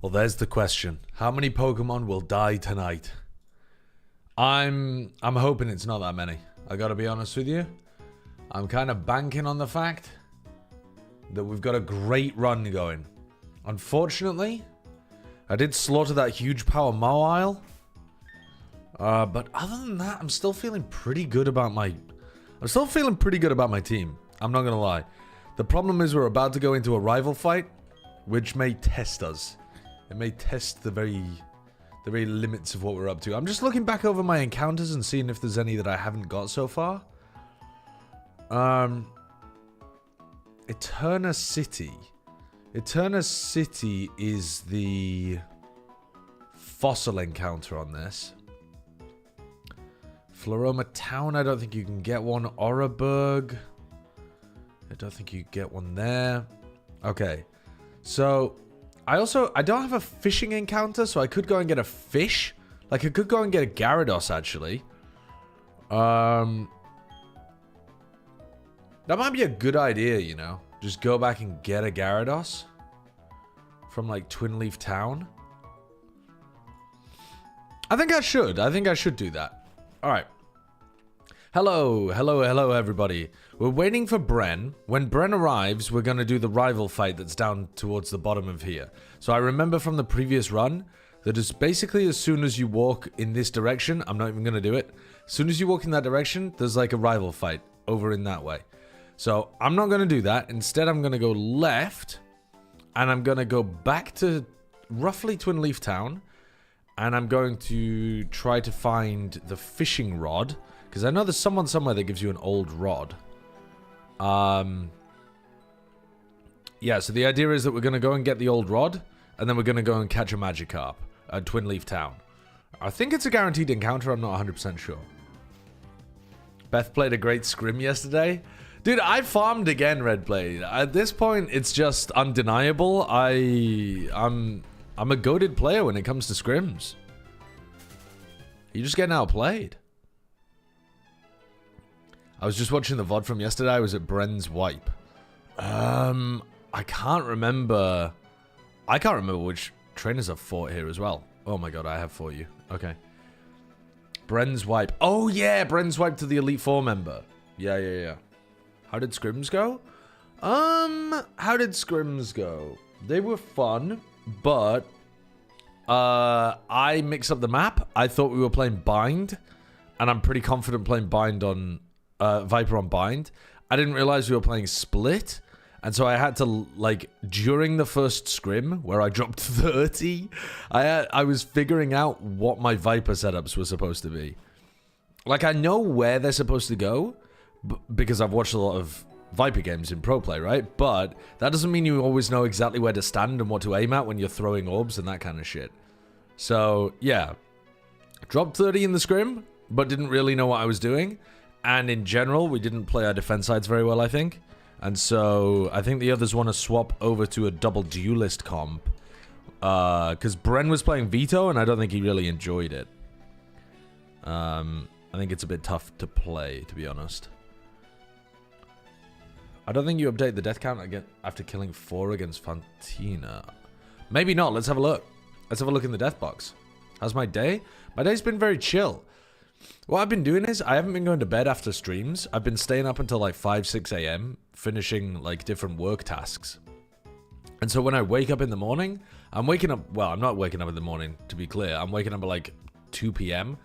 Well, there's the question. How many Pokemon will die tonight? I'm hoping it's not that many. I gotta be honest with you. I'm kind of banking on the fact that we've got a great run going. Unfortunately, I did slaughter that huge power Mawile. But other than that, I'm still feeling pretty good about my team. I'm not gonna lie. The problem is we're about to go into a rival fight, which may test us. It may test the very limits of what we're up to. I'm just looking back over my encounters and seeing if there's any that I haven't got so far. Eterna City. Eterna City is the fossil encounter on this. Floroma Town, I don't think you can get one. Oreburg, I don't think you get one there. Okay, so I don't have a fishing encounter, so I could go and get a fish. Like, I could go and get a Gyarados, actually. That might be a good idea, you know? Just go back and get a Gyarados from, like, Twin Leaf Town. I think I should do that. Alright. Hello, everybody. We're waiting for Bren. When Bren arrives, we're going to do the rival fight that's down towards the bottom of here. So I remember from the previous run that it's basically as soon as you walk in this direction, I'm not even going to do it. As soon as you walk in that direction, there's like a rival fight over in that way. So I'm not going to do that. Instead, I'm going to go left and I'm going to go back to roughly Twin Leaf Town. And I'm going to try to find the fishing rod. Because I know there's someone somewhere that gives you an old rod. Yeah, so the idea is that we're going to go and get the old rod. And then we're going to go and catch a Magikarp at Twin Leaf Town. I think it's a guaranteed encounter. I'm not 100% sure. Beth played a great scrim yesterday. Dude, I farmed again, Red Blade. At this point, it's just undeniable. I'm a goated player when it comes to scrims. You're just getting outplayed. I was just watching the VOD from yesterday. I was at Bren's wipe. I can't remember. I can't remember which trainers I've fought here as well. Oh my god, I have fought you. Okay. Bren's wipe. Oh yeah, Bren's wipe to the Elite Four member. Yeah. How did scrims go? How did scrims go? They were fun, but I mixed up the map. I thought we were playing Bind, and I'm pretty confident playing Bind on Viper on Bind. I didn't realize we were playing Split, and so I had to, like, during the first scrim where I dropped 30, I was figuring out what my Viper setups were supposed to be. Like, I know where they're supposed to go because I've watched a lot of Viper games in pro play, right? But that doesn't mean you always know exactly where to stand and what to aim at when you're throwing orbs and that kind of shit. So, yeah. Dropped 30 in the scrim, but didn't really know what I was doing. And in general, we didn't play our defense sides very well, I think. And so, I think the others want to swap over to a double duelist comp. Because Bren was playing Veto, and I don't think he really enjoyed it. I think it's a bit tough to play, to be honest. I don't think you update the death count again after killing 4 against Fantina. Maybe not. Let's have a look. Let's have a look in the death box. How's my day? My day's been very chill. What I've been doing is I haven't been going to bed after streams. I've been staying up until like 5, 6 a.m. finishing like different work tasks. And so when I wake up in the morning, I'm waking up... Well, I'm not waking up in the morning, to be clear. I'm waking up at like 2 p.m.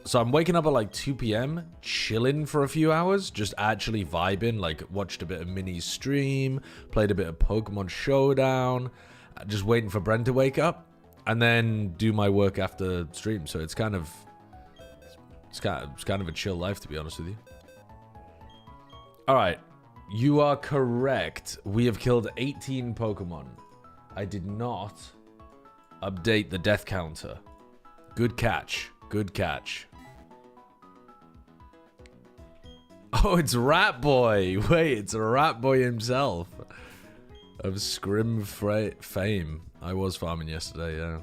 So I'm waking up at like 2 p.m, chilling for a few hours, just actually vibing, like watched a bit of Mini's stream, played a bit of Pokemon Showdown, just waiting for Bren to wake up, and then do my work after stream. So it's kind of a chill life, to be honest with you. All right, you are correct. We have killed 18 Pokemon. I did not update the death counter. Good catch. Good catch. Oh, it's Rat Boy. Wait, it's Rat Boy himself. Of Scrim fame. I was farming yesterday, yeah.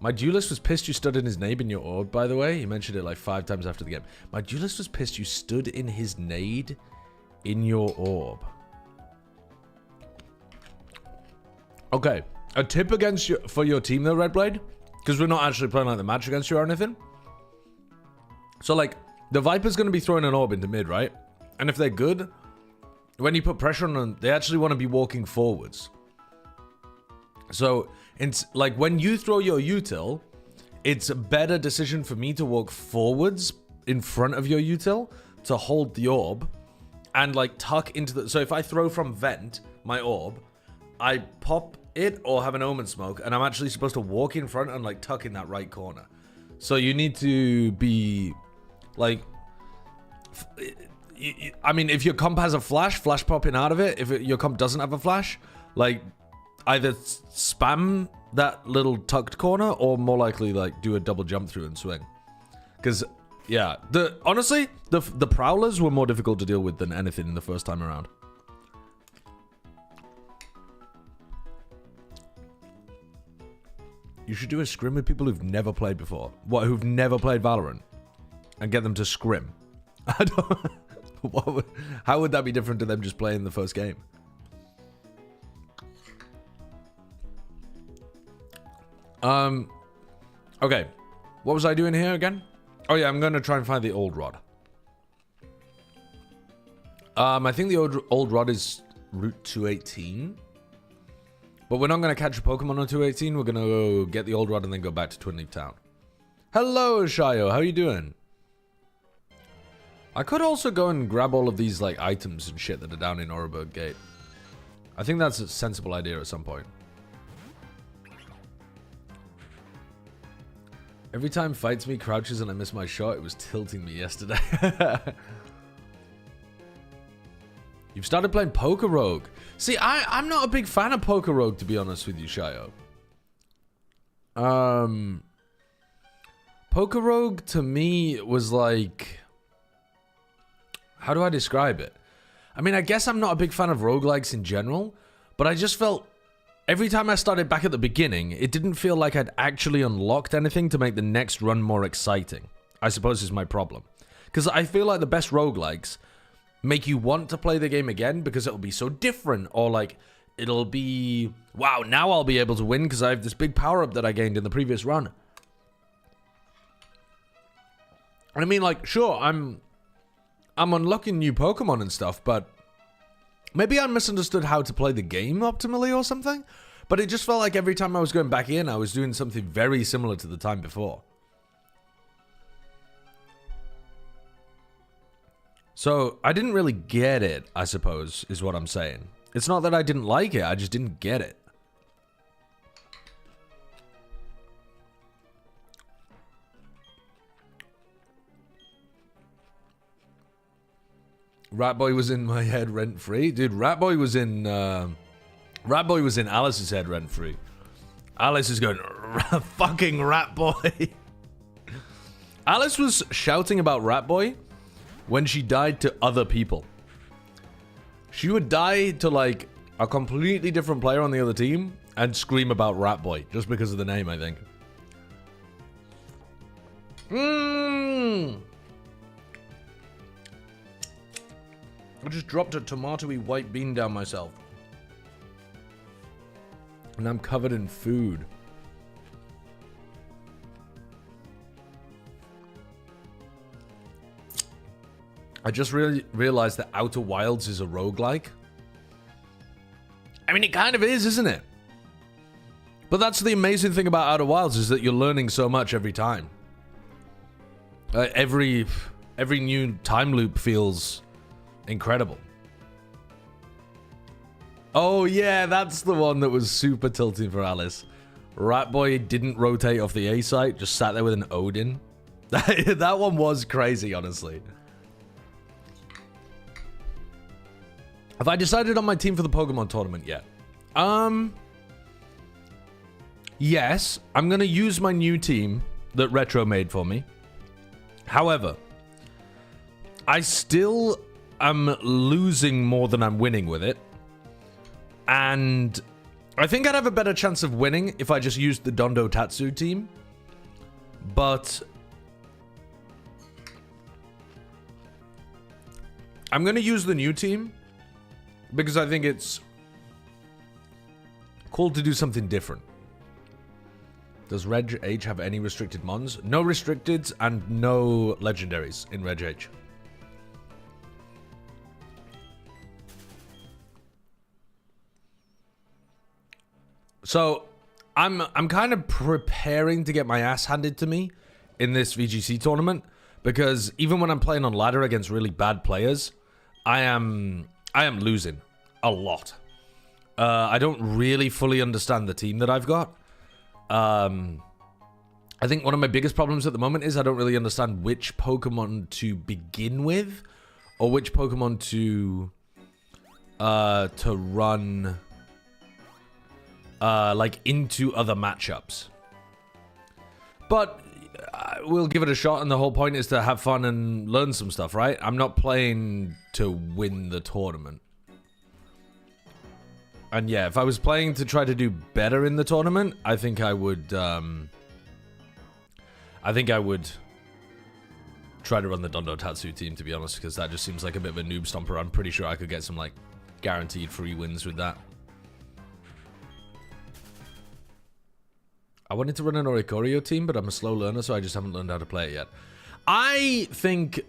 My duelist was pissed you stood in his nade in your orb, by the way. He mentioned it like 5 times after the game. My duelist was pissed you stood in his nade in your orb. Okay, A tip against you, for your team though, Red Blade, because we're not actually playing like the match against you or anything. So like, the Viper's going to be throwing an orb into mid, right? And if they're good, when you put pressure on them, they actually want to be walking forwards. So, it's like when you throw your util, it's a better decision for me to walk forwards in front of your util to hold the orb and like tuck into the... So if I throw from vent my orb, I pop it or have an omen smoke, and I'm actually supposed to walk in front and like tuck in that right corner. So you need to be like... I mean, if your comp has a flash popping out of it. If your comp doesn't have a flash, like either spam that little tucked corner or more likely like do a double jump through and swing. Because yeah, honestly, the prowlers were more difficult to deal with than anything in the first time around. You should do a scrim with people who've never played before. What, who've never played Valorant? And get them to scrim. I don't... how would that be different to them just playing the first game? Okay. What was I doing here again? Oh yeah, I'm going to try and find the old rod. I think the old rod is Route 218. But we're not going to catch a Pokemon on 218. We're going to go get the old rod and then go back to Twin Leaf Town. Hello, Shayo. How you doing? I could also go and grab all of these like items and shit that are down in Oreburg Gate. I think that's a sensible idea at some point. Every time fights me, crouches, and I miss my shot, it was tilting me yesterday. You've started playing Poker Rogue. See, I'm not a big fan of Poker Rogue, to be honest with you, Shayo. Poker Rogue, to me, was like... How do I describe it? I mean, I guess I'm not a big fan of roguelikes in general, but I just felt... Every time I started back at the beginning, it didn't feel like I'd actually unlocked anything to make the next run more exciting. I suppose is my problem. Because I feel like the best roguelikes make you want to play the game again because it'll be so different, or like it'll be, wow, now I'll be able to win because I have this big power-up that I gained in the previous run. And I mean, like, sure, I'm unlocking new Pokemon and stuff, but maybe I misunderstood how to play the game optimally or something, but it just felt like every time I was going back in, I was doing something very similar to the time before. So, I didn't really get it, I suppose, is what I'm saying. It's not that I didn't like it, I just didn't get it. Ratboy was in my head rent-free. Dude, Ratboy was in Alice's head rent-free. Alice is going, fucking Ratboy. Alice was shouting about Ratboy when she died to other people. She would die to like a completely different player on the other team and scream about Ratboy just because of the name, I think. I just dropped a tomatoey white bean down myself. And I'm covered in food. I just really realized that Outer Wilds is a roguelike. I mean, it kind of is, isn't it? But that's the amazing thing about Outer Wilds, is that you're learning so much every time. Every new time loop feels incredible. Oh yeah, that's the one that was super tilting for Alice. Ratboy didn't rotate off the A site, just sat there with an Odin. That one was crazy, honestly. Have I decided on my team for the Pokemon tournament yet? Yes, I'm gonna use my new team that Retro made for me. However, I still am losing more than I'm winning with it. And I think I'd have a better chance of winning if I just used the Dondo Tatsu team. But I'm going to use the new team because I think it's Cool to do something different. Does Reg H have any restricted mons? No restricteds and no legendaries in Reg H. So, I'm kind of preparing to get my ass handed to me in this VGC tournament, because even when I'm playing on ladder against really bad players, I am losing a lot. I don't really fully understand the team that I've got. I think one of my biggest problems at the moment is I don't really understand which Pokemon to begin with, or which Pokemon to run like into other matchups. But we'll give it a shot, and the whole point is to have fun and learn some stuff, right? I'm not playing to win the tournament. And yeah, if I was playing to try to do better in the tournament, I think I would try to run the Dondo Tatsu team, to be honest, because that just seems like a bit of a noob stomper. I'm pretty sure I could get some like guaranteed free wins with that. I wanted to run an Oricorio team, but I'm a slow learner, so I just haven't learned how to play it yet. I think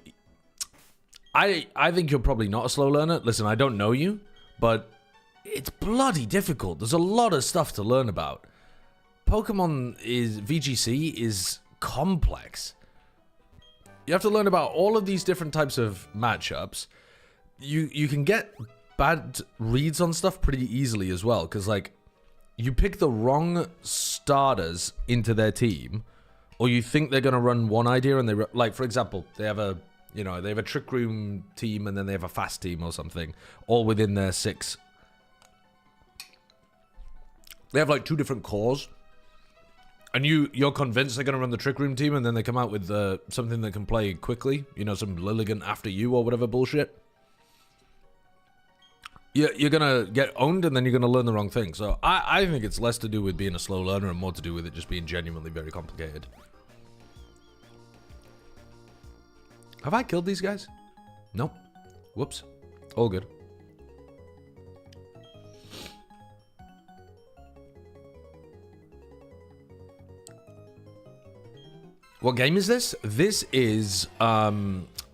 you're probably not a slow learner. Listen, I don't know you, but it's bloody difficult. There's a lot of stuff to learn about. VGC is complex. You have to learn about all of these different types of matchups. You can get bad reads on stuff pretty easily as well, because like, you pick the wrong starters into their team, or you think they're going to run one idea, and like, for example, they have a Trick Room team, and then they have a fast team or something, all within their 6. They have like 2 different cores, and you're convinced they're going to run the Trick Room team, and then they come out with something that can play quickly, some Lilligant after you or whatever bullshit. You're going to get owned, and then you're going to learn the wrong thing. So I think it's less to do with being a slow learner and more to do with it just being genuinely very complicated. Have I killed these guys? Nope. Whoops. All good. What game is this? This is,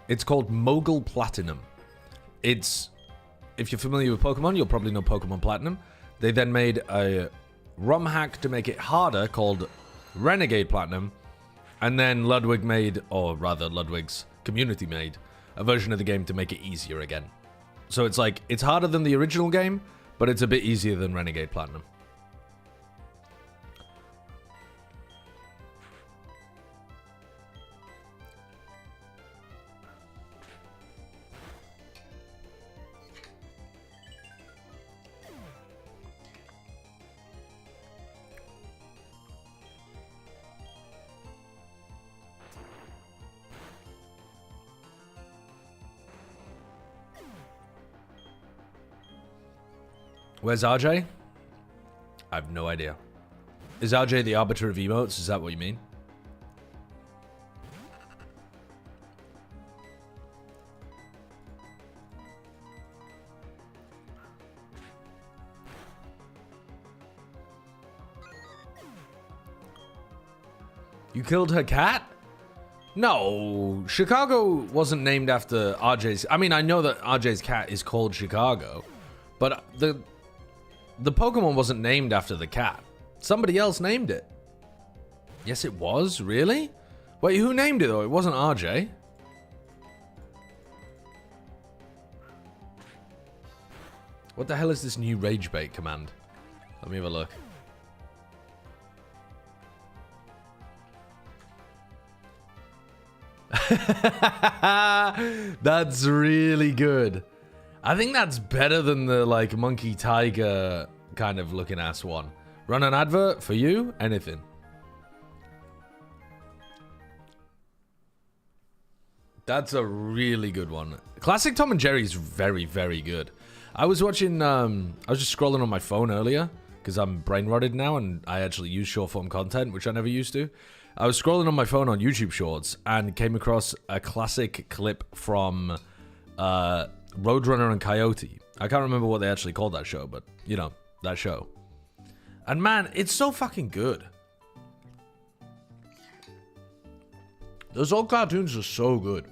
it's called Mogul Platinum. If you're familiar with Pokemon, you'll probably know Pokemon Platinum. They then made a ROM hack to make it harder called Renegade Platinum. And then Ludwig's community made a version of the game to make it easier again. So it's like, it's harder than the original game, but it's a bit easier than Renegade Platinum. Where's RJ? I have no idea. Is RJ the arbiter of emotes? Is that what you mean? You killed her cat? No, Chicago wasn't named after RJ's. I mean, I know that RJ's cat is called Chicago, but the Pokemon wasn't named after the cat. Somebody else named it. Yes, it was? Really? Wait, who named it, though? It wasn't RJ. What the hell is this new Rage Bait command? Let me have a look. That's really good. I think that's better than the, like, monkey tiger kind of looking ass one. Run an advert for you? Anything. That's a really good one. Classic Tom and Jerry is very, very good. I was watching, I was just scrolling on my phone earlier, because I'm brain rotted now, and I actually use short form content, which I never used to. I was scrolling on my phone on YouTube Shorts, and came across a classic clip from, Roadrunner and Coyote. I can't remember what they actually called that show, but, you know, that show. And man, it's so fucking good. Those old cartoons are so good.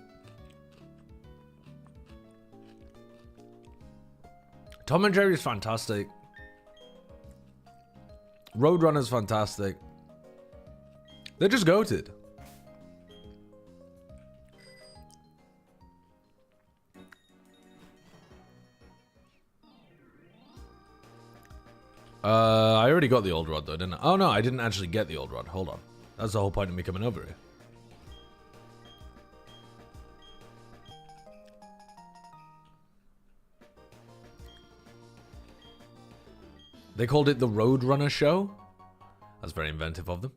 Tom and Jerry is fantastic. Roadrunner's fantastic. They're just goated. I already got the old rod though, didn't I? Oh no, I didn't actually get the old rod. Hold on. That's the whole point of me coming over here. They called it the Roadrunner Show. That's very inventive of them.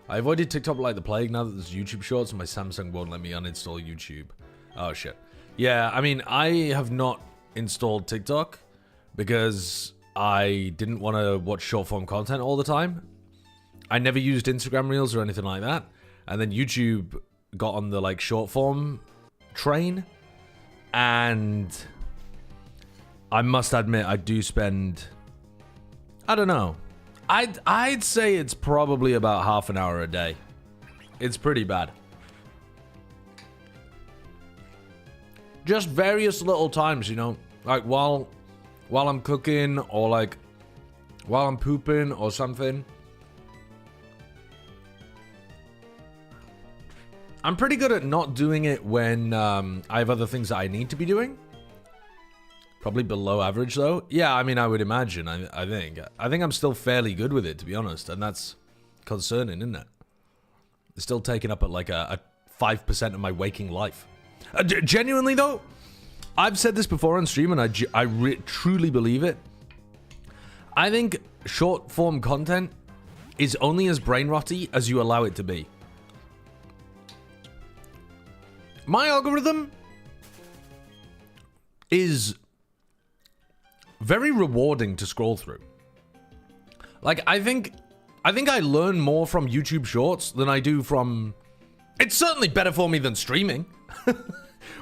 I avoided TikTok like the plague now that there's YouTube Shorts and my Samsung won't let me uninstall YouTube. Oh shit. Yeah, I mean, I have not installed TikTok because I didn't want to watch short form content all the time. I never used Instagram Reels or anything like that. And then YouTube got on the like short form train. And I must admit, I do spend, I don't know. I'd say it's probably about half an hour a day. It's pretty bad. Just various little times, you know, like while I'm cooking or like while I'm pooping or something. I'm pretty good at not doing it when I have other things that I need to be doing. Probably below average though. Yeah, I mean, I would imagine. I think I'm still fairly good with it, to be honest, and that's concerning, isn't it? It's still taking up at like a 5% of my waking life. Genuinely though, I've said this before on stream, and I truly believe it. I think short form content is only as brain rotty as you allow it to be. My algorithm is very rewarding to scroll through. Like, I think I learn more from YouTube Shorts than I do from... It's certainly better for me than streaming.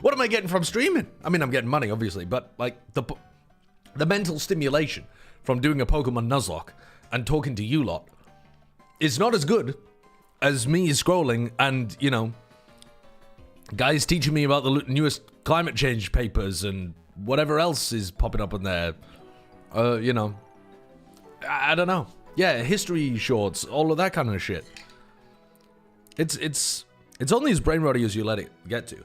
What am I getting from streaming? I mean, I'm getting money, obviously, but, like, the mental stimulation from doing a Pokemon Nuzlocke and talking to you lot is not as good as me scrolling and, you know, guys teaching me about the newest climate change papers and whatever else is popping up on there. You know, I don't know. Yeah, history shorts, all of that kind of shit. It's only as brain rotty as you let it get to.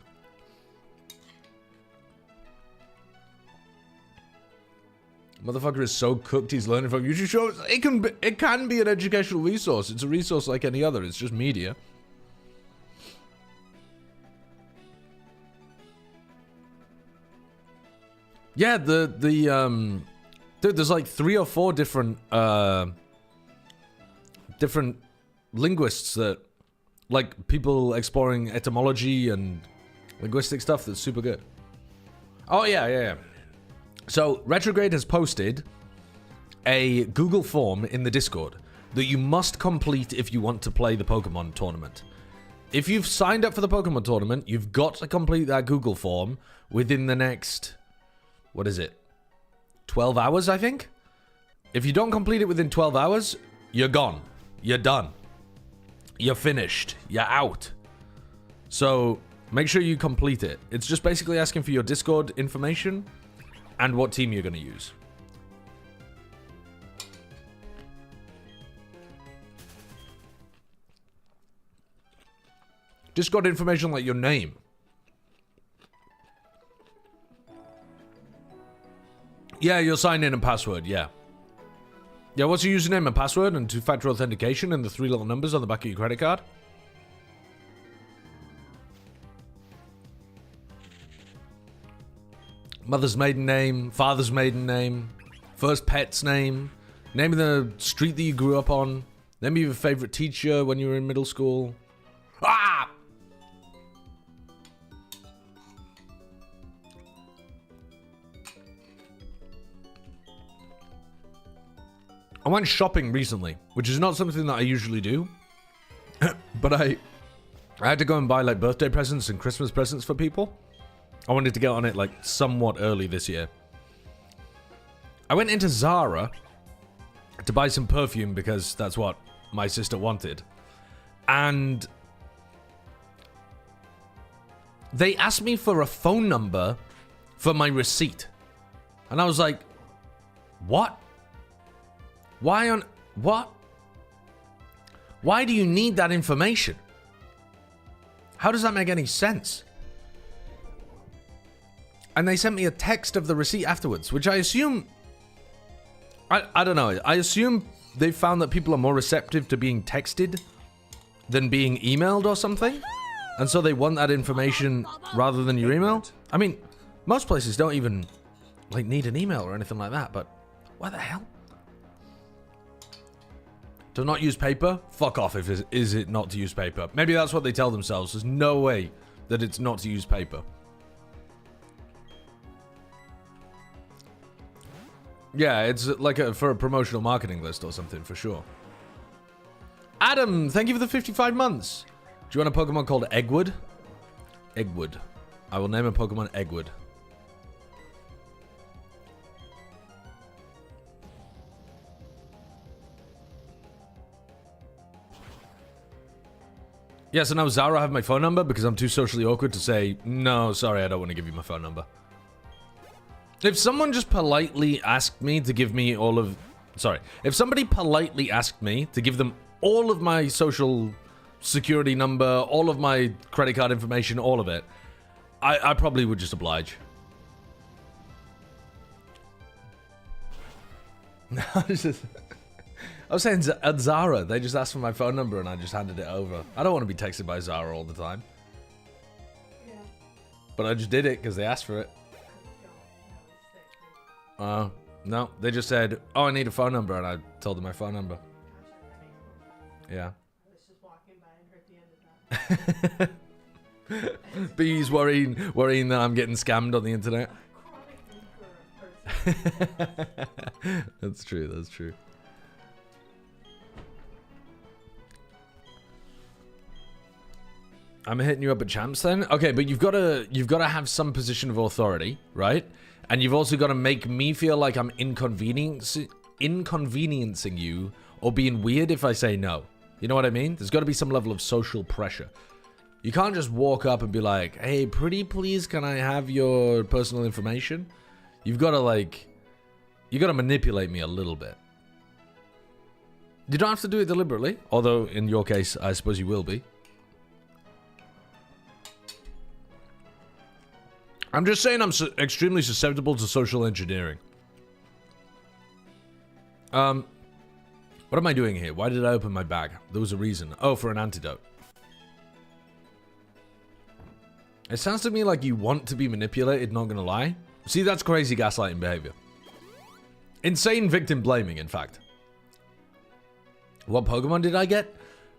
Motherfucker is so cooked he's learning from YouTube shows. It can be an educational resource. It's a resource like any other. It's just media. Yeah, dude, there's like 3 or 4 different linguists that, like, people exploring etymology and linguistic stuff that's super good. Oh yeah. So Retrograde has posted a Google form in the Discord that you must complete if you want to play the Pokemon tournament. If you've signed up for the Pokemon tournament, you've got to complete that Google form within the next, what is it, 12 hours, I think? If you don't complete it within 12 hours, you're gone. You're done. You're finished. You're out. So make sure you complete it. It's just basically asking for your Discord information and what team you're going to use. Discord information like your name. Yeah, your sign in and password, yeah. Yeah, what's your username and password and 2-factor authentication and the 3 little numbers on the back of your credit card? Mother's maiden name, father's maiden name, first pet's name, name of the street that you grew up on, name of your favorite teacher when you were in middle school. Ah! I went shopping recently, which is not something that I usually do. But I had to go and buy like birthday presents and Christmas presents for people. I wanted to get on it like somewhat early this year. I went into Zara to buy some perfume because that's what my sister wanted. And they asked me for a phone number for my receipt. And I was like, what? What? Why do you need that information? How does that make any sense? And they sent me a text of the receipt afterwards, which I assume... I don't know. I assume they found that people are more receptive to being texted than being emailed or something. And so they want that information rather than your email. I mean, most places don't even like need an email or anything like that, but why the hell? To not use paper? Fuck off if is it not to use paper. Maybe that's what they tell themselves. There's no way that it's not to use paper. Yeah, it's like for a promotional marketing list or something, for sure. Adam, thank you for the 55 months. Do you want a Pokemon called Eggwood? Eggwood. I will name a Pokemon Eggwood. Yeah, so now Zara have my phone number because I'm too socially awkward to say, no, sorry, I don't want to give you my phone number. If someone just politely asked me to give me all of... Sorry. If somebody politely asked me to give them all of my social security number, all of my credit card information, all of it, I probably would just oblige. I was saying at Zara, they just asked for my phone number and I just handed it over. I don't want to be texted by Zara all the time. Yeah. But I just did it because they asked for it. No, they just said, oh, I need a phone number, and I told them my phone number. Yeah. I was just walking by and heard the end of that. Bees worrying that I'm getting scammed on the internet. That's true, that's true. I'm hitting you up at champs then? Okay, but you've got to have some position of authority, right? And you've also got to make me feel like I'm inconveniencing you or being weird if I say no. You know what I mean? There's got to be some level of social pressure. You can't just walk up and be like, hey, pretty please, can I have your personal information? You've got to you got to manipulate me a little bit. You don't have to do it deliberately, although in your case, I suppose you will be. I'm just saying I'm extremely susceptible to social engineering. What am I doing here? Why did I open my bag? There was a reason. Oh, for an antidote. It sounds to me like you want to be manipulated, not gonna lie. See, that's crazy gaslighting behavior. Insane victim blaming, in fact. What Pokemon did I get?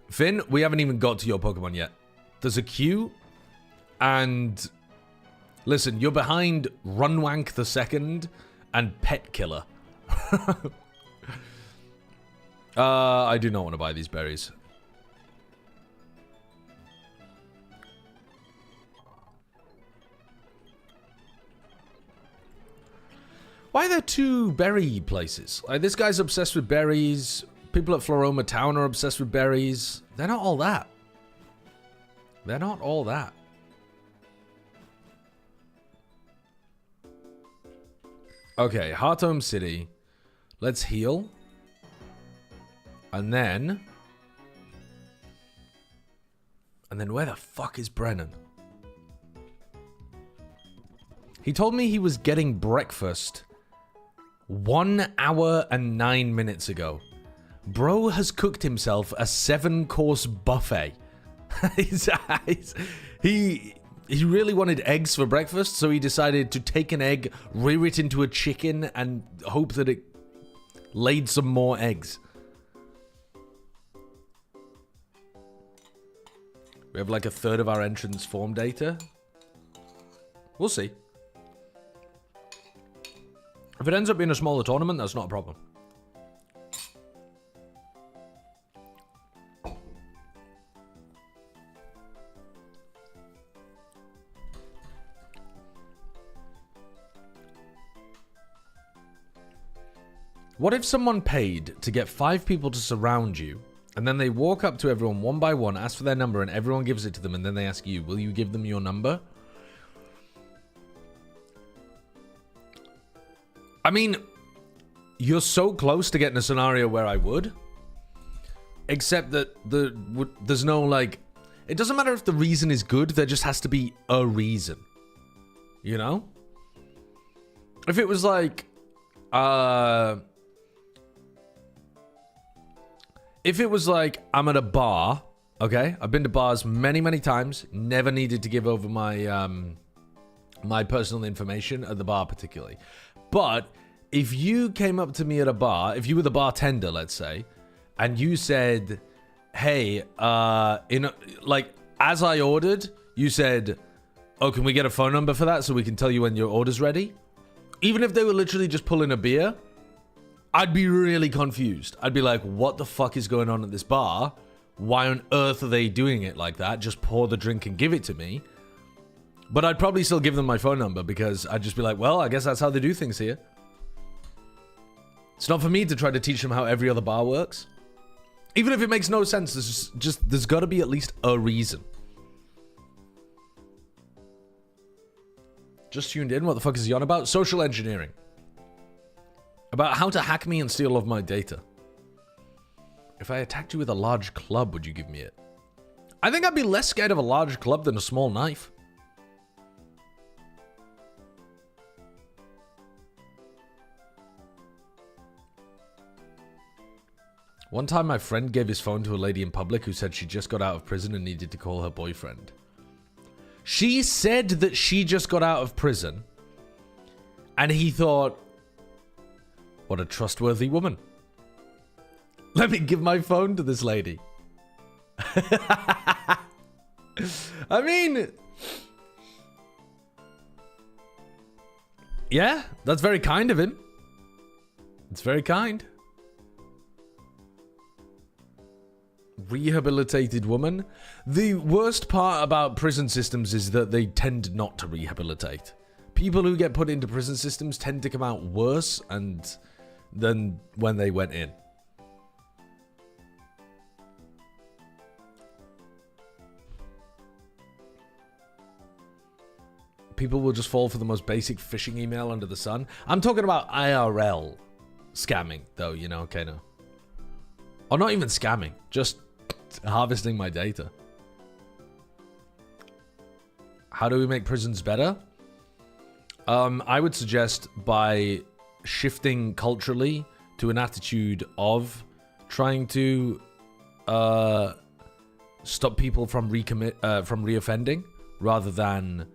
Finn, we haven't even got to your Pokemon yet. There's a queue, and... Listen, you're behind Runwank the Second and Pet Killer. I do not want to buy these berries. Why are there two berry places? Like, this guy's obsessed with berries. People at Floroma Town are obsessed with berries. They're not all that. They're not all that. Okay, Hearthome City. Let's heal. And then where the fuck is Brennan? He told me he was getting breakfast 1 hour and 9 minutes ago. Bro has cooked himself a 7-course buffet. He really wanted eggs for breakfast, so he decided to take an egg, rear it into a chicken, and hope that it laid some more eggs. We have like a third of our entrance form data. We'll see. If it ends up being a smaller tournament, that's not a problem. What if someone paid to get 5 people to surround you, and then they walk up to everyone one by one, ask for their number, and everyone gives it to them, and then they ask you, will you give them your number? I mean, you're so close to getting a scenario where I would. Except that there's no, like... It doesn't matter if the reason is good, there just has to be a reason. You know? If it was like... If it was like, I'm at a bar, okay? I've been to bars many, many times. Never needed to give over my my personal information at the bar particularly. But if you came up to me at a bar, if you were the bartender, let's say, and you said, hey, like, as I ordered, you said, oh, can we get a phone number for that so we can tell you when your order's ready? Even if they were literally just pulling a beer, I'd be really confused. I'd be like, what the fuck is going on at this bar? Why on earth are they doing it like that? Just pour the drink and give it to me. But I'd probably still give them my phone number because I'd just be like, well, I guess that's how they do things here. It's not for me to try to teach them how every other bar works. Even if it makes no sense, there's got to be at least a reason. Just tuned in. What the fuck is he on about? Social engineering. About how to hack me and steal all of my data. If I attacked you with a large club, would you give me it? I think I'd be less scared of a large club than a small knife. One time my friend gave his phone to a lady in public who said she just got out of prison and needed to call her boyfriend. She said that she just got out of prison. And he thought, what a trustworthy woman. Let me give my phone to this lady. I mean, yeah, that's very kind of him. It's very kind. Rehabilitated woman. The worst part about prison systems is that they tend not to rehabilitate. People who get put into prison systems tend to come out worse than when they went in. People will just fall for the most basic phishing email under the sun. I'm talking about IRL scamming, though, you know, okay, no. Or not even scamming, just harvesting my data. How do we make prisons better? I would suggest by shifting culturally to an attitude of trying to stop people from reoffending, rather than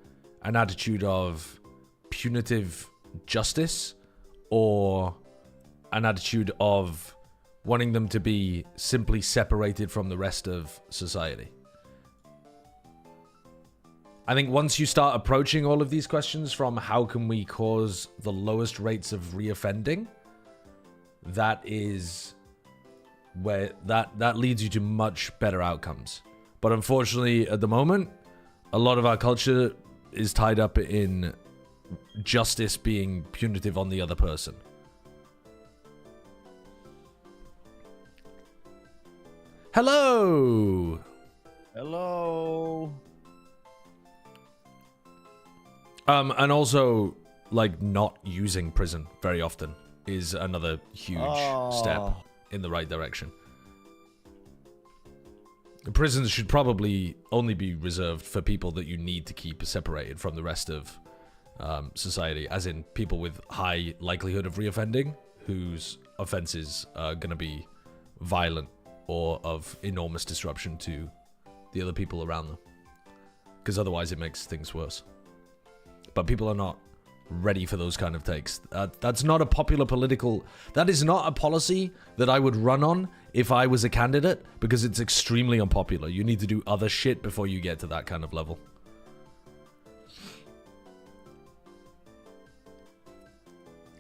an attitude of punitive justice or an attitude of wanting them to be simply separated from the rest of society. I think once you start approaching all of these questions from how can we cause the lowest rates of reoffending, that is where that leads you to much better outcomes. But unfortunately, at the moment, a lot of our culture is tied up in justice being punitive on the other person. Hello! Hello! And also, like, not using prison very often is another huge step in the right direction. Prisons should probably only be reserved for people that you need to keep separated from the rest of society, as in people with high likelihood of reoffending, whose offenses are going to be violent or of enormous disruption to the other people around them. Because otherwise it makes things worse. But people are not ready for those kind of takes. That's not a popular political... That is not a policy that I would run on if I was a candidate, because it's extremely unpopular. You need to do other shit before you get to that kind of level.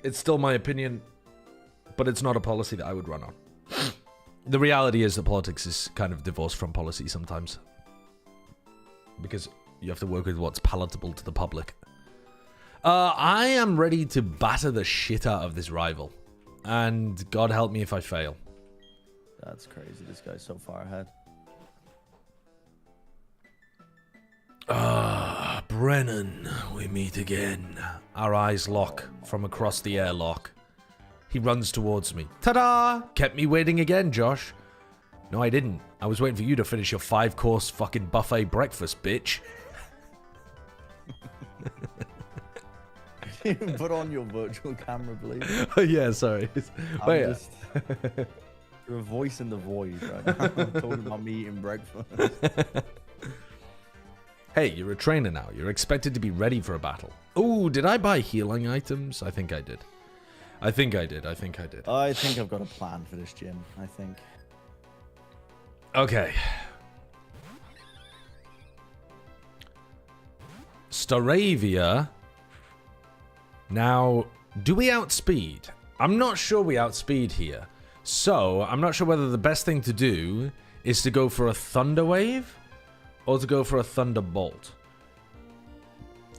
It's still my opinion, but it's not a policy that I would run on. The reality is that politics is kind of divorced from policy sometimes. Because you have to work with what's palatable to the public. I am ready to batter the shit out of this rival. and God help me if I fail. That's crazy. This guy's so far ahead. Ah, Brennan, we meet again. Our eyes lock from across the airlock. He runs towards me. Ta-da! Kept me waiting again, Josh. No, I didn't. I was waiting for you to finish your 5-course fucking buffet breakfast, bitch. Put on your virtual camera, please. Oh, yeah, sorry. Wait. You're a voice in the void right now. I'm talking about me eating breakfast. Hey, you're a trainer now. You're expected to be ready for a battle. Oh, did I buy healing items? I think I did. I think I did. I think I've got a plan for this gym, I think. Okay. Staravia. Now, do we outspeed? I'm not sure we outspeed here. So, I'm not sure whether the best thing to do is to go for a Thunder Wave or to go for a Thunderbolt.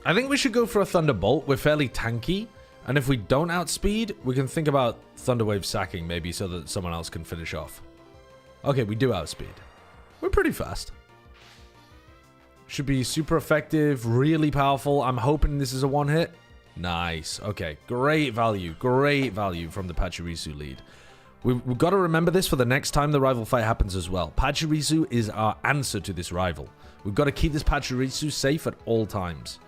I think we should go for a Thunderbolt. We're fairly tanky. And if we don't outspeed, we can think about Thunder Wave sacking maybe so that someone else can finish off. Okay, we do outspeed. We're pretty fast. Should be super effective, really powerful. I'm hoping this is a one-hit. Nice. Okay, great value from the Pachirisu lead. We've got to remember this for the next time the rival fight happens as well. Pachirisu is our answer to this rival. We've got to keep this Pachirisu safe at all times.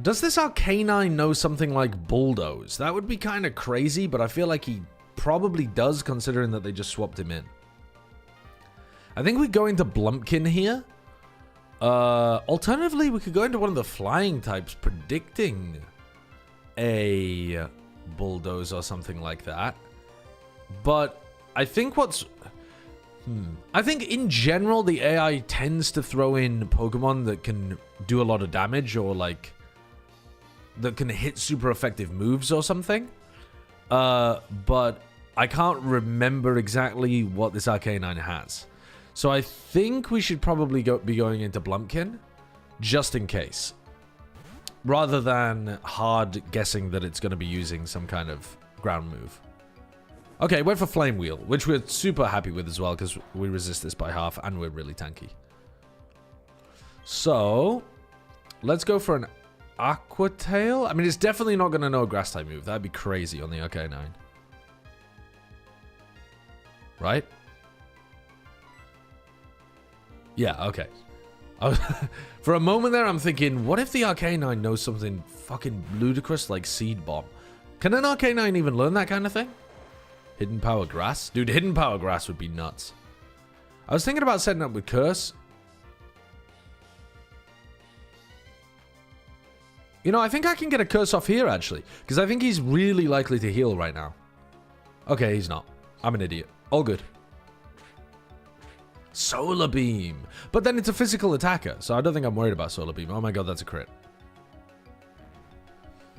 Does this Arcanine know something like Bulldoze? That would be kind of crazy, but I feel like he probably does, considering that they just swapped him in. I think we go into Blumpkin here. Alternatively, we could go into one of the flying types, predicting a Bulldoze or something like that. But I think I think in general, the AI tends to throw in Pokemon that can do a lot of damage or like that can hit super effective moves or something. But I can't remember exactly what this Arcanine has. So I think we should probably be going into Blumpkin, just in case. Rather than hard guessing that it's going to be using some kind of ground move. Okay, went for Flame Wheel, which we're super happy with as well, because we resist this by half, and we're really tanky. So, let's go for an Aqua Tail. I mean, it's definitely not going to know a Grass-type move. That'd be crazy on the Arcanine. Right? Yeah, okay. For a moment there, I'm thinking, what if the Arcanine knows something fucking ludicrous like Seed Bomb? Can an Arcanine even learn that kind of thing? Hidden Power Grass? Dude, Hidden Power Grass would be nuts. I was thinking about setting up with Curse. You know, I think I can get a Curse off here, actually. Because I think he's really likely to heal right now. Okay, he's not. I'm an idiot. All good. Solar Beam. But then it's a physical attacker, so I don't think I'm worried about Solar Beam. Oh my god, that's a crit.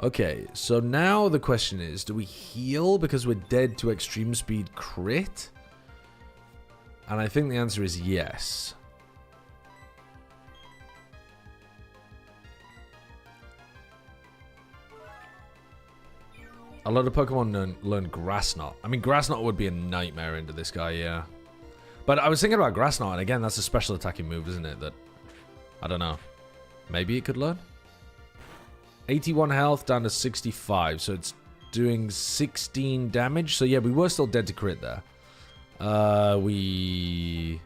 Okay, so now the question is, do we heal because we're dead to extreme speed crit? And I think the answer is yes. A lot of Pokemon learn Grass Knot. I mean, Grass Knot would be a nightmare into this guy, yeah. But I was thinking about Grass Knot, and again, that's a special attacking move, isn't it? That, I don't know. Maybe it could learn? 81 health down to 65, so it's doing 16 damage. So yeah, we were still dead to crit there. We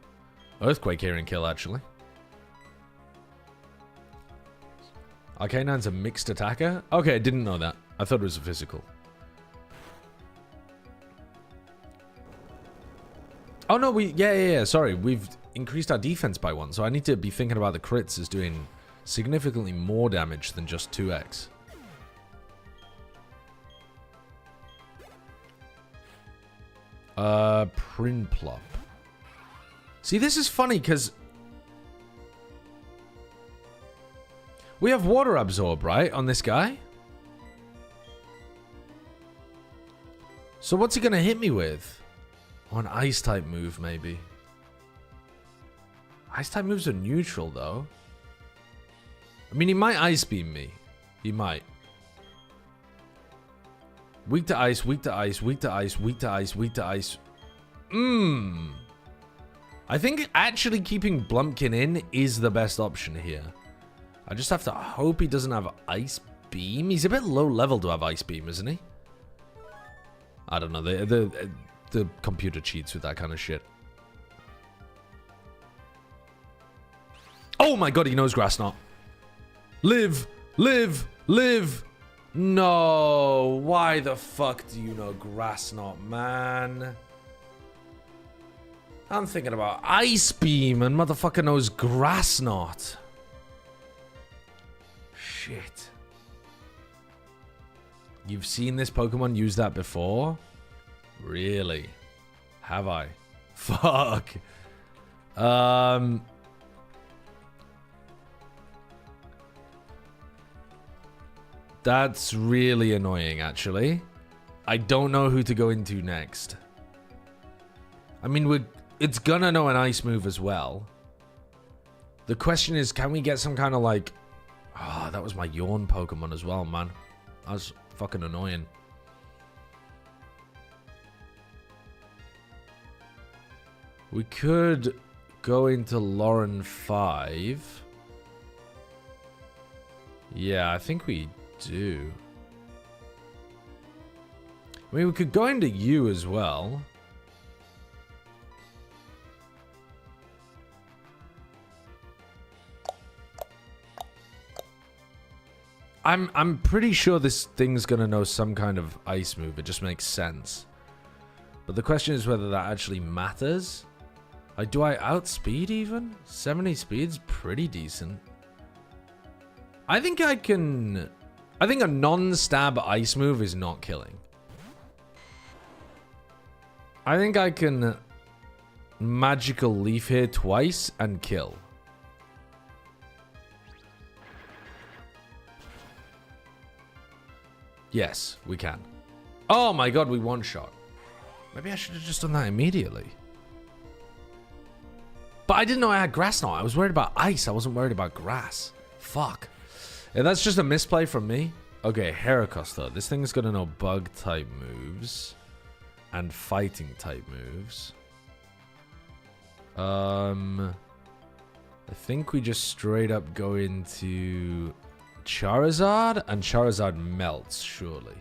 Earthquake here and kill, actually. Arcanine's a mixed attacker? Okay, I didn't know that. I thought it was a physical. Oh no, yeah, sorry. We've increased our defense by 1, so I need to be thinking about the crits as doing significantly more damage than just 2x. Prinplup. See, this is funny because we have Water Absorb, right, on this guy? So what's he going to hit me with? Oh, an Ice-type move, maybe. Ice-type moves are neutral, though. I mean, he might Ice Beam me. He might. Weak to ice, weak to ice, weak to ice, weak to ice, weak to ice. I think actually keeping Blumpkin in is the best option here. I just have to hope he doesn't have Ice Beam. He's a bit low level to have Ice Beam, isn't he? I don't know. The computer cheats with that kind of shit. Oh my god, he knows Grass Knot. Live! Live! Live! No! Why the fuck do you know Grass Knot, man? I'm thinking about Ice Beam and motherfucker knows Grass Knot. Shit. You've seen this Pokemon use that before? Really? Have I? Fuck. That's really annoying, actually. I don't know who to go into next. I mean, it's gonna know an ice move as well. The question is, can we get some kind of like... Ah, that was my Yawn Pokemon as well, man. That was fucking annoying. We could go into Lauren 5. Yeah, I think we do. I mean, we could go into you as well. I'm pretty sure this thing's gonna know some kind of ice move. It just makes sense. But the question is whether that actually matters. Like, do I outspeed even? 70 speed's pretty decent. I think I can... I think a non-stab ice move is not killing. I think I can magical leaf here twice and kill. Yes, we can. Oh my god, we one-shot. Maybe I should have just done that immediately. But I didn't know I had Grass Knot. I was worried about ice. I wasn't worried about grass. Fuck. Yeah, that's just a misplay from me. Okay, Heracross though. This thing's gonna know bug type moves and fighting type moves. I think we just straight up go into Charizard, and Charizard melts, surely.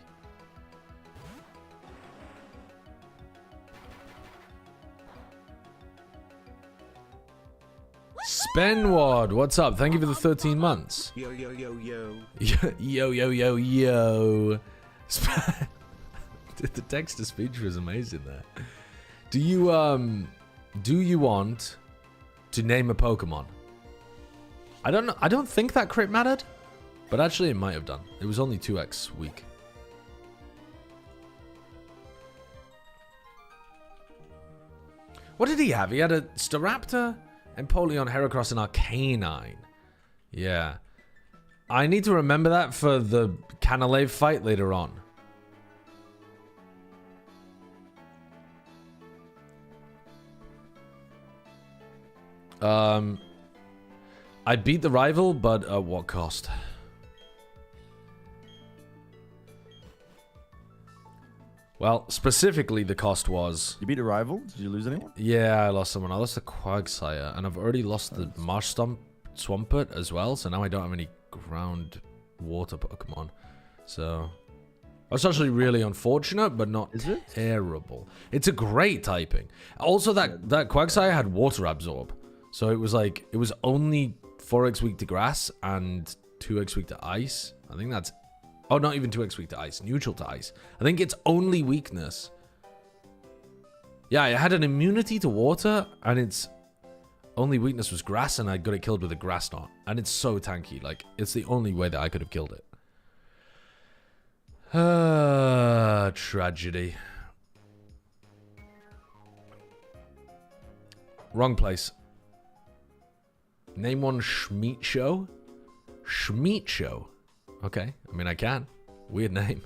Spenward, what's up? Thank you for the 13 months. Yo, yo, yo, yo. Yo, yo, yo, yo. The text-to-speech was amazing there. Do you want to name a Pokemon? I don't know. I don't think that crit mattered, but actually it might have done. It was only 2x weak. What did he have? He had a Staraptor, Empoleon, Heracross, and Arcanine. Yeah. I need to remember that for the Canalave fight later on. I beat the rival, but at what cost? Well, specifically, the cost was... You beat a rival? Did you lose anyone? Yeah, I lost someone. I lost the Quagsire, and I've already lost the Marsh Swampert as well, so now I don't have any ground water Pokemon. So... That's actually really unfortunate, but not terrible. It's a great typing. Also, that Quagsire had Water Absorb. So it was like... It was only 4x weak to grass and 2x weak to ice. I think that's... Oh, not even 2x weak to ice. Neutral to ice. I think its only weakness... Yeah, it had an immunity to water, and its only weakness was grass, and I got it killed with a Grass Knot. And it's so tanky. Like, it's the only way that I could have killed it. Tragedy. Wrong place. Name one Schmeat Show? Schmeat Show. Okay. I mean, I can. Weird name.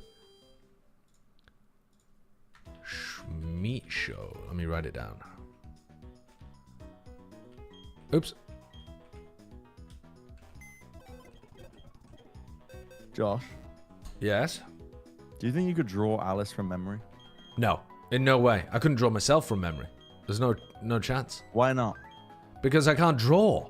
Schmeat Show. Let me write it down. Oops. Josh. Yes? Do you think you could draw Alice from memory? No, in no way. I couldn't draw myself from memory. There's no chance. Why not? Because I can't draw.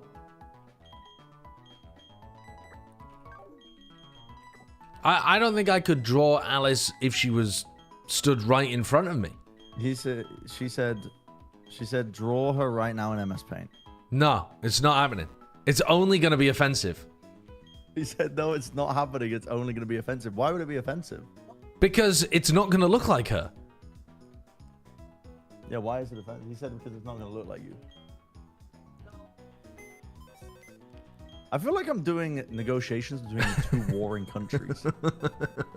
I don't think I could draw Alice if she was stood right in front of me. She said, draw her right now in MS Paint. No, it's not happening. It's only going to be offensive. He said, no, it's not happening. It's only going to be offensive. Why would it be offensive? Because it's not going to look like her. Yeah, why is it offensive? He said because it's not going to look like you. I feel like I'm doing negotiations between two warring countries.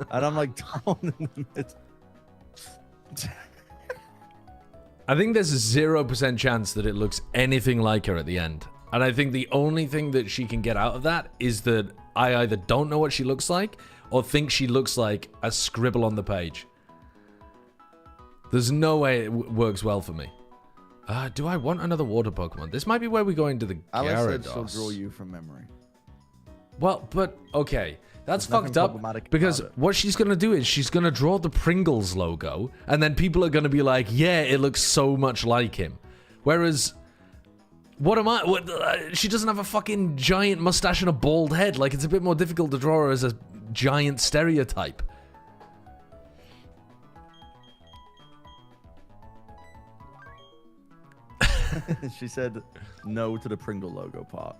And I'm like down in the mid. I think there's a 0% chance that it looks anything like her at the end. And I think the only thing that she can get out of that is that I either don't know what she looks like or think she looks like a scribble on the page. There's no way it works well for me. Do I want another water Pokemon? This might be where we go into the Alice said Gyarados. she'll draw you from memory. Well, but okay, that's There's fucked nothing up problematic because about it. what she's gonna do is she's gonna draw the Pringles logo, and then people are gonna be like, "Yeah, it looks so much like him." Whereas, what am I? She doesn't have a fucking giant mustache and a bald head. Like, it's a bit more difficult to draw her as a giant stereotype. She said no to the Pringle logo part,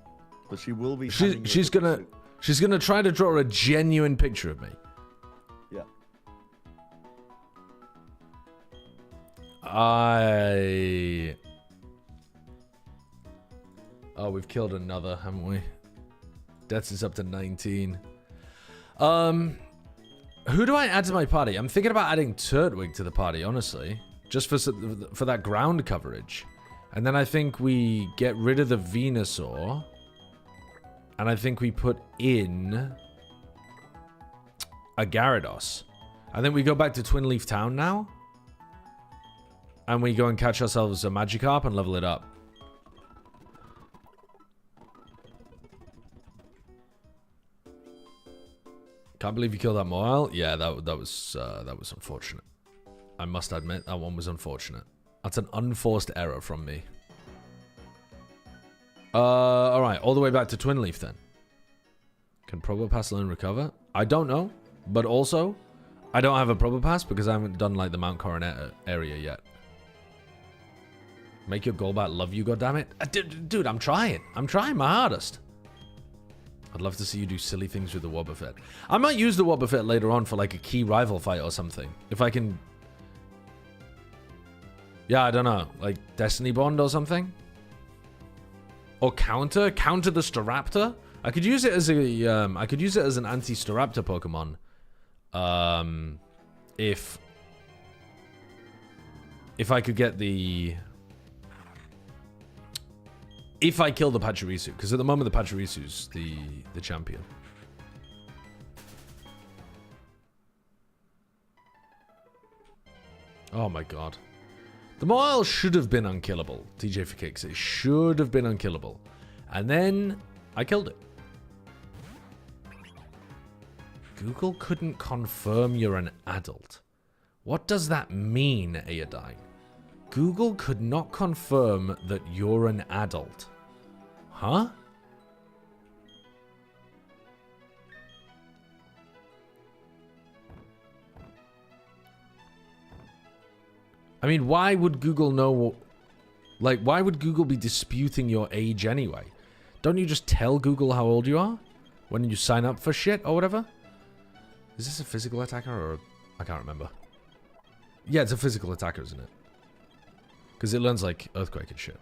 but she will be. She's gonna try to draw a genuine picture of me. Yeah. Oh, we've killed another, haven't we? Deaths is up to 19. Who do I add to my party? I'm thinking about adding Turtwig to the party, honestly, just for that ground coverage. And then I think we get rid of the Venusaur. And I think we put in a Gyarados. I think we go back to Twin Leaf Town now. And we go and catch ourselves a Magikarp and level it up. Can't believe you killed that Moyle. Yeah, that was unfortunate. I must admit, that one was unfortunate. That's an unforced error from me. Alright, all the way back to Twin Leaf then. Can Probopass learn recover? I don't know. But also, I don't have a Probopass because I haven't done like the Mount Coronet area yet. Make your Golbat love you, goddammit. Dude, I'm trying. I'm trying my hardest. I'd love to see you do silly things with the Wobbuffet. I might use the Wobbuffet later on for like a key rival fight or something. If I can... Yeah, I don't know. Like Destiny Bond or something? Or counter the Staraptor? I could use it as a I could use it as an anti-Staraptor Pokemon. If I could get the... If I kill the Pachirisu, because at the moment the Pachirisu's the champion. Oh my god. The Moyle should have been unkillable, TJ for Kicks. It should have been unkillable. And then I killed it. Google couldn't confirm you're an adult. What does that mean, Aeodine? Google could not confirm that you're an adult. Huh? I mean, why would Google know... Like, why would Google be disputing your age anyway? Don't you just tell Google how old you are? When you sign up for shit or whatever? Is this a physical attacker or... I can't remember. Yeah, it's a physical attacker, isn't it? Because it learns, like, Earthquake and shit.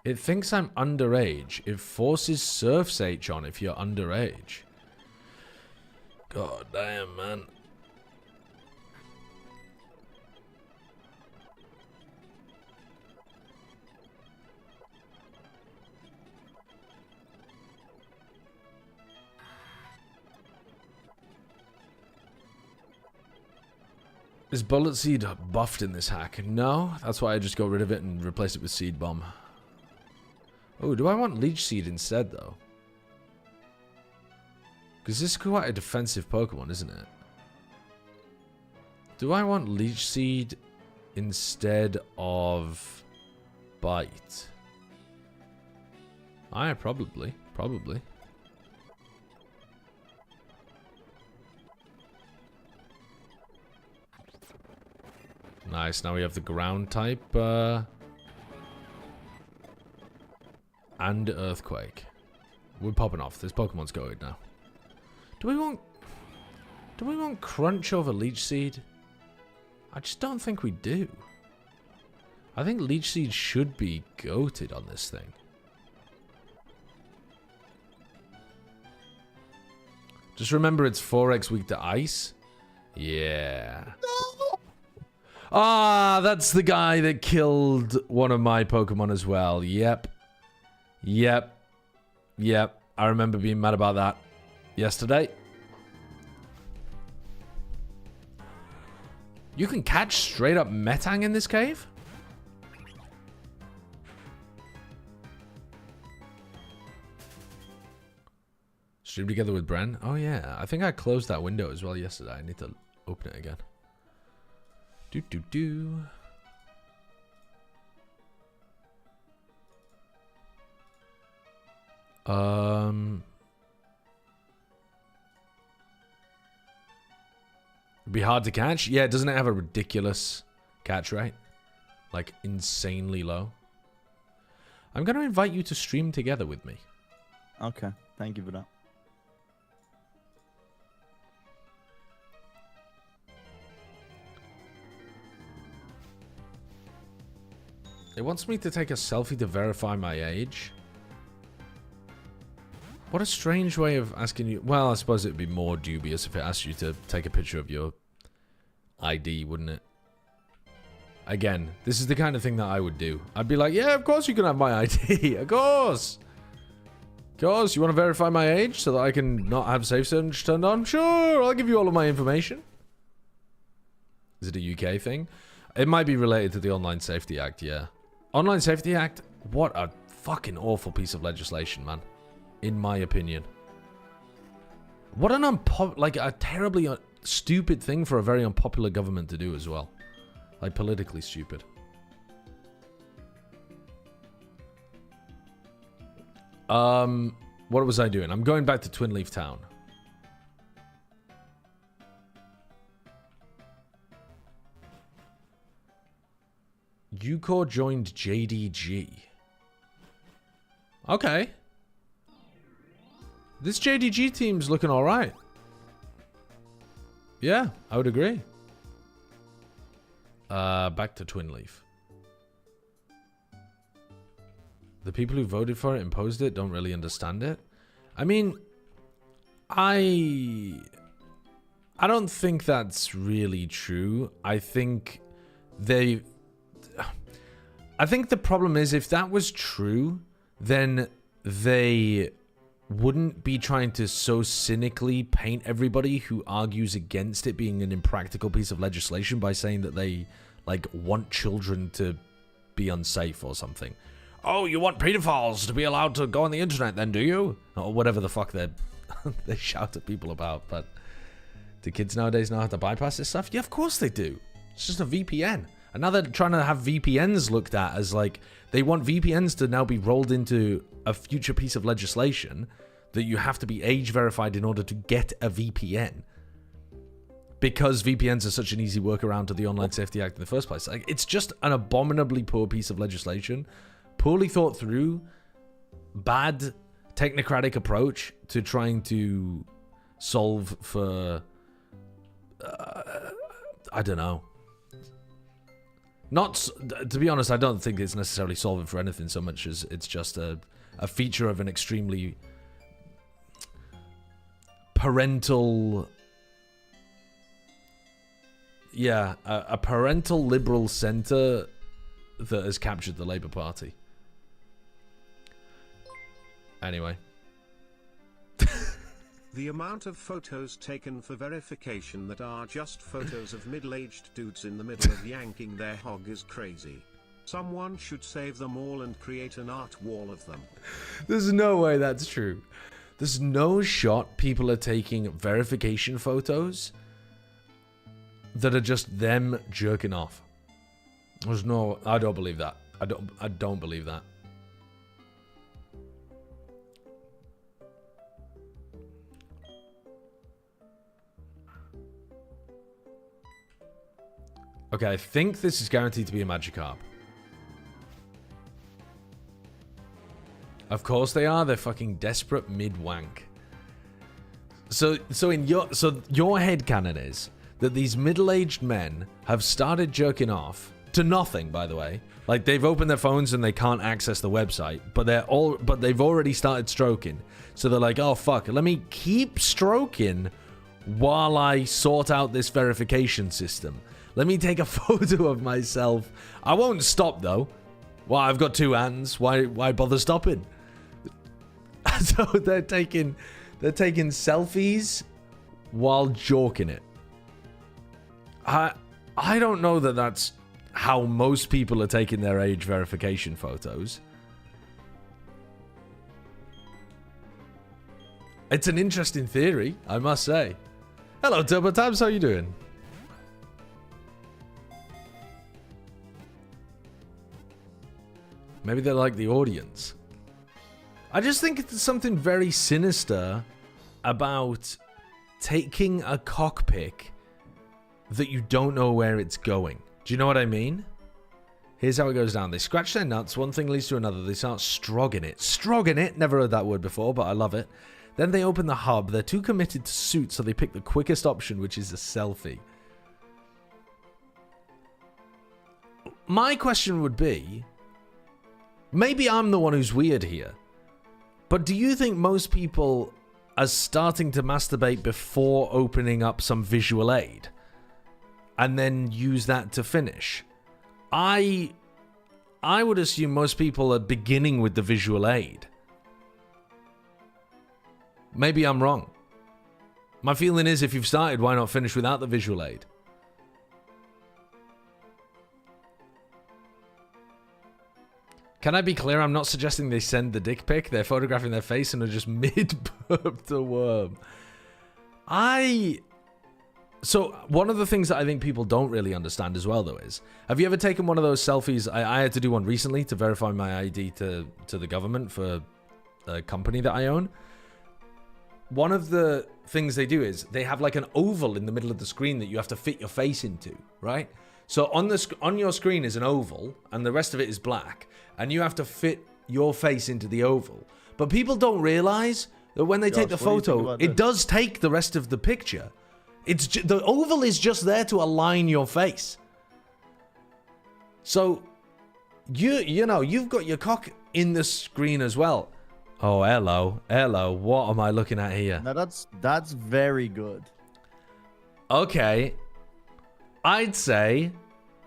It thinks I'm underage. It forces Surf's H on if you're underage. God damn, man. Is Bullet Seed buffed in this hack? No, that's why I just got rid of it and replaced it with Seed Bomb. Oh, do I want Leech Seed instead, though? Because this is quite a defensive Pokemon, isn't it? Do I want Leech Seed instead of Bite? Probably. Nice, now we have the ground type, and Earthquake. We're popping off. This Pokemon's going now. Do we want Crunch over Leech Seed? I just don't think we do. I think Leech Seed should be goated on this thing. Just remember it's 4x weak to ice. Yeah. No! Ah, that's the guy that killed one of my Pokemon as well. Yep. I remember being mad about that yesterday. You can catch straight up Metang in this cave? Stream together with Bren? Oh yeah, I think I closed that window as well yesterday. I need to open it again. It'd be hard to catch. Yeah, doesn't it have a ridiculous catch rate? Like insanely low. I'm going to invite you to stream together with me. Okay, thank you for that. It wants me to take a selfie to verify my age. What a strange way of asking you. Well, I suppose it would be more dubious if it asked you to take a picture of your ID, wouldn't it? Again, this is the kind of thing that I would do. I'd be like, yeah, of course you can have my ID. Of course. Of course. You want to verify my age so that I can not have safe search turned on? Sure, I'll give you all of my information. Is it a UK thing? It might be related to the Online Safety Act, yeah. Online Safety Act, what a fucking awful piece of legislation, man. In my opinion. What an a terribly stupid thing for a very unpopular government to do as well. Like, politically stupid. What was I doing? I'm going back to Twin Leaf Town. Ucore joined JDG. Okay. This JDG team's looking alright. Yeah, I would agree. Back to Twin Leaf. The people who voted for it, imposed it, don't really understand it. I mean, I don't think that's really true. I think the problem is if that was true, then they wouldn't be trying to so cynically paint everybody who argues against it being an impractical piece of legislation by saying that they, like, want children to be unsafe or something. Oh, you want pedophiles to be allowed to go on the internet then, do you? Or whatever the fuck they shout at people about. But do kids nowadays know how to bypass this stuff? Yeah, of course they do. It's just a VPN. And now they're trying to have VPNs looked at as, like, they want VPNs to now be rolled into a future piece of legislation that you have to be age verified in order to get a VPN. Because VPNs are such an easy workaround to the Online Safety Act in the first place. Like, it's just an abominably poor piece of legislation. Poorly thought through. Bad technocratic approach to trying to solve for... I don't know. Not, to be honest, I don't think it's necessarily solving for anything so much as it's just a feature of an extremely parental... Yeah, a parental liberal centre that has captured the Labour Party. Anyway. The amount of photos taken for verification that are just photos of middle-aged dudes in the middle of yanking their hog is crazy. Someone should save them all and create an art wall of them. There's no way that's true. There's no shot people are taking verification photos that are just them jerking off. There's no... I don't believe that. I don't believe that. Okay, I think this is guaranteed to be a Magikarp. Of course they are. They're fucking desperate mid-wank. So your headcanon is that these middle-aged men have started jerking off to nothing, by the way. Like, they've opened their phones and they can't access the website, but they've already started stroking. So they're like, oh fuck, let me keep stroking while I sort out this verification system. Let me take a photo of myself. I won't stop though. Well, I've got two hands. Why bother stopping? So they're taking selfies while joking it. I don't know that that's how most people are taking their age verification photos. It's an interesting theory, I must say. Hello, Turbo Tabs, how you doing? Maybe they're like the audience. I just think it's something very sinister about taking a cockpick that you don't know where it's going. Do you know what I mean? Here's how it goes down. They scratch their nuts. One thing leads to another. They start strogging it. Strogging it. Never heard that word before, but I love it. Then they open the hub. They're too committed to suit, so they pick the quickest option, which is a selfie. My question would be, maybe I'm the one who's weird here, but do you think most people are starting to masturbate before opening up some visual aid and then use that to finish? I would assume most people are beginning with the visual aid. Maybe I'm wrong. My feeling is if you've started, why not finish without the visual aid? Can I be clear? I'm not suggesting they send the dick pic. They're photographing their face and are just mid-burp to worm. So one of the things that I think people don't really understand as well, though, is, have you ever taken one of those selfies? I had to do one recently to verify my ID to the government for a company that I own. One of the things they do is they have like an oval in the middle of the screen that you have to fit your face into, right? So on your screen is an oval, and the rest of it is black, and you have to fit your face into the oval. But people don't realize that when they take the photo, it does take the rest of the picture. The oval is just there to align your face. So you know you've got your cock in the screen as well. Oh, hello. What am I looking at here? Now that's very good. Okay. I'd say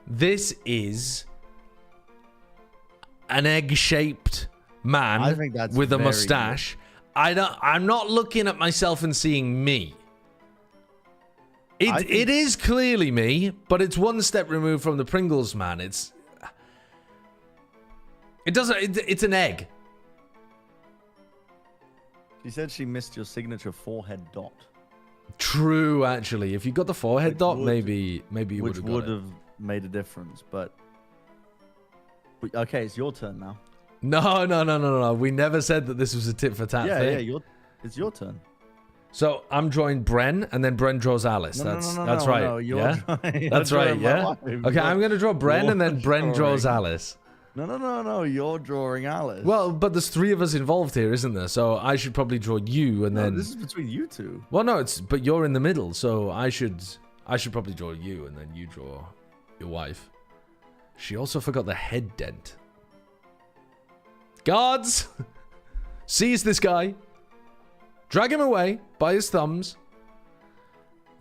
this is an egg-shaped man I think that's with a very mustache. I'm not looking at myself and seeing me. It is clearly me, but it's one step removed from the Pringles man. It's an egg. She said she missed your signature forehead dot. True, actually. If you got the forehead dot, maybe you which would have made a difference. But okay, it's your turn now. No. We never said that this was a tit for tat thing. Yeah, it's your turn. So I'm drawing Bren, and then Bren draws Alice. That's right. No, yeah, that's right. Yeah. Okay, I'm gonna draw Bren, and then Bren draws Alice. No. You're drawing Alice. Well, but there's three of us involved here, isn't there? So I should probably draw you, and then this is between you two. Well, no, but you're in the middle, so I should probably draw you, and then you draw your wife. She also forgot the head dent. Guards, seize this guy. Drag him away by his thumbs.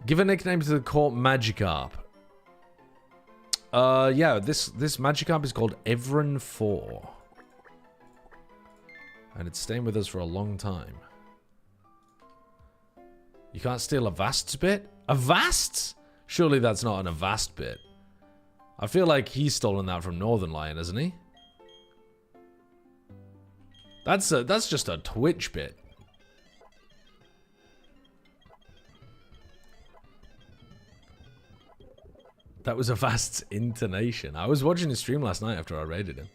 Give a nickname to the court, Magikarp. Yeah, this Magikarp is called Evran 4. And it's staying with us for a long time. You can't steal a Vast's bit? A Vast's? Surely that's not an Avast bit. I feel like he's stolen that from Northern Lion, hasn't he? That's just a Twitch bit. That was a Vast's intonation. I was watching his stream last night after I raided him.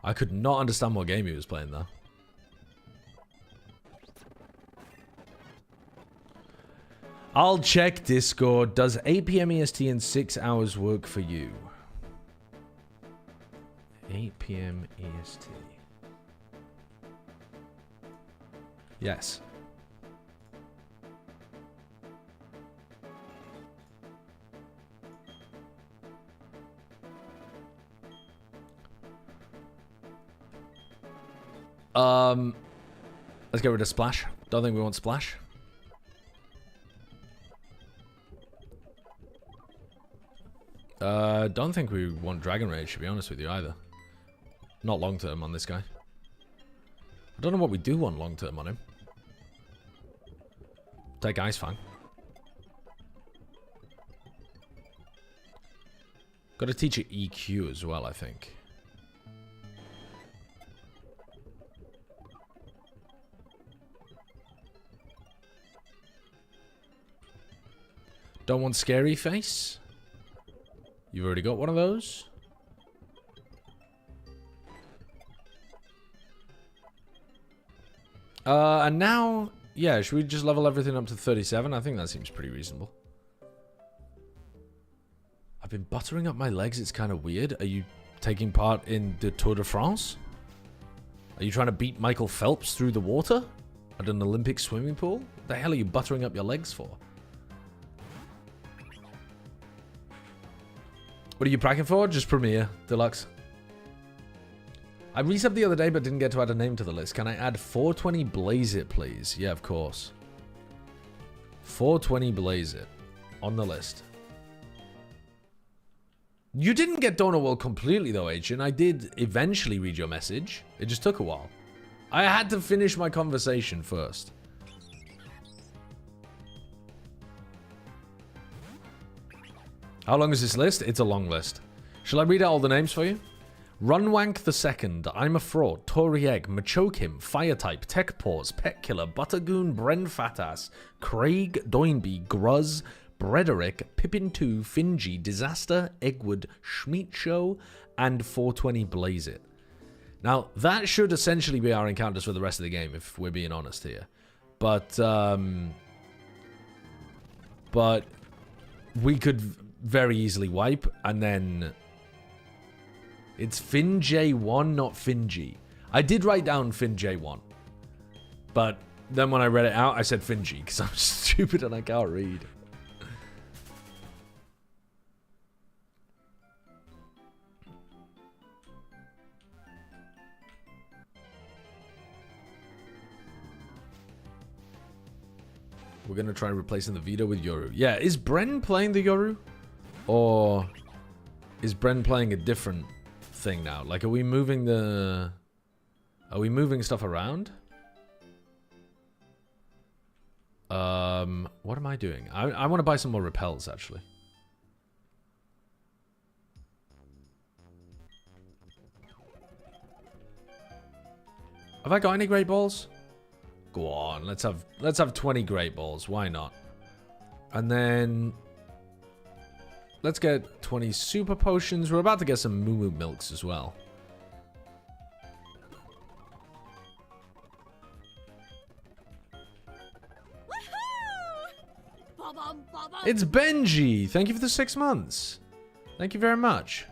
I could not understand what game he was playing though. I'll check Discord. Does 8 PM EST in 6 hours work for you? 8 PM EST. Yes. Let's get rid of Splash. Don't think we want Splash. Don't think we want Dragon Rage, to be honest with you, either. Not long term on this guy. I don't know what we do want long term on him. Take Ice Fang. Got to teach it EQ as well, I think. Don't want Scary Face. You've already got one of those. And now, yeah, should we just level everything up to 37? I think that seems pretty reasonable. I've been buttering up my legs. It's kind of weird. Are you taking part in the Tour de France? Are you trying to beat Michael Phelps through the water at an Olympic swimming pool? What the hell are you buttering up your legs for? What are you pracking for? Just Premiere Deluxe. I resubbed the other day but didn't get to add a name to the list. Can I add 420 Blaze It, please? Yeah, of course. 420 Blaze It on the list. You didn't get Donor World completely though, Agent. I did eventually read your message. It just took a while. I had to finish my conversation first. How long is this list? It's a long list. Shall I read out all the names for you? Runwank the Second, I'm a Fraud, Tory Egg, Machokim, Firetype, Tech Paws, Pet Killer, Buttergoon, Bren Fatass, Craig, Doinby, Gruz, Brederick, Pippin2, Fingy, Disaster, Eggwood, Schmeat Show, and 420 Blaze It. Now, that should essentially be our encounters for the rest of the game, if we're being honest here. But we could very easily wipe, and then it's FinJ1, not Fingy. I did write down FinJ1, but then when I read it out, I said Fingy because I'm stupid and I can't read. We're gonna try replacing the Vito with Yoru. Yeah, is Bren playing the Yoru? Or is Bren playing a different thing now? Like, are we moving stuff around? What am I doing? I want to buy some more repels, actually. Have I got any great balls? Go on, let's have 20 great balls. Why not? And then let's get 20 super potions. We're about to get some moo milks as well. It's Benji. Thank you for the 6 months. Thank you very much.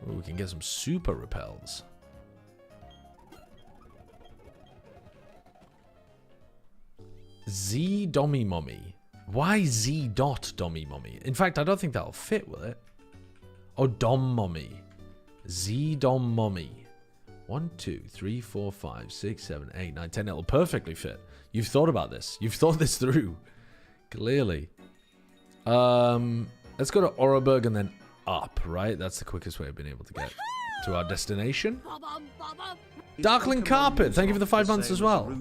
Ooh, we can get some super repels. Z Dommy Mommy. Why Z dot Dommy Mommy? In fact, I don't think that'll fit, will it? Oh, Dom Mommy. Z Dom Mommy. 1, 2, 3, 4, 5, 6, 7, 8, 9, 10. It'll perfectly fit. You've thought about this. You've thought this through. Clearly. Let's go to Oreburg and then up, right? That's the quickest way of being able to get to our destination. Darkling Carpet. Thank you for the 5 months as well.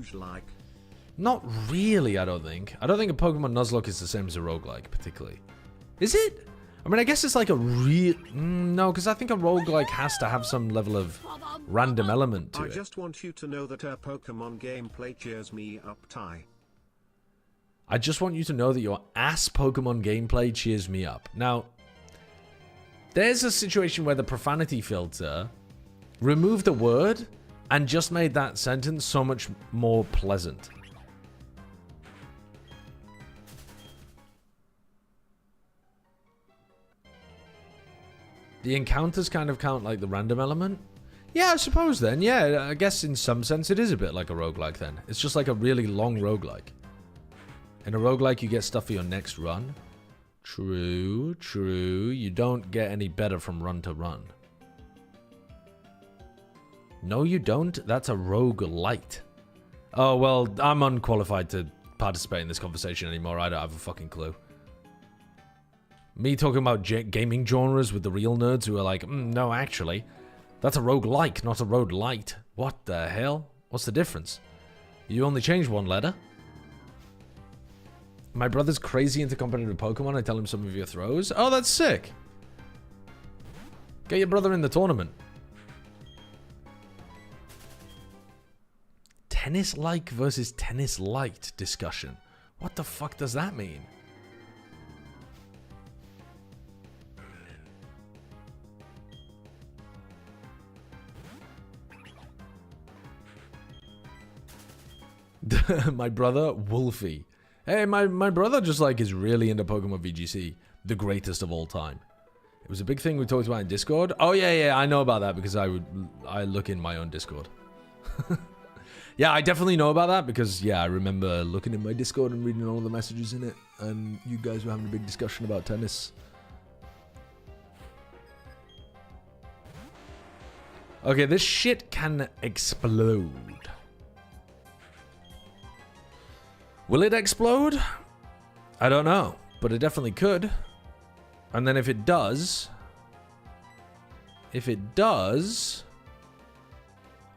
Not really, I don't think. I don't think a Pokemon Nuzlocke is the same as a roguelike, particularly. Is it? I mean, I guess it's like a real... no, because I think a roguelike has to have some level of random element to it. I just want you to know that her Pokemon gameplay cheers me up, Ty. I just want you to know that your ass Pokemon gameplay cheers me up. Now, there's a situation where the profanity filter removed a word and just made that sentence so much more pleasant. The encounters kind of count like the random element? Yeah, I suppose then. Yeah, I guess in some sense it is a bit like a roguelike then. It's just like a really long roguelike. In a roguelike, you get stuff for your next run. True, true. You don't get any better from run to run. No, you don't. That's a roguelite. Oh, well, I'm unqualified to participate in this conversation anymore. I don't have a fucking clue. Me talking about gaming genres with the real nerds who are like, no, actually, that's a roguelike, not a roguelite. What the hell? What's the difference? You only changed one letter. My brother's crazy into competitive Pokemon. I tell him some of your throws. Oh, that's sick. Get your brother in the tournament. Tennis-like versus tennis-light discussion. What the fuck does that mean? My brother, Wolfie. Hey, my brother just like is really into Pokemon VGC. The greatest of all time. It was a big thing we talked about in Discord. Oh, yeah, I know about that because I look in my own Discord. Yeah, I definitely know about that because, yeah, I remember looking in my Discord and reading all the messages in it. And you guys were having a big discussion about tennis. Okay, this shit can explode. Will it explode? I don't know, but it definitely could. And then if it does,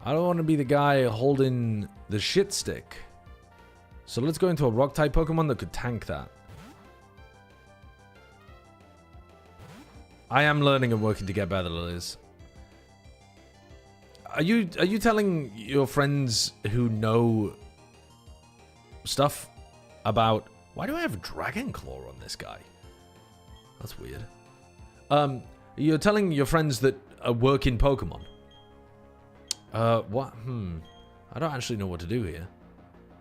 I don't want to be the guy holding the shit stick. So let's go into a rock type Pokemon that could tank that. I am learning and working to get better, Liz. Are you telling your friends who know stuff about... Why do I have Dragon Claw on this guy? That's weird. You're telling your friends that work in Pokemon. What? I don't actually know what to do here.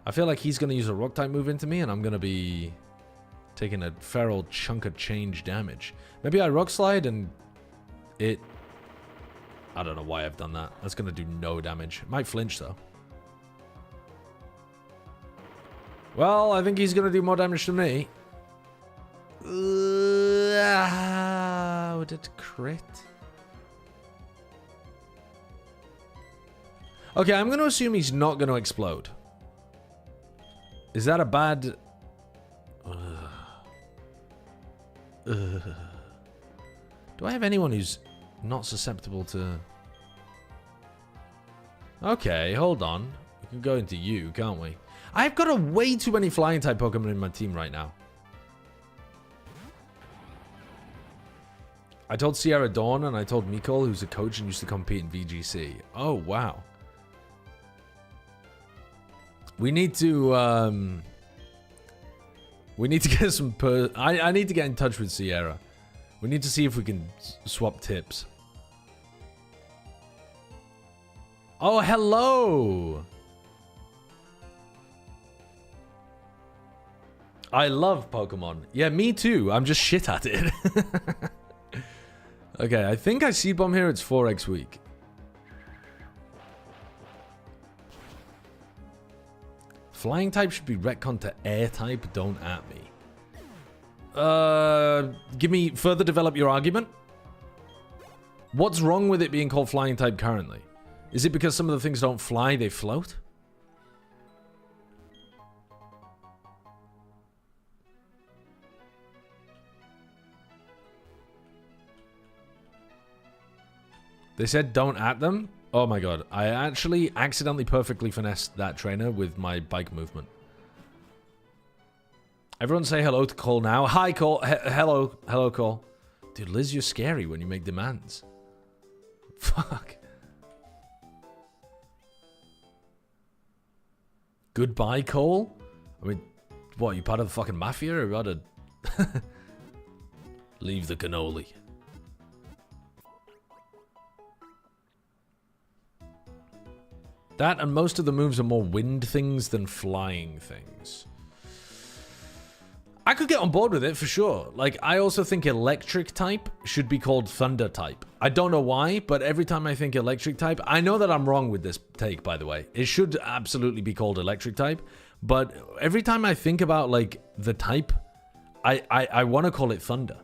I feel like he's going to use a rock type move into me and I'm going to be taking a fair old chunk of change damage. Maybe I rock slide and it... I don't know why I've done that. That's going to do no damage. It might flinch though. Well, I think he's going to do more damage to me. Would it crit? Okay, I'm going to assume he's not going to explode. Is that a bad... Do I have anyone who's not susceptible to... Okay, hold on. We can go into you, can't we? I've got way too many flying type Pokemon in my team right now. I told Sierra Dawn and I told Mikol, who's a coach and used to compete in VGC. Oh, wow. We need to get some I need to get in touch with Sierra. We need to see if we can swap tips. Oh, hello. I love Pokemon. Yeah, me too. I'm just shit at it. Okay, I think I see bomb here. It's 4x weak. Flying type should be retcon to air type. Don't at me. Further develop your argument. What's wrong with it being called flying type currently? Is it because some of the things don't fly, they float? They said don't at them? Oh my god. I actually accidentally perfectly finessed that trainer with my bike movement. Everyone say hello to Cole now. Hi, Cole. Hello. Hello, Cole. Dude, Liz, you're scary when you make demands. Fuck. Goodbye, Cole? I mean, what, you part of the fucking mafia or about to... Leave the cannoli. That and most of the moves are more wind things than flying things. I could get on board with it for sure. Like, I also think electric type should be called thunder type. I don't know why, but every time I think electric type, I know that I'm wrong with this take, by the way. It should absolutely be called electric type, but every time I think about, like, the type, I want to call it thunder.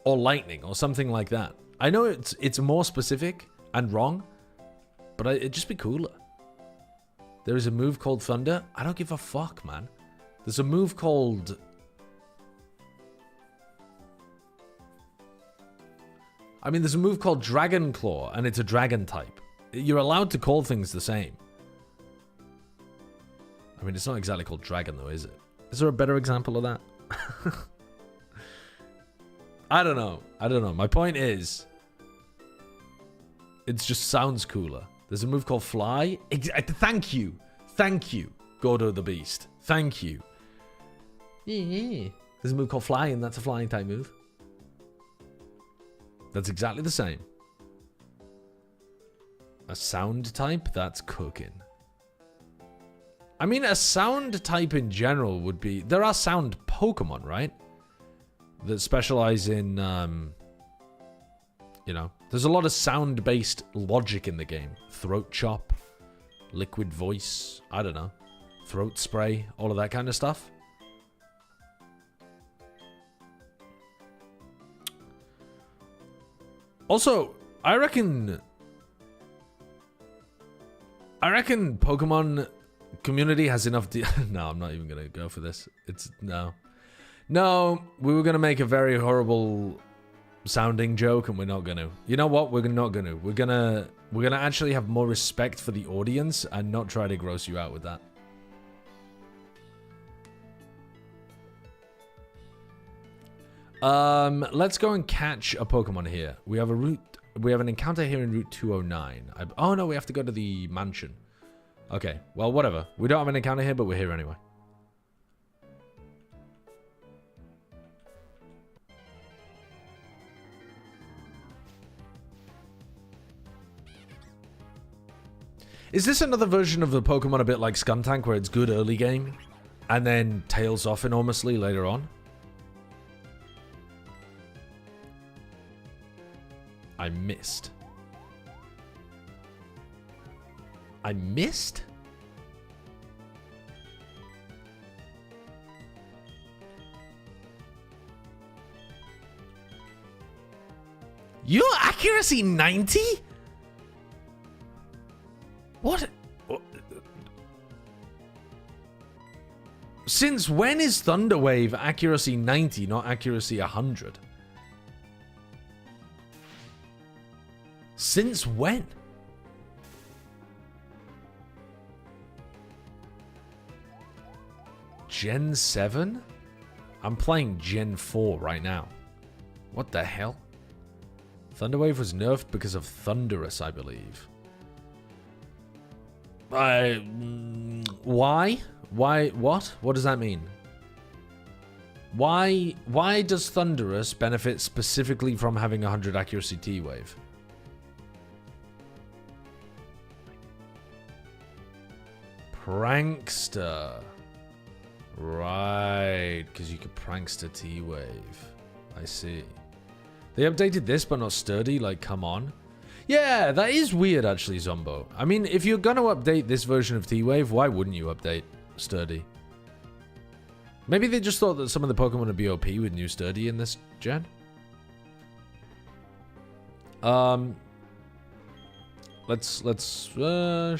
Or lightning, or something like that. I know it's more specific and wrong, but it'd just be cooler. There is a move called thunder. I don't give a fuck, man. There's a move called... I mean, there's a move called Dragon Claw, and it's a dragon type. You're allowed to call things the same. I mean, it's not exactly called dragon, though, is it? Is there a better example of that? I don't know. I don't know. My point is... It just sounds cooler. There's a move called Fly. Thank you. Thank you, Gordo the Beast. Thank you. There's a move called Fly, and that's a flying type move. That's exactly the same. A sound type? That's cooking. I mean, a sound type in general would be... There are sound Pokemon, right? That specialize in, you know... There's a lot of sound-based logic in the game. Throat chop. Liquid voice. I don't know. Throat spray. All of that kind of stuff. Also, I reckon Pokemon community has enough... No, I'm not even going to go for this. It's... No. No, we were going to make a very horrible sounding joke, and we're not going to. You know what? We're not going to. We're going to actually have more respect for the audience and not try to gross you out with that. Let's go and catch a Pokemon here. We have a route. We have an encounter here in Route 209. Oh no, we have to go to the mansion. Okay, well, whatever. We don't have an encounter here, but we're here anyway. Is this another version of the Pokemon a bit like Skuntank, where it's good early game and then tails off enormously later on? I missed. I missed? Your accuracy 90? What? Since when is Thunderwave accuracy 90, not accuracy 100? Since when? Gen 7? I'm playing Gen 4 right now. What the hell? Thunderwave was nerfed because of Thunderous, I believe. Why? Why? What? What does that mean? Why does Thunderous benefit specifically from having 100 accuracy T-Wave? Prankster. Right, because you could Prankster T-Wave. I see. They updated this, but not Sturdy? Like, come on. Yeah, that is weird, actually, Zombo. I mean, if you're going to update this version of T-Wave, why wouldn't you update Sturdy? Maybe they just thought that some of the Pokemon would be OP with new Sturdy in this gen? Should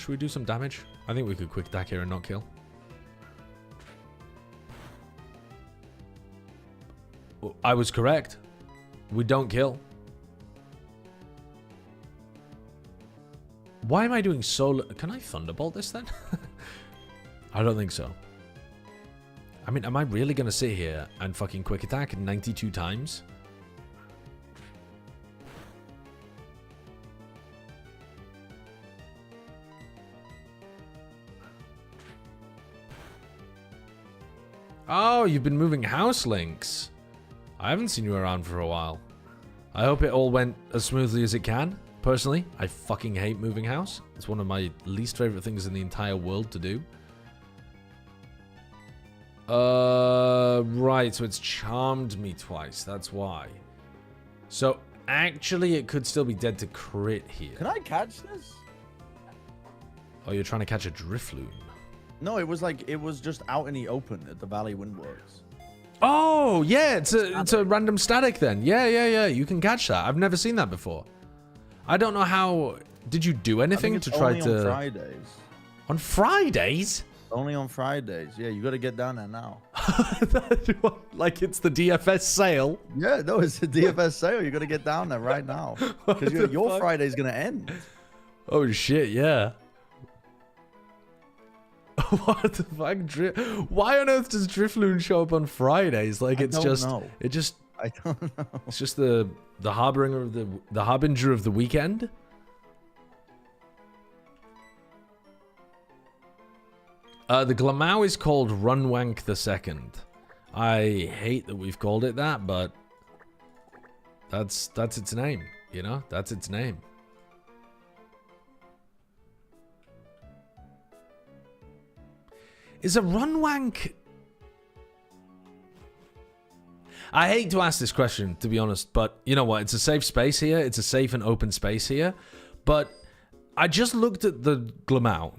we do some damage? I think we could quick attack here and not kill. I was correct. We don't kill. Why am I doing so... Can I Thunderbolt this then? I don't think so. I mean, am I really going to sit here and fucking quick attack 92 times? Oh, you've been moving house links. I haven't seen you around for a while. I hope it all went as smoothly as it can. Personally, I fucking hate moving house. It's one of my least favorite things in the entire world to do. Right, so it's charmed me twice. That's why. So, actually, it could still be dead to crit here. Can I catch this? Oh, you're trying to catch a Drifloon. No, it was like, it was just out in the open at the Valley Windworks. Oh, yeah, it's a random static then. Yeah, you can catch that. I've never seen that before. I don't know how... Did you do anything to try to... on Fridays. On Fridays? Only on Fridays. Yeah, you got to get down there now. Like it's the DFS sale? Yeah, no, it's the DFS sale. You got to get down there right now. Because your Friday's going to end. Oh, shit, yeah. What the fuck? Why on earth does Drifloon show up on Fridays? Like it's just... know. It just... I don't know. It's just the harbinger of the harbinger of the weekend. The Glamau is called Runwank the Second. I hate that we've called it that, but that's its name. You know, that's its name. Is a Runwank... I hate to ask this question, to be honest, but you know what? It's a safe space here. It's a safe and open space here. But I just looked at the Glamau,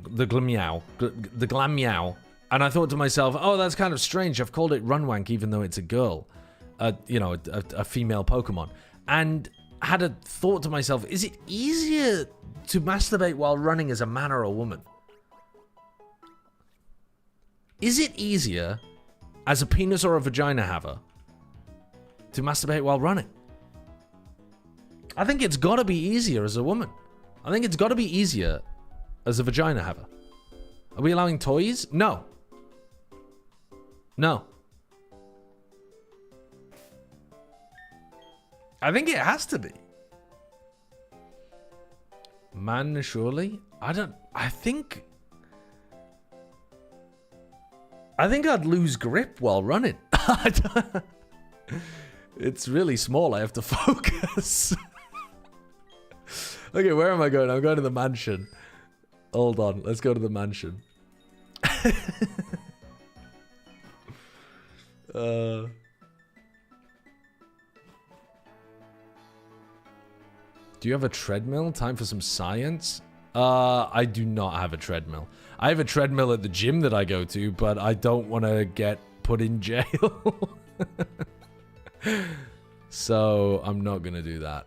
and I thought to myself, oh, that's kind of strange. I've called it Runwank even though it's a girl, you know, a female Pokemon. And had a thought to myself, is it easier to masturbate while running as a man or a woman? Is it easier as a penis or a vagina haver to masturbate while running? I think it's got to be easier as a woman. I think it's got to be easier as a vagina haver. Are we allowing toys? No. No. I think it has to be. Man, surely? I think I'd lose grip while running. It's really small. I have to focus. Okay, where am I going? I'm going to the mansion. Hold on. Let's go to the mansion. Do you have a treadmill? Time for some science? I do not have a treadmill. I have a treadmill at the gym that I go to, but I don't want to get put in jail. So I'm not going to do that.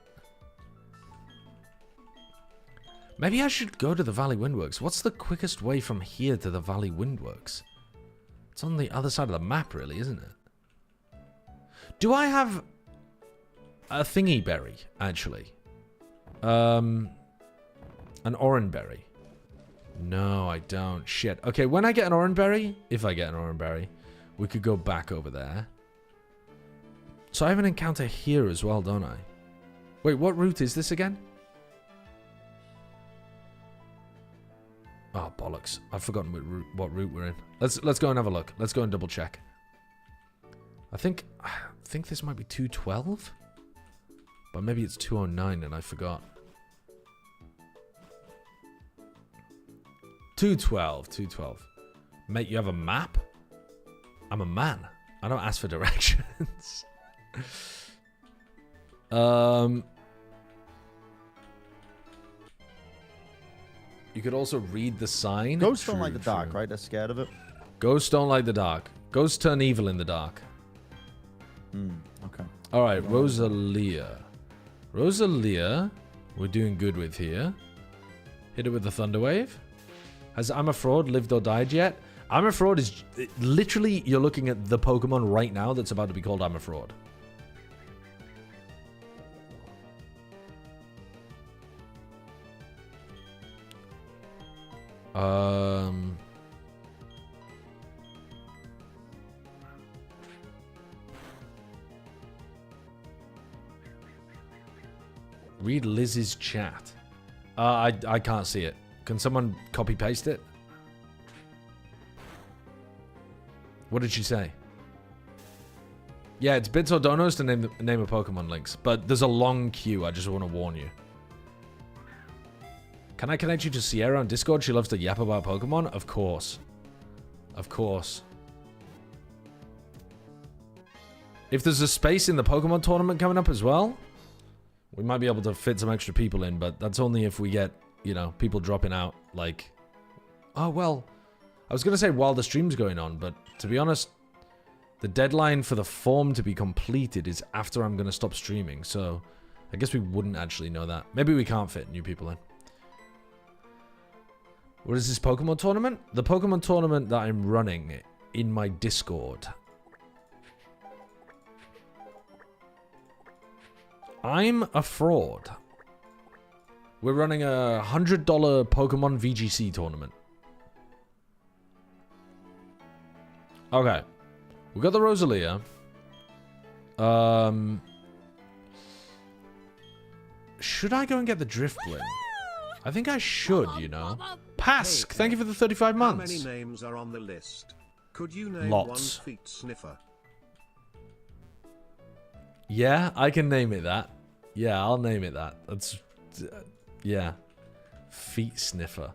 Maybe I should go to the Valley Windworks. What's the quickest way from here to the Valley Windworks? It's on the other side of the map, really, isn't it? Do I have a thingy berry, actually? An orange berry. No, I don't. Shit. Okay, when I get an orange berry, if I get an orange berry, we could go back over there. So I have an encounter here as well, don't I? Wait, what route is this again? Oh, bollocks. I've forgotten what route we're in. Let's go and have a look. Let's go and double check. I think this might be 212. But maybe it's 209 and I forgot. 212. Mate, you have a map? I'm a man. I don't ask for directions. You could also read the sign. Ghosts don't like the dark, right? They're scared of it. Ghosts don't like the dark. Ghosts turn evil in the dark. Okay. All right, Rosalia. Rosalia, we're doing good with here. Hit it with the Thunder Wave. Has I'm a Fraud lived or died yet? I'm a Fraud is literally, you're looking at the Pokemon right now that's about to be called I'm a Fraud. Read Liz's chat. I can't see it. Can someone copy paste it? What did she say? Yeah, it's bits or donos to name a Pokemon links, but there's a long queue. I just want to warn you. Can I connect you to Sierra on Discord? She loves to yap about Pokemon. Of course. Of course. If there's a space in the Pokemon tournament coming up as well, we might be able to fit some extra people in, but that's only if we get, you know, people dropping out, like... Oh, well, I was going to say while the stream's going on, but to be honest, the deadline for the form to be completed is after I'm going to stop streaming, so I guess we wouldn't actually know that. Maybe we can't fit new people in. What is this Pokemon tournament? The Pokemon tournament that I'm running in my Discord. I'm a fraud. We're running a $100 Pokemon VGC tournament. Okay. We got the Rosalia. Should I go and get the Drifblim? I think I should, you know. Pask, thank you for the 35 months. How many names are on the list? Could you name Lots. one feet sniffer? Yeah, I can name it that. Yeah, I'll name it that. That's... yeah. Feet sniffer.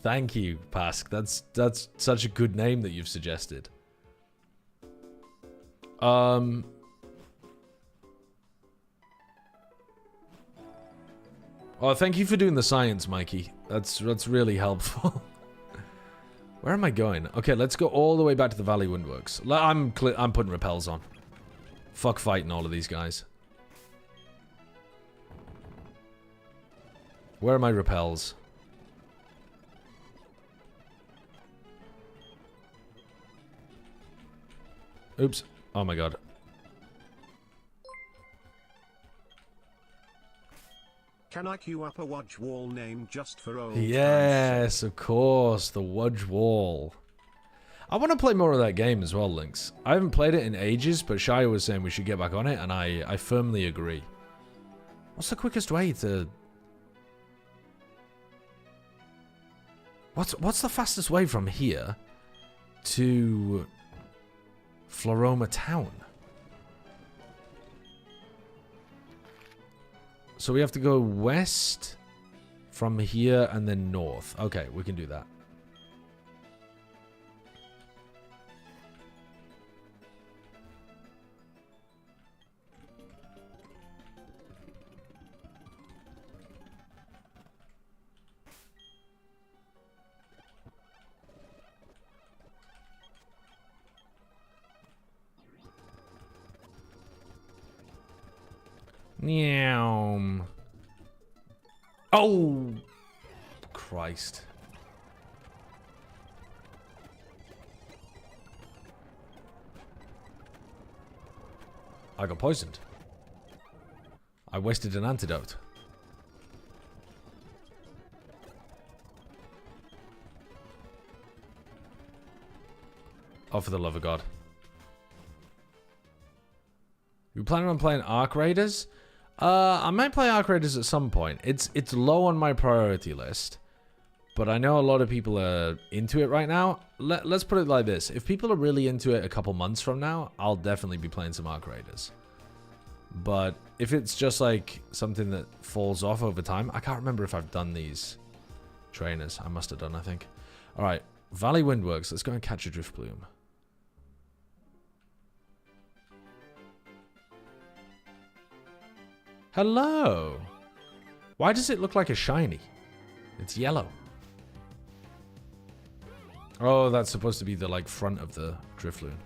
Thank you, Pask. That's such a good name that you've suggested. Oh, thank you for doing the science, Mikey. That's really helpful. Where am I going? Okay, let's go all the way back to the Valley Windworks. I'm putting repels on. Fuck fighting all of these guys. Where are my repels? Oops. Oh my god. Can I queue up a Wudge Wall name just for old Yes, of course. The Wudge Wall. I want to play more of that game as well, Lynx. I haven't played it in ages, but Shia was saying we should get back on it, and I firmly agree. What's the quickest way to... What's the fastest way from here to Floroma Town? So we have to go west from here and then north. Okay, we can do that. Meow. Oh! Christ. I got poisoned. I wasted an antidote. Oh, for the love of God. You planning on playing Arc Raiders? I might play Arc Raiders at some point. It's low on my priority list, but I know a lot of people are into it right now. Let's put it like this. If people are really into it a couple months from now, I'll definitely be playing some Arc Raiders. But if it's just like something that falls off over time, I can't remember if I've done these trainers. I must have done, I think. Alright, Valley Windworks. Let's go and catch a Drifblim. Hello. Why does it look like a shiny? It's yellow. Oh, that's supposed to be the like front of the Drifloon.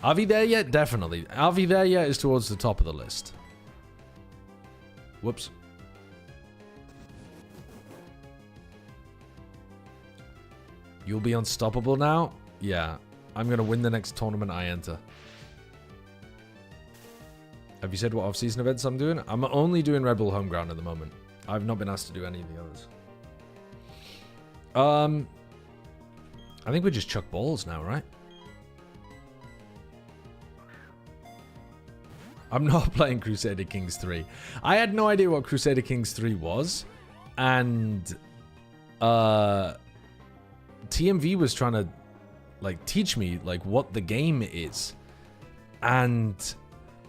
Are we there yet? Definitely. Are we there yet is towards the top of the list. Whoops. You'll be unstoppable now? Yeah. I'm going to win the next tournament I enter. Have you said what off-season events I'm doing? I'm only doing Red Bull Homeground at the moment. I've not been asked to do any of the others. I think we just chuck balls now, right? I'm not playing Crusader Kings 3. I had no idea what Crusader Kings 3 was, and TMV was trying to like teach me like what the game is, and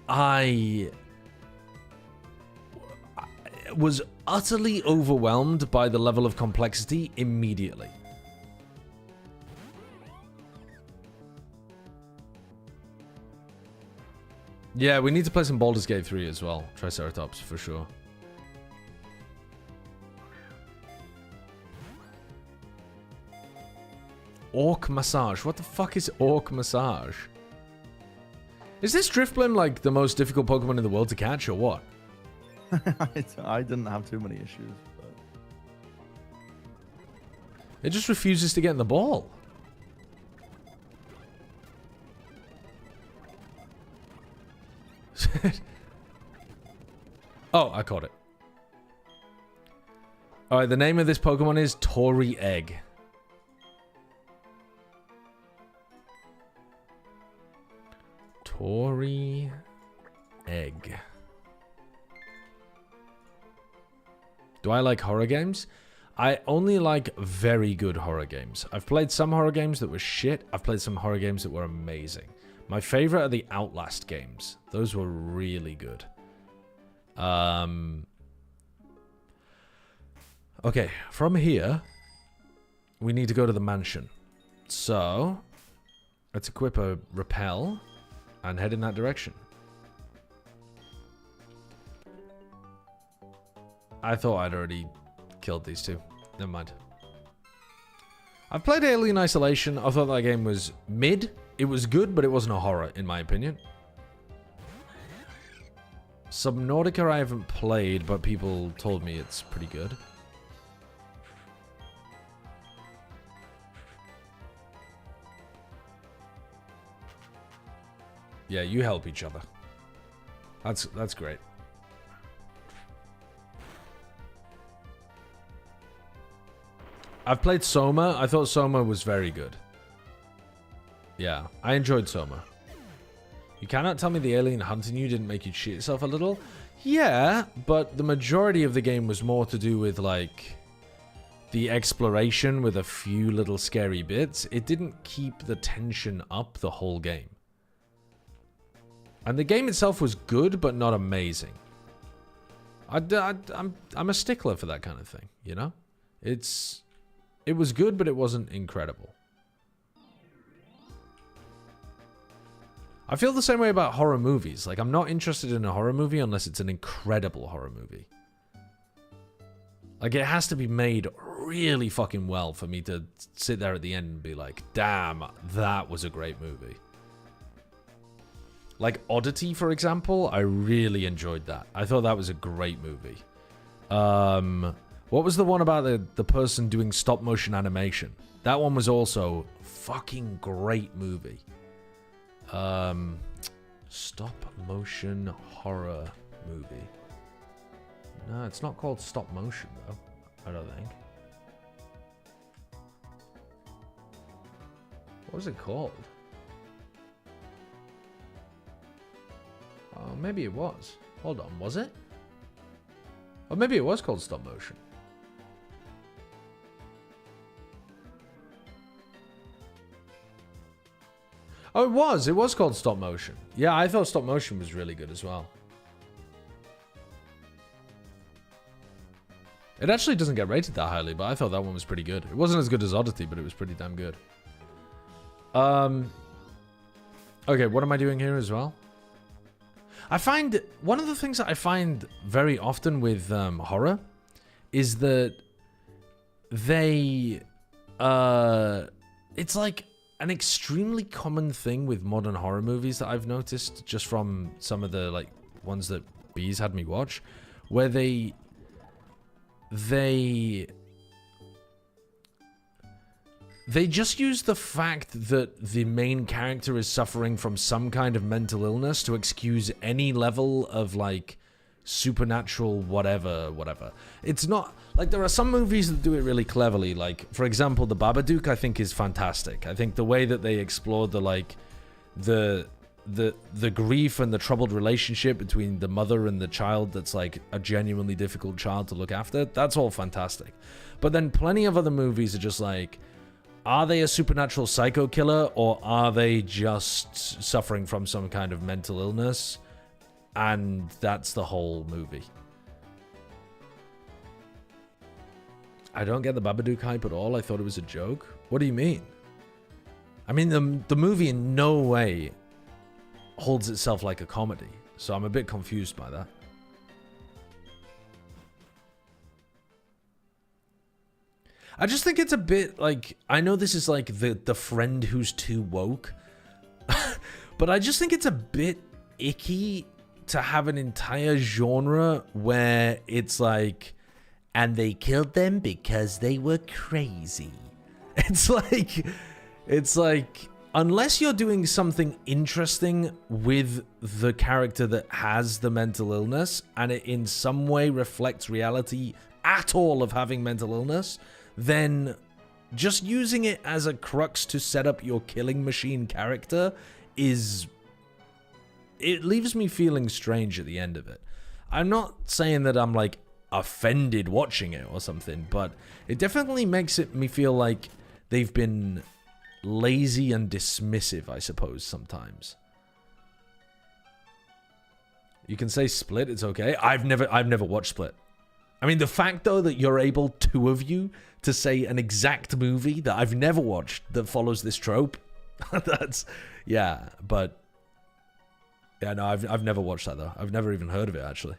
I was utterly overwhelmed by the level of complexity immediately. Yeah, we need to play some Baldur's Gate 3 as well. Triceratops, for sure. Orc Massage. What the fuck is Orc Massage? Is this Driftblim like the most difficult Pokemon in the world to catch, or what? I didn't have too many issues. But... It just refuses to get in the ball. Oh, I caught it. Alright, the name of this Pokemon is Tory Egg. Tory Egg. Do I like horror games? I only like very good horror games. I've played some horror games that were shit. I've played some horror games that were amazing. My favorite are the Outlast games. Those were really good. Okay, from here, we need to go to the mansion. So, let's equip a repel and head in that direction. I thought I'd already killed these two. Never mind. I've played Alien Isolation. I thought that game was mid. It was good, but it wasn't a horror, in my opinion. Subnautica I haven't played, but people told me it's pretty good. Yeah, you help each other. That's great. I've played Soma. I thought Soma was very good. Yeah, I enjoyed Soma. You cannot tell me the alien hunting you didn't make you shit yourself a little? Yeah, but the majority of the game was more to do with, like, the exploration with a few little scary bits. It didn't keep the tension up the whole game. And the game itself was good, but not amazing. I'm a stickler for that kind of thing, you know? It was good, but it wasn't incredible. I feel the same way about horror movies. Like, I'm not interested in a horror movie unless it's an incredible horror movie. Like, it has to be made really fucking well for me to sit there at the end and be like, damn, that was a great movie. Like Oddity, for example, I really enjoyed that. I thought that was a great movie. What was the one about the person doing stop motion animation? That one was also fucking great movie. Stop motion horror movie. No, it's not called stop motion though. I don't think. What was it called? Oh, maybe it was. Hold on, was it? Or maybe it was called stop motion. Oh, it was. It was called stop motion. Yeah, I thought stop motion was really good as well. It actually doesn't get rated that highly, but I thought that one was pretty good. It wasn't as good as Oddity, but it was pretty damn good. Okay, what am I doing here as well? I find one of the things that I find very often with horror is that they it's like an extremely common thing with modern horror movies that I've noticed just from some of the like ones that Bees had me watch, where they just use the fact that the main character is suffering from some kind of mental illness to excuse any level of like supernatural whatever. It's not like there are some movies that do it really cleverly. Like, for example, The Babadook I think is fantastic. I think the way that they explored the the grief and the troubled relationship between the mother and the child that's like a genuinely difficult child to look after, that's all fantastic. But then plenty of other movies are just like, are they a supernatural psycho killer, or are they just suffering from some kind of mental illness? And that's the whole movie. I don't get the Babadook hype at all. I thought it was a joke. What do you mean? I mean, the movie in no way holds itself like a comedy, so I'm a bit confused by that. I just think it's a bit like, I know this is like the friend who's too woke, but I just think it's a bit icky to have an entire genre where it's like, and they killed them because they were crazy. It's like, unless you're doing something interesting with the character that has the mental illness, and it in some way reflects reality at all of having mental illness, then just using it as a crux to set up your killing machine character it leaves me feeling strange at the end of it. I'm not saying that I'm like offended watching it or something, but it definitely makes me feel like they've been lazy and dismissive, I suppose, sometimes. You can say Split, it's okay. I've never watched Split. I mean, the fact, though, that you're able, two of you, to say an exact movie that I've never watched that follows this trope, that's... Yeah, but... Yeah, no, I've never watched that, though. I've never even heard of it, actually.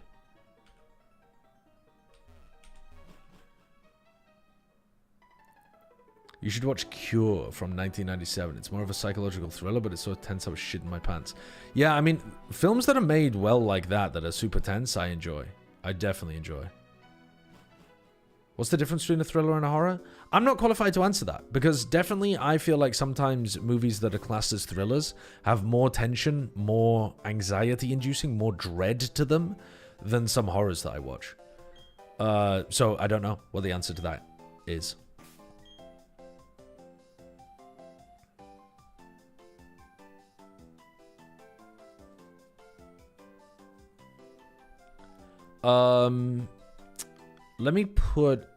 You should watch Cure from 1997. It's more of a psychological thriller, but it's so tense I was shitting my pants. Yeah, I mean, films that are made well like that are super tense, I enjoy. I definitely enjoy. What's the difference between a thriller and a horror? I'm not qualified to answer that, because definitely I feel like sometimes movies that are classed as thrillers have more tension, more anxiety-inducing, more dread to them than some horrors that I watch. So I don't know what the answer to that is. Let me put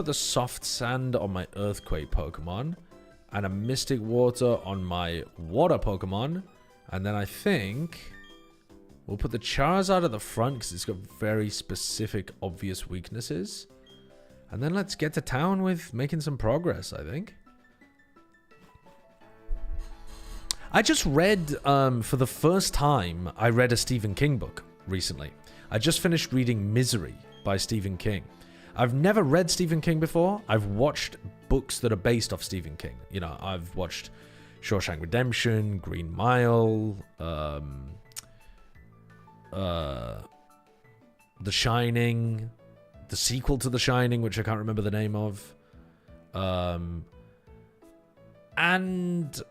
the soft sand on my earthquake Pokemon and a mystic water on my water Pokemon, and then I think we'll put the Charizard at the front because it's got very specific, obvious weaknesses, and then let's get to town with making some progress, I think. I just read, for the first time, I read a Stephen King book recently. I just finished reading Misery by Stephen King. I've never read Stephen King before. I've watched books that are based off Stephen King. You know, I've watched Shawshank Redemption, Green Mile, The Shining, the sequel to The Shining, which I can't remember the name of. And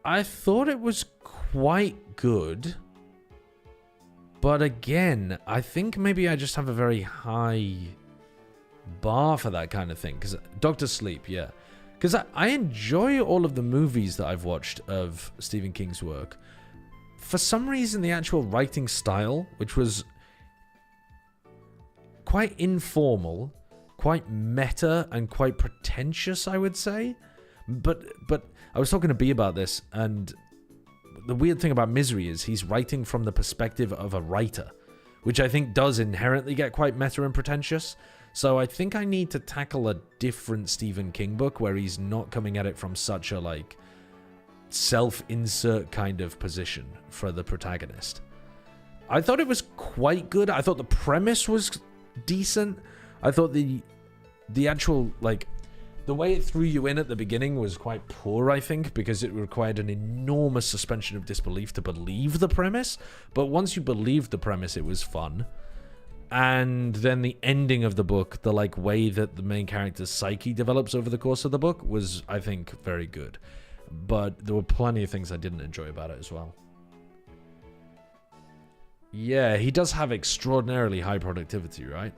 I thought it was quite good. But again, I think maybe I just have a very high bar for that kind of thing. Because Dr. Sleep, yeah. Because I enjoy all of the movies that I've watched of Stephen King's work. For some reason, the actual writing style, which was quite informal, quite meta, and quite pretentious, I would say. But I was talking to B about this, and the weird thing about Misery is he's writing from the perspective of a writer, which I think does inherently get quite meta and pretentious. So I think I need to tackle a different Stephen King book where he's not coming at it from such a like self-insert kind of position for the protagonist. I thought it was quite good. I thought the premise was decent. I thought the actual like the way it threw you in at the beginning was quite poor, I think, because it required an enormous suspension of disbelief to believe the premise. But once you believed the premise, it was fun. And then the ending of the book, the like way that the main character's psyche develops over the course of the book was, I think, very good. But there were plenty of things I didn't enjoy about it as well. Yeah, he does have extraordinarily high productivity, right?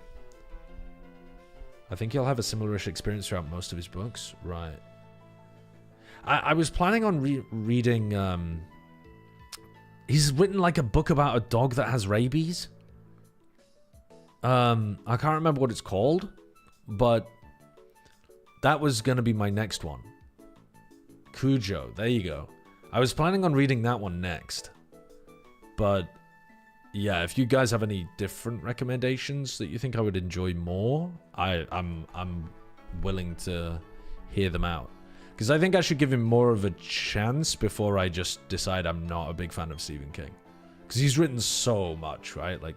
I think he'll have a similar-ish experience throughout most of his books. Right. I was planning on reading. He's written like a book about a dog that has rabies. I can't remember what it's called, but that was going to be my next one. Cujo, there you go. I was planning on reading that one next. But yeah, if you guys have any different recommendations that you think I would enjoy more, I'm willing to hear them out. Because I think I should give him more of a chance before I just decide I'm not a big fan of Stephen King. Because he's written so much, right? Like,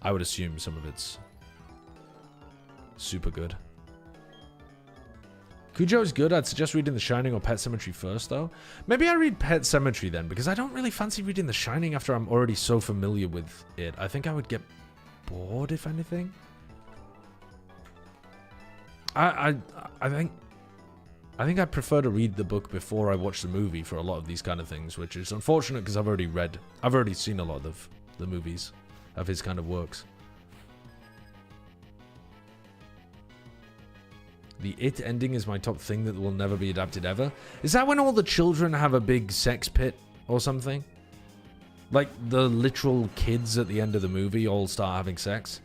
I would assume some of it's super good. Cujo is good. I'd suggest reading The Shining or Pet Sematary first, though. Maybe I read Pet Sematary then, because I don't really fancy reading The Shining after I'm already so familiar with it. I think I would get bored, if anything. I think I prefer to read the book before I watch the movie for a lot of these kind of things, which is unfortunate because I've already seen a lot of the movies of his kind of works. The It ending is my top thing that will never be adapted ever. Is that when all the children have a big sex pit or something? Like the literal kids at the end of the movie all start having sex?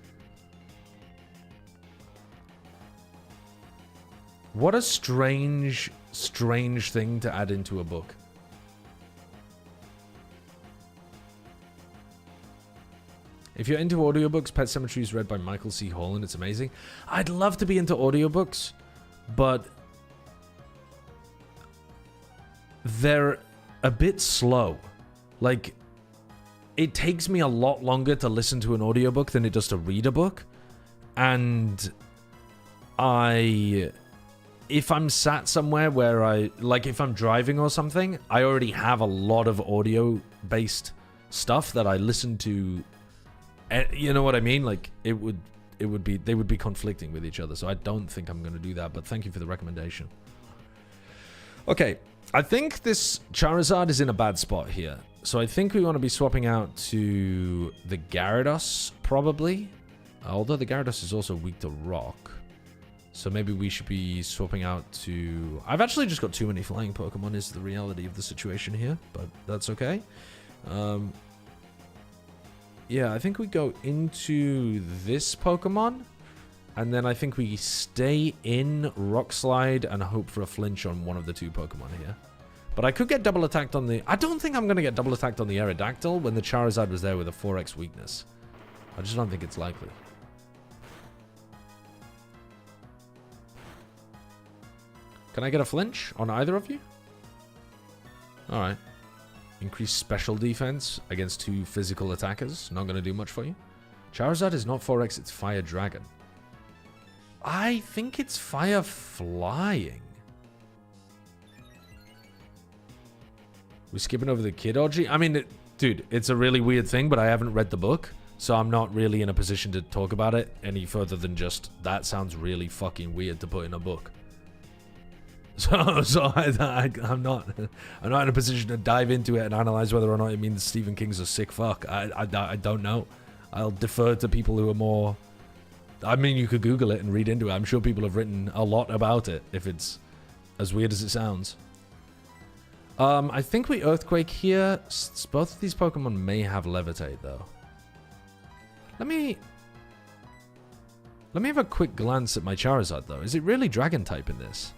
What a strange thing to add into a book. If you're into audiobooks, Pet Sematary is read by Michael C. Hall and it's amazing. I'd love to be into audiobooks, but they're a bit slow. Like, it takes me a lot longer to listen to an audiobook than it does to read a book. And if I'm sat somewhere where if I'm driving or something, I already have a lot of audio-based stuff that I listen to. You know what I mean? Like, they would be conflicting with each other, so I don't think I'm going to do that, but thank you for the recommendation. Okay, I think this Charizard is in a bad spot here. So I think we want to be swapping out to the Gyarados, probably. Although the Gyarados is also weak to rock. So maybe we should be swapping out to... I've actually just got too many flying Pokemon is the reality of the situation here, but that's okay. Yeah, I think we go into this Pokemon, and then I think we stay in Rock Slide and hope for a flinch on one of the two Pokemon here. But I could get double attacked on the... I don't think I'm going to get double attacked on the Aerodactyl when the Charizard was there with a 4x weakness. I just don't think it's likely. Can I get a flinch on either of you? Alright. Increase special defense against two physical attackers. Not going to do much for you. Charizard is not 4x, it's Fire Dragon. I think it's Fire Flying. We're skipping over the Kidorgy. I mean, dude, it's a really weird thing, but I haven't read the book. So I'm not really in a position to talk about it any further than just, that sounds really fucking weird to put in a book. So I'm not in a position to dive into it and analyze whether or not it means Stephen King's a sick fuck. I don't know. I'll defer to people who are more... I mean, you could Google it and read into it. I'm sure people have written a lot about it, if it's as weird as it sounds. I think we Earthquake here. Both of these Pokemon may have Levitate, though. Let me have a quick glance at my Charizard, though. Is it really Dragon type in this?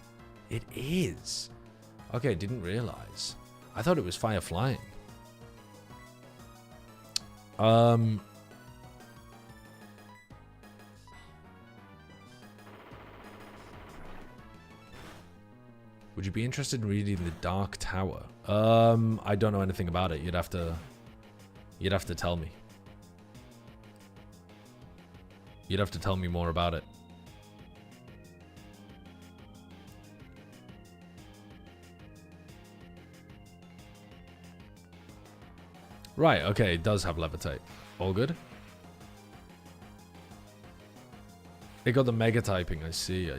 It is. Okay, didn't realize. I thought it was Fire Flying. Would you be interested in reading The Dark Tower? I don't know anything about it. You'd have to tell me. You'd have to tell me more about it. Right, okay, it does have Levitate. All good. It got the Mega typing, I see.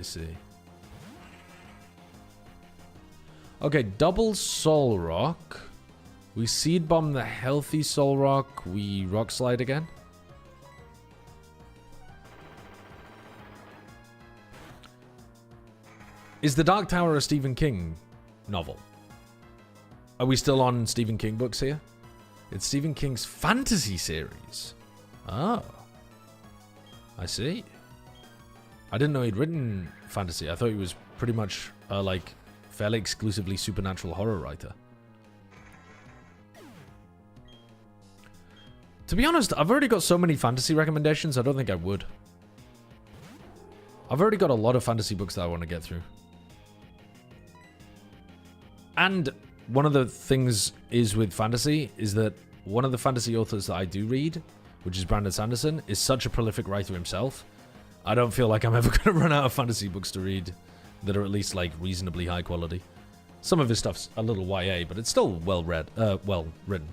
Okay, double Soul Rock. We Seed Bomb the healthy Soul Rock. We Rock Slide again. Is The Dark Tower a Stephen King novel. Are we still on Stephen King books here? It's Stephen King's fantasy series. Oh. I see. I didn't know he'd written fantasy. I thought he was pretty much like fairly exclusively supernatural horror writer. To be honest, I've already got so many fantasy recommendations, I don't think I would. I've already got a lot of fantasy books that I want to get through. And one of the things is with fantasy is that one of the fantasy authors that I do read, which is Brandon Sanderson, is such a prolific writer himself. I don't feel like I'm ever going to run out of fantasy books to read that are at least like reasonably high quality. Some of his stuff's a little YA, but it's still well read, well written.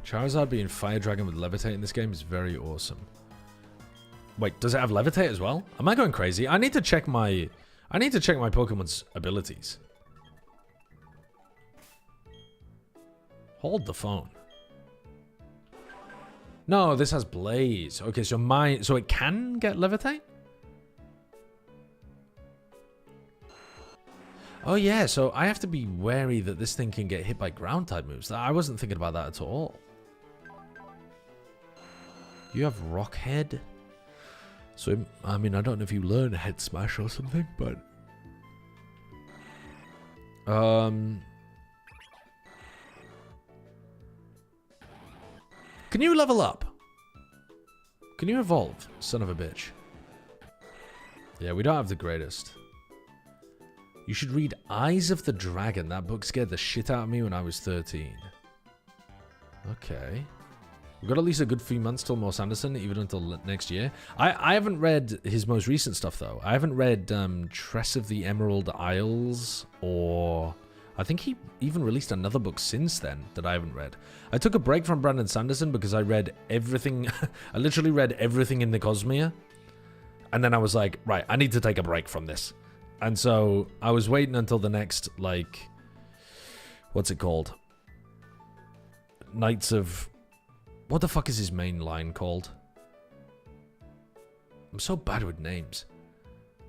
Charizard being Fire Dragon with Levitate in this game is very awesome. Wait, does it have Levitate as well? Am I going crazy? I need to check my Pokemon's abilities. Hold the phone. No, this has Blaze. Okay, so it can get Levitate? Oh yeah, so I have to be wary that this thing can get hit by ground type moves. I wasn't thinking about that at all. You have Rock Head. So, I mean, I don't know if you learn Head Smash or something, but... Can you level up? Can you evolve, son of a bitch? Yeah, we don't have the greatest. You should read Eyes of the Dragon. That book scared the shit out of me when I was 13. Okay. We've got at least a good few months till Moore Sanderson, even until next year. I haven't read his most recent stuff, though. I haven't read Tress of the Emerald Isles, or... I think he even released another book since then that I haven't read. I took a break from Brandon Sanderson because I read everything... I literally read everything in the Cosmere. And then I was like, right, I need to take a break from this. And so I was waiting until the next, like... What's it called? Knights of... What the fuck is his main line called? I'm so bad with names.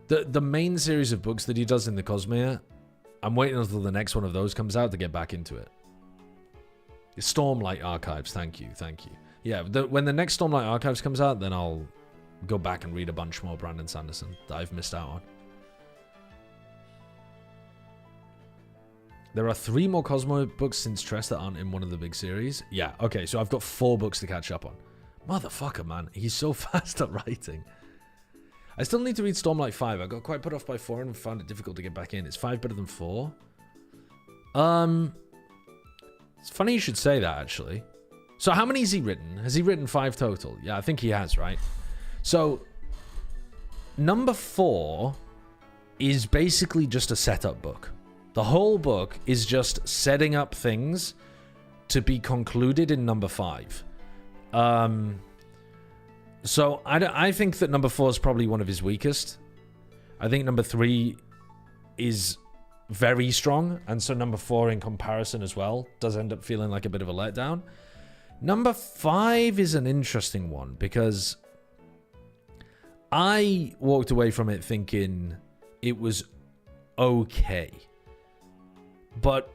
The main series of books that he does in the Cosmere, I'm waiting until the next one of those comes out to get back into it. Stormlight Archives, thank you. Yeah, when the next Stormlight Archives comes out, then I'll go back and read a bunch more Brandon Sanderson that I've missed out on. There are 3 more Cosmo books since Tress that aren't in one of the big series. Yeah, okay, so I've got 4 books to catch up on. Motherfucker, man. He's so fast at writing. I still need to read Stormlight 5. I got quite put off by 4 and found it difficult to get back in. Is 5 better than 4? It's funny you should say that, actually. So how many has he written? Has he written 5 total? Yeah, I think he has, right? So, number 4 is basically just a setup book. The whole book is just setting up things to be concluded in number 5. So I think that number 4 is probably one of his weakest. I think number 3 is very strong, and so number 4 in comparison as well does end up feeling like a bit of a letdown. Number 5 is an interesting one because I walked away from it thinking it was okay. But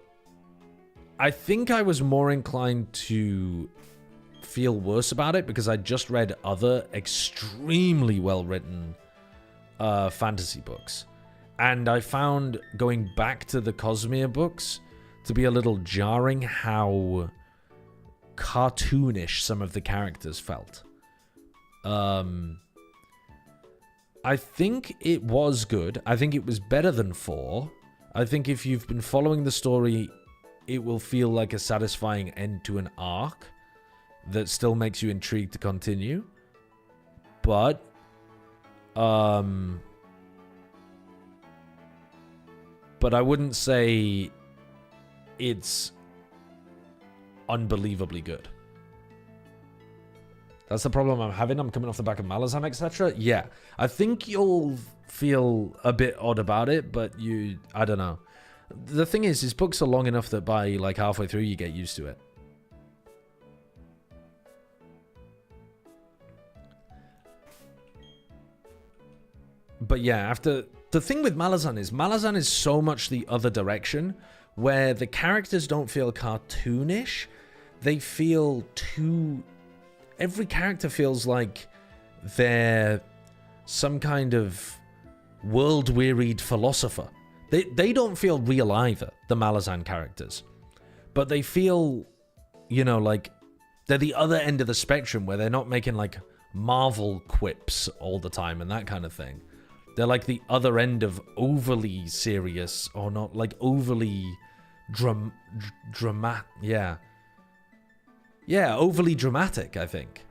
I think I was more inclined to feel worse about it because I just read other extremely well-written fantasy books. And I found going back to the Cosmere books to be a little jarring how cartoonish some of the characters felt. I think it was good. I think it was better than 4. I think if you've been following the story, it will feel like a satisfying end to an arc that still makes you intrigued to continue. But, I wouldn't say it's unbelievably good. That's the problem I'm having. I'm coming off the back of Malazan, etc. Yeah, I think you'll feel a bit odd about it, but I don't know. The thing is, his books are long enough that by like halfway through you get used to it. But yeah, after the thing with Malazan is so much the other direction, where the characters don't feel cartoonish. They feel too... Every character feels like they're some kind of world-wearied philosopher. They don't feel real either, the Malazan characters. But they feel, you know, like they're the other end of the spectrum where they're not making like Marvel quips all the time and that kind of thing. They're like the other end of overly serious or not, like overly dramatic. Yeah. Yeah, overly dramatic, I think.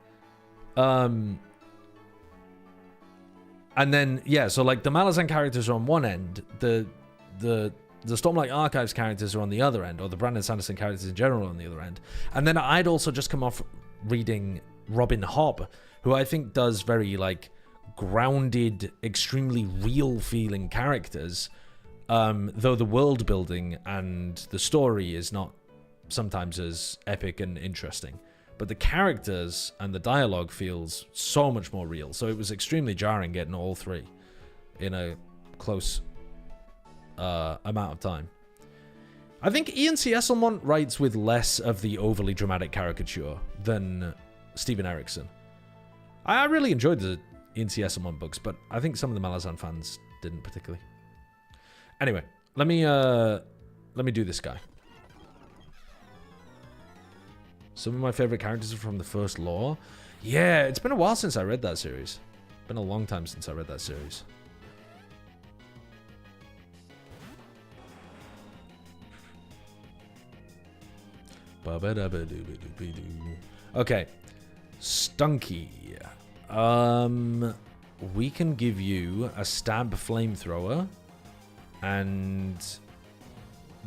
And then, yeah, so like the Malazan characters are on one end, the Stormlight Archives characters are on the other end, or the Brandon Sanderson characters in general are on the other end. And then I'd also just come off reading Robin Hobb, who I think does very like grounded, extremely real feeling characters, though the world building and the story is not sometimes as epic and interesting. But the characters and the dialogue feels so much more real. So it was extremely jarring getting all three in a close amount of time. I think Ian C. Esselmont writes with less of the overly dramatic caricature than Steven Erikson. I really enjoyed the Ian C. Esselmont books, but I think some of the Malazan fans didn't particularly. Anyway, let me do this guy. Some of my favorite characters are from the first lore. Yeah, it's been a while since I read that series. Been a long time since I read that series. Okay. Stunky. We can give you a stab flamethrower and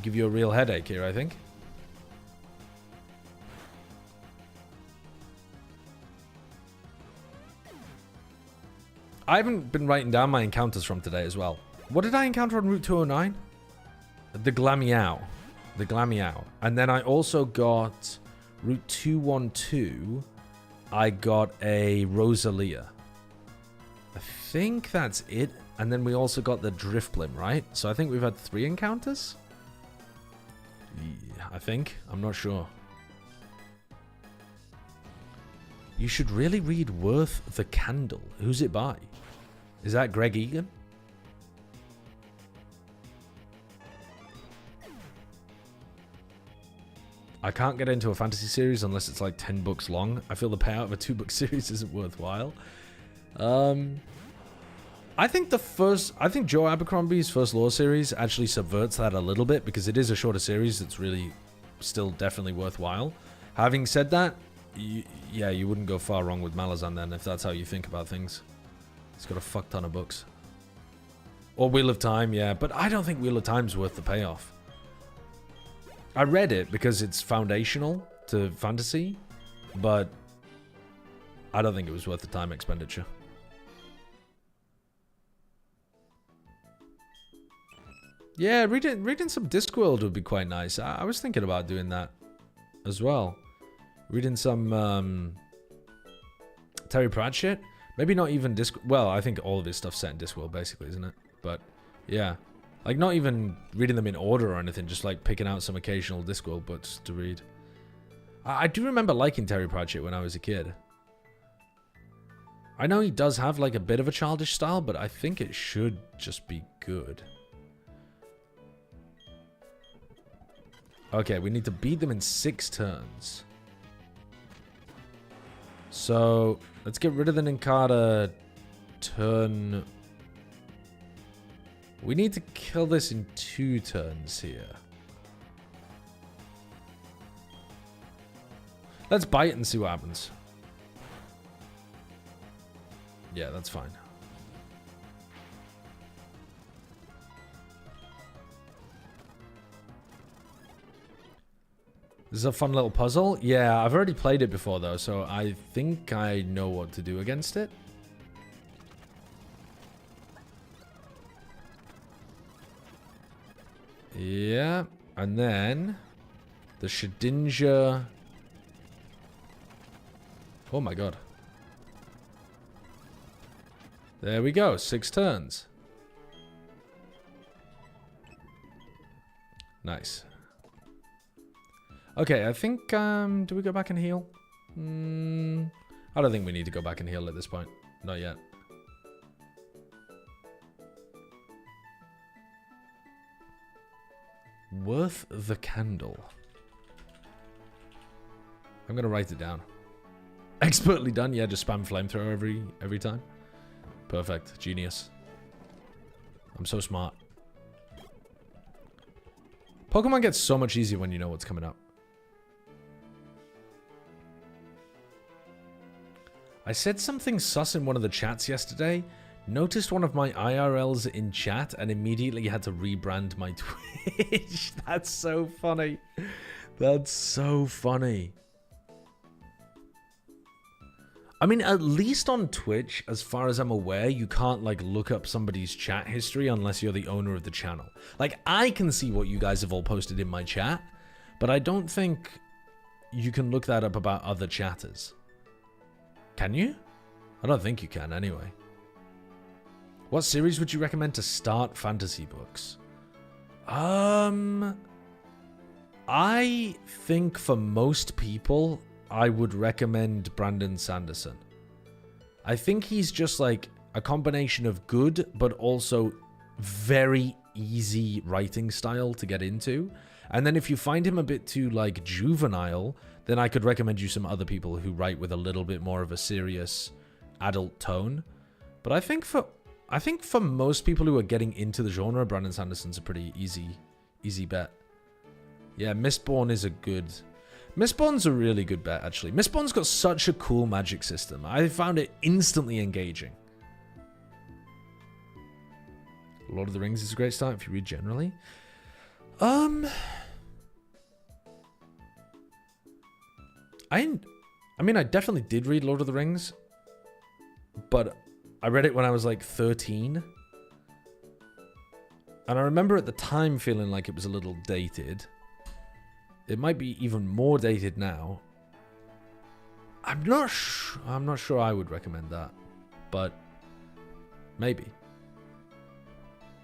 give you a real headache here, I think. I haven't been writing down my encounters from today as well. What did I encounter on Route 209? The Glamiao. The Glamiao. And then I also got Route 212. I got a Rosalia. I think that's it. And then we also got the Driftblim, right? So I think we've had 3 encounters? Yeah, I think. I'm not sure. You should really read Worth the Candle. Who's it by? Is that Greg Egan? I can't get into a fantasy series unless it's like 10 books long. I feel the payout of a 2-book series isn't worthwhile. I think Joe Abercrombie's First Law series actually subverts that a little bit because it is a shorter series that's really still definitely worthwhile. Having said that, yeah, you wouldn't go far wrong with Malazan then if that's how you think about things. It's got a fuck ton of books. Or Wheel of Time, yeah, but I don't think Wheel of Time's worth the payoff. I read it because it's foundational to fantasy, but I don't think it was worth the time expenditure. Yeah, reading some Discworld would be quite nice. I was thinking about doing that as well. Reading some Terry Pratchett. Maybe not even well, I think all of his stuff's set in Discworld basically, isn't it? But yeah. Like not even reading them in order or anything, just like picking out some occasional Discworld books to read. I do remember liking Terry Pratchett when I was a kid. I know he does have like a bit of a childish style, but I think it should just be good. Okay, we need to beat them in 6 turns. So, let's get rid of the Ninkata turn. We need to kill this in 2 turns here. Let's bite and see what happens. Yeah, that's fine. This is a fun little puzzle. Yeah, I've already played it before though, so I think I know what to do against it. Yeah. And then the Shedinja. Oh my god. There we go. 6 turns. Nice. Okay, I think, do we go back and heal? I don't think we need to go back and heal at this point. Not yet. Worth the candle. I'm gonna write it down. Expertly done. Yeah, just spam flamethrower every time. Perfect. Genius. I'm so smart. Pokemon gets so much easier when you know what's coming up. I said something sus in one of the chats yesterday. Noticed one of my IRLs in chat and immediately had to rebrand my Twitch. That's so funny. That's so funny. I mean, at least on Twitch, as far as I'm aware, you can't, like, look up somebody's chat history unless you're the owner of the channel. Like, I can see what you guys have all posted in my chat, but I don't think you can look that up about other chatters. Can you? I don't think you can, anyway. What series would you recommend to start fantasy books? I think for most people, I would recommend Brandon Sanderson. I think he's just like a combination of good, but also very easy writing style to get into. And then if you find him a bit too like juvenile, then I could recommend you some other people who write with a little bit more of a serious adult tone. But I think for most people who are getting into the genre, Brandon Sanderson's a pretty easy bet. Yeah, Mistborn is a good... Mistborn's a really good bet, actually. Mistborn's got such a cool magic system. I found it instantly engaging. Lord of the Rings is a great start if you read generally. I mean, I definitely did read Lord of the Rings, but I read it when I was like 13. And I remember at the time feeling like it was a little dated. It might be even more dated now. I'm not sure I would recommend that, but maybe.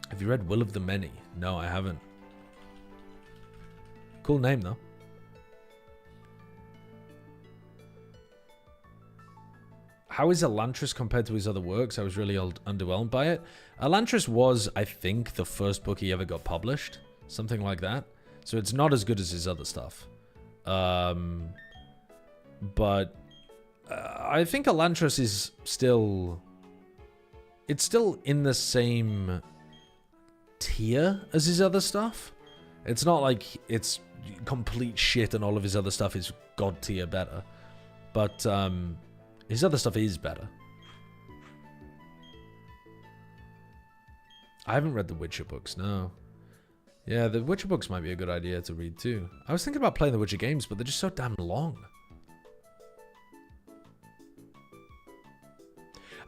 Have you read Will of the Many? No, I haven't. Cool name, though. How is Elantris compared to his other works? I was really underwhelmed by it. Elantris was, I think, the first book he ever got published. Something like that. So it's not as good as his other stuff. But I think Elantris is still... It's still in the same tier as his other stuff. It's not like it's complete shit and all of his other stuff is god tier better. But his other stuff is better. I haven't read the Witcher books, no. Yeah, the Witcher books might be a good idea to read too. I was thinking about playing the Witcher games, but they're just so damn long.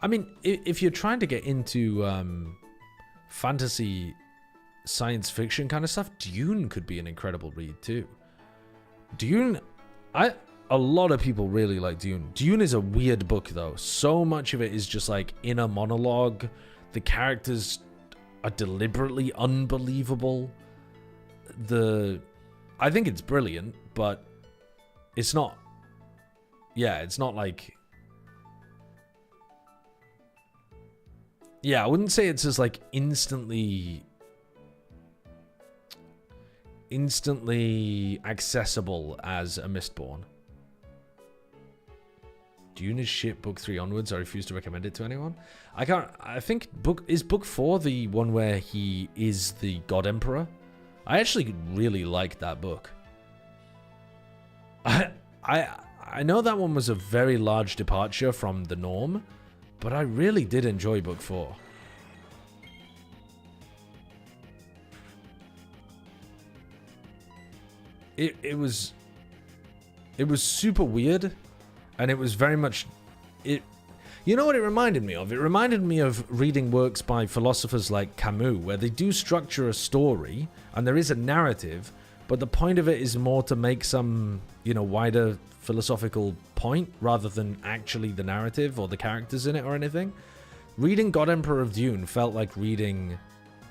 I mean, if you're trying to get into fantasy, science fiction kind of stuff, Dune could be an incredible read too. Dune, a lot of people really like Dune. Dune is a weird book though. So much of it is just like inner monologue. The characters are deliberately unbelievable. I think it's brilliant, but it's not. Yeah, it's not like. Yeah, I wouldn't say it's as like instantly accessible as a Mistborn. Dune is shit. Book 3 onwards, I refuse to recommend it to anyone. I think book 4 the one where he is the God Emperor. I actually really liked that book. I know that one was a very large departure from the norm, but I really did enjoy book 4. It was super weird, and it was very much You know what it reminded me of? It reminded me of reading works by philosophers like Camus, where they do structure a story, and there is a narrative, but the point of it is more to make some, wider philosophical point, rather than actually the narrative or the characters in it or anything. Reading God Emperor of Dune felt like reading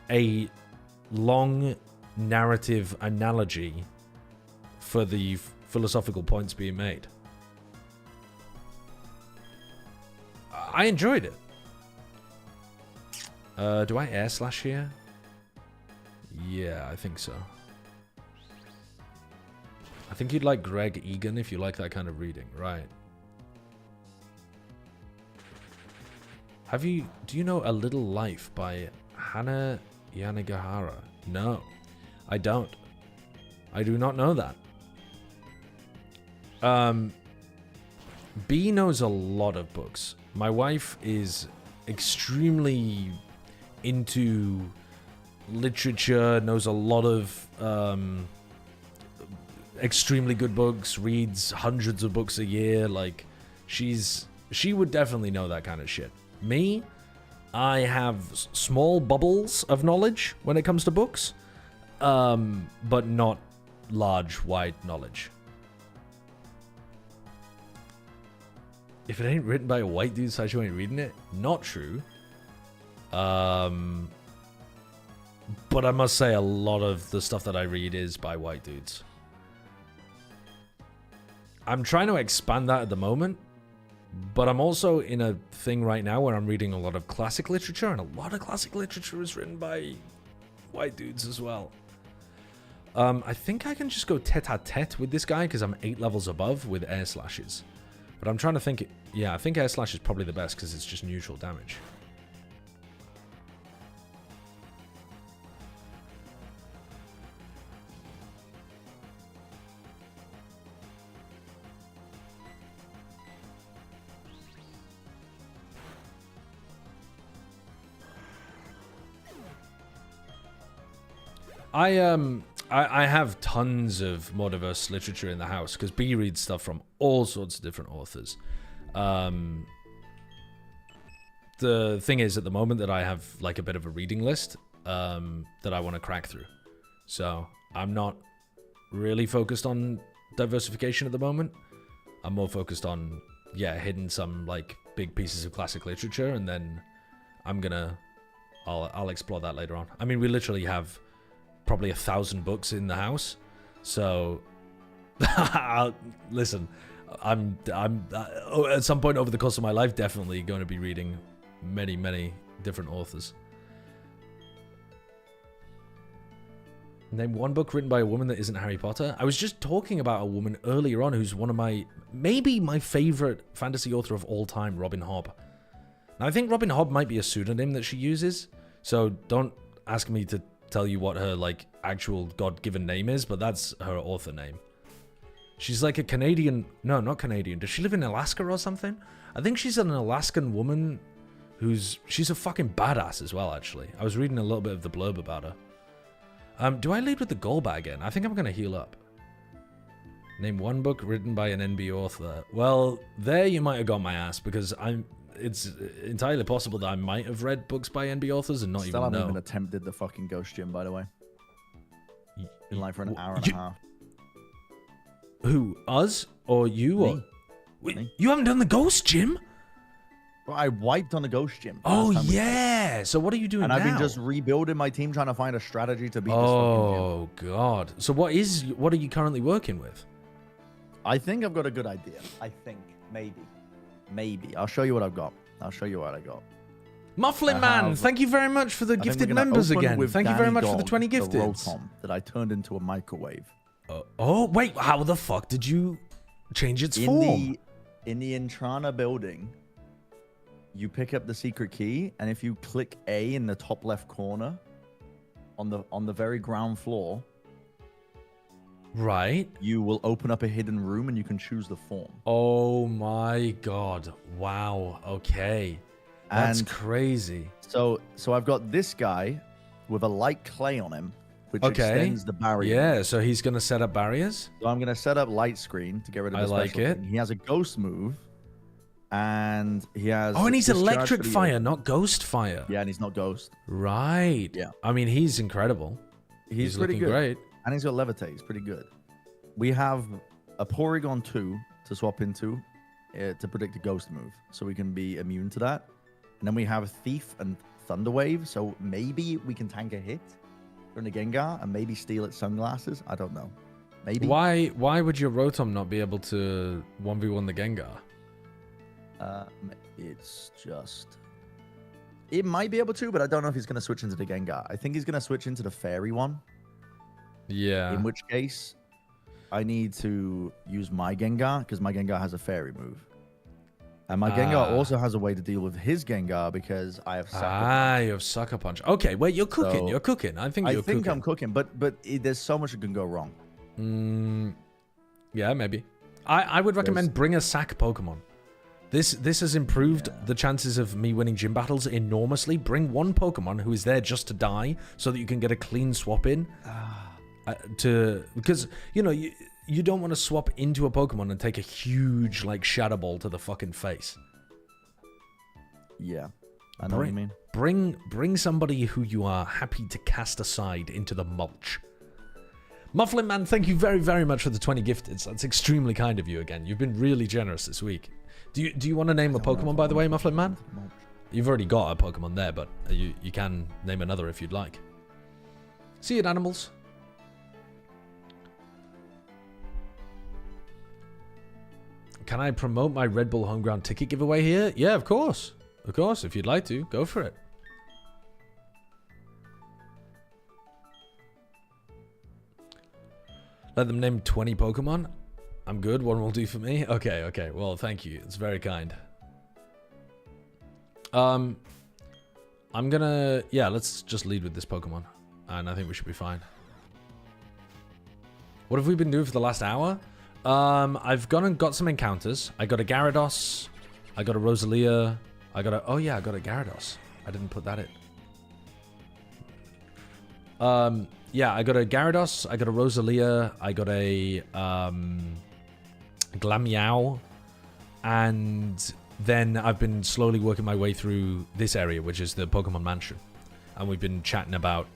a long narrative analogy for the philosophical points being made. I enjoyed it. Do I air slash here? Yeah, I think so. I think you'd like Greg Egan if you like that kind of reading, right? Do you know A Little Life by Hannah Yanagihara? No, I don't. I do not know that. B knows a lot of books. My wife is extremely into literature, knows a lot of extremely good books, reads hundreds of books a year. Like, she would definitely know that kind of shit. Me, I have small bubbles of knowledge when it comes to books, but not large, wide knowledge. If it ain't written by a white dude, Sideshow ain't reading it. Not true. But I must say a lot of the stuff that I read is by white dudes. I'm trying to expand that at the moment, but I'm also in a thing right now where I'm reading a lot of classic literature, and a lot of classic literature is written by white dudes as well. I think I can just go tete-a-tete with this guy because I'm 8 levels above with air slashes. But I'm trying to think... Yeah, I think air slash is probably the best because it's just neutral damage. I have tons of more diverse literature in the house because B reads stuff from all sorts of different authors. The thing is, at the moment, that I have like a bit of a reading list that I want to crack through. So I'm not really focused on diversification at the moment. I'm more focused on, hitting some like big pieces of classic literature, and then I'll explore that later on. I mean, we literally have probably 1,000 books in the house, so listen, I'm at some point over the course of my life definitely going to be reading many different authors. Name one book written by a woman that isn't Harry Potter. I was just talking about a woman earlier on who's one of maybe my favorite fantasy author of all time, Robin Hobb. Now, I think Robin Hobb might be a pseudonym that she uses, so don't ask me to tell you what her like actual God-given name is, but that's her author name. She's like a Canadian... No, not Canadian. Does she live in Alaska or something? I think she's an Alaskan woman she's a fucking badass as well, actually. I was reading a little bit of the blurb about her. Do I lead with the goal bag again? I think I'm going to heal up. Name one book written by an NB author. Well, there you might have got my ass, because it's entirely possible that I might have read books by NB authors and not Still even know. haven't even attempted the fucking ghost gym, by the way. Been like for an hour and a half. Who? Us? Or you? Me. Or... Wait, Me. you haven't done the ghost gym? Well, I wiped on the ghost gym. Oh, yeah. So what are you doing now? And I've been just rebuilding my team, trying to find a strategy to beat this fucking gym. Oh, God. So what are you currently working with? I think I've got a good idea. I think. Maybe. I'll show you what I've got. Mufflin Man, thank you very much for the gifted members again. Thank you very much for the 20 gifted. That I turned into a microwave. Oh, wait. How the fuck did you change its form? In the Intrana building, you pick up the secret key, and if you click A in the top left corner on the very ground floor, right, you will open up a hidden room and you can choose the form. Oh my God. Wow. Okay. That's crazy. So I've got this guy with a light clay on him, which extends the barrier. Yeah, so he's going to set up barriers? So I'm going to set up light screen to get rid of this. I like it. He has a ghost move, And he has... Oh, and he's discharge electric for the- fire, not ghost fire. Yeah, and he's not ghost. Right. Yeah. I mean, he's incredible. He's looking pretty good. great. And he's got levitate. He's pretty good. We have a Porygon 2 to swap into to predict a ghost move. So we can be immune to that. And then we have Thief and Thunderwave. So maybe we can tank a hit from the Gengar and maybe steal its sunglasses. I don't know. Maybe. Why would your Rotom not be able to 1v1 the Gengar? It's just... It might be able to, but I don't know if he's going to switch into the Gengar. I think he's going to switch into the Fairy one. Yeah. In which case, I need to use my Gengar, because my Gengar has a Fairy move. And my Gengar also has a way to deal with his Gengar, because I have Sucker Punch. You have Sucker Punch. Okay, wait, you're cooking. So, you're cooking. I think you're cooking. I'm cooking, but there's so much that can go wrong. Yeah, maybe. I would recommend bring a sack Pokemon. This has improved the chances of me winning gym battles enormously. Bring one Pokemon who is there just to die, so that you can get a clean swap in. Because you know you don't want to swap into a Pokemon and take a huge like Shadow Ball to the fucking face. Yeah, I know what you mean. Bring somebody who you are happy to cast aside into the mulch. Mufflin Man, thank you very, very much for the 20 gifteds. That's extremely kind of you again. You've been really generous this week. Do you want to name a Pokemon, by the way, Mufflin Man? You've already got a Pokemon there, but you can name another if you'd like. See it, animals. Can I promote my Red Bull Homeground ticket giveaway here? Yeah, of course. Of course, if you'd like to. Go for it. Let them name 20 Pokemon. I'm good. One will do for me. Okay. Well, thank you. It's very kind. I'm gonna... Yeah, let's just lead with this Pokemon. And I think we should be fine. What have we been doing for the last hour? I've gone and got some encounters. I got a Gyarados. I got a Rosalia. I got a... Oh, yeah, I got a Gyarados. I didn't put that in. Yeah, I got a Gyarados, I got a Rosalia, I got a Glameow, and then I've been slowly working my way through this area, which is the Pokemon Mansion. And we've been chatting about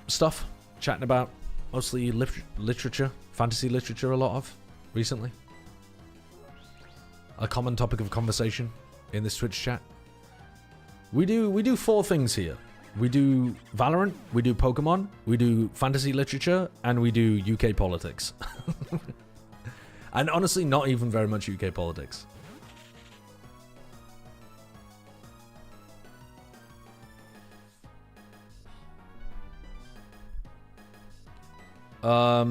stuff, chatting about mostly literature, fantasy literature a lot of, recently. A common topic of conversation in this Twitch chat. We do 4 things here. We do Valorant, we do Pokemon, we do fantasy literature, and we do UK politics. And honestly, not even very much UK politics. I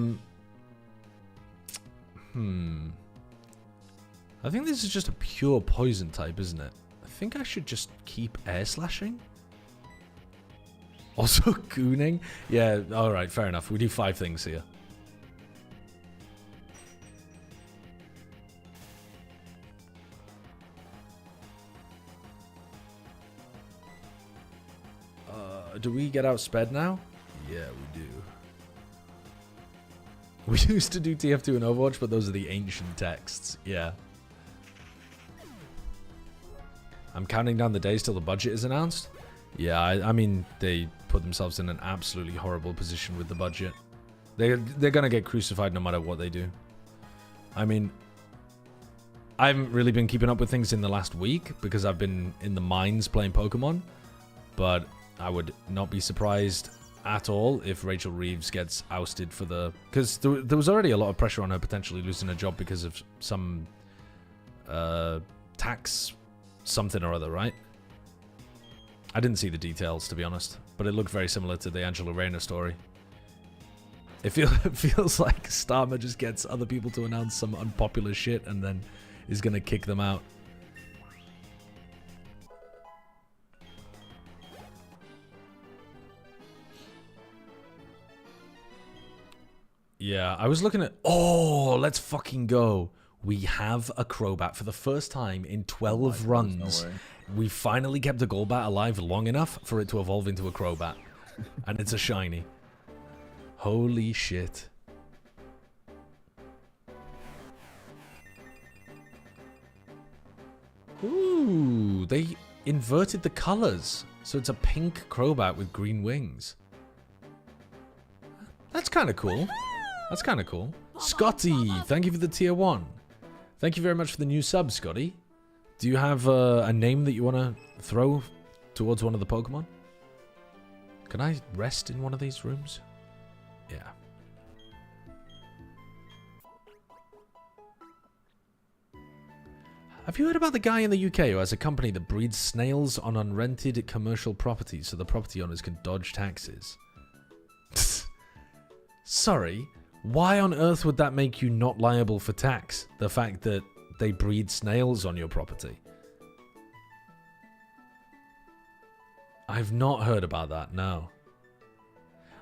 think this is just a pure poison type, isn't it? I think I should just keep air slashing. Also gooning? Yeah, alright, fair enough. We do 5 things here. Do we get outsped now? Yeah, we do. We used to do TF2 and Overwatch, but those are the ancient texts. Yeah. I'm counting down the days till the budget is announced. Yeah, I mean, they put themselves in an absolutely horrible position with the budget. They're gonna get crucified no matter what they do. I mean, I haven't really been keeping up with things in the last week because I've been in the mines playing Pokemon, but I would not be surprised at all if Rachel Reeves gets ousted for the... Because there was already a lot of pressure on her potentially losing her job because of some tax something or other, right? I didn't see the details, to be honest, but it looked very similar to the Angela Rayner story. It feels like Starmer just gets other people to announce some unpopular shit and then is going to kick them out. Yeah, I was looking at... Oh, let's fucking go. We have a Crobat for the first time in 12 runs. No, we finally kept a Golbat alive long enough for it to evolve into a Crobat. And it's a shiny. Holy shit. Ooh, they inverted the colors. So it's a pink Crobat with green wings. That's kind of cool. That's kind of cool. Scotty, thank you for the tier 1. Thank you very much for the new sub, Scotty. Do you have a name that you want to throw towards one of the Pokemon? Can I rest in one of these rooms? Yeah. Have you heard about the guy in the UK who has a company that breeds snails on unrented commercial properties so the property owners can dodge taxes? Sorry, why on earth would that make you not liable for tax? The fact that they breed snails on your property? I've not heard about that, no.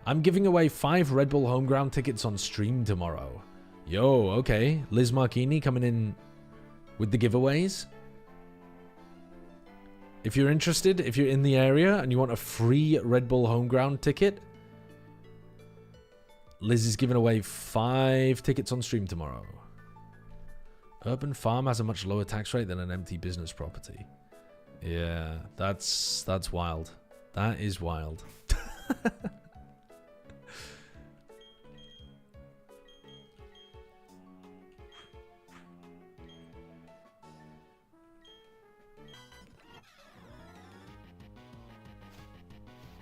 I'm giving away 5 Red Bull Homeground tickets on stream tomorrow. Yo, okay. Liz Marchini coming in with the giveaways. If you're interested, if you're in the area and you want a free Red Bull Homeground ticket, Liz is giving away 5 tickets on stream tomorrow. Urban farm has a much lower tax rate than an empty business property. Yeah, that's wild. That is wild.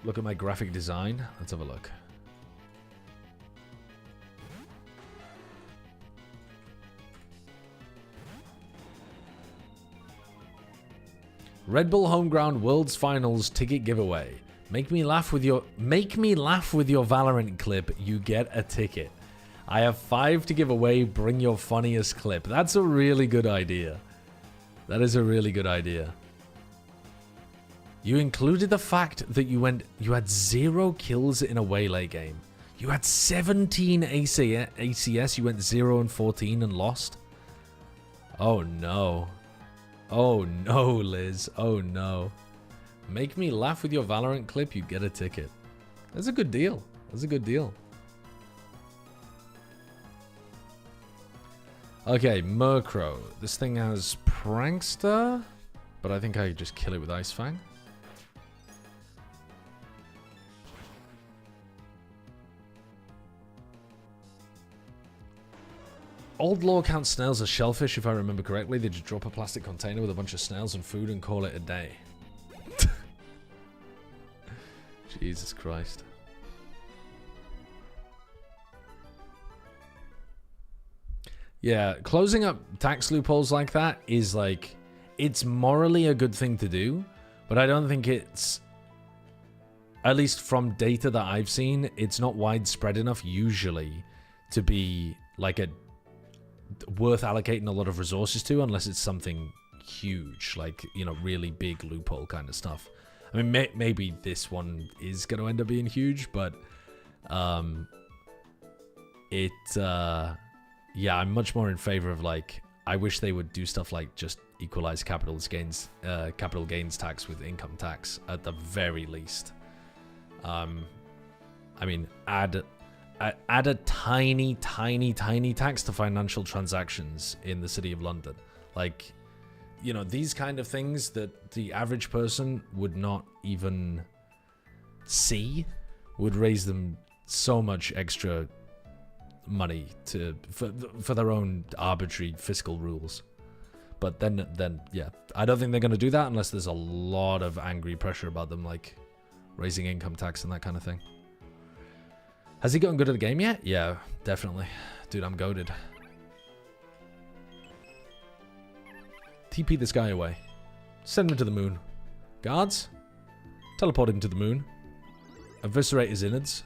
Look at my graphic design. Let's have a look. Red Bull Homeground Worlds Finals ticket giveaway. Make me laugh with your Valorant clip. You get a ticket. I have 5 to give away. Bring your funniest clip. That's a really good idea. That is a really good idea. You included the fact that you had 0 kills in a Waylay game. You had 17 ACS. You went 0 and 14 and lost. Oh no. Oh no, Liz. Oh no. Make me laugh with your Valorant clip, you get a ticket. That's a good deal. That's a good deal. Okay, Murkrow. This thing has Prankster, but I think I could just kill it with Ice Fang. Old lore counts snails as shellfish, if I remember correctly. They just drop a plastic container with a bunch of snails and food and call it a day. Jesus Christ. Yeah, closing up tax loopholes like that is like, it's morally a good thing to do, but I don't think it's, at least from data that I've seen, it's not widespread enough usually to be like a worth allocating a lot of resources to, unless it's something huge, like, you know, really big loophole kind of stuff. I mean, maybe this one is going to end up being huge, but yeah, I'm much more in favor of, like, I wish they would do stuff like just equalize capital gains tax with income tax at the very least. I mean, add a tiny tax to financial transactions in the city of London. Like, you know, these kind of things that the average person would not even see would raise them so much extra money for their own arbitrary fiscal rules. But then yeah, I don't think they're going to do that unless there's a lot of angry pressure about them, like raising income tax and that kind of thing. Has he gotten good at the game yet? Yeah, definitely. Dude, I'm goated. TP this guy away. Send him to the moon. Guards? Teleport him to the moon. Eviscerate his innards.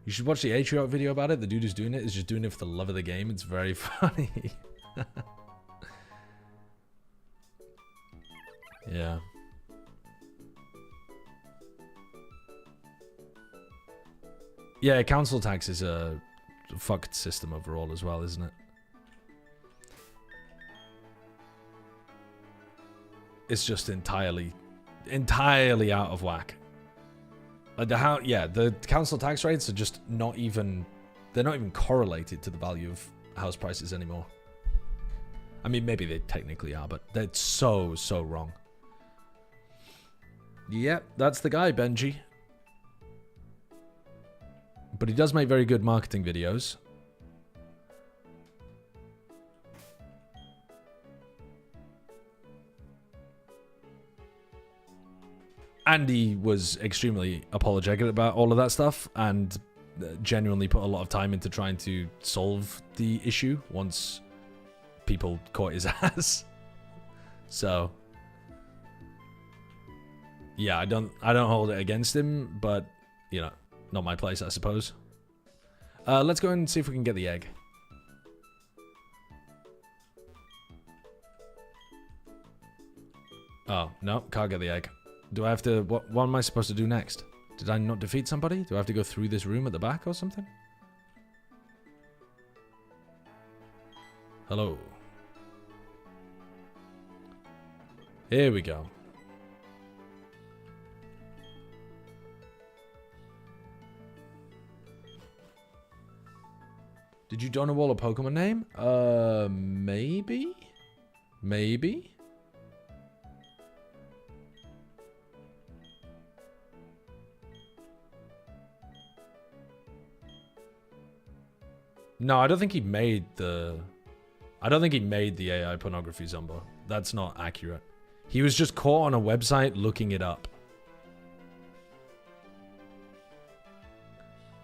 You should watch the Atriot video about it. The dude who's doing it is just doing it for the love of the game. It's very funny. Yeah. Yeah, council tax is a fucked system overall as well, isn't it? It's just entirely out of whack. Like the council tax rates are just not even, they're not even correlated to the value of house prices anymore. I mean, maybe they technically are, but that's so wrong. Yep, that's the guy, Benji. But he does make very good marketing videos. And he was extremely apologetic about all of that stuff and genuinely put a lot of time into trying to solve the issue once people caught his ass. So yeah, I don't hold it against him, but you know, not my place, I suppose. Let's go and see if we can get the egg. Oh, no, can't get the egg. Do I have to... What am I supposed to do next? Did I not defeat somebody? Do I have to go through this room at the back or something? Hello. Here we go. Did you donor wall a Pokemon name? Maybe? Maybe? No, I don't think he made the... I don't think he made the AI pornography Zombo. That's not accurate. He was just caught on a website looking it up.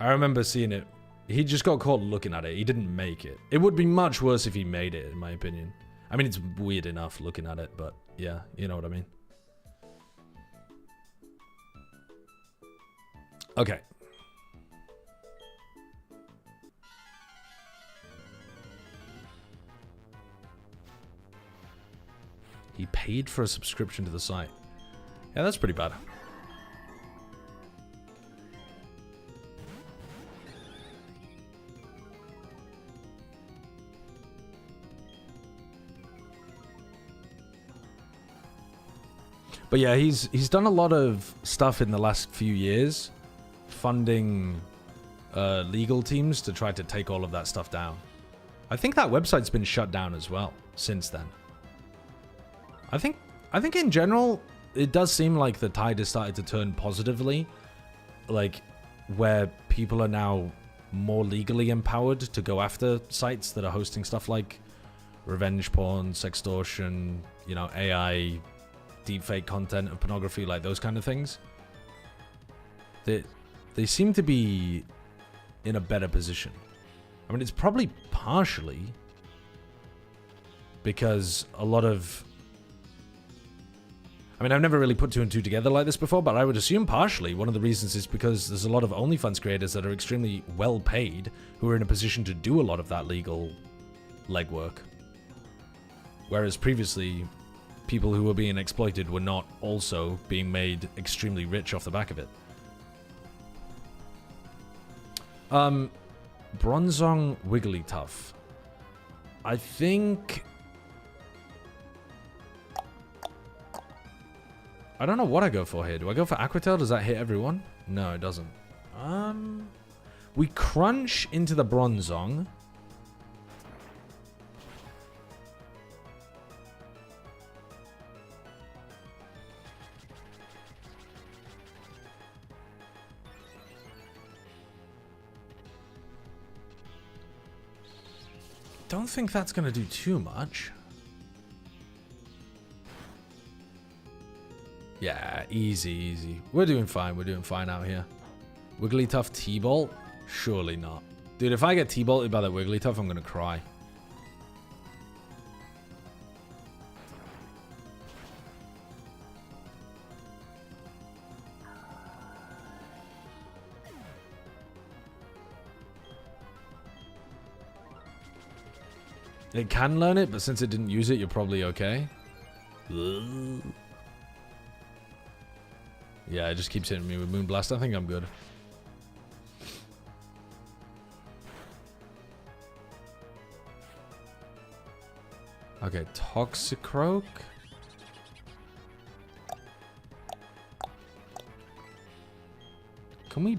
I remember seeing it. He just got caught looking at it. He didn't make it. It would be much worse if he made it, in my opinion. I mean, it's weird enough looking at it, but yeah, you know what I mean. Okay. He paid for a subscription to the site. Yeah, that's pretty bad. But yeah, he's done a lot of stuff in the last few years, funding legal teams to try to take all of that stuff down. I think that website's been shut down as well since then. I think in general, it does seem like the tide has started to turn positively, like where people are now more legally empowered to go after sites that are hosting stuff like revenge porn, sextortion, you know, AI, deepfake content of pornography, like those kind of things. They seem to be in a better position. I mean, it's probably partially because a lot of... I mean, I've never really put two and two together like this before, but I would assume partially one of the reasons is because there's a lot of OnlyFans creators that are extremely well paid who are in a position to do a lot of that legal legwork. Whereas previously, people who were being exploited were not also being made extremely rich off the back of it. Bronzong Wigglytuff. I think... I don't know what I go for here. Do I go for Aqua Tail? Does that hit everyone? No, it doesn't. We crunch into the Bronzong. Don't think that's going to do too much. Yeah, easy, easy. We're doing fine. We're doing fine out here. Wigglytuff T-Bolt? Surely not. Dude, if I get T-Bolted by that Wigglytuff, I'm going to cry. It can learn it, but since it didn't use it, you're probably okay. Ugh. Yeah, it just keeps hitting me with Moonblast. I think I'm good. Okay, Toxicroak. Can we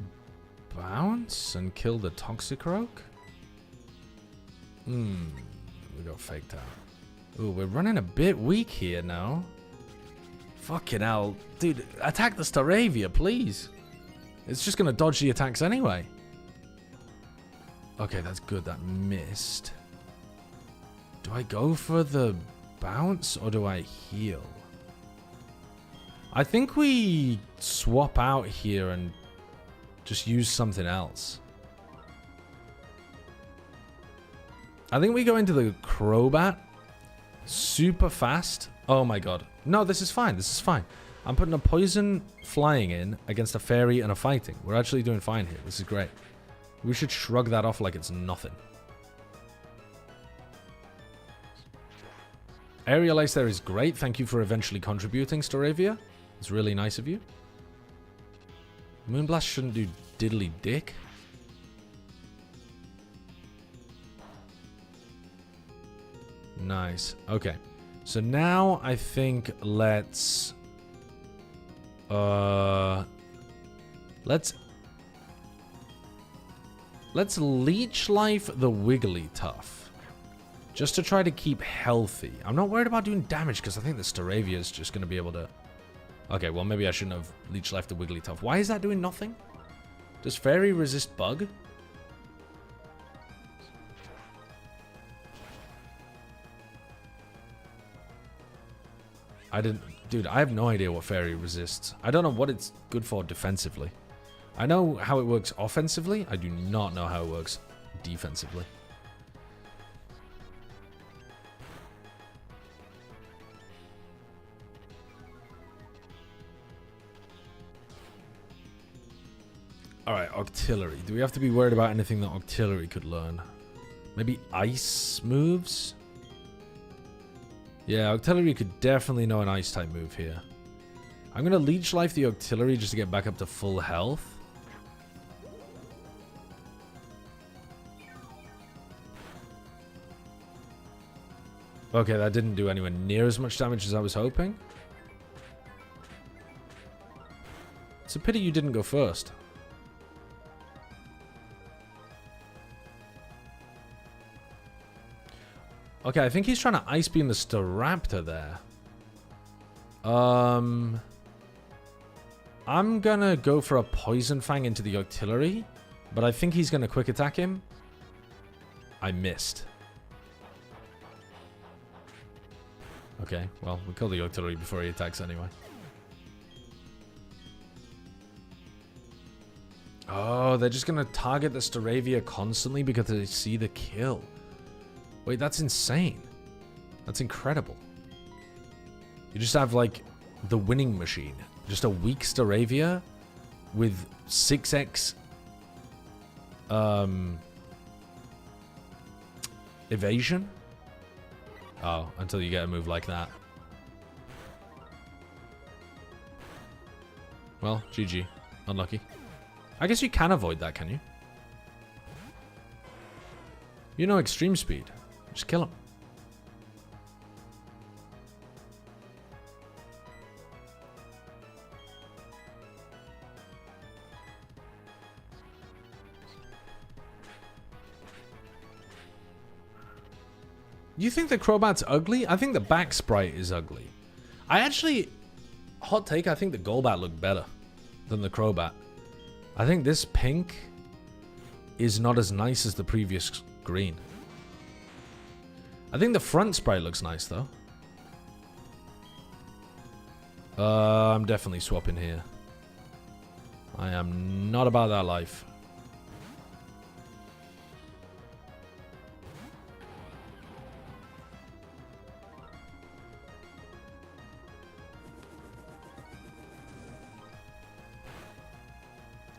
bounce and kill the Toxicroak? We got faked out. Ooh, we're running a bit weak here now. Fucking hell. Dude, attack the Staravia, please. It's just going to dodge the attacks anyway. Okay, that's good. That missed. Do I go for the bounce or do I heal? I think we swap out here and just use something else. I think we go into the Crobat super fast. Oh my god. No, this is fine. This is fine. I'm putting a poison flying in against a fairy and a fighting. We're actually doing fine here. This is great. We should shrug that off like it's nothing. Aerial Ace there is great. Thank you for eventually contributing, Staravia. It's really nice of you. Moonblast shouldn't do diddly dick. Nice. Okay. So now I think let's leech life the Wigglytuff. Just to try to keep healthy. I'm not worried about doing damage because I think the Staravia is just going to be able to... Okay, well maybe I shouldn't have leech life the Wigglytuff. Why is that doing nothing? Does Fairy resist Bug? I didn't... Dude, I have no idea what Fairy resists. I don't know what it's good for defensively. I know how it works offensively. I do not know how it works defensively. Alright, Octillery. Do we have to be worried about anything that Octillery could learn? Maybe ice moves? Yeah, Octillery could definitely know an ice type move here. I'm going to leech life the Octillery just to get back up to full health. Okay, that didn't do anywhere near as much damage as I was hoping. It's a pity you didn't go first. Okay, I think he's trying to Ice Beam the Staraptor there. I'm gonna go for a Poison Fang into the Octillery, but I think he's gonna Quick Attack him. I missed. Okay, well, we kill the Octillery before he attacks anyway. Oh, they're just gonna target the Staravia constantly because they see the kill. Wait, that's insane. That's incredible. You just have, like, the winning machine. Just a weak Staravia with 6x evasion. Oh, until you get a move like that. Well, GG. Unlucky. I guess you can avoid that, can you? You know extreme speed. Just kill him. You think the Crobat's ugly? I think the back sprite is ugly. I actually... Hot take, I think the Golbat looked better than the Crobat. I think this pink is not as nice as the previous green. I think the front sprite looks nice, though. I'm definitely swapping here. I am not about that life.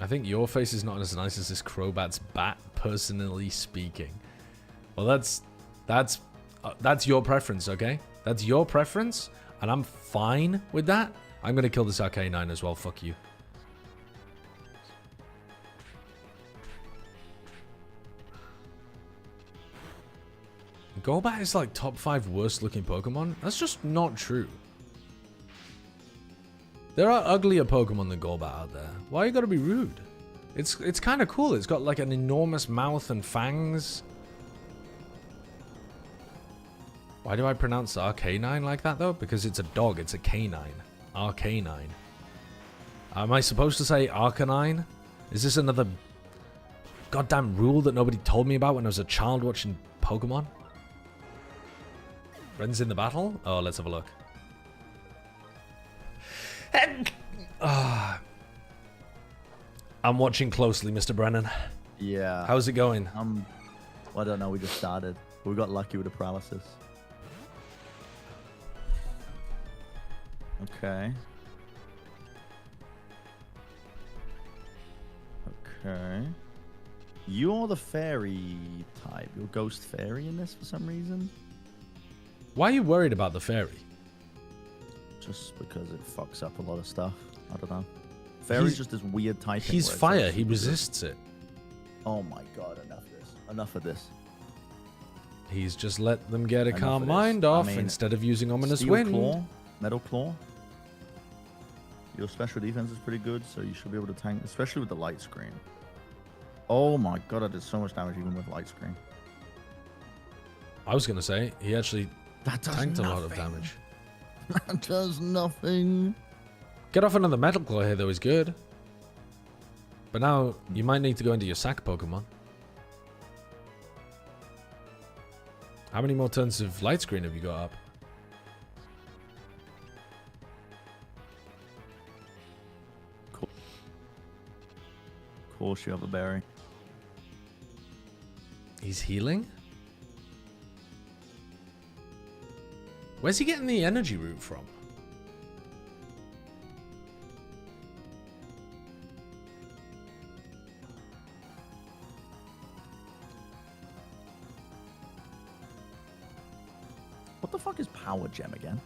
I think your face is not as nice as this Crobat's bat, personally speaking. Well, that's your preference, okay? That's your preference, and I'm fine with that. I'm gonna kill this Arcanine as well, fuck you. Golbat is like top 5 worst looking Pokemon? That's just not true. There are uglier Pokemon than Golbat out there. Why you gotta be rude? It's kind of cool. It's got like an enormous mouth and fangs. Why do I pronounce Arcanine like that, though? Because it's a dog. It's a canine. Arcanine. Am I supposed to say Arcanine? Is this another goddamn rule that nobody told me about when I was a child watching Pokemon? Friends in the battle? Oh, let's have a look. I'm watching closely, Mr. Brennan. Yeah. How's it going? Well, I don't know. We just started. We got lucky with the paralysis. Okay. Okay. You're the fairy type. You're ghost fairy in this for some reason. Why are you worried about the fairy? Just because it fucks up a lot of stuff. I don't know. Fairy's just this weird typing. He's fire. He resists it. Oh my god, enough of this. Enough of this. He's just let them get a Enough calm of this. mind off I mean, instead of using ominous Steel wind. Claw, Metal Claw. Your special defense is pretty good, so you should be able to tank, especially with the light screen. Oh my god, I did so much damage even with light screen. I was going to say, he actually That does tanked nothing. a lot of damage. That does nothing. Get off another Metal Claw here, though, is good. But now, you might need to go into your sack Pokemon. How many more turns of light screen have you got up? Cool. Of course you have a berry. He's healing? Where's he getting the energy root from? What the fuck is Power Gem again?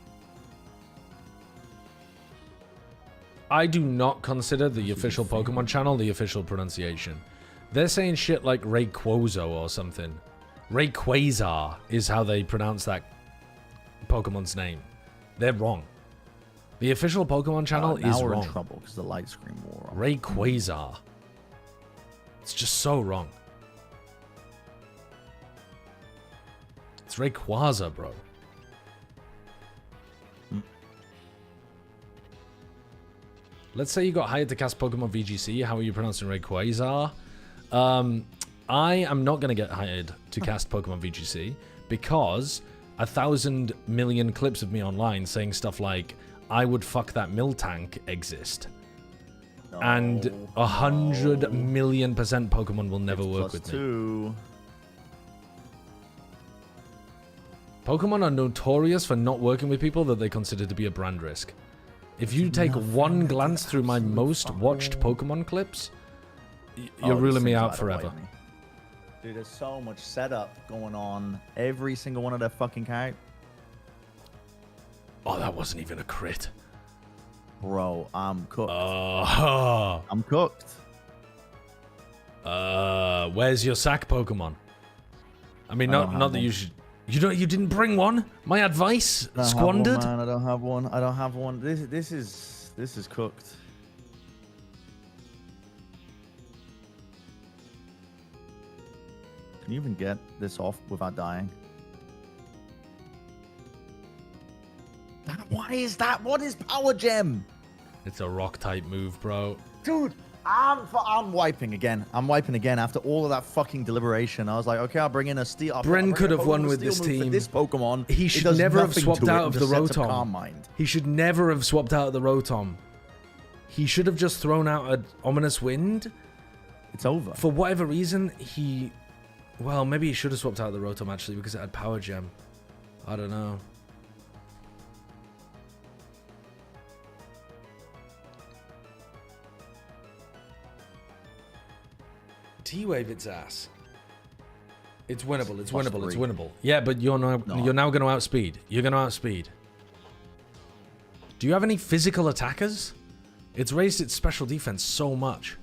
I do not consider the official Pokemon channel the official pronunciation. They're saying shit like Rayquaza or something. Rayquaza is how they pronounce that Pokemon's name. They're wrong. The official Pokemon channel now is we're wrong. in trouble because the light screen wore off. Rayquaza. It's just so wrong. It's Rayquaza, bro. Let's say you got hired to cast Pokemon VGC. How are you pronouncing Rayquaza? I am not going to get hired to cast Pokemon VGC because 1,000 million clips of me online saying stuff like, I would fuck that Miltank exist. No, And 100 million% Pokemon will never It's work plus with me. 2. Pokemon are notorious for not working with people that they consider to be a brand risk. If you take one glance through my most watched Pokemon clips, you're ruling me out forever. Dude, there's so much setup going on. Every single one of their fucking characters. Oh, that wasn't even a crit. Bro, I'm cooked. Oh. I'm cooked. Where's your sack Pokemon? I mean, I don't not have that one. you should. You didn't bring one. My advice squandered. I don't have one. I don't have one. This is cooked. Can you even get this off without dying? Why is that? What is Power Gem? It's a rock type move, bro. Dude, I'm wiping again. I'm wiping again after all of that fucking deliberation. I was like, okay, I'll bring in a steel. Bren could have won with this Steel move for team. this Pokemon. He It should does never have nothing swapped to it out and of the just sets up Calm Rotom. Mind. He should never have swapped out of the Rotom. He should have just thrown out an Ominous Wind. It's over. For whatever reason, he... Well, maybe he should have swapped out the Rotom, actually, because it had Power Gem. I don't know. T-Wave its ass. It's winnable, it's winnable, it's winnable. Yeah, but you're now going to outspeed. You're going to outspeed. Do you have any physical attackers? It's raised its special defense so much.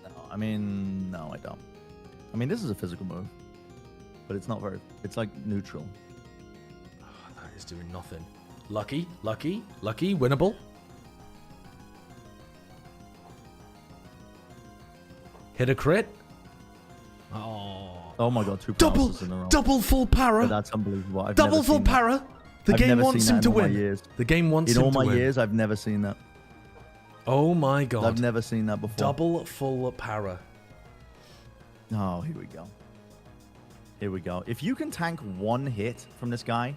No, I mean, no, I don't. I mean, this is a physical move, but it's not very. It's like neutral. Oh, that is doing nothing. Lucky, lucky, lucky, winnable. Hit a crit. Oh, Oh my god, 2 Double, paralysis in a row. double full But para. that's unbelievable. I've Double never full seen that. para. The I've game never wants seen him that to in all my win. years. The game wants In him all to my win. years, I've never seen that. Oh my god. I've never seen that before. Double full para. Oh, here we go. Here we go. If you can tank 1 hit from this guy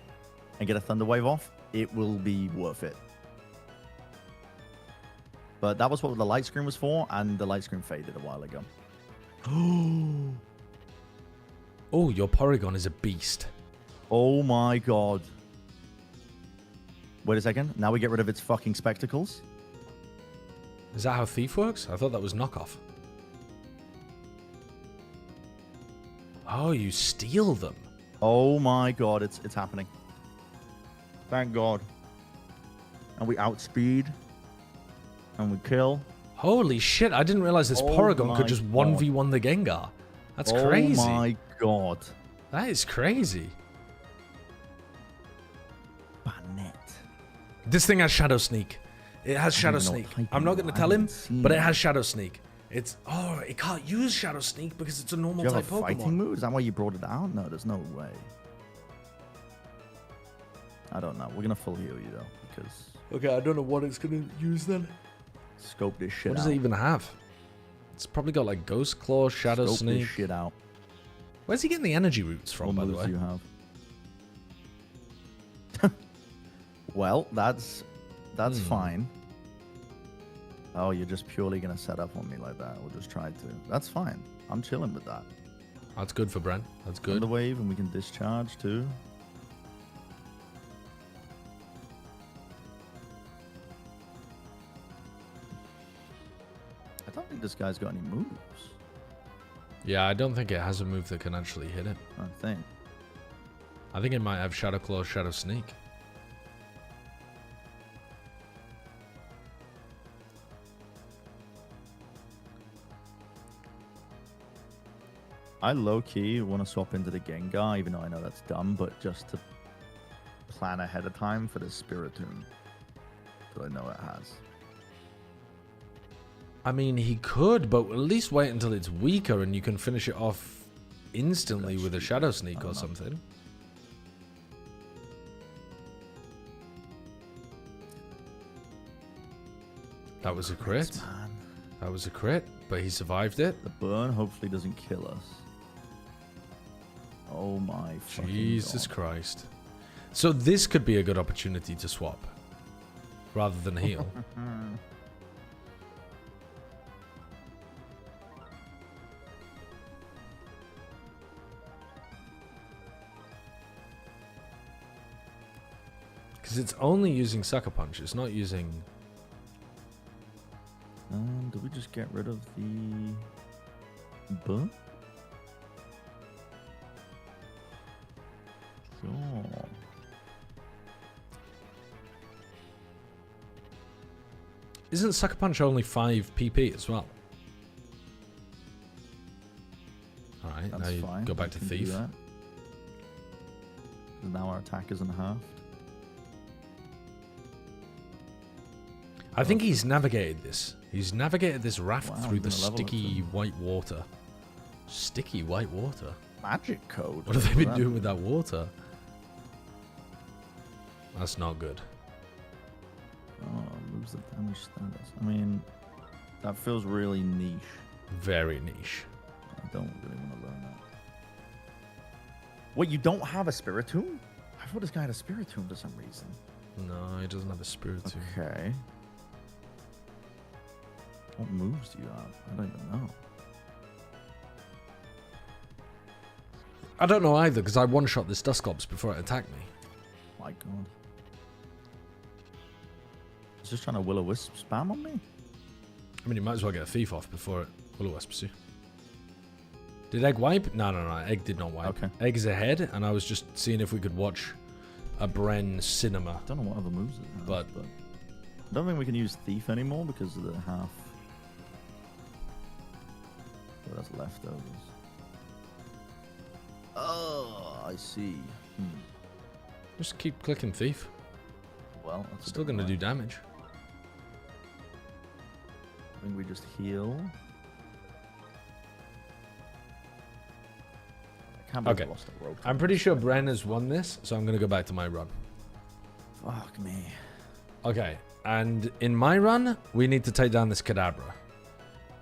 and get a Thunder Wave off, it will be worth it. But that was what the light screen was for, and the light screen faded a while ago. Oh, your Porygon is a beast. Oh my god. Wait a second. Now we get rid of its fucking spectacles? Is that how Thief works? I thought that was knockoff. Oh, you steal them. Oh my god, it's happening. Thank god. And we outspeed. And we kill. Holy shit, I didn't realize this Oh Porygon my could just God. 1v1 the Gengar. That's crazy. Oh my god. That is crazy. Banette. This thing has Shadow Sneak. It has Shadow even know Sneak. what type I'm you not are. going to I tell him, haven't seen but it that. has Shadow Sneak. It's... Oh, it can't use Shadow Sneak because it's a normal Do you have type a fighting Pokemon. move? Is that why you brought it out? No, there's no way. I don't know. We're gonna full heal you though, because Okay, I don't know what it's going to use then. scope this shit What out. does it even have? It's probably got like Ghost Claw, Shadow scope Sneak. this shit out. Where's he getting the energy roots from, What by the moves way? do you have? Well, that's fine. Oh, you're just purely gonna set up on me like that. We'll just try to. That's fine. I'm chilling with that. That's good for Brent. That's good. Thunder wave, and we can discharge too. I don't think this guy's got any moves. Yeah, I don't think it has a move that can actually hit him. I think. I think it might have Shadow Claw, Shadow Sneak. I low-key want to swap into the Gengar, even though I know that's dumb, but just to plan ahead of time for the Spiritomb that I know it has. I mean, he could, but at least wait until it's weaker and you can finish it off instantly with a Shadow Sneak or something. That was a crit. Yes, man. That was a crit, but he survived it. The burn hopefully doesn't kill us. Oh my fucking Jesus God. Christ. So this could be a good opportunity to swap rather than heal. Because it's only using Sucker Punch. It's not using... Did we just get rid of the burn? Sure. Isn't Sucker Punch only 5 PP as well? Alright, now That's you fine. go back we to can do Thief. that. 'Cause now our attack isn't half. I think he's navigated this. He's navigated this raft Wow, through the he's gonna level it sticky too. white water. Sticky white water? Magic code. What have they What's been that? doing with that water? That's not good. Oh, moves the damage status. I mean, that feels really niche. Very niche. I don't really want to learn that. Wait, you don't have a Spiritomb? I thought this guy had a Spiritomb for some reason. No, he doesn't have a spirit too. Okay. What moves do you have? I don't even know. I don't know either, because I one-shot this Dusclops before it attacked me. My God. It's just trying to will-o-wisp spam on me? I mean, you might as well get a Thief off before it will-o-wisps you. Did Egg wipe? No, Egg did not wipe. Okay. Egg is ahead, and I was just seeing if we could watch a Bren Cinema. I don't know what other moves it has, But- I don't think we can use Thief anymore because of the half. Oh, that's leftovers. Oh, I see. Just keep clicking Thief. Well, that's Still going to do damage. damage. I think we just heal. Can't believe Okay. I lost the rope. I'm pretty sure Bren has won this, so I'm going to go back to my run. Fuck me. Okay, and in my run, we need to take down this Kadabra.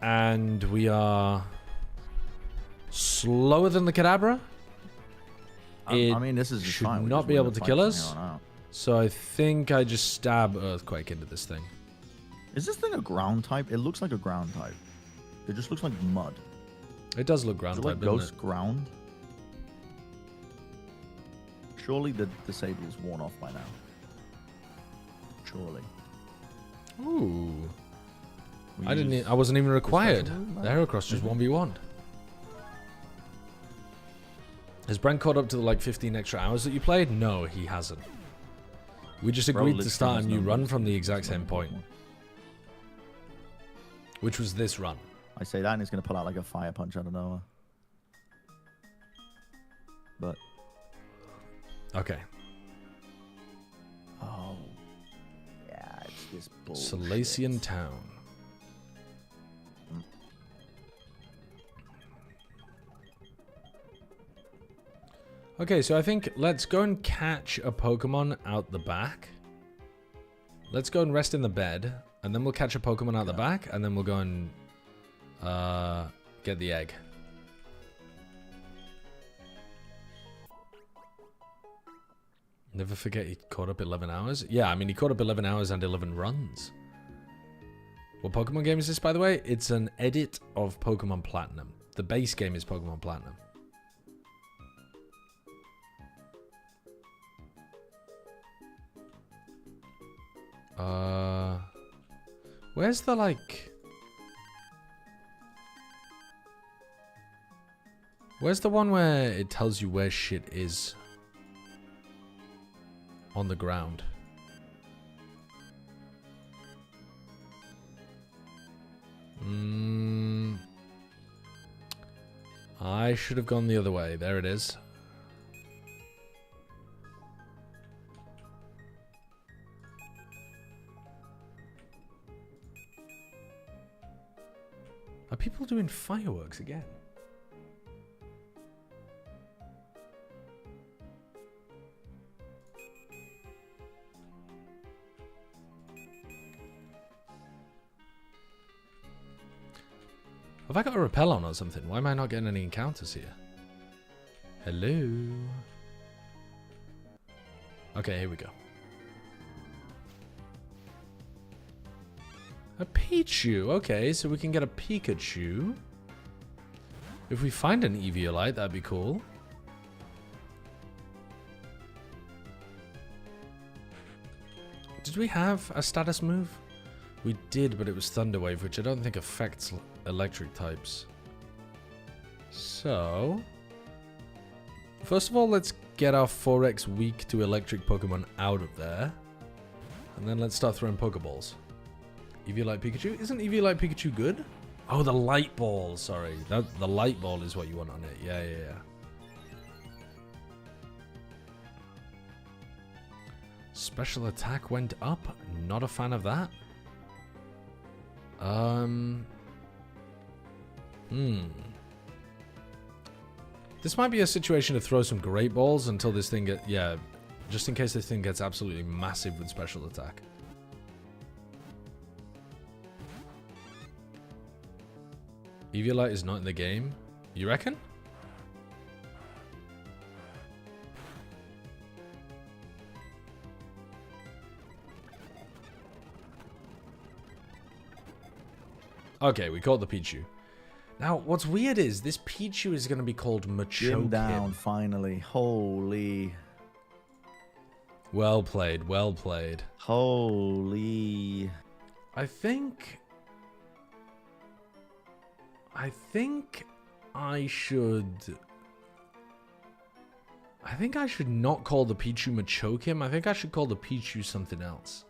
And we are slower than the Kadabra. I mean, this is just should fine. We not just be win able the to fight kill from us. here on out. So I think I just stab Earthquake into this thing. Is this thing a ground type? It looks like a ground type. It just looks like mud. It does look Is ground it type, like doesn't ghost ground? Surely the disable is worn off by now. Surely. it? Ooh. We I didn't. use I wasn't even required. special move, The Heracross just 1v1. Has Brent caught up to the like 15 extra hours that you played? No, he hasn't. We just Bro agreed to literally start a has new no run moves. from the exact same point, which was this run. I say that and he's going to pull out like a fire punch out of nowhere. But, Okay. oh. Yeah, it's this bullshit. Salacian Town. Okay, so I think let's go and catch a Pokemon out the back. Let's go and rest in the bed, and then we'll catch a Pokemon out the back, and then we'll go and get the egg. Never forget he caught up 11 hours. Yeah, I mean, he caught up 11 hours and 11 runs. What Pokemon game is this, by the way? It's an edit of Pokemon Platinum. The base game is Pokemon Platinum. Where's the, like... Where's the one where it tells you where shit is on the ground? I should have gone the other way. There it is. Are people doing fireworks again? Have I got a repel on or something? Why am I not getting any encounters here? Hello? Okay, here we go. A Pichu. Okay, so we can get a Pikachu. If we find an Eviolite, that'd be cool. Did we have a status move? We did, but it was Thunder Wave, which I don't think affects electric types. So, first of all, let's get our 4x weak to electric Pokemon out of there. And then let's start throwing Pokeballs. Eviolite Pikachu? Isn't Eviolite Pikachu good? Oh, the Light Ball, sorry. The Light Ball is what you want on it. Yeah. Special attack went up. Not a fan of that. This might be a situation to throw some Great Balls until this thing gets... Yeah, just in case this thing gets absolutely massive with special attack. Eviolite is not in the game. You reckon? Okay, we caught the Pichu. Now, what's weird is this Pichu is going to be called Machoke. down, finally. Holy. Well played, well played. Holy. I think I should not call the Pichu Machoke. I think I should call the Pichu something else.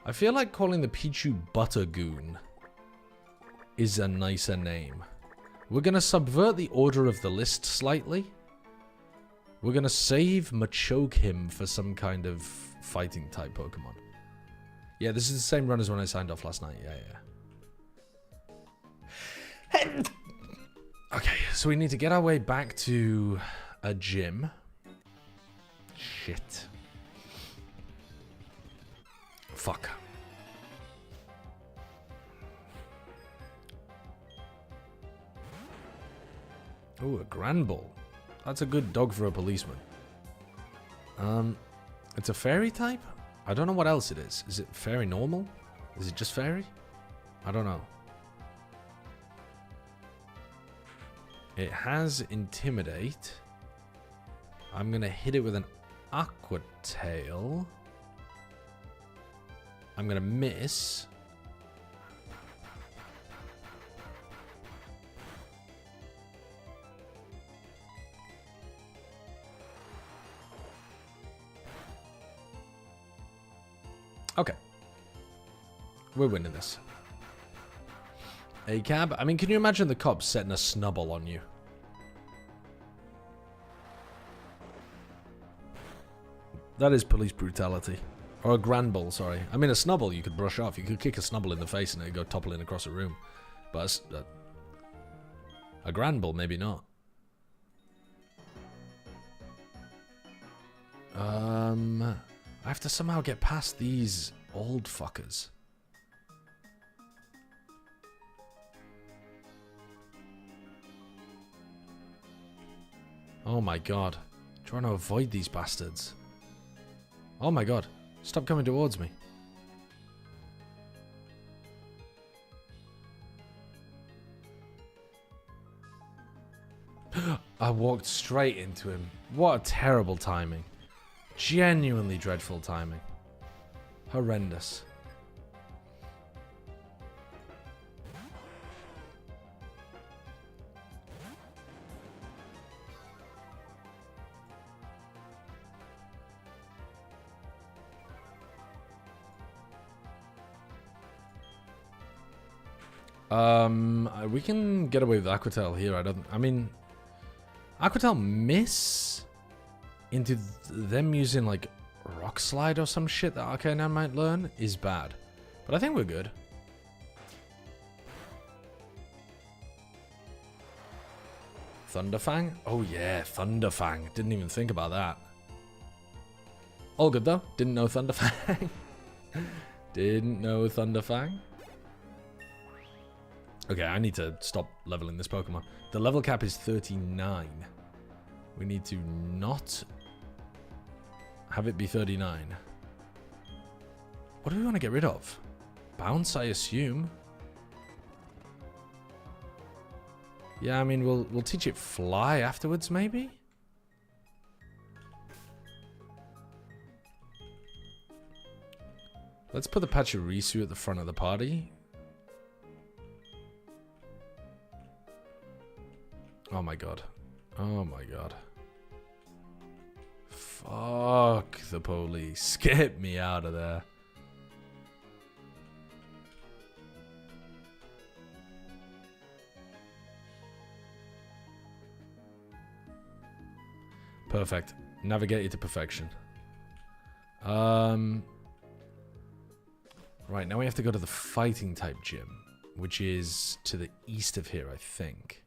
I feel like calling the Pichu Buttergoon is a nicer name. We're going to subvert the order of the list slightly. We're going to save Machoke for some kind of fighting type Pokemon. Yeah, this is the same run as when I signed off last night. Yeah. Okay, so we need to get our way back to a gym. Shit. Fuck. Ooh, a grand ball. That's a good dog for a policeman. It's a fairy type? I don't know what else it is. Is it fairy normal? Is it just fairy? I don't know. It has intimidate. I'm gonna hit it with an aqua tail. I'm gonna miss. Okay. We're winning this. A cab? I mean, can you imagine the cops setting a snubble on you? That is police brutality. Or a grand ball, sorry. I mean, a snubble you could brush off. You could kick a snubble in the face and it'd go toppling across a room. But a grand ball, maybe not. I have to somehow get past these old fuckers. Oh my god. Trying to avoid these bastards. Oh my god. Stop coming towards me. I walked straight into him. What a terrible timing. Genuinely dreadful timing. Horrendous. We can get away with Aquatel here. I mean, Aquatel miss into them using like rock slide or some shit that Arcanine might learn is bad. But I think we're good. Thunderfang? Oh yeah, Thunderfang. Didn't even think about that. All good though. Didn't know Thunderfang. Didn't know Thunderfang. Okay, I need to stop leveling this Pokemon. The level cap is 39. We need to not have it be 39. What do we want to get rid of? Bounce, I assume. Yeah, I mean, we'll teach it Fly afterwards, maybe? Let's put the Pachirisu at the front of the party. Oh my god. Oh my god. Fuck the police. Get me out of there. Perfect. Navigate it to perfection. Right, now we have to go to the fighting type gym, which is to the east of here, I think.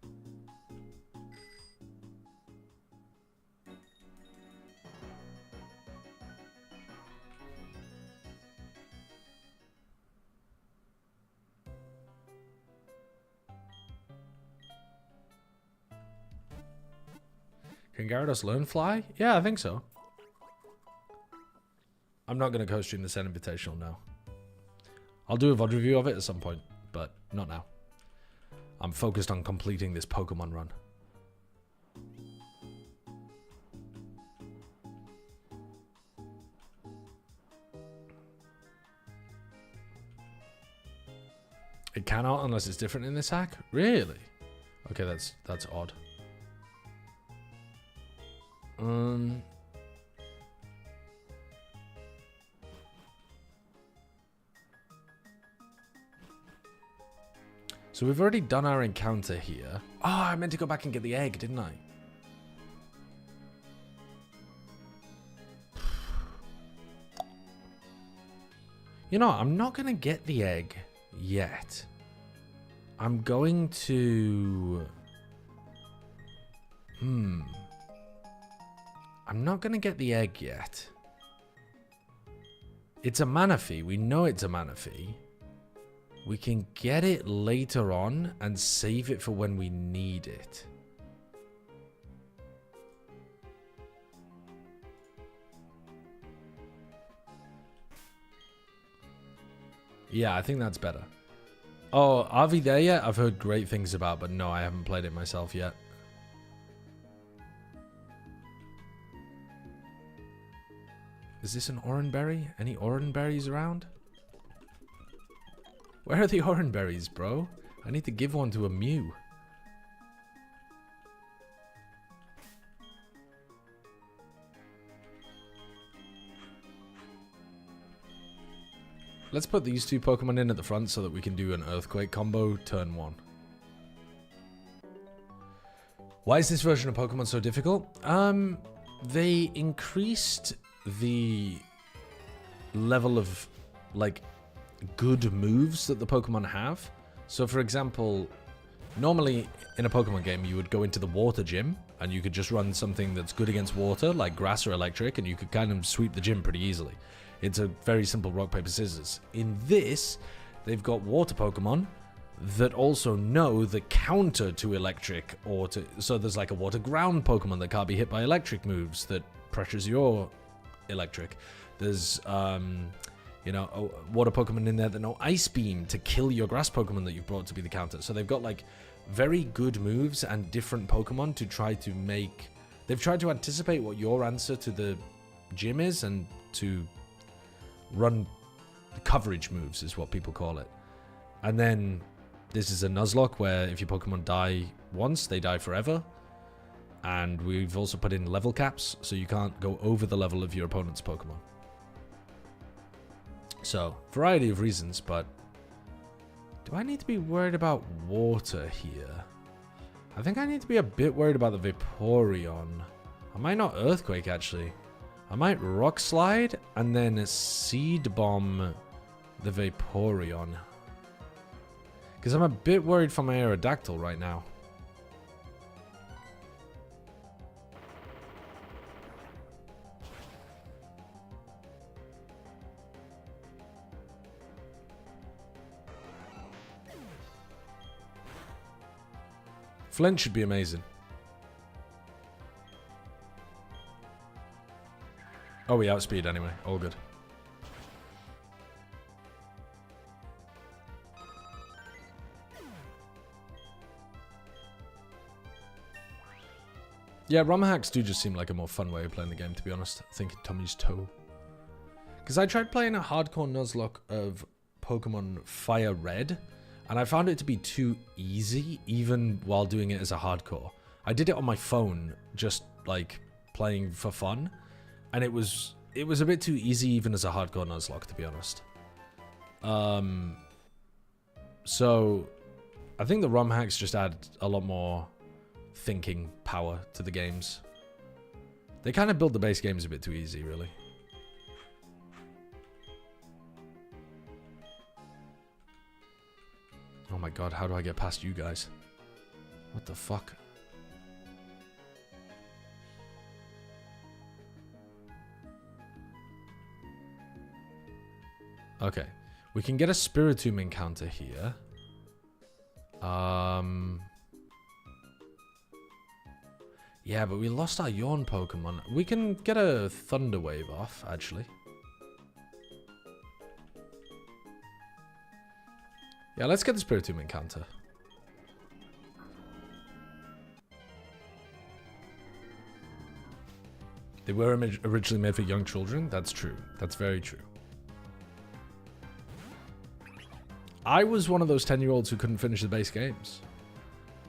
Can Gyarados learn Fly? Yeah, I think so. I'm not going to co-stream the Sen Invitational now. I'll do a VOD review of it at some point, but not now. I'm focused on completing this Pokemon run. It cannot unless it's different in this hack? Really? Okay, that's odd. So we've already done our encounter here. Oh, I meant to go back and get the egg, didn't I? You know, I'm not going to get the egg yet. I'm going to I'm not going to get the egg yet. It's a Manaphy. We know it's a Manaphy. We can get it later on and save it for when we need it. Yeah, I think that's better. Oh, are we there yet? I've heard great things about, but no, I haven't played it myself yet. Is this an oranberry? Any oranberries around? Where are the oranberries, bro? I need to give one to a Mew. Let's put these two Pokemon in at the front so that we can do an Earthquake combo turn 1. Why is this version of Pokemon so difficult? They increased the level of, like, good moves that the Pokemon have. So, for example, normally in a Pokemon game, you would go into the water gym and you could just run something that's good against water, like grass or electric, and you could kind of sweep the gym pretty easily. It's a very simple rock, paper, scissors. In this, they've got water Pokemon that also know the counter to electric, or to... So there's like a water ground Pokemon that can't be hit by electric moves that pressures your electric. There's, you know, a water Pokemon in there that know Ice Beam to kill your grass Pokemon that you've brought to be the counter. So they've got like very good moves and different Pokemon to try to make... They've tried to anticipate what your answer to the gym is and to run coverage moves is what people call it. And then this is a Nuzlocke where if your Pokemon die once, they die forever. And we've also put in level caps, so you can't go over the level of your opponent's Pokemon. So, variety of reasons, but do I need to be worried about water here? I think I need to be a bit worried about the Vaporeon. I might not Earthquake, actually. I might Rock Slide and then Seed Bomb the Vaporeon. Because I'm a bit worried for my Aerodactyl right now. Flint should be amazing. Oh, we outspeed anyway. All good. Yeah, ROM hacks do just seem like a more fun way of playing the game, to be honest. Thinking Tommy's toe. Because I tried playing a hardcore Nuzlocke of Pokemon Fire Red, and I found it to be too easy, even while doing it as a hardcore. I did it on my phone, just like playing for fun, and it was a bit too easy even as a hardcore Nuzlocke, to be honest. So I think the ROM hacks just add a lot more thinking power to the games. They kind of build the base games a bit too easy, really. Oh my god, how do I get past you guys? What the fuck? Okay. We can get a Spiritomb encounter here. Yeah, but we lost our Yawn Pokemon. We can get a Thunder Wave off, actually. Yeah, let's get the Spiritomb encounter. They were originally made for young children. That's true. That's very true. I was one of those 10-year-olds who couldn't finish the base games.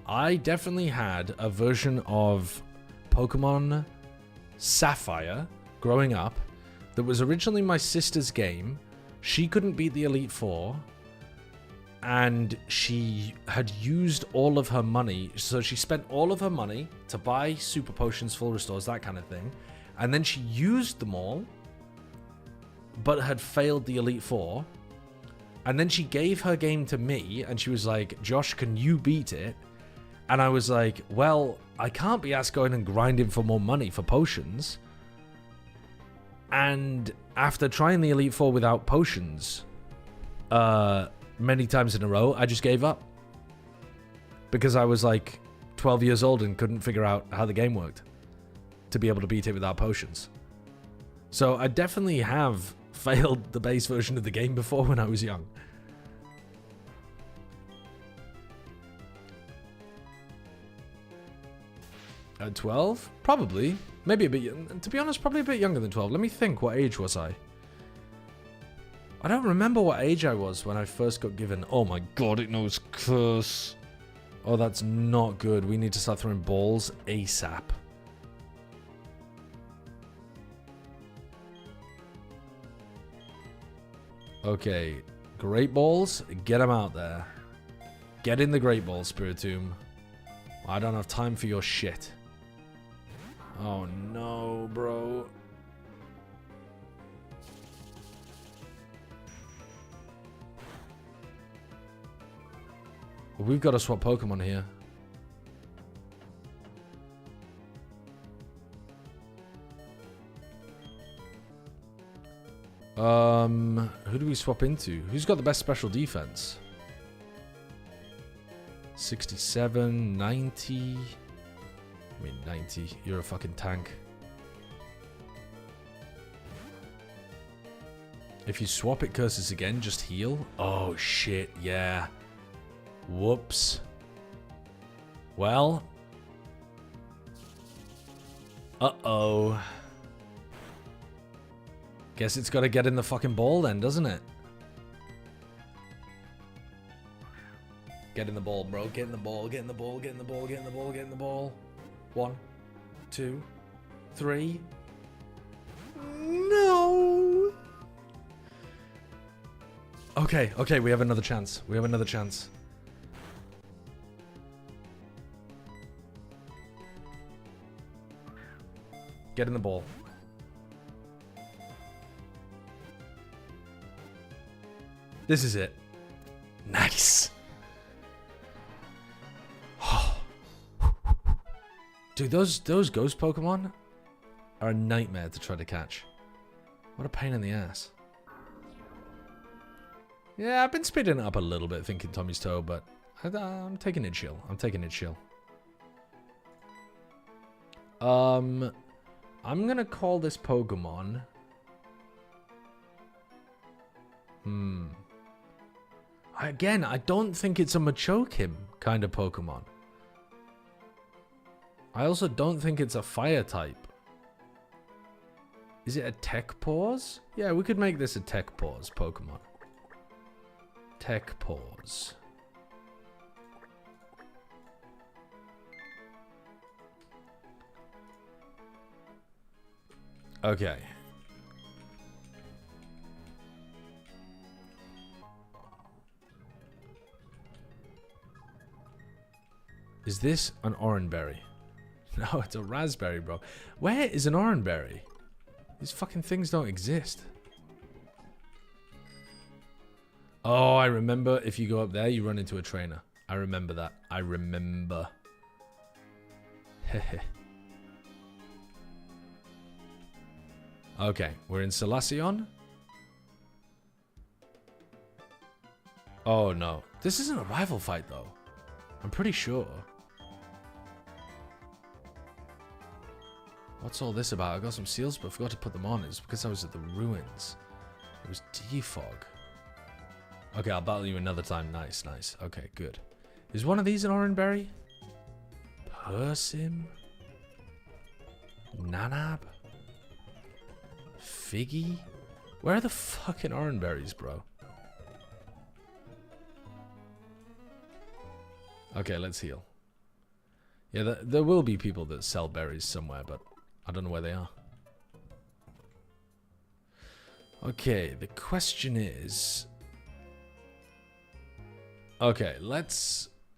I definitely had a version of Pokemon Sapphire growing up that was originally my sister's game. She couldn't beat the Elite Four, and she had used all of her money. So she spent all of her money to buy super potions, full restores, that kind of thing. And then she used them all, but had failed the Elite Four. And then she gave her game to me, and she was like, Josh, can you beat it? And I was like, well, I can't be asked going and grinding for more money for potions. And after trying the Elite Four without potions many times in a row, I just gave up. Because I was like 12 years old and couldn't figure out how the game worked to be able to beat it without potions. So I definitely have failed the base version of the game before when I was young. At 12? Probably. Maybe a bit, to be honest, probably a bit younger than 12. Let me think, what age was I? I don't remember what age I was when I first got given. Oh my god, it knows curse. Oh, that's not good. We need to start throwing balls ASAP. Okay, great balls, get them out there. Get in the great ball, Spiritomb. I don't have time for your shit. Oh no, bro. We've got to swap Pokemon here. Who do we swap into? Who's got the best special defense? 67, 90. I mean, 90. You're a fucking tank. If you swap it curses again, just heal. Oh, shit. Yeah. Whoops. Well. Uh-oh. Guess it's got to get in the fucking ball then, doesn't it? Get in the ball, bro. Get in the ball. Get in the ball. Get in the ball. Get in the ball. Get in the ball. 1, 2, 3. No. Okay, okay, we have another chance. We have another chance. Get in the ball. This is it. Nice. Dude, those ghost Pokemon are a nightmare to try to catch. What a pain in the ass. Yeah, I've been speeding it up a little bit thinking Tommy's Toe, but I'm taking it chill. I'm taking it chill. I'm gonna call this Pokemon. Again, I don't think it's a Machokim kind of Pokemon. I also don't think it's a fire type. Is it a Tech Pause? Yeah, we could make this a Tech Pause Pokemon. Tech Pause. Okay. Is this an Oranberry? No, it's a raspberry, bro. Where is an Oranberry? These fucking things don't exist. Oh, I remember if you go up there, you run into a trainer. I remember that. I remember. Hehe. Okay, we're in Selacion. Oh, no. This isn't a rival fight, though. I'm pretty sure. What's all this about? I got some seals, but I forgot to put them on. It's because I was at the ruins. It was defog. Okay, I'll battle you another time. Nice, nice. Okay, good. Is one of these an Oranberry? Persim? Nanab? Figgy? Where are the fucking Oranberries, bro? Okay, let's heal. Yeah, there will be people that sell berries somewhere, but I don't know where they are. Okay, the question is... Okay, let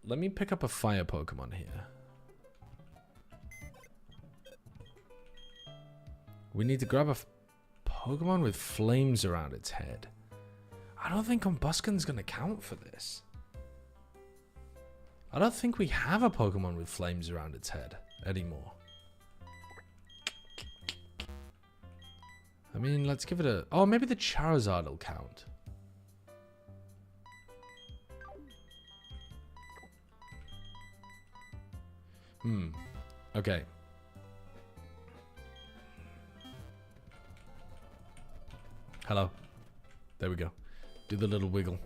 me pick up a fire Pokemon here. We need to grab a Pokemon with flames around its head. I don't think Combusken's gonna count for this. I don't think we have a Pokemon with flames around its head anymore. I mean, let's give it a... Oh, maybe the Charizard will count. Okay. Hello. There we go. Do the little wiggle.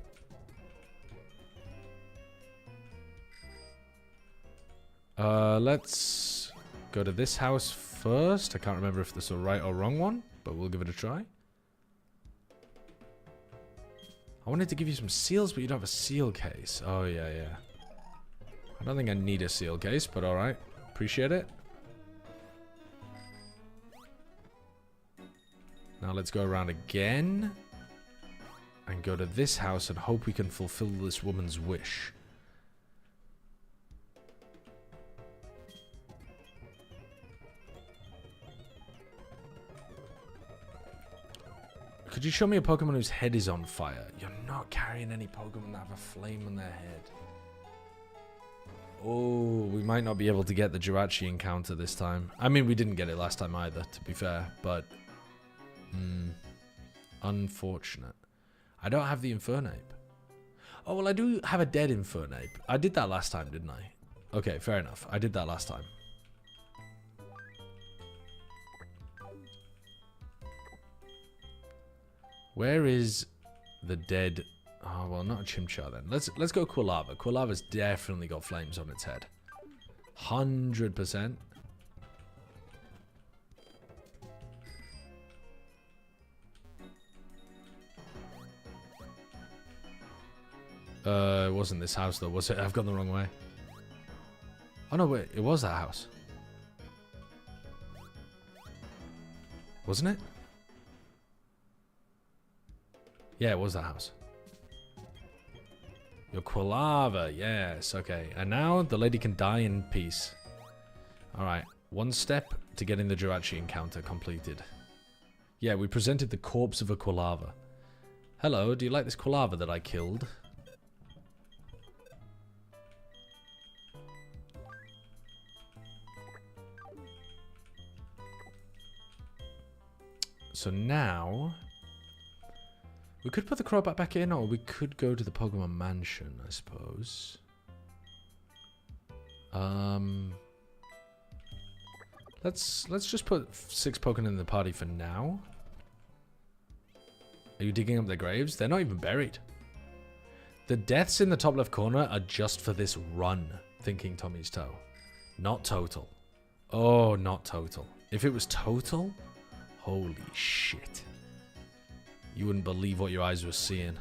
Let's go to this house first. I can't remember if this is a right or wrong one, but we'll give it a try. I wanted to give you some seals, but you don't have a seal case. Oh, yeah, yeah. I don't think I need a seal case, but alright. Appreciate it. Now let's go around again. And go to this house and hope we can fulfill this woman's wish. Could you show me a Pokemon whose head is on fire? You're not carrying any Pokemon that have a flame on their head. Oh, we might not be able to get the Jirachi encounter this time. I mean, we didn't get it last time either, to be fair, but... unfortunate. I don't have the Infernape. Oh, well, I do have a dead Infernape. I did that last time, didn't I? Okay, fair enough. I did that last time. Where is the dead... Oh, well, not a Chimchar then. Let's go Quilava. Quilava's definitely got flames on its head. 100%. It wasn't this house though, was it? I've gone the wrong way. Oh no, wait, it was that house. Wasn't it? Yeah, it was that house. Your Quilava, yes, okay. And now the lady can die in peace. Alright, one step to getting the Jirachi encounter completed. Yeah, we presented the corpse of a Quilava. Hello, do you like this Quilava that I killed? So now... we could put the Crobat back in, or we could go to the Pokemon Mansion, I suppose. Let's just put 6 Pokemon in the party for now. Are you digging up their graves? They're not even buried. The deaths in the top left corner are just for this run, thinking Tommy's Toe. Not total. Oh, not total. If it was total, holy shit. You wouldn't believe what your eyes were seeing.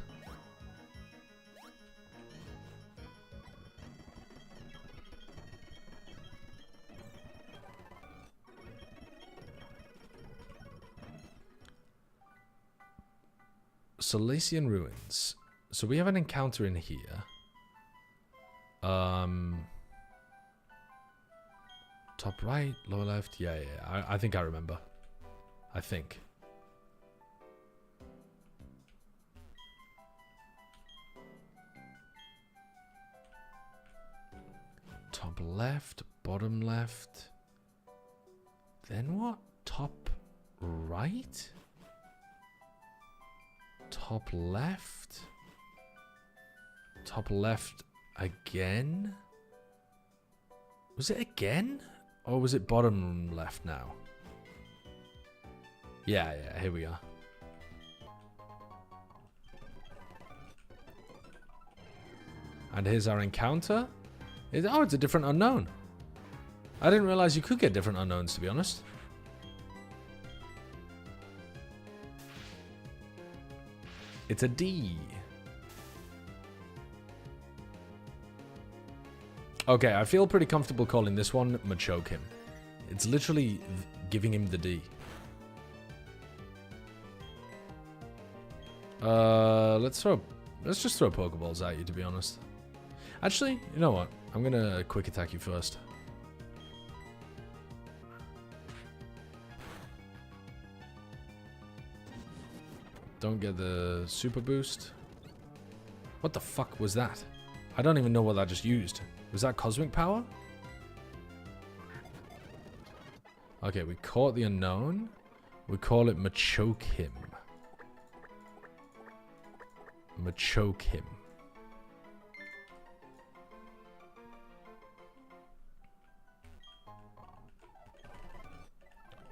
Salacian Ruins. So we have an encounter in here. Top right, lower left. Yeah. I think I remember. I think. Top left, bottom left. Then what? Top right? Top left? Top left again? Was it again? Or was it bottom left now? Yeah, here we are. And here's our encounter. Oh, it's a different unknown. I didn't realize you could get different unknowns, to be honest. It's a D. Okay, I feel pretty comfortable calling this one Machoke. It's literally giving him the D. Let's just throw Pokeballs at you, to be honest. Actually, you know what? I'm gonna quick attack you first. Don't get the super boost. What the fuck was that? I don't even know what that just used. Was that cosmic power? Okay, we caught the unknown. We call it Machoke-him. Machoke-him.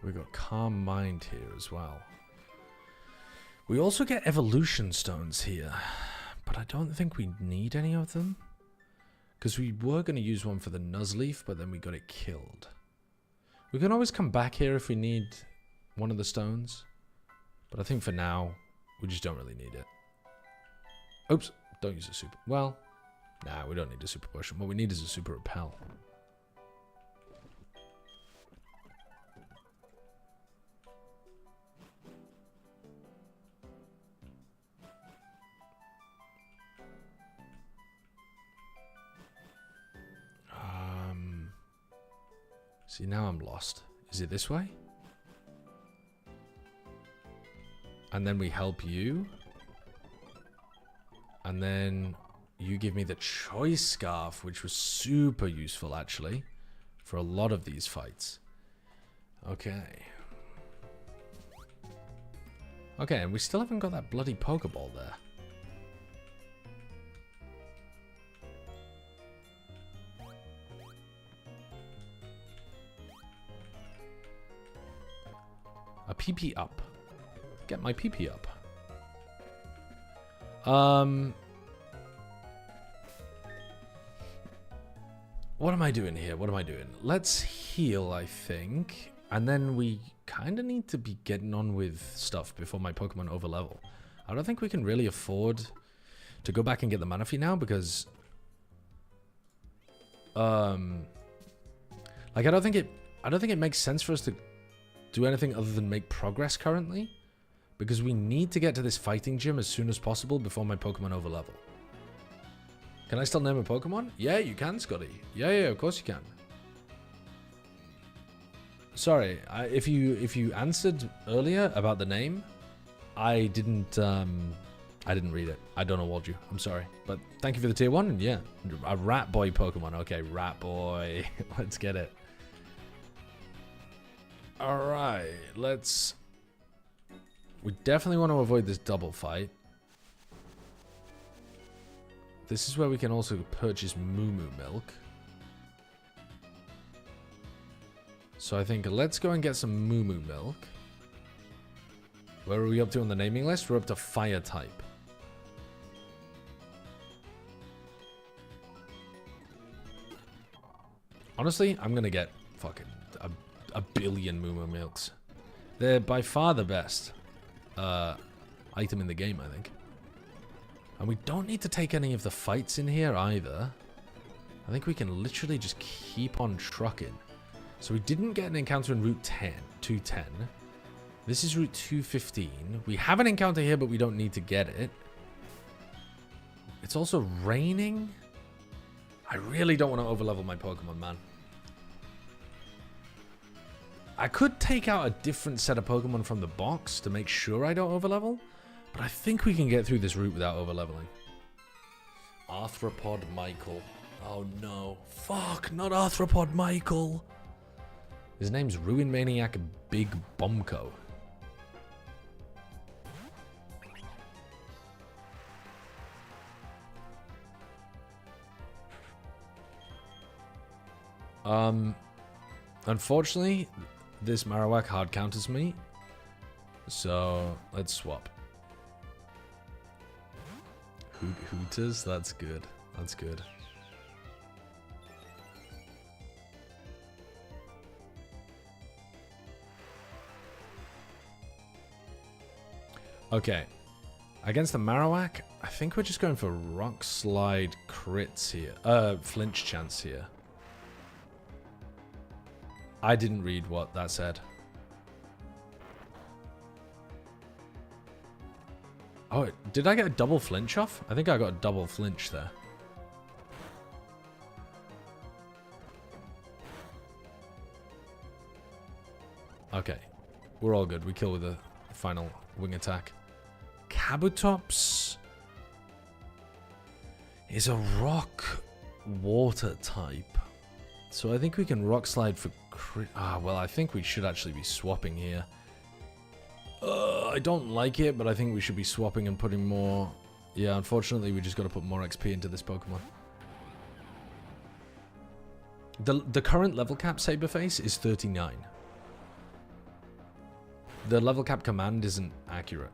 We got Calm Mind here as well. We also get evolution stones here, but I don't think we need any of them. Because we were going to use one for the Nuzleaf, but then we got it killed. We can always come back here if we need one of the stones. But I think for now, we just don't really need it. Oops, don't use a super. Well, nah, we don't need a super potion. What we need is a super repel. See, now I'm lost. Is it this way? And then we help you. And then you give me the choice scarf, which was super useful, actually, for a lot of these fights. Okay. Okay, and we still haven't got that bloody Pokeball there. A PP up. Get my PP up. What am I doing here? What am I doing? Let's heal, I think. And then we kind of need to be getting on with stuff before my Pokemon overlevel. I don't think we can really afford to go back and get the Manaphy now because... like, I don't think it makes sense for us to do anything other than make progress currently, because we need to get to this fighting gym as soon as possible before my Pokemon overlevel. Can I still name a Pokemon? Yeah, you can, Scotty. Yeah, of course you can. Sorry, if you answered earlier about the name, I didn't read it. I don't award you. I'm sorry, but thank you for the tier 1. And yeah, a Rat Boy Pokemon. Okay, Rat Boy. Let's get it. Alright, let's... We definitely want to avoid this double fight. This is where we can also purchase Moo Moo Milk. So I think let's go and get some Moo Moo Milk. Where are we up to on the naming list? We're up to Fire type. Honestly, I'm going to get fucking... a billion Moo Moo Milks. They're by far the best item in the game, I think. And we don't need to take any of the fights in here either. I think we can literally just keep on trucking. So we didn't get an encounter in Route 210. This is Route 215. We have an encounter here, but we don't need to get it. It's also raining. I really don't want to overlevel my Pokemon, man. I could take out a different set of Pokemon from the box to make sure I don't overlevel, but I think we can get through this route without overleveling. Arthropod Michael. Oh no. Fuck, not Arthropod Michael. His name's Ruin Maniac Big Bomko. Unfortunately, this Marowak hard counters me, so let's swap. Hooters, that's good. That's good. Okay. Against the Marowak, I think we're just going for Rock Slide crits here. Flinch chance here. I didn't read what that said. Oh, did I get a double flinch off? I think I got a double flinch there. Okay. We're all good. We kill with a final wing attack. Kabutops. is a rock water type. So I think we can rock slide for crit. Well, I think we should actually be swapping here. I don't like it, but I think we should be swapping and putting more. Yeah, unfortunately, we just got to put more XP into this Pokemon. The current level cap Saberface is 39. The level cap command isn't accurate.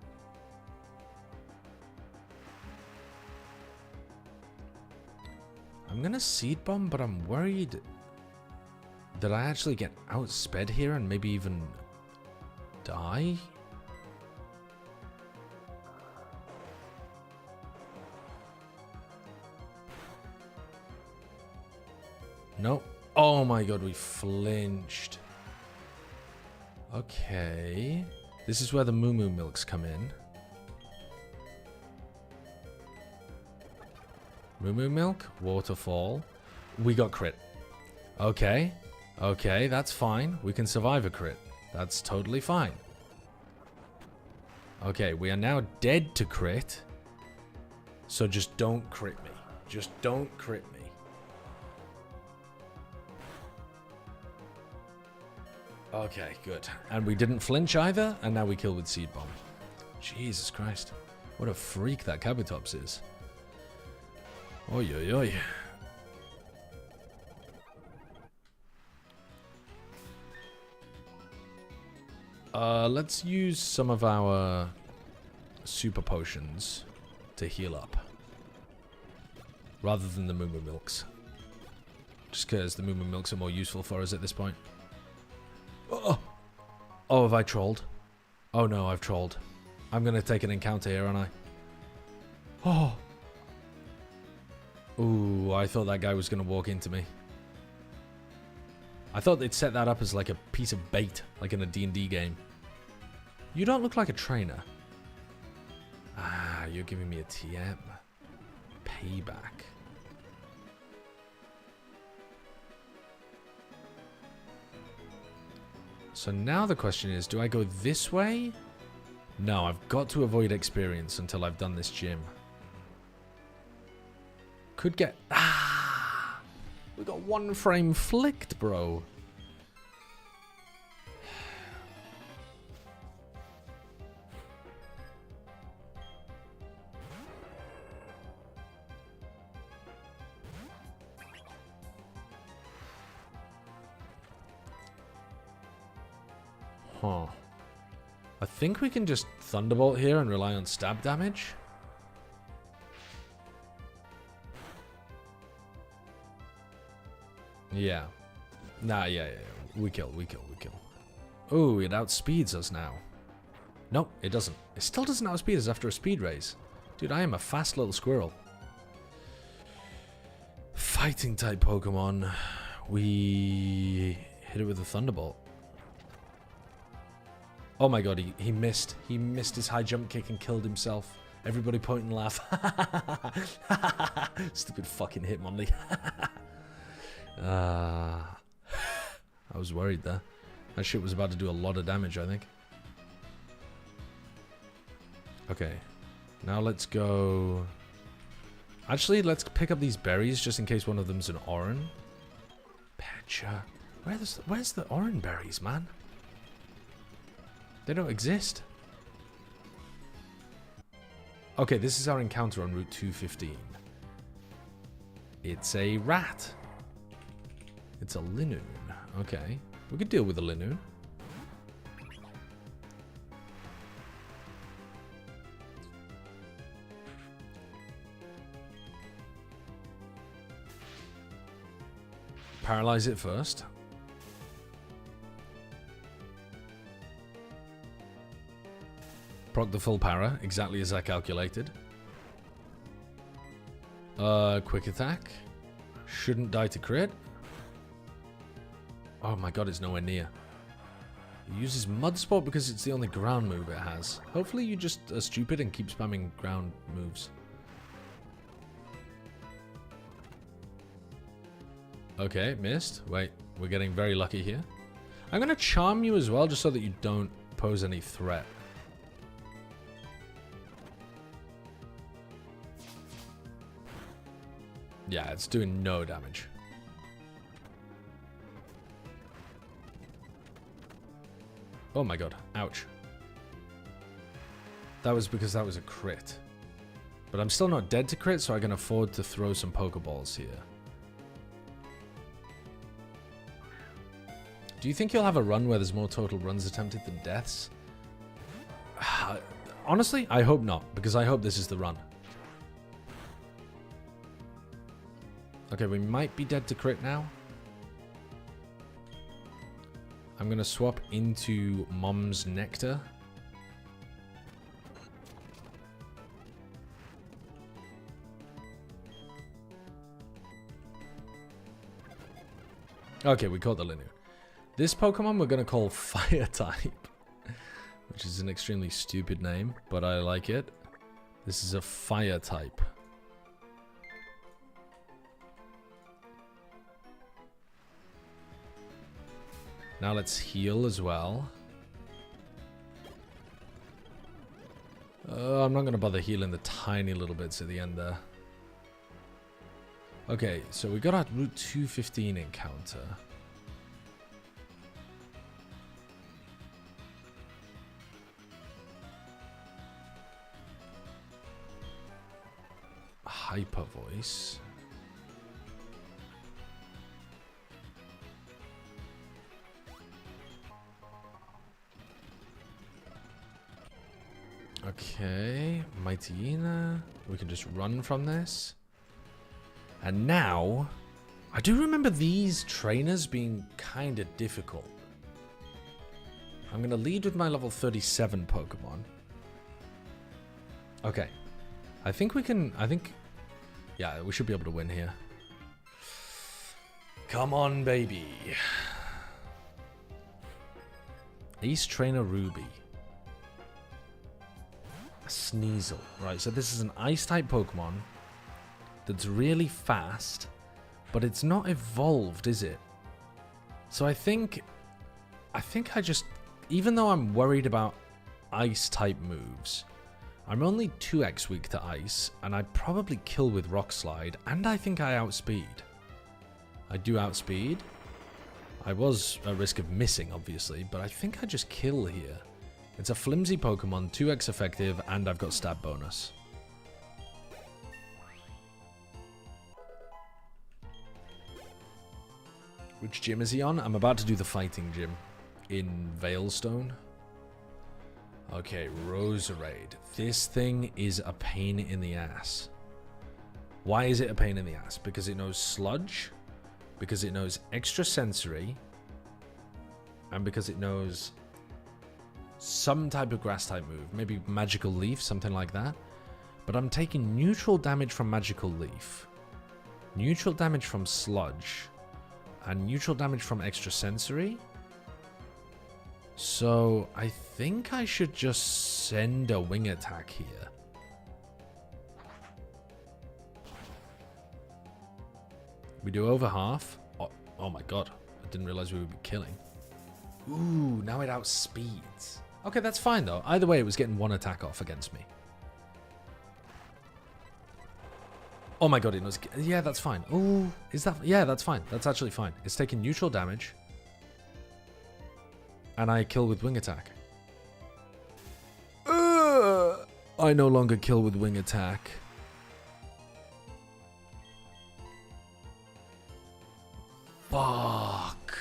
I'm gonna Seed Bomb, but I'm worried that I actually get outsped here and maybe even die. Nope. Oh my god, we flinched. Okay. This is where the Moo Moo Milks come in. Moo Moo Milk, Waterfall. We got crit. Okay. Okay, that's fine. We can survive a crit. That's totally fine. Okay, we are now dead to crit. So just don't crit me. Just don't crit me. Okay, good. And we didn't flinch either, and now we kill with Seed Bomb. Jesus Christ. What a freak that Kabutops is. Oi, oi, oi. Let's use some of our super potions to heal up. Rather than the Moo Moo Milks. Just because the Moo Moo Milks are more useful for us at this point. Oh, have I trolled? Oh no, I've trolled. I'm gonna take an encounter here, aren't I? Oh. Ooh, I thought that guy was gonna walk into me. I thought they'd set that up as like a piece of bait, like in a D&D game. You don't look like a trainer. Ah, you're giving me a TM. Payback. So now the question is, do I go this way? No, I've got to avoid experience until I've done this gym. Could get... Ah! We got one frame flicked, bro. Huh. I think we can just Thunderbolt here and rely on stab damage. Yeah. Nah, yeah. We kill. Oh, it outspeeds us now. Nope, it doesn't. It still doesn't outspeed us after a speed raise. Dude, I am a fast little squirrel. Fighting type Pokemon. We hit it with a Thunderbolt. Oh my god, he missed. He missed his high jump kick and killed himself. Everybody point and laugh. Stupid fucking Hitmonlee. I was worried there. That shit was about to do a lot of damage, I think. Okay. Now let's go... Actually, let's pick up these berries just in case one of them's an Oran. Pecha. Where's the Oran berries, man? They don't exist. Okay, this is our encounter on Route 215. It's a rat. It's a Linoon. Okay. We could deal with a Linoon. Paralyze it first. Proc the full para, exactly as I calculated. Quick attack. Shouldn't die to crit. Oh my god, it's nowhere near. It uses Mud Sport because it's the only ground move it has. Hopefully you just are stupid and keep spamming ground moves. Okay, missed. Wait, we're getting very lucky here. I'm going to charm you as well, just so that you don't pose any threat. Yeah, it's doing no damage. Oh my god. Ouch. That was because that was a crit. But I'm still not dead to crit, so I can afford to throw some Pokeballs here. Do you think you'll have a run where there's more total runs attempted than deaths? Honestly, I hope not, because I hope this is the run. Okay, we might be dead to crit now. I'm going to swap into Mom's Nectar. Okay, we caught the Linu. This Pokemon we're going to call Fire type, which is an extremely stupid name, but I like it. This is a Fire type. Now let's heal as well. I'm not going to bother healing the tiny little bits at the end there. Okay, so we got our Route 215 encounter. Hyper Voice. Okay, Mightyena. We can just run from this. And now, I do remember these trainers being kind of difficult. I'm going to lead with my level 37 Pokemon. Okay. I think we can, yeah, we should be able to win here. Come on, baby. Ace Trainer Ruby. A Sneasel. Right, so this is an Ice-type Pokemon that's really fast, but it's not evolved, is it? So I think I just, even though I'm worried about Ice-type moves, I'm only 2x weak to Ice, and I probably kill with Rock Slide, and I think I outspeed. I do outspeed. I was at risk of missing, obviously, but I think I just kill here. It's a flimsy Pokemon, 2x effective, and I've got stab bonus. Which gym is he on? I'm about to do the fighting gym in Veilstone. Okay, Roserade. This thing is a pain in the ass. Why is it a pain in the ass? Because it knows Sludge, because it knows Extrasensory, and because it knows some type of grass-type move. Maybe Magical Leaf, something like that. But I'm taking neutral damage from Magical Leaf, neutral damage from Sludge, and neutral damage from Extrasensory. So I think I should just send a Wing Attack here. We do over half. Oh my god, I didn't realize we would be killing. Ooh, now it outspeeds. Okay, that's fine though. Either way, it was getting one attack off against me. Oh my god, it knows. Yeah, that's fine. Ooh, is that? Yeah, that's fine. That's actually fine. It's taking neutral damage. And I kill with Wing Attack. I no longer kill with Wing Attack. Fuck.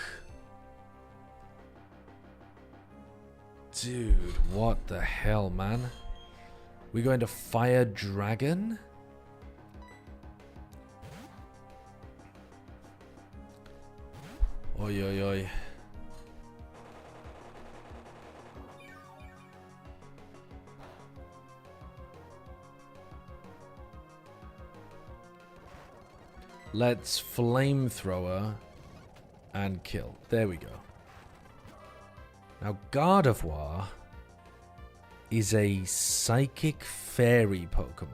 Dude, what the hell, man? We go into Fire Dragon? Oi, oi, oi. Let's Flamethrower and kill. There we go. Now, Gardevoir is a Psychic Fairy Pokemon.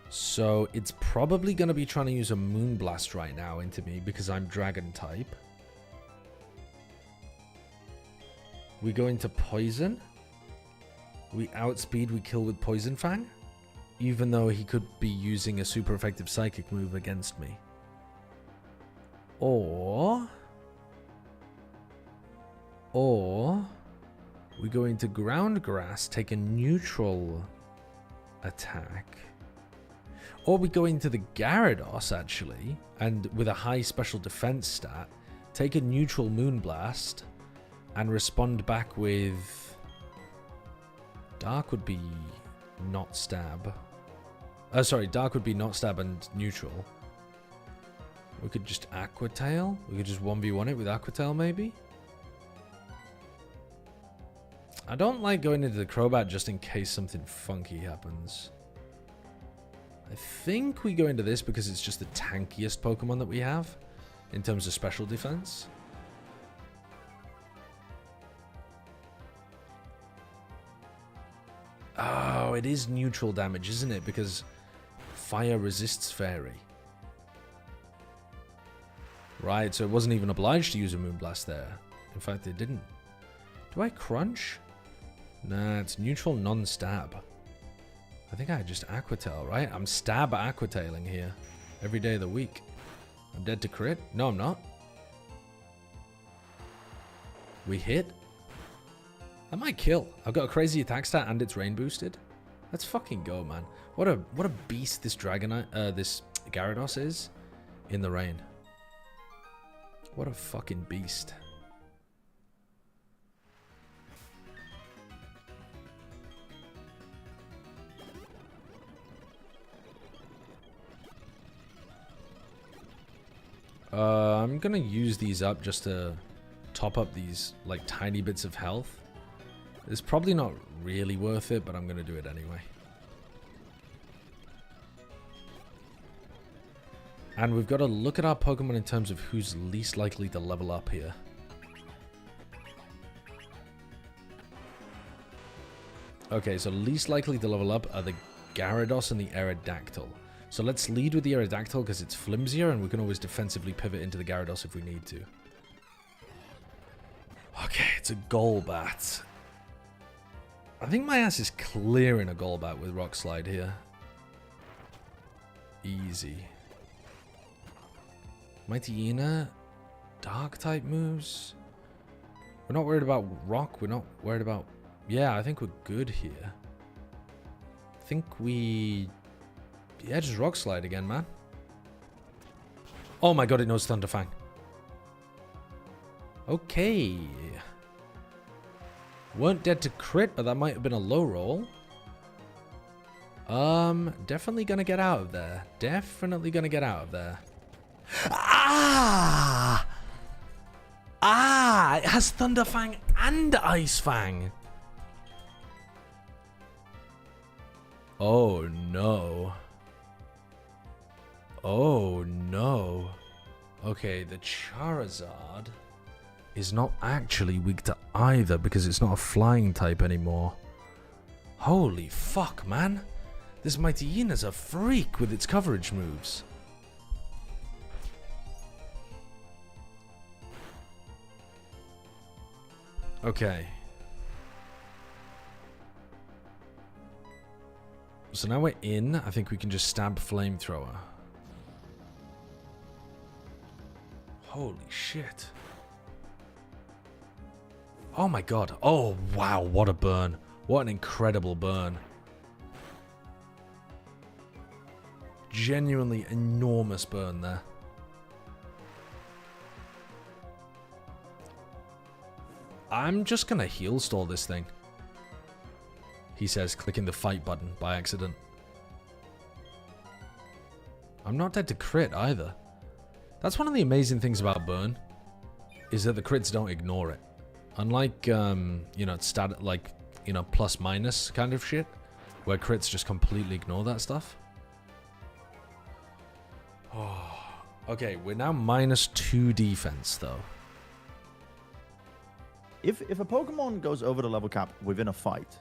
So it's probably going to be trying to use a Moonblast right now into me because I'm Dragon type. We go into Poison. We outspeed, we kill with Poison Fang. even though he could be using a super effective psychic move against me. Or we go into ground grass, take a neutral attack. Or we go into the Gyarados, actually, and with a high special defense stat, take a neutral Moonblast and respond back with... Dark would be not stab. Sorry, Dark would be not stab and neutral. We could just Aqua Tail. We could just 1v1 it with Aqua Tail, maybe? I don't like going into the Crobat just in case something funky happens. I think we go into this because it's just the tankiest Pokemon that we have in terms of special defense. Oh, it is neutral damage, isn't it? Because fire resists fairy. Right, so it wasn't even obliged to use a Moonblast there. In fact, it didn't. Do I crunch? Nah, it's neutral non-stab. I think I just Aqua Tail, right? I'm stab Aqua Tailing here every day of the week. I'm dead to crit? No, I'm not. We hit? That might kill. I've got a crazy attack stat and it's rain boosted. Let's fucking go, man. What a beast this this Gyarados is in the rain. What a fucking beast. I'm gonna use these up just to top up these like tiny bits of health. It's probably not really worth it, but I'm gonna do it anyway. And we've got to look at our Pokemon in terms of who's least likely to level up here. Okay, so least likely to level up are the Gyarados and the Aerodactyl. So let's lead with the Aerodactyl because it's flimsier and we can always defensively pivot into the Gyarados if we need to. Okay, it's a Golbat. I think my ass is clearing a Golbat with Rock Slide here. Easy. Mightyena, Dark type moves. We're not worried about Rock. We're not worried about... Yeah, I think we're good here. I think we... Yeah, just Rock Slide again, man. Oh my god, it knows Thunderfang. Okay. Weren't dead to crit, but that might have been a low roll. Definitely gonna get out of there. Definitely gonna get out of there. Ah! Ah! It has Thunderfang and Ice Fang. Oh no. Oh no. Okay, the Charizard is not actually weak to either because it's not a flying type anymore. Holy fuck, man. This Mightyena a freak with its coverage moves. Okay. So now we're in. I think we can just stab Flamethrower. Holy shit. Oh my god. Oh wow, what a burn. What an incredible burn. Genuinely enormous burn there. I'm just gonna heal stall this thing. He says, clicking the fight button by accident. I'm not dead to crit either. That's one of the amazing things about burn, is that the crits don't ignore it. Unlike, you know, plus minus kind of shit, where crits just completely ignore that stuff. Oh, okay, we're now -2 defense, though. If a Pokemon goes over the level cap within a fight,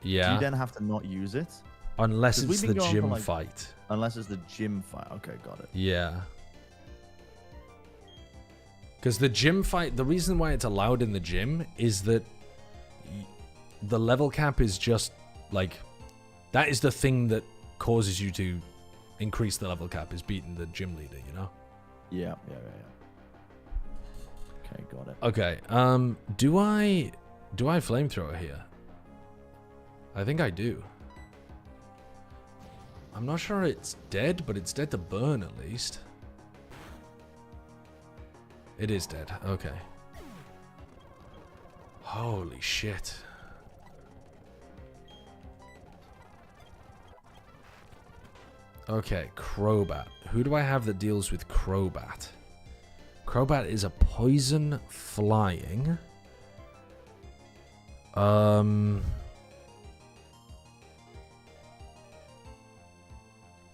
yeah, do you then have to not use it? Unless it's the gym fight. Unless it's the gym fight. Okay, got it. Yeah. Because the gym fight, the reason why it's allowed in the gym is that the level cap is just, like, That is the thing that causes you to increase the level cap, is beating the gym leader, you know? Yeah. Okay, got it. Okay, do I flamethrower here? I think I do. I'm not sure it's dead, but it's dead to burn at least. It is dead, okay. Holy shit. Okay, Crobat. Who do I have that deals with Crobat? Crobat is a poison flying.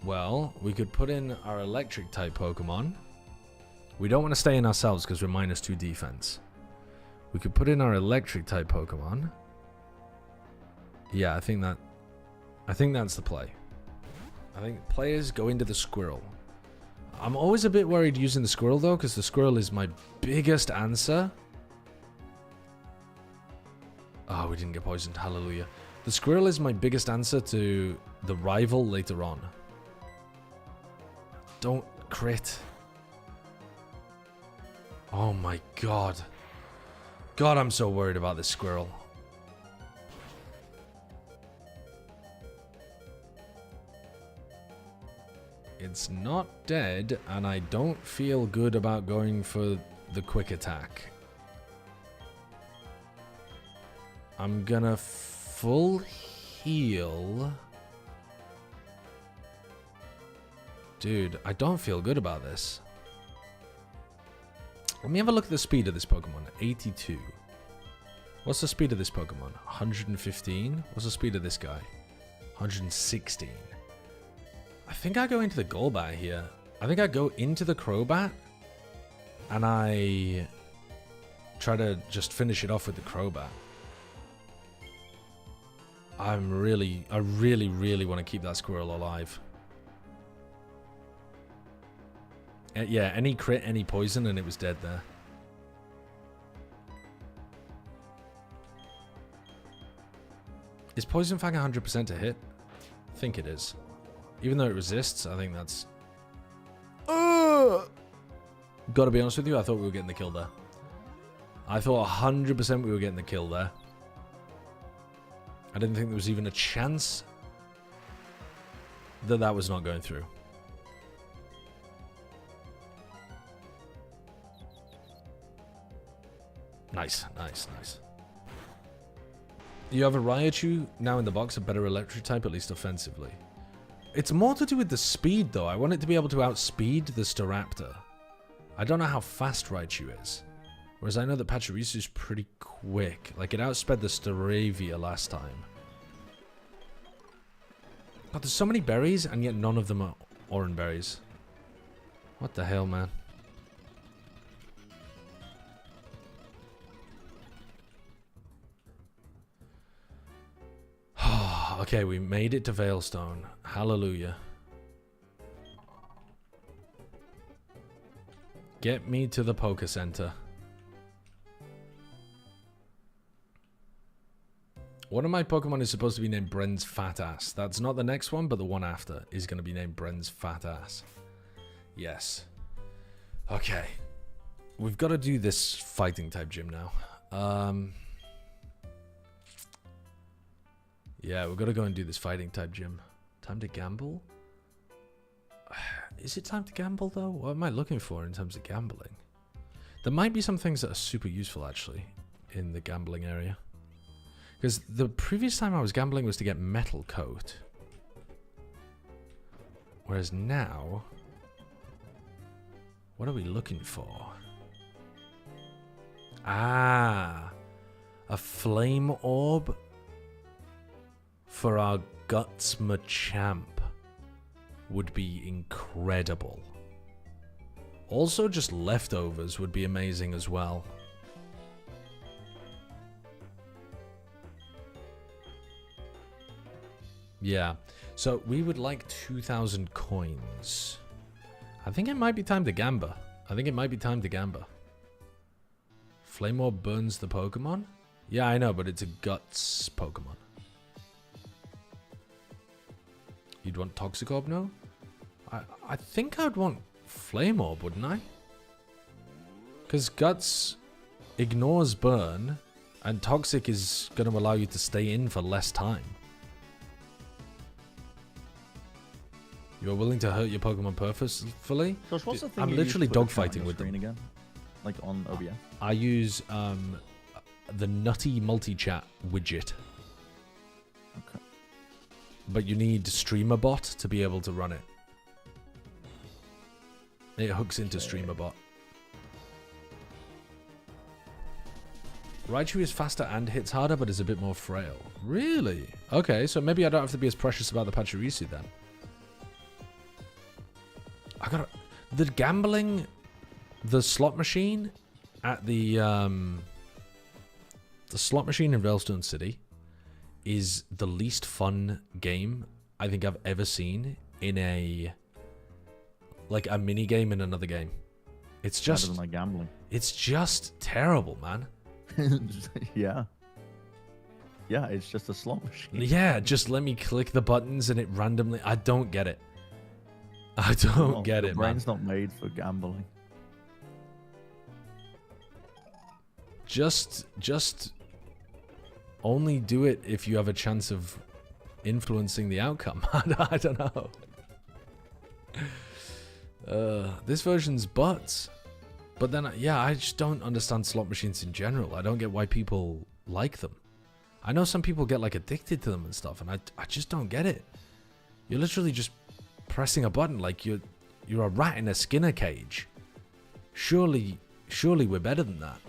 Well, we could put in our electric type Pokemon. We don't want to stay in ourselves because we're -2 defense. We could put in our electric type Pokemon. Yeah, I think that's the play. I think players go into the Squirrel. I'm always a bit worried using the Squirrel though, because the Squirrel is my biggest answer. Oh, we didn't get poisoned. Hallelujah. The Squirrel is my biggest answer to the rival later on. Don't crit. Oh my god. God, I'm so worried about this Squirrel. It's not dead, and I don't feel good about going for the quick attack. I'm gonna full heal. Dude, I don't feel good about this. Let me have a look at the speed of this Pokemon. 82. What's the speed of this Pokemon? 115? What's the speed of this guy? 116. I think I go into the Golbat here. I think I go into the Crobat and I try to just finish it off with the Crobat. I really want to keep that Squirrel alive. Yeah, any crit, any poison, and it was dead there. Is Poison Fang 100% to hit? I think it is. Even though it resists, I think that's... Gotta be honest with you, I thought we were getting the kill there. I thought 100% we were getting the kill there. I didn't think there was even a chance that that was not going through. Nice, nice, nice. You have a Raichu now in the box, a better electric type, at least offensively. It's more to do with the speed, though. I want it to be able to outspeed the Staraptor. I don't know how fast Raichu is. Whereas I know that Pachirisu is pretty quick. Like, it outsped the Staravia last time. God, there's so many berries, and yet none of them are orange berries. What the hell, man? Okay, we made it to Veilstone. Hallelujah. Get me to the Poké Center. One of my Pokemon is supposed to be named Bren's Fat Ass. That's not the next one, but the one after is going to be named Bren's Fat Ass. Yes. Okay. We've got to do this fighting type gym now. Yeah, we've got to go and do this fighting type gym. Time to gamble? Is it time to gamble, though? What am I looking for in terms of gambling? There might be some things that are super useful, actually, in the gambling area. Because the previous time I was gambling was to get Metal Coat. Whereas now... What are we looking for? Ah! A Flame Orb for our Guts Machamp would be incredible. Also, just leftovers would be amazing as well. Yeah, so we would like 2,000 coins. I think it might be time to gamba. Flame Orb burns the Pokemon? Yeah, I know, but it's a Guts Pokemon. You'd want Toxic Orb, no? I think I'd want Flame Orb, wouldn't I? Because Guts ignores burn, and Toxic is going to allow you to stay in for less time. You're willing to hurt your Pokemon purposefully? Josh, what's the thing I'm you use literally to put the chat on dogfighting your with screen them. again? Like on OBS? I use the Nutty multi-chat widget. Okay. But you need StreamerBot to be able to run it. It hooks into StreamerBot. Raichu is faster and hits harder, but is a bit more frail. Really? Okay, so maybe I don't have to be as precious about the Pachirisu then. The gambling, the slot machine at the slot machine in Railstone City is the least fun game I think I've ever seen in a mini game in another game. It's just Better than like gambling. It's just terrible, man. Yeah. Yeah, it's just a slot machine. Yeah, just let me click the buttons and it randomly. I don't get it. I don't get it, man. Brain's not made for gambling. Just only do it if you have a chance of influencing the outcome. I don't know. This version's butts. But then, yeah, I just don't understand slot machines in general. I don't get why people like them. I know some people get like addicted to them and stuff, and I just don't get it. You're literally just pressing a button like you're a rat in a Skinner cage. Surely we're better than that.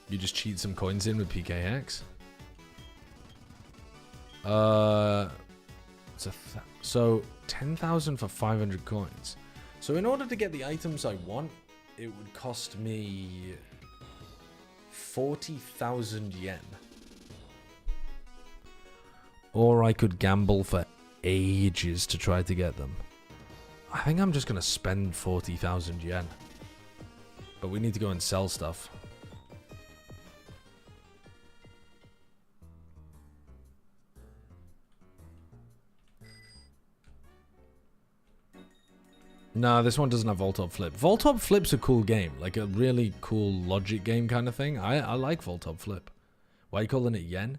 You just cheat some coins in with PKX. So 10,000 for 500 coins. So in order to get the items I want, it would cost me 40,000 yen. Or I could gamble for ages to try to get them. I think I'm just going to spend 40,000 yen. But we need to go and sell stuff. No, this one doesn't have Voltop Flip. Voltop Flip's a cool game. Like a really cool logic game kind of thing. I like Voltop Flip. Why are you calling it yen?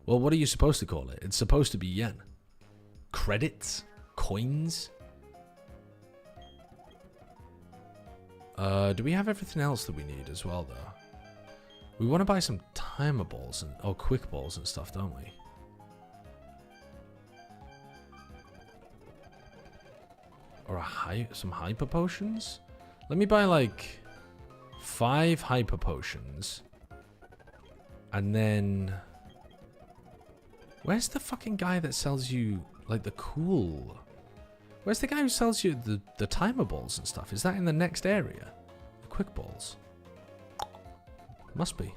Well, what are you supposed to call it? It's supposed to be yen. Credits? Coins? Do we have everything else that we need as well, though? We want to buy some timer balls or quick balls and stuff, don't we? Or some hyper potions? Let me buy like 5 hyper potions. And then... Where's the fucking guy that sells you like the cool... Where's the guy who sells you the timer balls and stuff? Is that in the next area? The quick balls? Must be.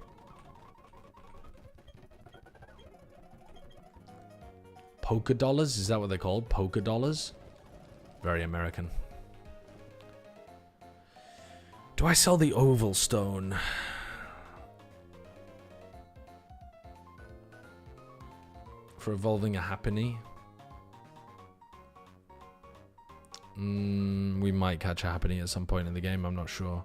Polka dollars? Is that what they're called? Polka dollars? Very American. Do I sell the oval stone? For evolving a Happiny? We might catch a Happiny at some point in the game, I'm not sure.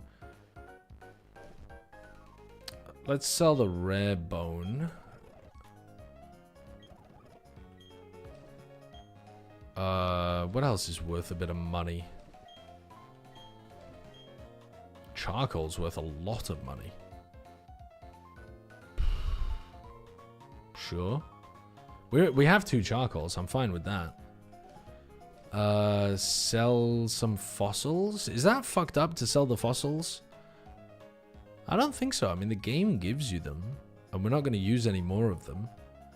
Let's sell the rare bone. What else is worth a bit of money? Charcoal's worth a lot of money. Sure. We have 2 charcoals. I'm fine with that. Sell some fossils? Is that fucked up to sell the fossils? I don't think so. I mean, the game gives you them. And we're not going to use any more of them.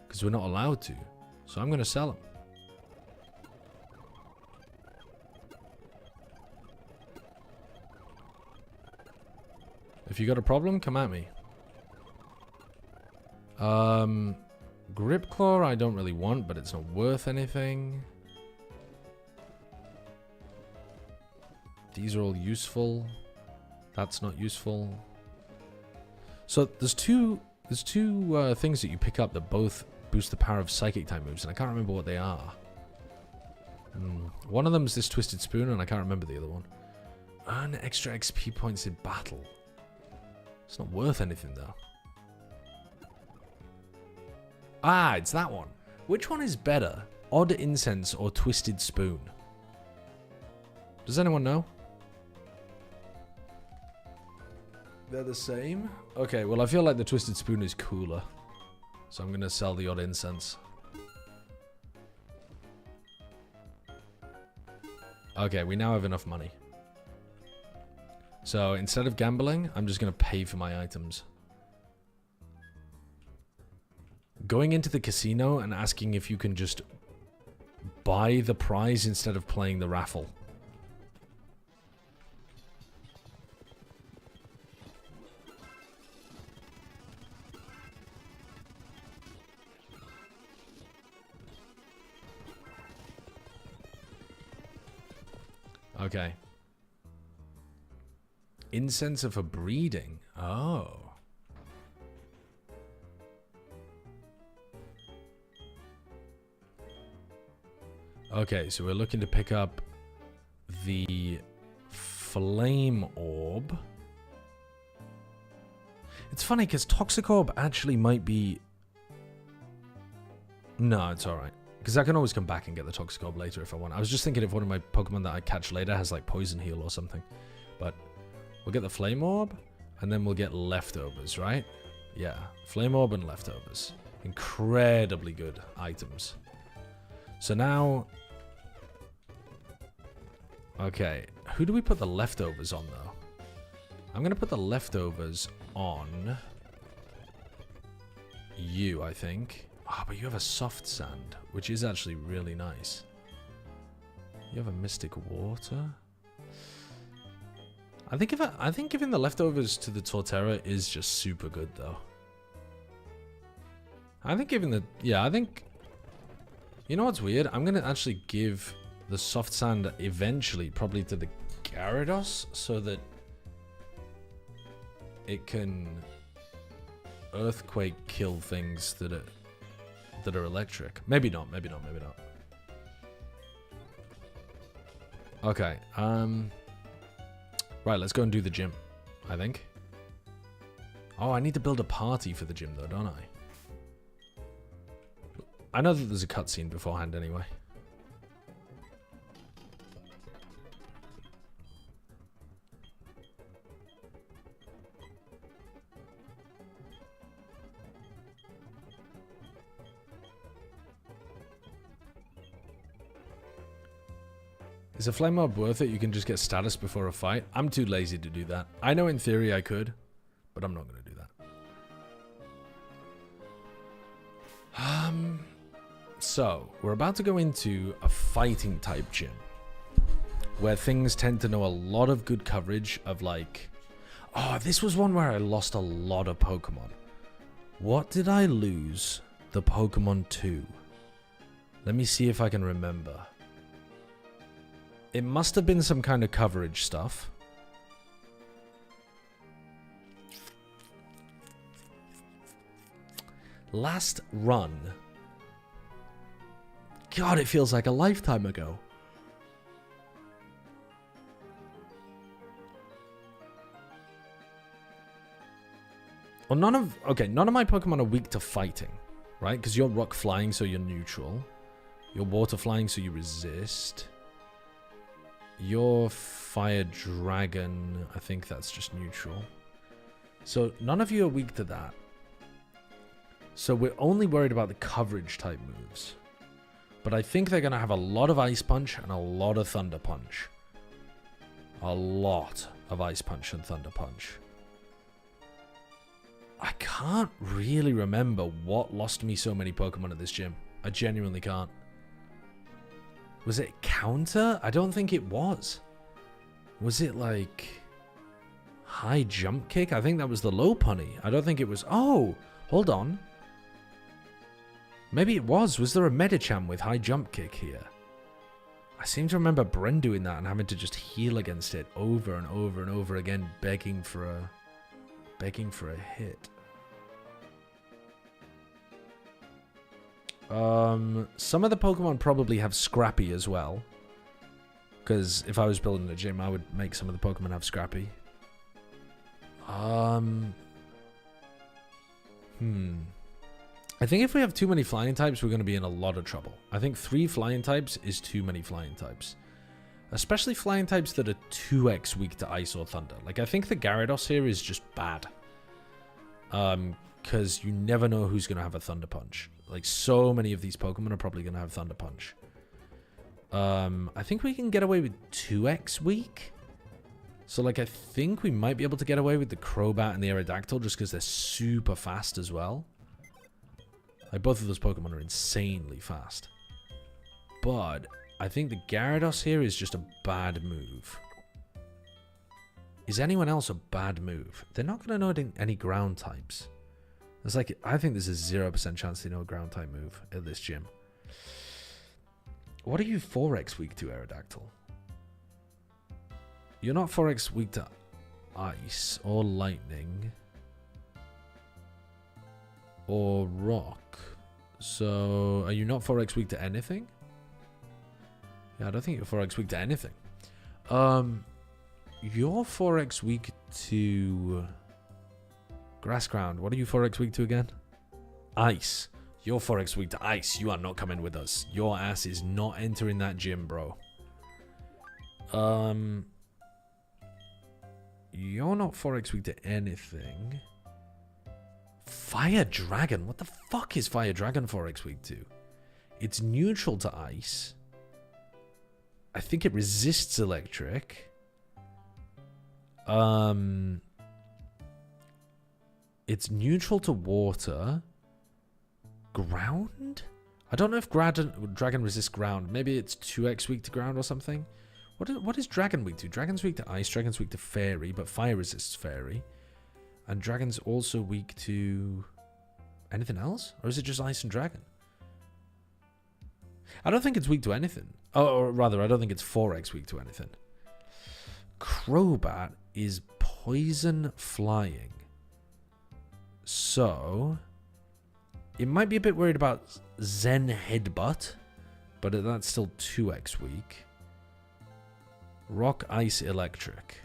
Because we're not allowed to. So I'm going to sell them. If you got a problem, come at me. Grip Claw I don't really want, but it's not worth anything. These are all useful. That's not useful. So there's 2 There's two things that you pick up that both boost the power of psychic type moves, and I can't remember what they are. One of them's this twisted spoon, and I can't remember the other one. Earn extra XP points in battle. It's not worth anything though. Ah, it's that one. Which one is better? Odd incense or twisted spoon? Does anyone know? They're the same? Okay, well I feel like the twisted spoon is cooler. So I'm going to sell the odd incense. Okay, we now have enough money. So instead of gambling, I'm just going to pay for my items. Going into the casino and asking if you can just buy the prize instead of playing the raffle. Okay. Incense for breeding. Oh. Okay, so we're looking to pick up the flame orb. It's funny because Toxic Orb actually might be... No, it's alright. Because I can always come back and get the Toxic Orb later if I want. I was just thinking if one of my Pokemon that I catch later has like Poison Heal or something. But we'll get the Flame Orb, and then we'll get Leftovers, right? Yeah, Flame Orb and Leftovers. Incredibly good items. So now... Okay, who do we put the Leftovers on, though? I'm going to put the Leftovers on... you, I think. Ah, but you have a soft sand, which is actually really nice. You have a mystic water. I think giving the leftovers to the Torterra is just super good though. I think giving the you know what's weird? I'm gonna actually give the soft sand eventually probably to the Gyarados so that it can earthquake kill things that are electric. Maybe not. Okay. Right, let's go and do the gym, I think. Oh, I need to build a party for the gym though, don't I? I know that there's a cutscene beforehand anyway. Is a flame orb worth it? You can just get status before a fight. I'm too lazy to do that. I know in theory I could, but I'm not going to do that. So, we're about to go into a fighting type gym where things tend to know a lot of good coverage of like... Oh, this was one where I lost a lot of Pokemon. What did I lose the Pokemon to? Let me see if I can remember. It must have been some kind of coverage stuff. Last run. God, it feels like a lifetime ago. Well, none of my Pokemon are weak to fighting, right? Because you're rock flying, so you're neutral. You're water flying, so you resist. Your fire dragon, I think that's just neutral. So none of you are weak to that. So we're only worried about the coverage type moves. But I think they're going to have a lot of Ice Punch and a lot of Thunder Punch. A lot of Ice Punch and Thunder Punch. I can't really remember what lost me so many Pokemon at this gym. I genuinely can't. Was it counter? I don't think it was. Was it like high jump kick? I think that was the low punny. I don't think it was. Oh, hold on. Maybe it was. Was there a Medicham with high jump kick here? I seem to remember Bren doing that and having to just heal against it over and over and over again, begging for a hit. Some of the Pokemon probably have Scrappy as well. Because if I was building a gym, I would make some of the Pokemon have Scrappy. I think if we have too many flying types, we're going to be in a lot of trouble. I think 3 flying types is too many flying types. Especially flying types that are 2x weak to Ice or Thunder. Like, I think the Gyarados here is just bad. Because you never know who's going to have a Thunder Punch. Like, so many of these Pokemon are probably going to have Thunder Punch. I think we can get away with 2x weak. So, like, I think we might be able to get away with the Crobat and the Aerodactyl just because they're super fast as well. Like, both of those Pokemon are insanely fast. But I think the Gyarados here is just a bad move. Is anyone else a bad move? They're not going to know any ground types. It's like, I think there's a 0% chance they know a ground type move at this gym. What are you 4x weak to, Aerodactyl? You're not 4x weak to Ice or Lightning or Rock. So, are you not 4x weak to anything? Yeah, I don't think you're 4x weak to anything. You're 4x weak to Grass Ground. What are you 4x weak to again? Ice. You're 4x weak to Ice. You are not coming with us. Your ass is not entering that gym, bro. You're not 4x weak to anything. Fire Dragon. What the fuck is Fire Dragon 4x weak to? It's neutral to Ice. I think it resists electric. It's neutral to water. Ground? I don't know if Dragon resists ground. Maybe it's 2x weak to ground or something. What is Dragon weak to? Dragon's weak to Ice. Dragon's weak to Fairy, but Fire resists Fairy. And Dragon's also weak to anything else? Or is it just Ice and Dragon? I don't think it's weak to anything. Or rather, I don't think it's 4x weak to anything. Crobat is poison flying. So, it might be a bit worried about Zen Headbutt, but that's still 2x weak. Rock, Ice, Electric.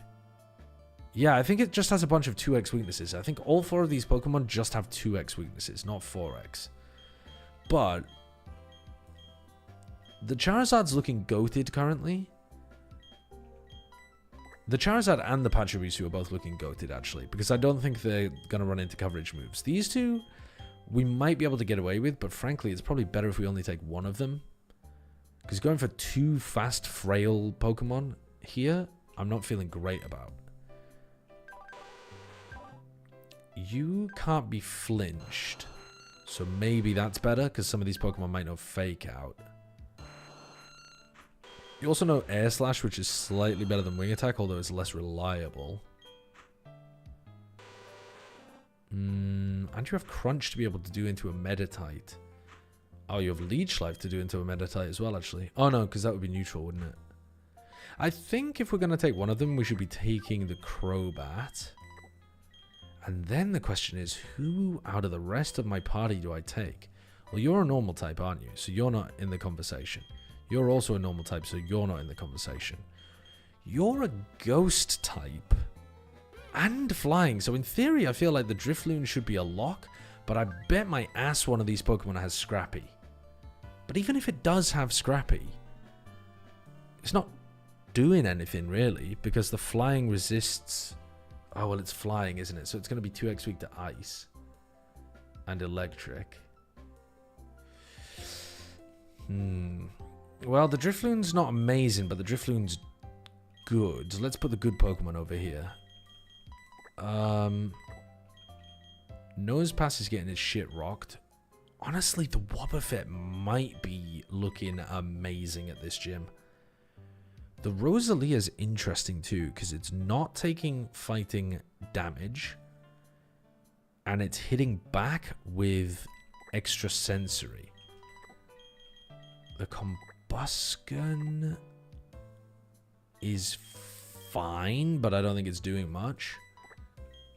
Yeah, I think it just has a bunch of 2x weaknesses. I think all 4 of these Pokemon just have 2x weaknesses, not 4x. But the Charizard's looking goated currently. The Charizard and the Pachirisu are both looking goated, actually, because I don't think they're going to run into coverage moves. These two, we might be able to get away with, but frankly, it's probably better if we only take one of them. Because going for 2 fast, frail Pokemon here, I'm not feeling great about. You can't be flinched, so maybe that's better, because some of these Pokemon might know Fake Out. You also know Air Slash, which is slightly better than Wing Attack, although it's less reliable. And you have Crunch to be able to do into a Meditite. Oh, you have Leech Life to do into a Meditite as well, actually. Oh, no, because that would be neutral, wouldn't it? I think if we're going to take one of them, we should be taking the Crobat. And then the question is, who out of the rest of my party do I take? Well, you're a normal type, aren't you? So you're not in the conversation. You're also a normal type, so you're not in the conversation. You're a ghost type. And flying. So in theory, I feel like the Drifloon should be a lock. But I bet my ass one of these Pokemon has Scrappy. But even if it does have Scrappy, it's not doing anything really. Because the flying resists... Oh, well, it's flying, isn't it? So it's going to be 2x weak to Ice. And Electric. Well, the Drifloon's not amazing, but the Drifloon's good. So let's put the good Pokemon over here. Nosepass is getting his shit rocked. Honestly, the Wobbuffet might be looking amazing at this gym. The Rosalia's interesting too, because it's not taking fighting damage. And it's hitting back with extrasensory. The Combusken is fine, but I don't think it's doing much.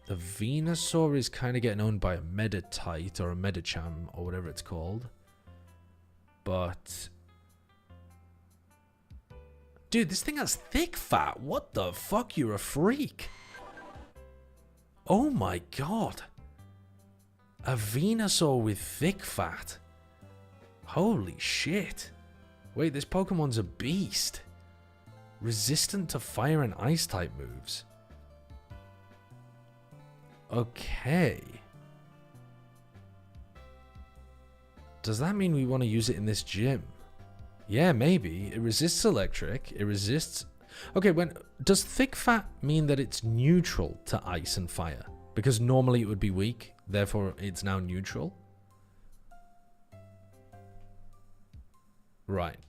The Venusaur is kind of getting owned by a Meditite or a Medicham or whatever it's called. But... Dude, this thing has thick fat. What the fuck? You're a freak. Oh my god. A Venusaur with thick fat. Holy shit. Wait, this Pokemon's a beast. Resistant to fire and ice type moves. Okay. Does that mean we want to use it in this gym? Yeah, maybe. It resists electric. It resists... Okay, does thick fat mean that it's neutral to ice and fire? Because normally it would be weak, therefore it's now neutral? Right.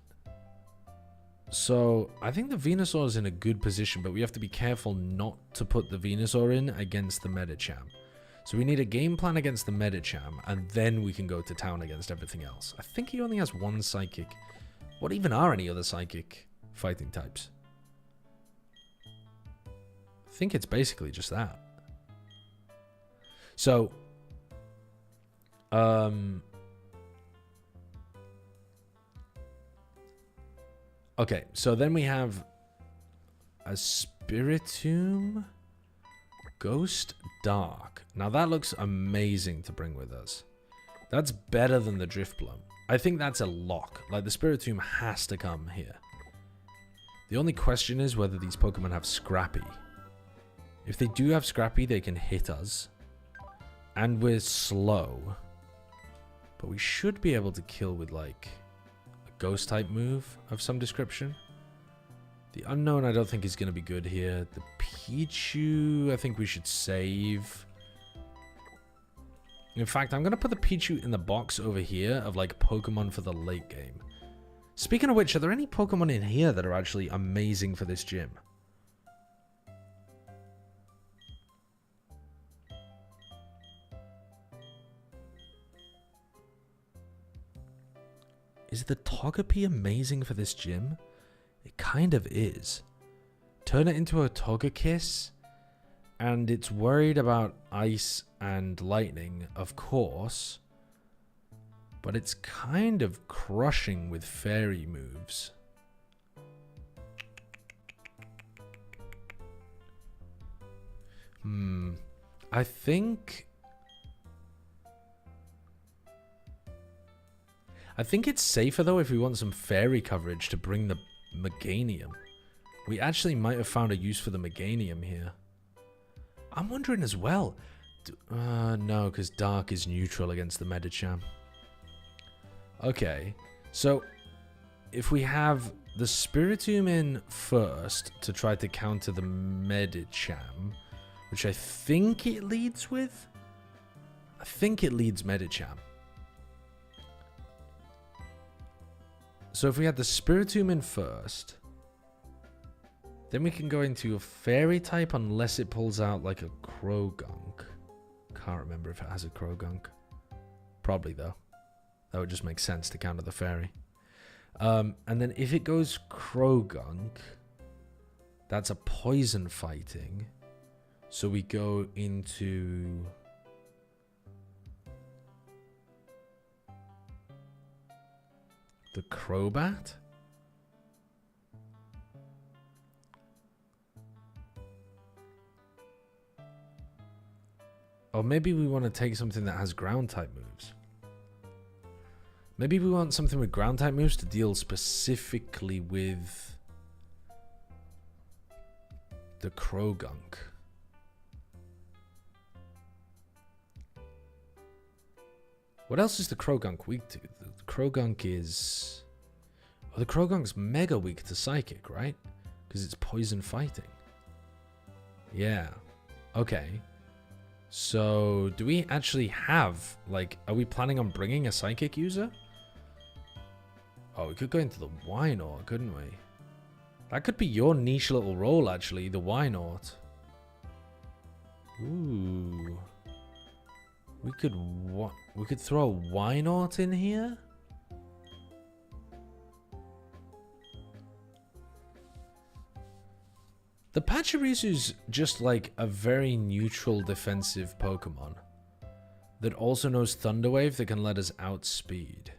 So, I think the Venusaur is in a good position, but we have to be careful not to put the Venusaur in against the Medicham. So we need a game plan against the Medicham, and then we can go to town against everything else. I think he only has one Psychic. What even are any other Psychic fighting types? I think it's basically just that. So, okay, so then we have a Spiritomb, Ghost Dark. Now that looks amazing to bring with us. That's better than the Drifbloom. I think that's a lock. Like, the Spiritomb has to come here. The only question is whether these Pokemon have Scrappy. If they do have Scrappy, they can hit us. And we're slow. But we should be able to kill with, like, a Ghost-type move of some description. The Unknown I don't think is going to be good here. The Pichu, I think we should save. In fact, I'm going to put the Pichu in the box over here of, like, Pokemon for the late game. Speaking of which, are there any Pokemon in here that are actually amazing for this gym? Is the Togepi amazing for this gym? It kind of is. Turn it into a Togekiss, and it's worried about ice and lightning, of course. But it's kind of crushing with fairy moves. I think it's safer, though, if we want some fairy coverage to bring the Meganium. We actually might have found a use for the Meganium here. I'm wondering as well. No, because Dark is neutral against the Medicham. Okay, so if we have the Spiritomb in first to try to counter the Medicham, which I think it leads with? I think it leads Medicham. So if we had the Spiritomb in first, then we can go into a fairy type unless it pulls out like a Krogunk. Can't remember if it has a Krogunk. Probably though. That would just make sense to counter the fairy. And then if it goes Krogunk, that's a poison fighting. So we go into... the Crobat? Or maybe we want to take something that has ground type moves. Maybe we want something with ground type moves to deal specifically with the Krogunk. What else is the Krogunk weak to? The Krogunk is... oh, the Krogunk's mega weak to Psychic, right? Because it's poison fighting. Yeah. Okay. So, do we actually have, like, are we planning on bringing a Psychic user? Oh, we could go into the Wynaut, couldn't we? That could be your niche little role, actually, the Wynaut. Ooh. We could throw a Wynaut in here? The Pachirisu's just like a very neutral defensive Pokemon that also knows Thunder Wave that can let us outspeed.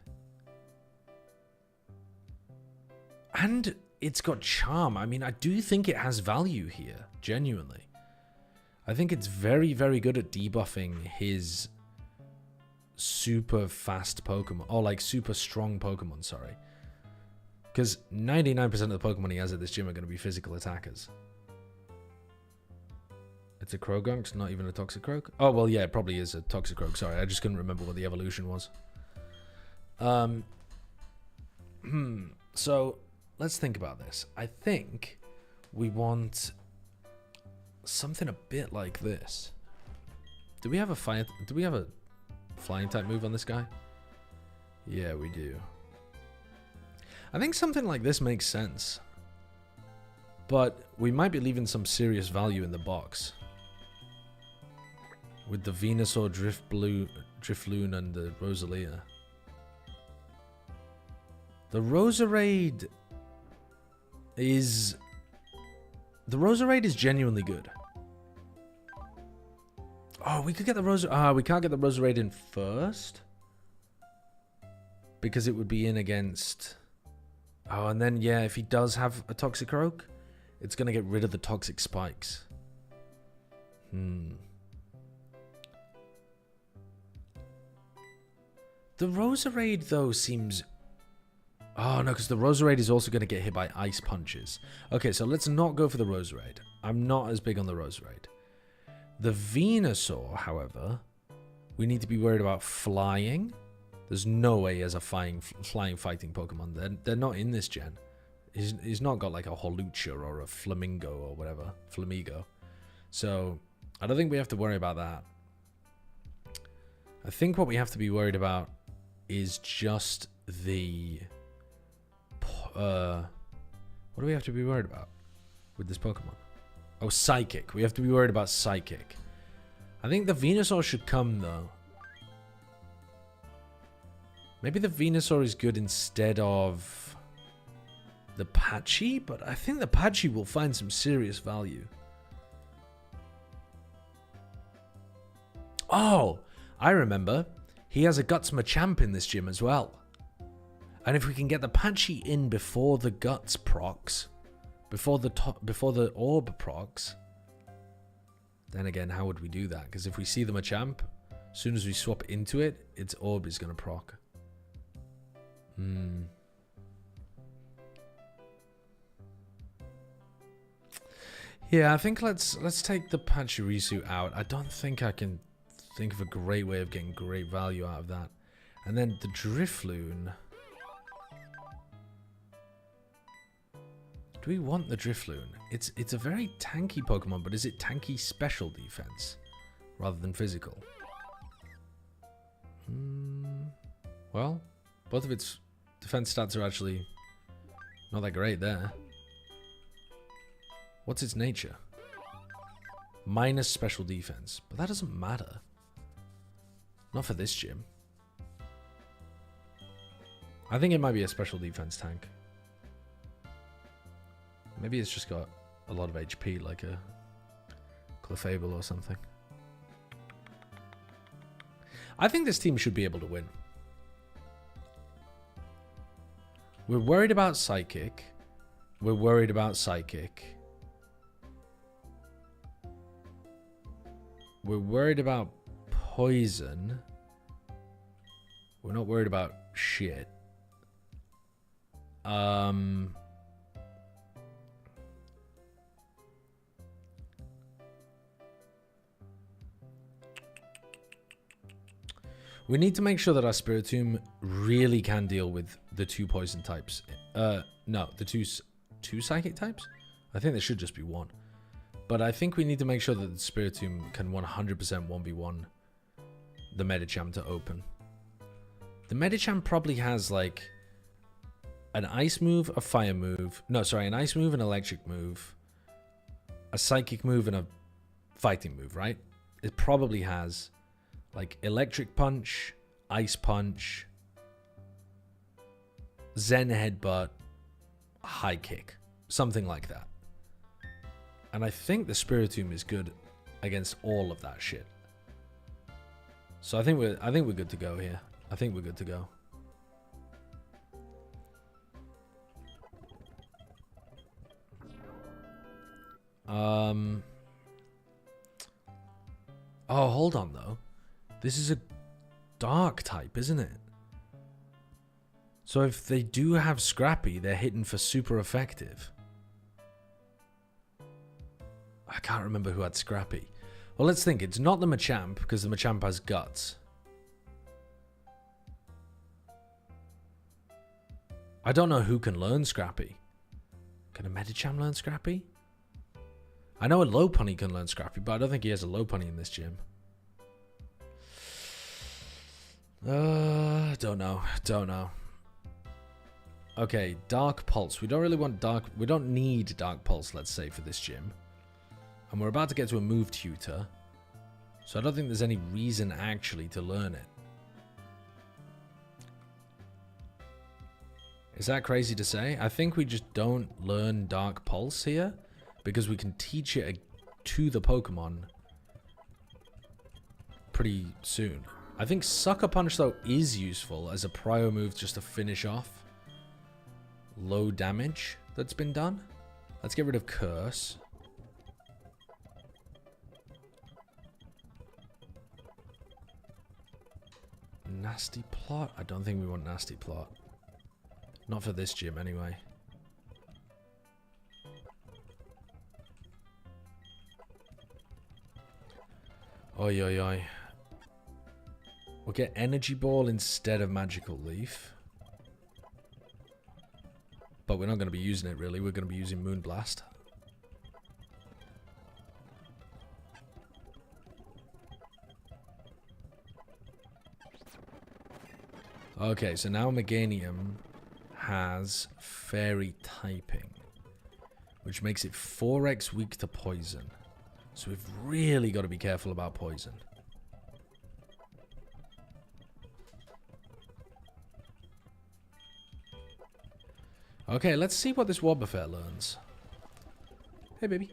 And it's got charm. I mean, I do think it has value here, genuinely. I think it's very, very good at debuffing his super fast Pokemon. Or, like, super strong Pokemon, sorry. Because 99% of the Pokemon he has at this gym are going to be physical attackers. It's a Croagunk, it's not even a Toxicroak. Oh, well, yeah, it probably is a Toxicroak. Sorry, I just couldn't remember what the evolution was. So, let's think about this. I think we want something a bit like this. Do we have a flying type move on this guy? Yeah, we do. I think something like this makes sense. But we might be leaving some serious value in the box. With the Venusaur, Drifloon, and the Rosalia. The Roserade is... The Roserade is genuinely good. Oh, we could get the Roserade... we can't get the Roserade in first. Because it would be in against... Oh, and then, yeah, if he does have a Toxicroak, it's going to get rid of the Toxic Spikes. The Roserade, though, seems... Oh, no, because the Roserade is also going to get hit by Ice Punches. Okay, so let's not go for the Roserade. I'm not as big on the Roserade. The Venusaur, however, we need to be worried about flying. There's no way he has a flying fighting Pokemon. They're not in this gen. He's not got like a Holucha or a Flamingo or whatever. Flamigo. So, I don't think we have to worry about that. I think what we have to be worried about is just the... what do we have to be worried about with this Pokemon? Oh, Psychic. We have to be worried about Psychic. I think the Venusaur should come, though. Maybe the Venusaur is good instead of the Patchy, but I think the Patchy will find some serious value. Oh, I remember. He has a Guts Machamp in this gym as well. And if we can get the Patchy in before the Guts procs, before the Orb procs, then again, how would we do that? Because if we see the Machamp, as soon as we swap into it, its Orb is going to proc. Yeah, I think let's take the Pachirisu out. I don't think I can think of a great way of getting great value out of that. And then the Drifloon. Do we want the Drifloon? It's a very tanky Pokemon, but is it tanky special defense rather than physical? Well, both of its defense stats are actually not that great there. What's its nature? Minus special defense, but that doesn't matter. Not for this gym. I think it might be a special defense tank. Maybe it's just got a lot of HP, like a Clefable or something. I think this team should be able to win. We're worried about Psychic. We're worried about Psychic. We're worried about Poison. We're not worried about shit. We need to make sure that our Spiritomb really can deal with the two poison types. No, the two psychic types? I think there should just be one. But I think we need to make sure that the Spiritomb can 100% 1v1 the Medicham to open. The Medicham probably has like an ice move, a fire move. No, sorry, an ice move, an electric move, a psychic move, and a fighting move, right? It probably has like electric punch, ice punch, Zen headbutt, high kick, something like that. And I think the Spiritomb is good against all of that shit. So I think we're good to go here. I think we're good to go. Oh, hold on though. This is a dark type, isn't it? So if they do have Scrappy, they're hitting for super effective. I can't remember who had Scrappy. Well, let's think. It's not the Machamp, because the Machamp has Guts. I don't know who can learn Scrappy. Can a Medicham learn Scrappy? I know a Lopunny can learn Scrappy, but I don't think he has a Lopunny in this gym. Don't know. Okay, Dark Pulse. We don't really want Dark... We don't need Dark Pulse, let's say, for this gym. And we're about to get to a move tutor. So I don't think there's any reason, actually, to learn it. Is that crazy to say? I think we just don't learn Dark Pulse here. Because we can teach it to the Pokemon pretty soon. I think Sucker Punch, though, is useful as a prio move just to finish off low damage that's been done. Let's get rid of Curse. Nasty Plot? I don't think we want Nasty Plot. Not for this gym, anyway. Oi, oi, oi. We'll get Energy Ball instead of Magical Leaf. But we're not going to be using it, really. We're going to be using Moonblast. Okay, so now Meganium has Fairy typing, which makes it 4x weak to Poison. So we've really got to be careful about Poison. Okay, let's see what this Wobbuffet learns. Hey, baby.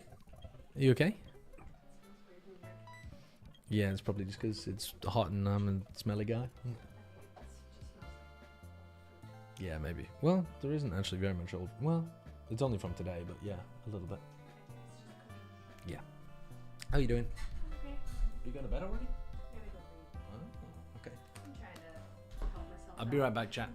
Are you okay? Yeah, it's probably just because it's hot and I'm a smelly guy. Yeah, maybe. Well, there isn't actually very much old. Well, it's only from today, but yeah, a little bit. Yeah. How you doing? Okay. You got to bed already? Oh, okay. I'm trying to help myself. I'll be right back, chat.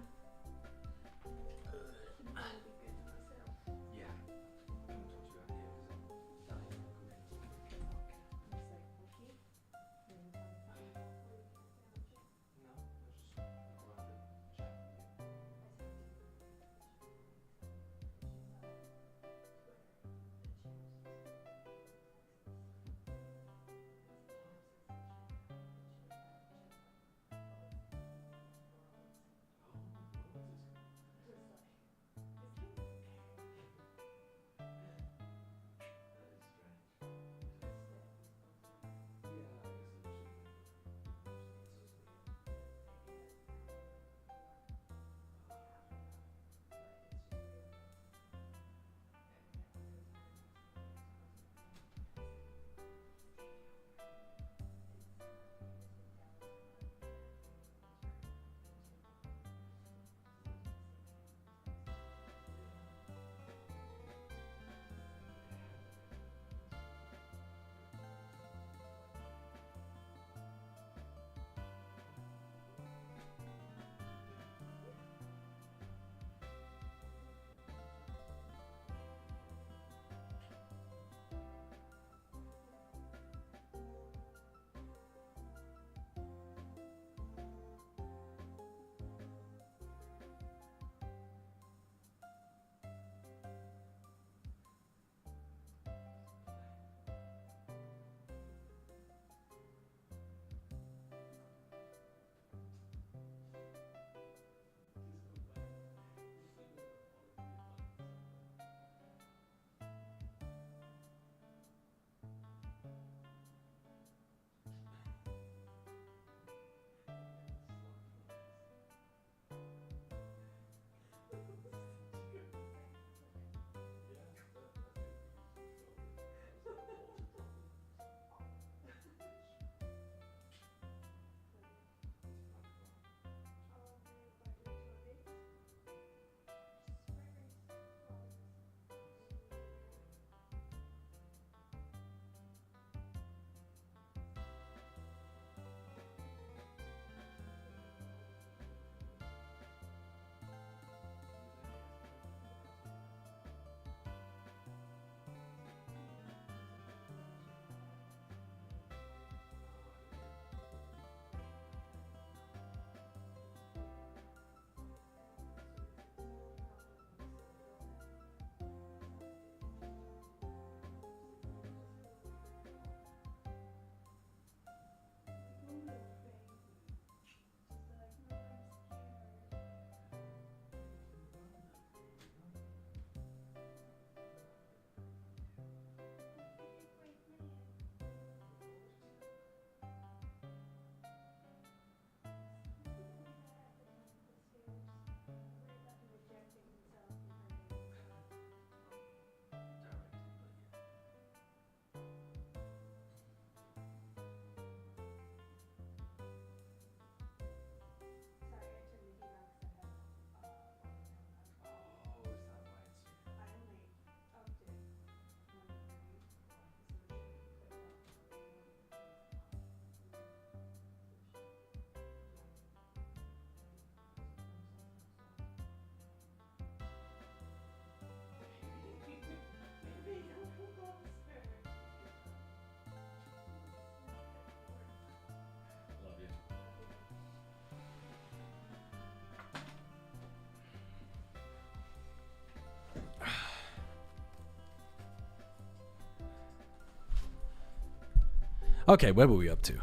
Okay, where were we up to?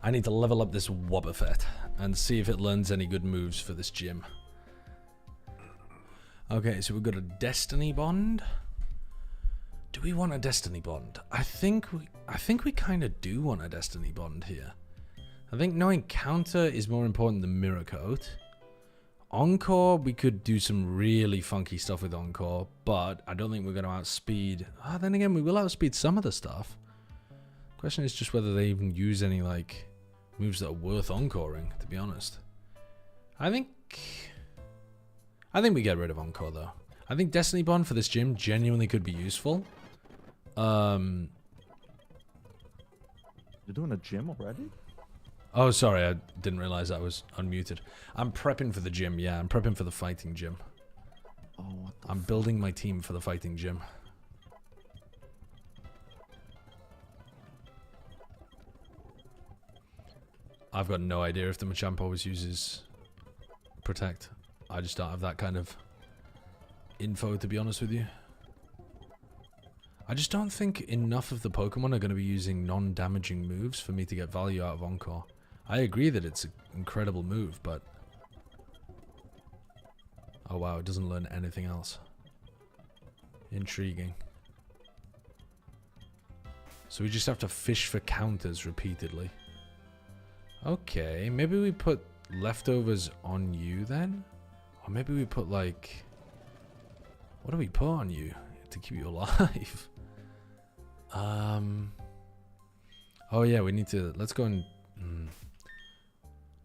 I need to level up this Wobbuffet and see if it learns any good moves for this gym. Okay, so we've got a Destiny Bond. Do we want a Destiny Bond? I think we kind of do want a Destiny Bond here. I think knowing counter is more important than Mirror Coat. Encore, we could do some really funky stuff with Encore, but I don't think we're going to outspeed. Then again, we will outspeed some of the stuff. Question is just whether they even use any like moves that are worth encoring, to be honest. I think we get rid of Encore though. I think Destiny Bond for this gym genuinely could be useful. You're doing a gym already? Oh, sorry, I didn't realize I was unmuted. I'm prepping for the gym, yeah, I'm prepping for the fighting gym. Oh, what the I'm building my team for the fighting gym. I've got no idea if the Machamp always uses Protect. I just don't have that kind of info, to be honest with you. I just don't think enough of the Pokemon are going to be using non-damaging moves for me to get value out of Encore. I agree that it's an incredible move, but... Oh wow, it doesn't learn anything else. Intriguing. So we just have to fish for counters repeatedly. Okay, maybe we put leftovers on you then? Or maybe we put like... What do we put on you to keep you alive? Oh yeah, we need to... Let's go and...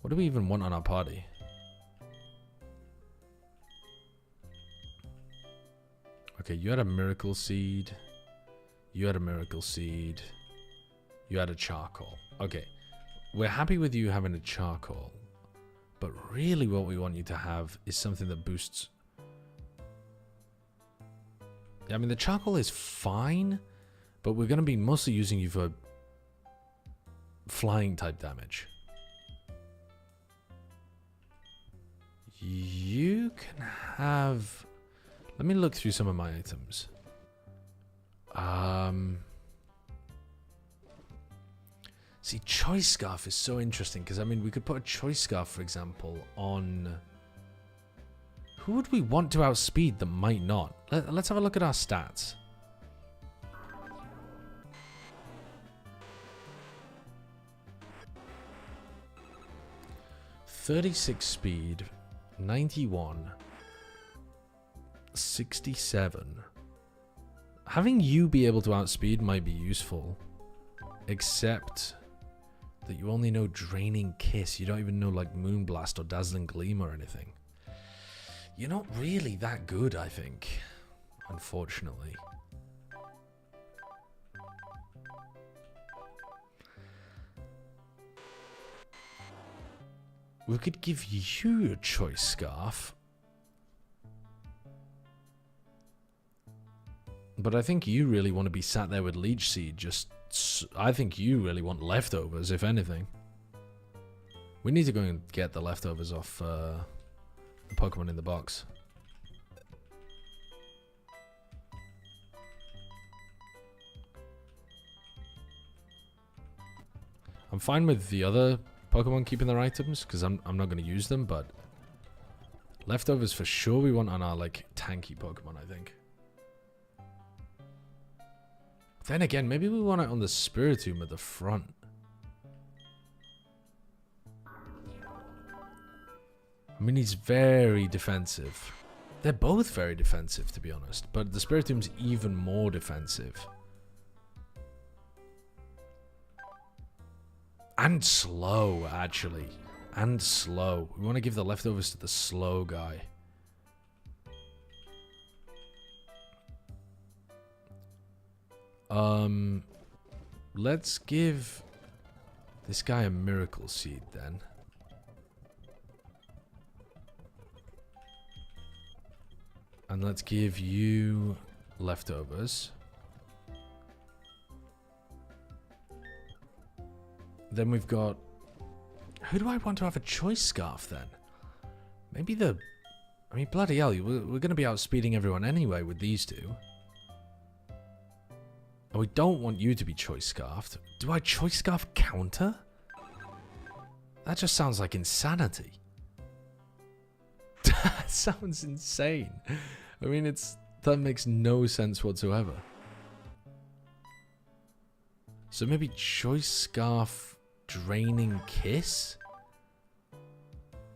What do we even want on our party? Okay, you had a Miracle Seed. You had a Miracle Seed. You had a Charcoal. Okay. We're happy with you having a Charcoal. But really what we want you to have is something that boosts... I mean, the Charcoal is fine, but we're going to be mostly using you for flying type damage. You can have... Let me look through some of my items. See, Choice Scarf is so interesting because, I mean, we could put a Choice Scarf, for example, on... Who would we want to outspeed that might not? Let's have a look at our stats. .36 speed, 91, 67. Having you be able to outspeed might be useful, except that you only know Draining Kiss. You don't even know like Moonblast or Dazzling Gleam or anything. You're not really that good, I think, unfortunately. We could give you a Choice Scarf. But I think you really want to be sat there with Leech Seed. I think you really want leftovers, if anything. We need to go and get the leftovers off the Pokemon in the box. I'm fine with the other Pokemon keeping their items, because I'm not going to use them, but leftovers for sure we want on our, like, tanky Pokemon, I think. Then again, maybe we want it on the Spiritomb at the front. I mean, he's very defensive. They're both very defensive, to be honest, but the Spiritomb's even more defensive. And slow, actually. And slow. We want to give the leftovers to the slow guy. Let's give this guy a Miracle Seed then. And let's give you leftovers. Then we've got... Who do I want to have a Choice Scarf then? Maybe the... I mean, bloody hell, we're going to be outspeeding everyone anyway with these two. And we don't want you to be choice scarfed. Do I choice scarf counter? That just sounds like insanity. That sounds insane. I mean, that makes no sense whatsoever. So maybe choice scarf draining kiss?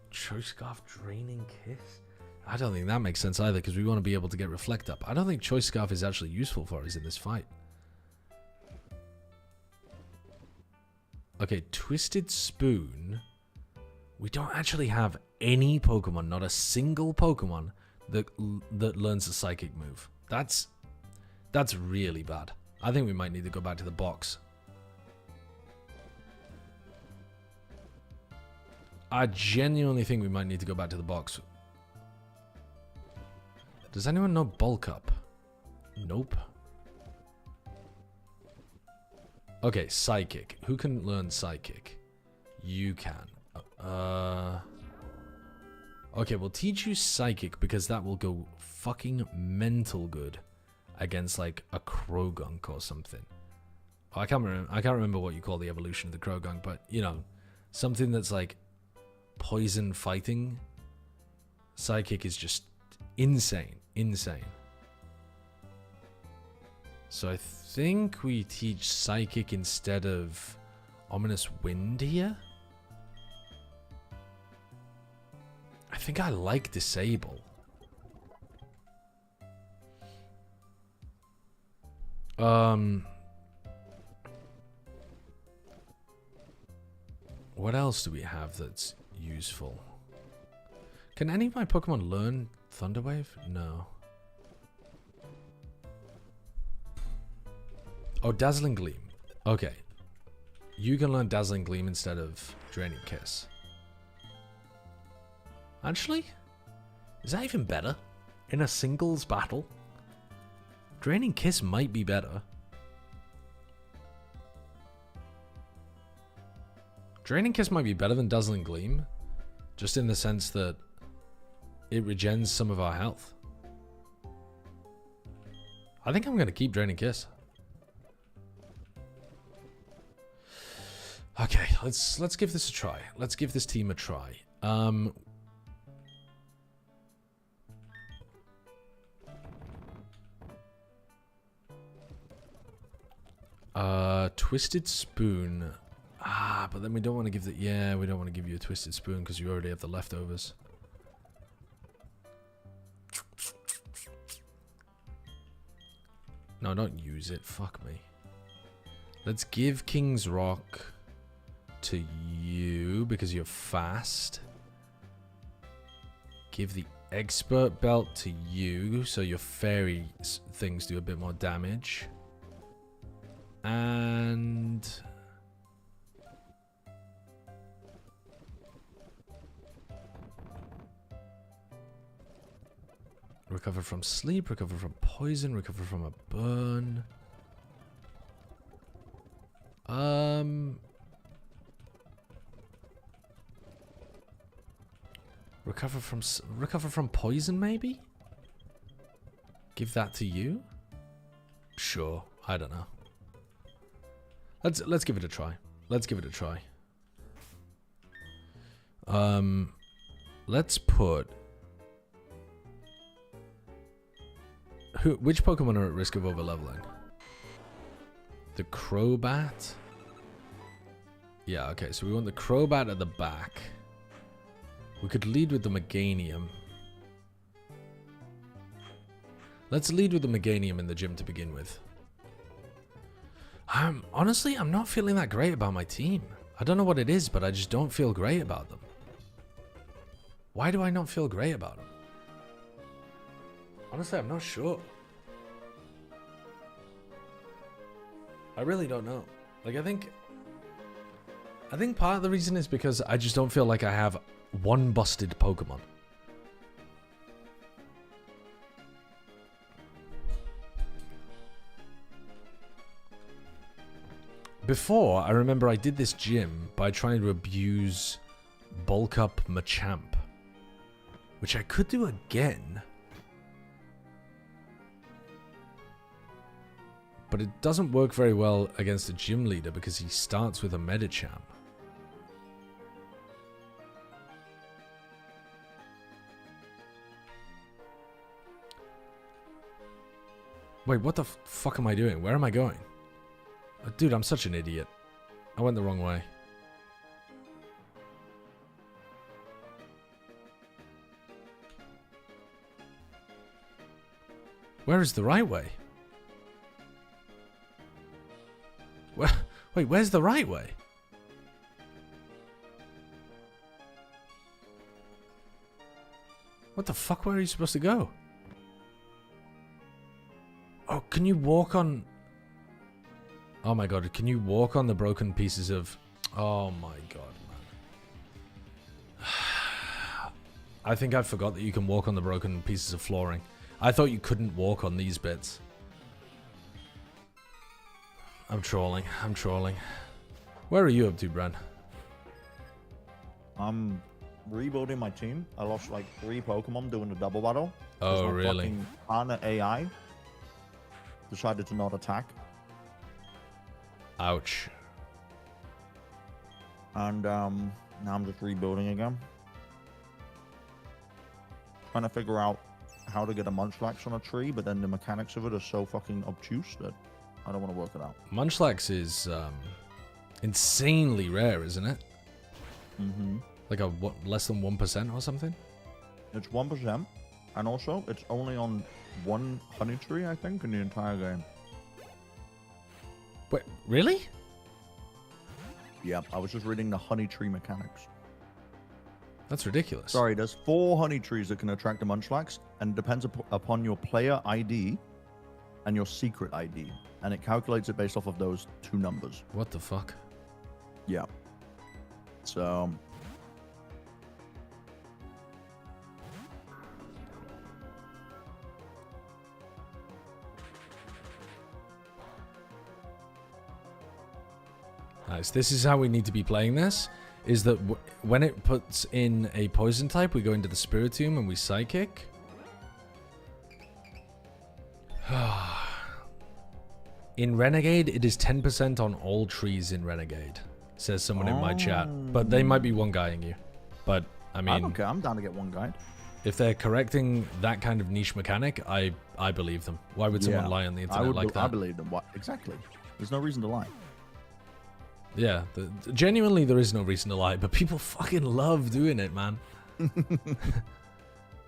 Choice scarf draining kiss? I don't think that makes sense either, because we want to be able to get reflect up. I don't think choice scarf is actually useful for us in this fight. Okay, Twisted Spoon. We don't actually have any Pokemon, not a single Pokemon that learns a psychic move. That's really bad. I think we might need to go back to the box. I genuinely think we might need to go back to the box. Does anyone know Bulk Up? Nope. Okay, Psychic. Who can learn Psychic? You can. Okay, we'll teach you Psychic because that will go fucking mental good against like a Krogunk or something. I can't remember what you call the evolution of the Krogunk, but you know, something that's like poison fighting. Psychic is just insane. So I think we teach Psychic instead of Ominous Wind here. I think I like Disable. What else do we have that's useful? Can any of my Pokemon learn Thunderwave? No. Oh, Dazzling Gleam. Okay. You can learn Dazzling Gleam instead of Draining Kiss. Actually, is that even better? In a singles battle? Draining Kiss might be better. Draining Kiss might be better than Dazzling Gleam. Just in the sense that it regens some of our health. I think I'm going to keep Draining Kiss. Okay, let's give this a try. Let's give this team a try. Twisted Spoon. But then we don't want to give the... Yeah, we don't want to give you a Twisted Spoon because you already have the leftovers. No, don't use it. Fuck me. Let's give King's Rock to you because you're fast. Give the Expert Belt to you so your fairy things do a bit more damage. And... recover from sleep, recover from poison, recover from a burn. Recover from poison, maybe? Give that to you? Sure, I don't know. Let's give it a try. Let's give it a try. Let's put... Which Pokemon are at risk of overleveling? The Crobat? Yeah, okay, so we want the Crobat at the back. We could lead with the Meganium. Let's lead with the Meganium in the gym to begin with. Honestly, I'm not feeling that great about my team. I don't know what it is, but I just don't feel great about them. Why do I not feel great about them? Honestly, I'm not sure. I really don't know. Like, I think part of the reason is because I just don't feel like I have one busted Pokemon. Before, I remember I did this gym by trying to abuse Bulk Up Machamp, which I could do again. But it doesn't work very well against a gym leader because he starts with a Medicham. Wait, what the fuck am I doing? Where am I going? Dude, I'm such an idiot. I went the wrong way. Where is the right way? Wait, where's the right way? What the fuck? Where are you supposed to go? Oh, can you walk on... Oh my god, can you walk on the broken pieces of... Oh my god, man. I think I forgot that you can walk on the broken pieces of flooring. I thought you couldn't walk on these bits. I'm trolling. I'm trolling. Where are you up to, Bran? I'm rebuilding my team. I lost like 3 Pokemon doing the double battle. Oh, really? Hana AI decided to not attack. Ouch. And now I'm just rebuilding again. Trying to figure out how to get a Munchlax on a tree, but then the mechanics of it are so fucking obtuse that I don't want to work it out. Munchlax is insanely rare, isn't it? Mm-hmm. Like a what, less than 1% or something? It's 1%, and also it's only on 1 honey tree, I think, in the entire game. Wait, really? Yeah, I was just reading the honey tree mechanics. That's ridiculous. Sorry, there's 4 honey trees that can attract the Munchlax, and it depends upon your player ID and your secret ID, and it calculates it based off of those 2 numbers. What the fuck? Yeah. So... Nice. This is how we need to be playing this. Is that when it puts in a poison type, we go into the Spiritomb and we Psychic. In Renegade, it is 10% on all trees in Renegade, says someone in my chat. But they might be one guying you. But, I mean... Okay, I'm down to get one guide. If they're correcting that kind of niche mechanic, I believe them. Why would someone lie on the internet like that? I believe them. What? Exactly. There's no reason to lie. Yeah, genuinely there is no reason to lie, but people fucking love doing it, man.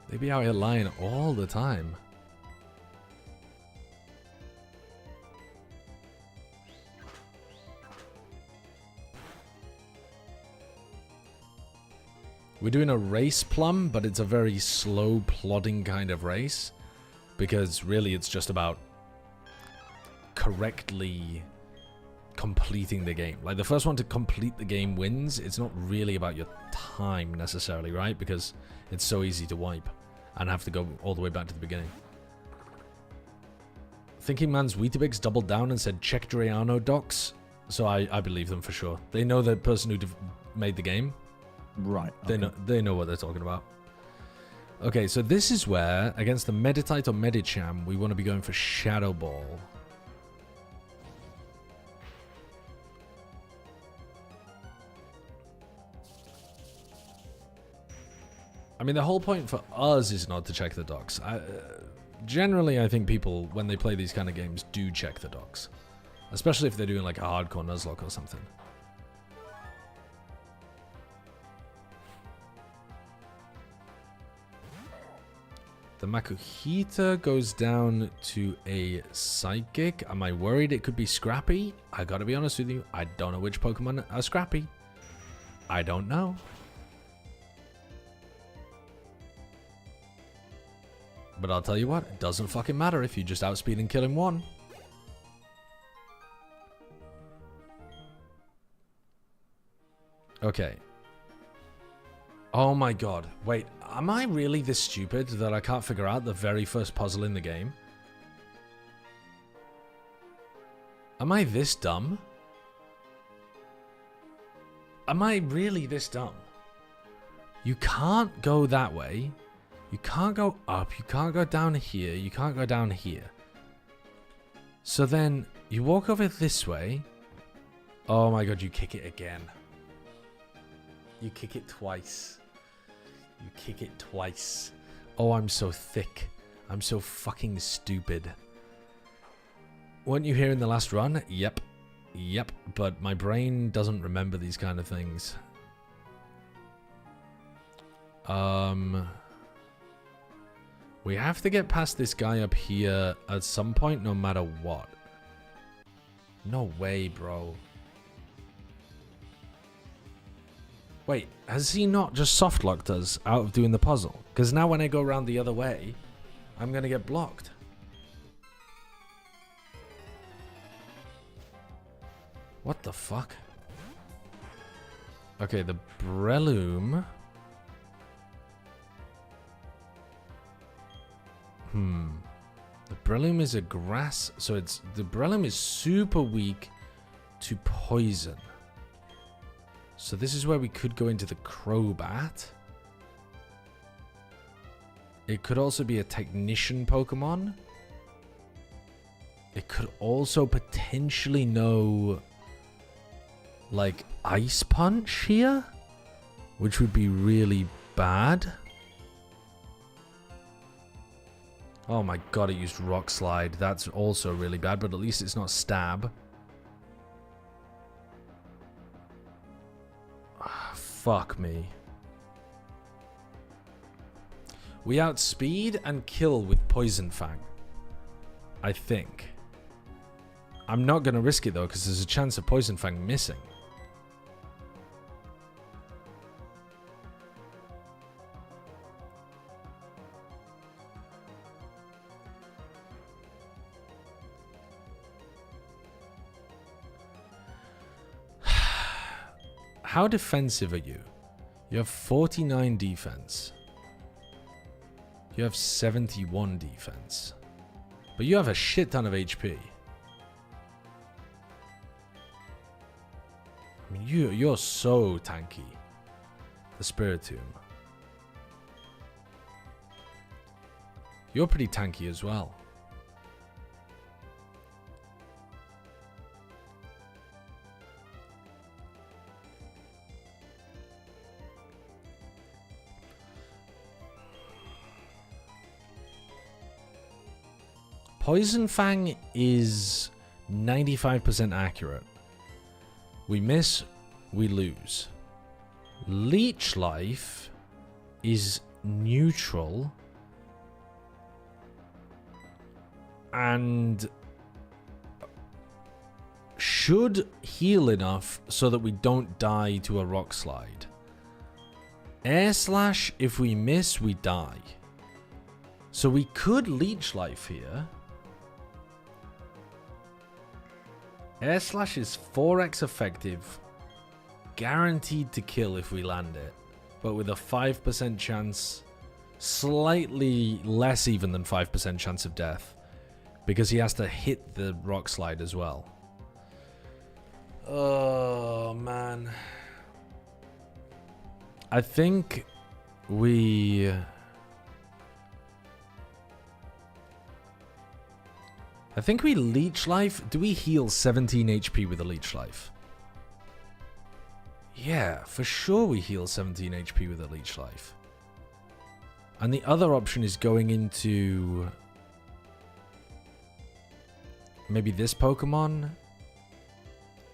They be out here lying all the time. We're doing a race plum, but it's a very slow, plodding kind of race. Because really it's just about correctly completing the game. Like, the first one to complete the game wins. It's not really about your time necessarily, right? Because it's so easy to wipe and have to go all the way back to the beginning. Thinking Man's Weetabix doubled down and said check Drayano docs. So I believe them for sure. They know the person who made the game. Right. Okay. They know what they're talking about. Okay, so this is where, against the Meditite or Medicham, we want to be going for Shadow Ball. I mean, the whole point for us is not to check the docs. Generally, I think people, when they play these kind of games, do check the docs. Especially if they're doing like a hardcore Nuzlocke or something. The Makuhita goes down to a Psychic. Am I worried it could be Scrappy? I gotta be honest with you, I don't know which Pokemon are Scrappy. I don't know. But I'll tell you what, it doesn't fucking matter if you just outspeed and kill him one. Okay. Oh my god. Wait, am I really this stupid that I can't figure out the very first puzzle in the game? Am I this dumb? Am I really this dumb? You can't go that way. You can't go up. You can't go down here. You can't go down here. So then you walk over this way. Oh my god, you kick it again. You kick it twice. You kick it twice. Oh, I'm so thick. I'm so fucking stupid. Weren't you here in the last run? Yep. Yep. But my brain doesn't remember these kind of things. We have to get past this guy up here at some point, no matter what. No way, bro. Wait, has he not just soft-locked us out of doing the puzzle? Because now when I go around the other way, I'm going to get blocked. What the fuck? Okay, the Breloom. The Breloom is a grass, so the Breloom is super weak to poison. So this is where we could go into the Crobat. It could also be a Technician Pokemon. It could also potentially know, like, Ice Punch here, which would be really bad. Oh my god, it used Rock Slide. That's also really bad, but at least it's not Stab. Fuck me. We outspeed and kill with Poison Fang. I think. I'm not going to risk it though, because there's a chance of Poison Fang missing. How defensive are you? You have 49 defense. You have 71 defense. But you have a shit ton of HP. I mean, you're so tanky. The Spiritomb. You're pretty tanky as well. Poison Fang is 95% accurate. We miss, we lose. Leech Life is neutral and should heal enough so that we don't die to a Rock Slide. Air Slash, if we miss, we die. So we could Leech Life here. Air Slash is 4x effective, guaranteed to kill if we land it, but with a 5% chance, slightly less even than 5% chance of death, because he has to hit the Rock Slide as well. Oh, man. I think we... Leech Life. Do we heal 17 HP with a Leech Life? Yeah, for sure we heal 17 HP with a Leech Life. And the other option is going into maybe this Pokemon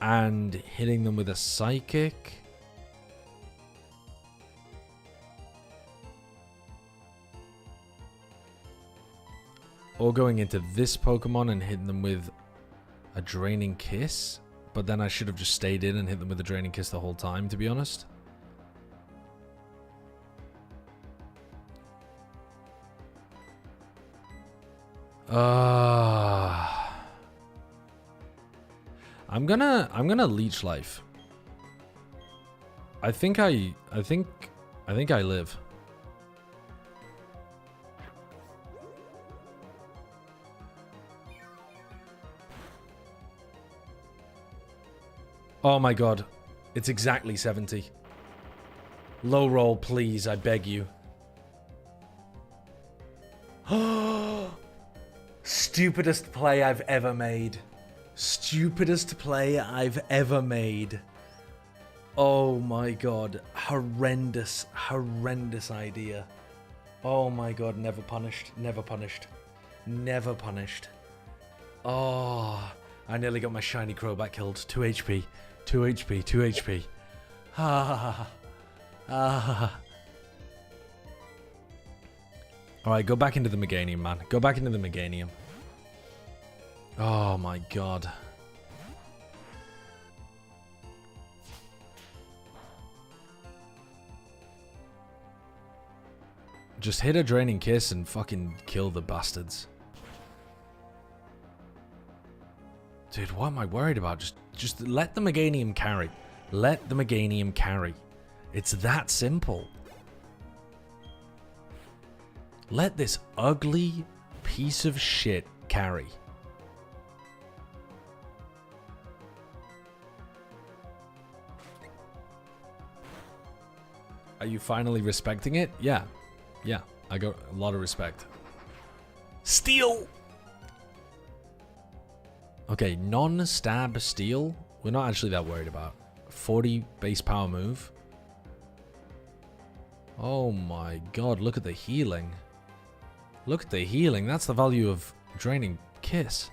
and hitting them with a Psychic. Or going into this Pokemon and hitting them with a Draining Kiss. But then I should have just stayed in and hit them with a Draining Kiss the whole time, to be honest. I'm gonna Leech Life. I think I live. Oh my god. It's exactly 70. Low roll, please, I beg you. Stupidest play I've ever made. Stupidest play I've ever made. Oh my god. Horrendous, horrendous idea. Oh my god, never punished, never punished. Never punished. Oh, I nearly got my shiny crowbat killed. 2 HP, 2 HP, 2 HP. Ah, ah. Alright, go back into the Meganium, man. Go back into the Meganium. Oh my god. Just hit a Draining Kiss and fucking kill the bastards. Dude, what am I worried about? Just let the Meganium carry. Let the Meganium carry. It's that simple. Let this ugly piece of shit carry. Are you finally respecting it? Yeah. Yeah, I got a lot of respect. Steal! Okay, non-stab steal. We're not actually that worried about. 40 base power move. Oh my god, look at the healing. Look at the healing. That's the value of Draining Kiss.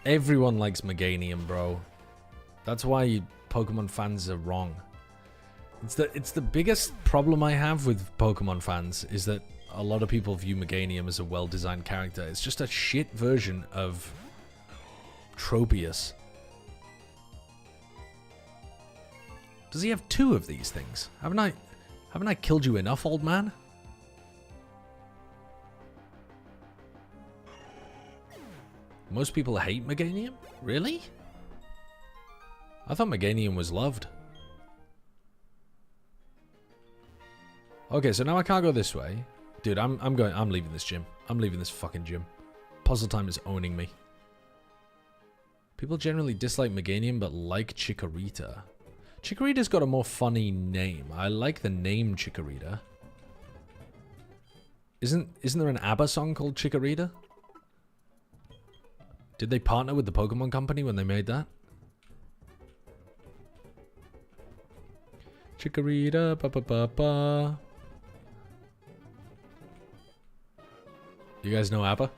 Everyone likes Meganium, bro. That's why Pokemon fans are wrong. It's the biggest problem I have with Pokemon fans is that a lot of people view Meganium as a well-designed character. It's just a shit version of Tropius. Does he have 2 of these things? Haven't I killed you enough, old man? Most people hate Meganium? Really? I thought Meganium was loved. Okay, so now I can't go this way. Dude, I'm leaving this gym. I'm leaving this fucking gym. Puzzle Time is owning me. People generally dislike Meganium but like Chikorita. Chikorita's got a more funny name. I like the name Chikorita. Isn't there an ABBA song called Chikorita? Did they partner with the Pokemon Company when they made that? Chikorita, ba ba ba ba. You guys know ABBA?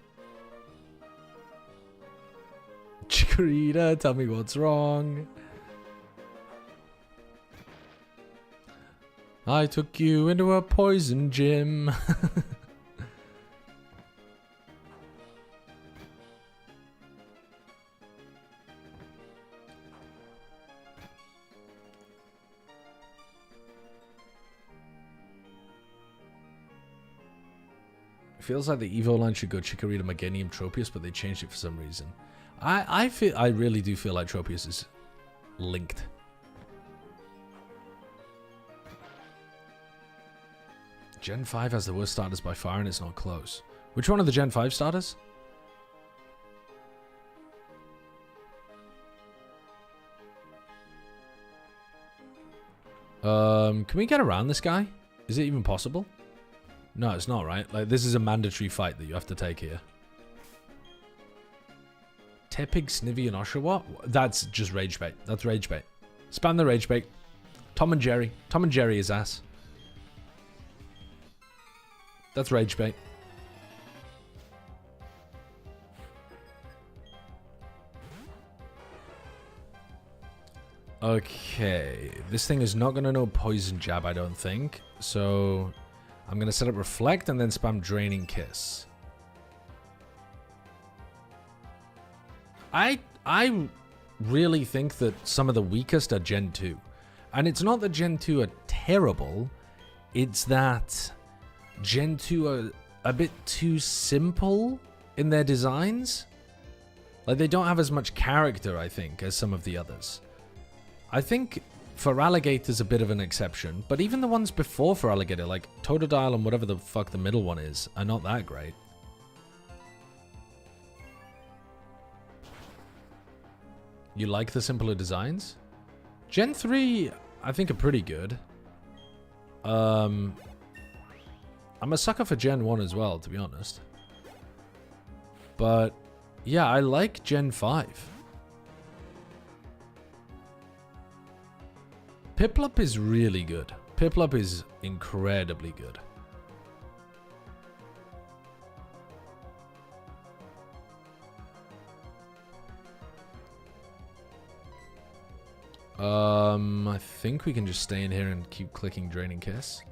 Chikorita, tell me what's wrong. I took you into a poison gym. Feels like the Evo line should go Chikorita, Meganium, Tropius, but they changed it for some reason. I really do feel like Tropius is linked. Gen 5 has the worst starters by far and it's not close. Which one of the Gen 5 starters? Can we get around this guy? Is it even possible? No, it's not, right? Like, this is a mandatory fight that you have to take here. Tepig, Snivy, and Oshawott? That's just rage bait. That's rage bait. Spam the rage bait. Tom and Jerry. Tom and Jerry is ass. That's rage bait. Okay. This thing is not going to know Poison Jab, I don't think. So I'm going to set up Reflect and then spam Draining Kiss. I really think that some of the weakest are Gen 2. And it's not that Gen 2 are terrible. It's that Gen 2 are a bit too simple in their designs. Like, they don't have as much character, I think, as some of the others. I think Feraligator's a bit of an exception, but even the ones before Feraligator, like Totodile and whatever the fuck the middle one is, are not that great. You like the simpler designs? Gen 3, I think, are pretty good. I'm a sucker for Gen 1 as well, to be honest. But yeah, I like Gen 5. Piplup is really good. Piplup is incredibly good. I think we can just stay in here and keep clicking Draining Kiss.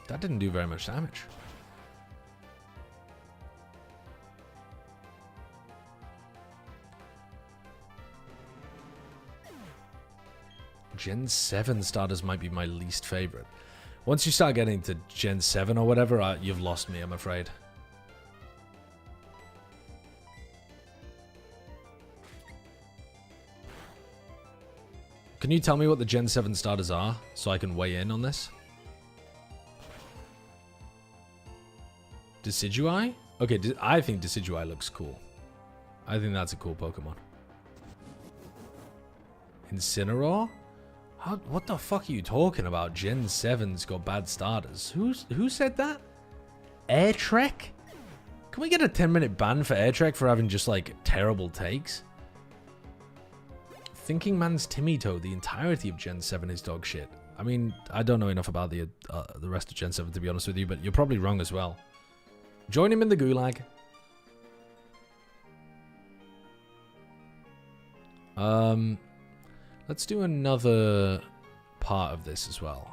That didn't do very much damage. Gen 7 starters might be my least favorite. Once you start getting to Gen 7 or whatever, you've lost me, I'm afraid. Can you tell me what the Gen 7 starters are so I can weigh in on this? Decidueye? Okay, I think Decidueye looks cool. I think that's a cool Pokemon. Incineroar? What the fuck are you talking about? Gen 7's got bad starters. Who said that? Airtrek? Can we get a 10-minute ban for Airtrek for having just, like, terrible takes? Thinking Man's Timito, the entirety of Gen 7 is dog shit. I mean, I don't know enough about the rest of Gen 7, to be honest with you, but you're probably wrong as well. Join him in the gulag. Let's do another part of this as well.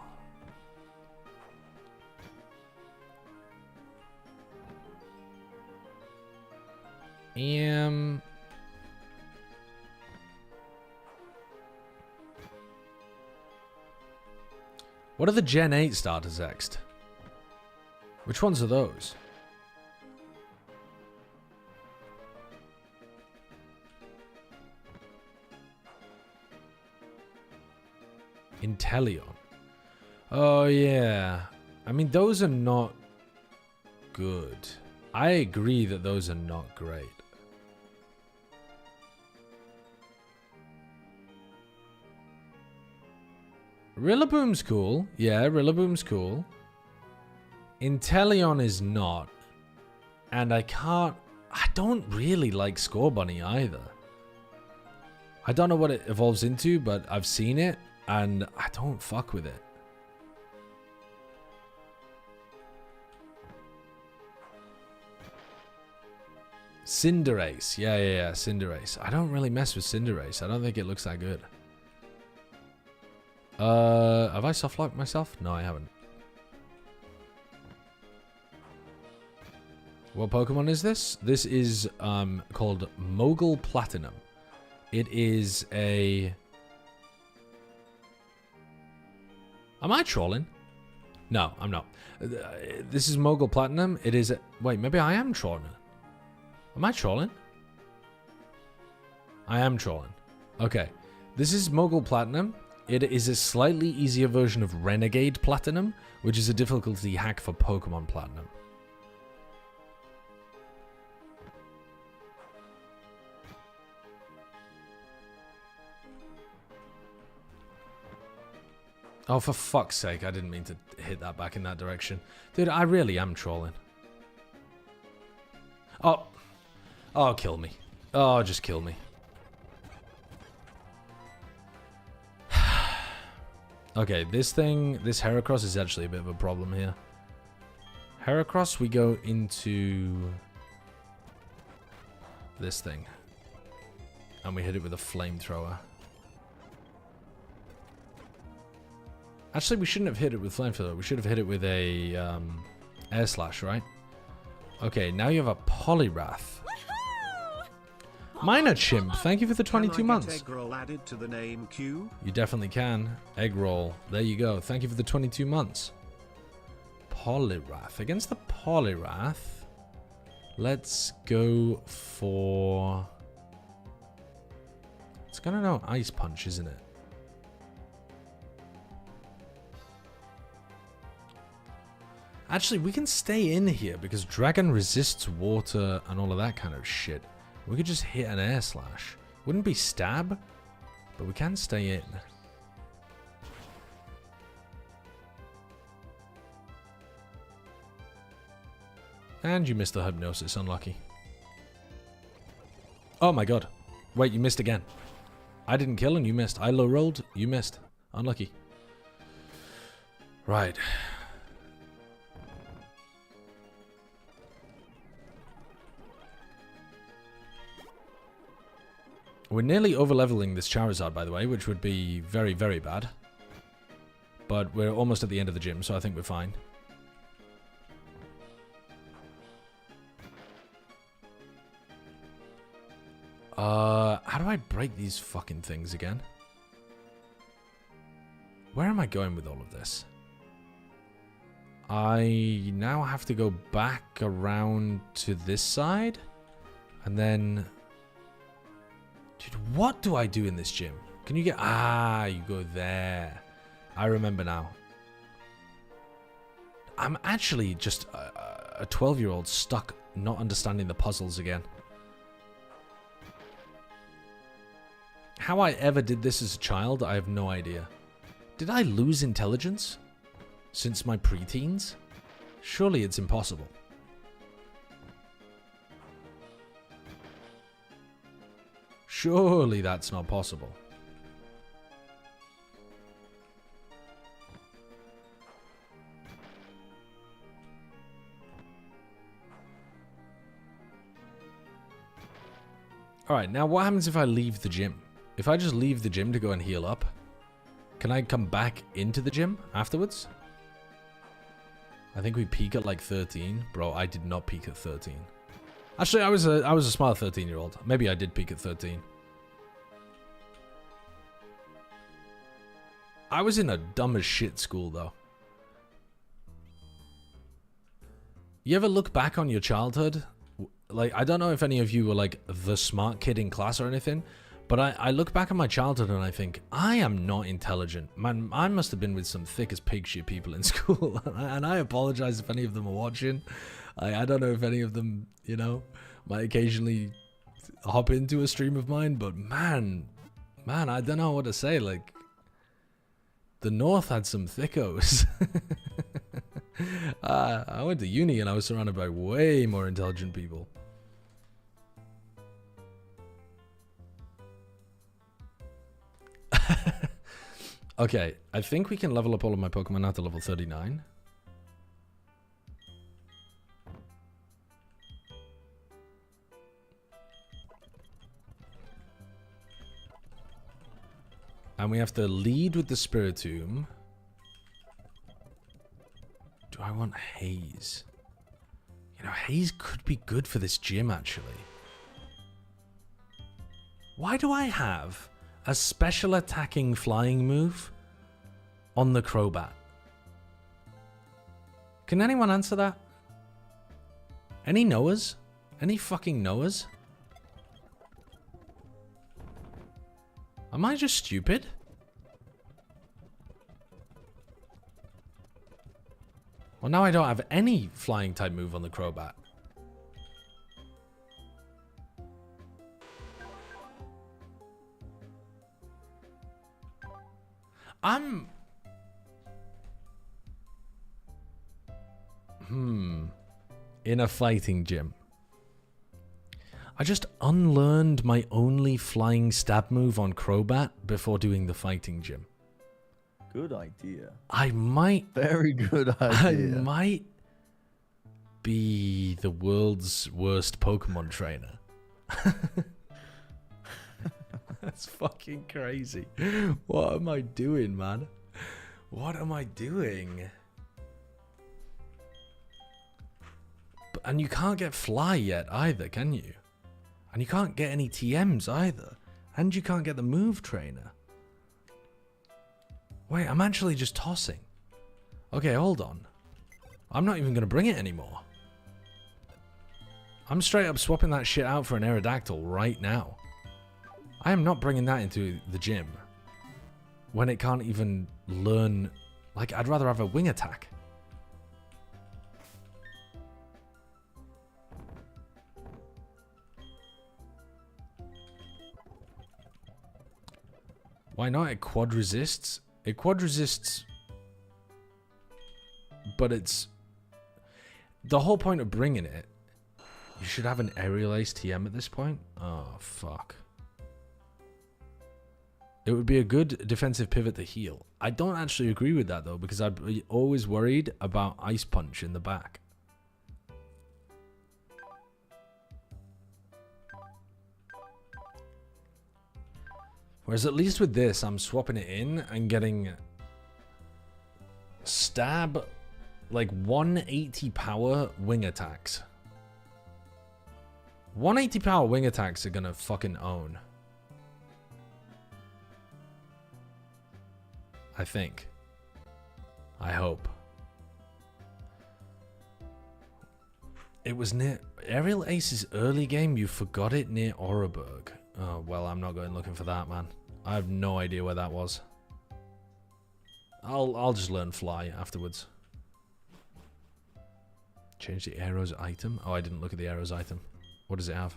What are the Gen 8 starters next? Which ones are those? Inteleon. Oh, yeah. I mean, those are not good. I agree that those are not great. Rillaboom's cool. Yeah, Rillaboom's cool. Inteleon is not. And I don't really like Scorbunny either. I don't know what it evolves into, but I've seen it. And I don't fuck with it. Cinderace. Yeah, Cinderace. I don't really mess with Cinderace. I don't think it looks that good. Have I softlocked myself? No, I haven't. What Pokemon is this? This is called Mogul Platinum. It is a... Am I trolling? No, I'm not. This is Mogul Platinum. It is... Wait, maybe I am trolling. Am I trolling? I am trolling. Okay. This is Mogul Platinum. It is a slightly easier version of Renegade Platinum, which is a difficulty hack for Pokemon Platinum. Oh, for fuck's sake, I didn't mean to hit that back in that direction. Dude, I really am trolling. Oh. Oh, kill me. Oh, just kill me. Okay, this Heracross is actually a bit of a problem here. Heracross, we go into this thing. And we hit it with a flamethrower. Actually, we shouldn't have hit it with flamethrower. We should have hit it with a air slash, right? Okay, now you have a Poliwrath. Minor Chimp, thank you for the 22 months. Egg roll added to the name Q? You definitely can. Egg roll. There you go. Thank you for the 22 months. Poliwrath. Against the Poliwrath, let's go for... It's gonna know Ice Punch, isn't it? Actually, we can stay in here because dragon resists water and all of that kind of shit. We could just hit an air slash. Wouldn't be stab, but we can stay in. And you missed the hypnosis, unlucky. Oh my god. Wait, you missed again. I didn't kill and you missed. I low rolled, you missed. Unlucky. Right. We're nearly over-leveling this Charizard, by the way, which would be very, very bad. But we're almost at the end of the gym, so I think we're fine. How do I break these fucking things again? Where am I going with all of this? I now have to go back around to this side. And then... Dude, what do I do in this gym? Can you get... Ah, you go there. I remember now. I'm actually just a 12-year-old stuck not understanding the puzzles again. How I ever did this as a child, I have no idea. Did I lose intelligence since my preteens? Surely it's impossible. Surely that's not possible. Alright, now what happens if I leave the gym? If I just leave the gym to go and heal up, can I come back into the gym afterwards? I think we peak at like 13. Bro, I did not peak at 13. Actually, I was a smart 13-year-old. Maybe I did peak at 13. I was in a dumb as shit school, though. You ever look back on your childhood? Like, I don't know if any of you were like the smart kid in class or anything, but I look back at my childhood and I think, I am not intelligent. Man, I must have been with some thick as pig shit people in school. And I apologize if any of them are watching. I don't know if any of them, you know, might occasionally hop into a stream of mine, but man, I don't know what to say. Like, the North had some thickos. I went to uni and I was surrounded by way more intelligent people. Okay, I think we can level up all of my Pokemon now to level 39. And we have to lead with the Spiritomb. Do I want Haze? You know, Haze could be good for this gym, actually. Why do I have a special attacking flying move on the Crobat? Can anyone answer that? Any knowers? Any fucking knowers? Am I just stupid? Well, now I don't have any flying type move on the Crobat. In a fighting gym. I just unlearned my only flying stab move on Crobat before doing the fighting gym. Good idea. I might... Very good idea. I might be the world's worst Pokemon trainer. That's fucking crazy. What am I doing, man? What am I doing? And you can't get Fly yet either, can you? And you can't get any TMs either. And you can't get the move trainer. Wait, I'm actually just tossing. Okay, hold on. I'm not even going to bring it anymore. I'm straight up swapping that shit out for an Aerodactyl right now. I am not bringing that into the gym. When it can't even learn... Like, I'd rather have a wing attack. Why not? It quad resists. It quad resists, but it's the whole point of bringing it. You should have an aerial ace TM at this point. Oh fuck. It would be a good defensive pivot to heal. I don't actually agree with that though, because I'd be always worried about Ice Punch in the back. Whereas at least with this, I'm swapping it in and getting stab, like 180 power wing attacks. 180 power wing attacks are gonna fucking own. I think. I hope. It was near Aerial Ace's early game. You forgot it near Oreburg. Oh, well, I'm not going looking for that, man. I have no idea where that was. I'll just learn fly afterwards. Change the arrows item. Oh, I didn't look at the arrows item. What does it have?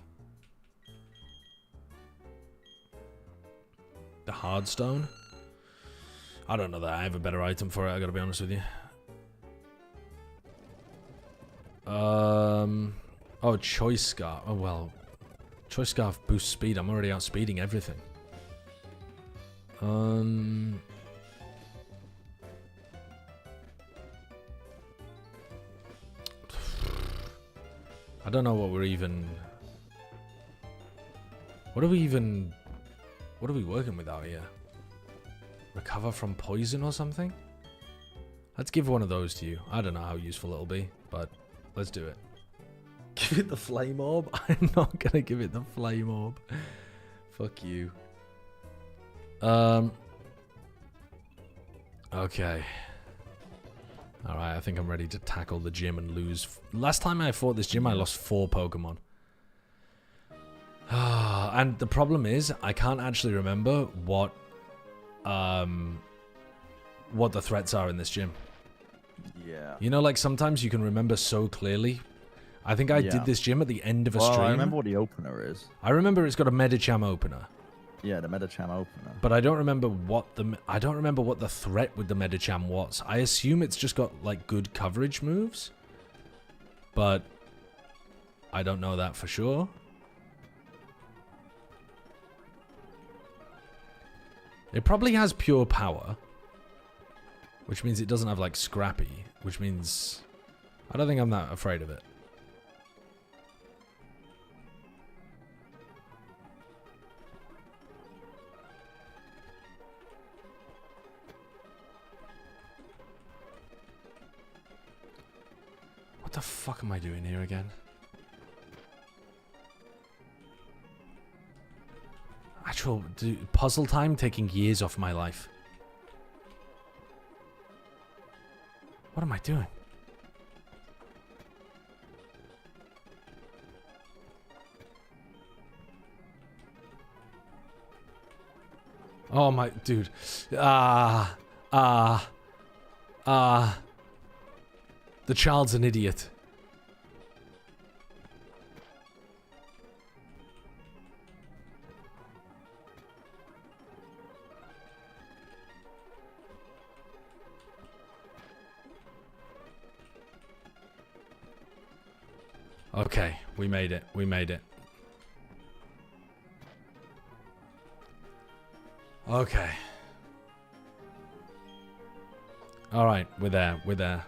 The hardstone? I don't know that I have a better item for it, I gotta be honest with you. Oh, Choice Scarf. Oh, well. Choice Scarf boosts speed. I'm already outspeeding everything. I don't know what we're even... What are we working with out here? Recover from poison or something? Let's give one of those to you. I don't know how useful it'll be, but let's do it. Give it the flame orb? I'm not gonna give it the flame orb. Fuck you. Okay. Alright, I think I'm ready to tackle the gym and lose. Last time I fought this gym, I lost 4 Pokemon. And the problem is, I can't actually remember what the threats are in this gym. Yeah. You know, like sometimes you can remember so clearly. I think I did this gym at the end of a stream. I remember what the opener is. I remember it's got a Medicham opener. Yeah, the Medicham opener. But I don't remember what the threat with the Medicham was. I assume it's just got like good coverage moves, but I don't know that for sure. It probably has pure power, which means it doesn't have like Scrappy, which means I don't think I'm that afraid of it. What the fuck am I doing here again? Actual puzzle time taking years off my life. What am I doing? Oh my dude. The child's an idiot. Okay, we made it. We made it. Okay. All right, we're there. We're there.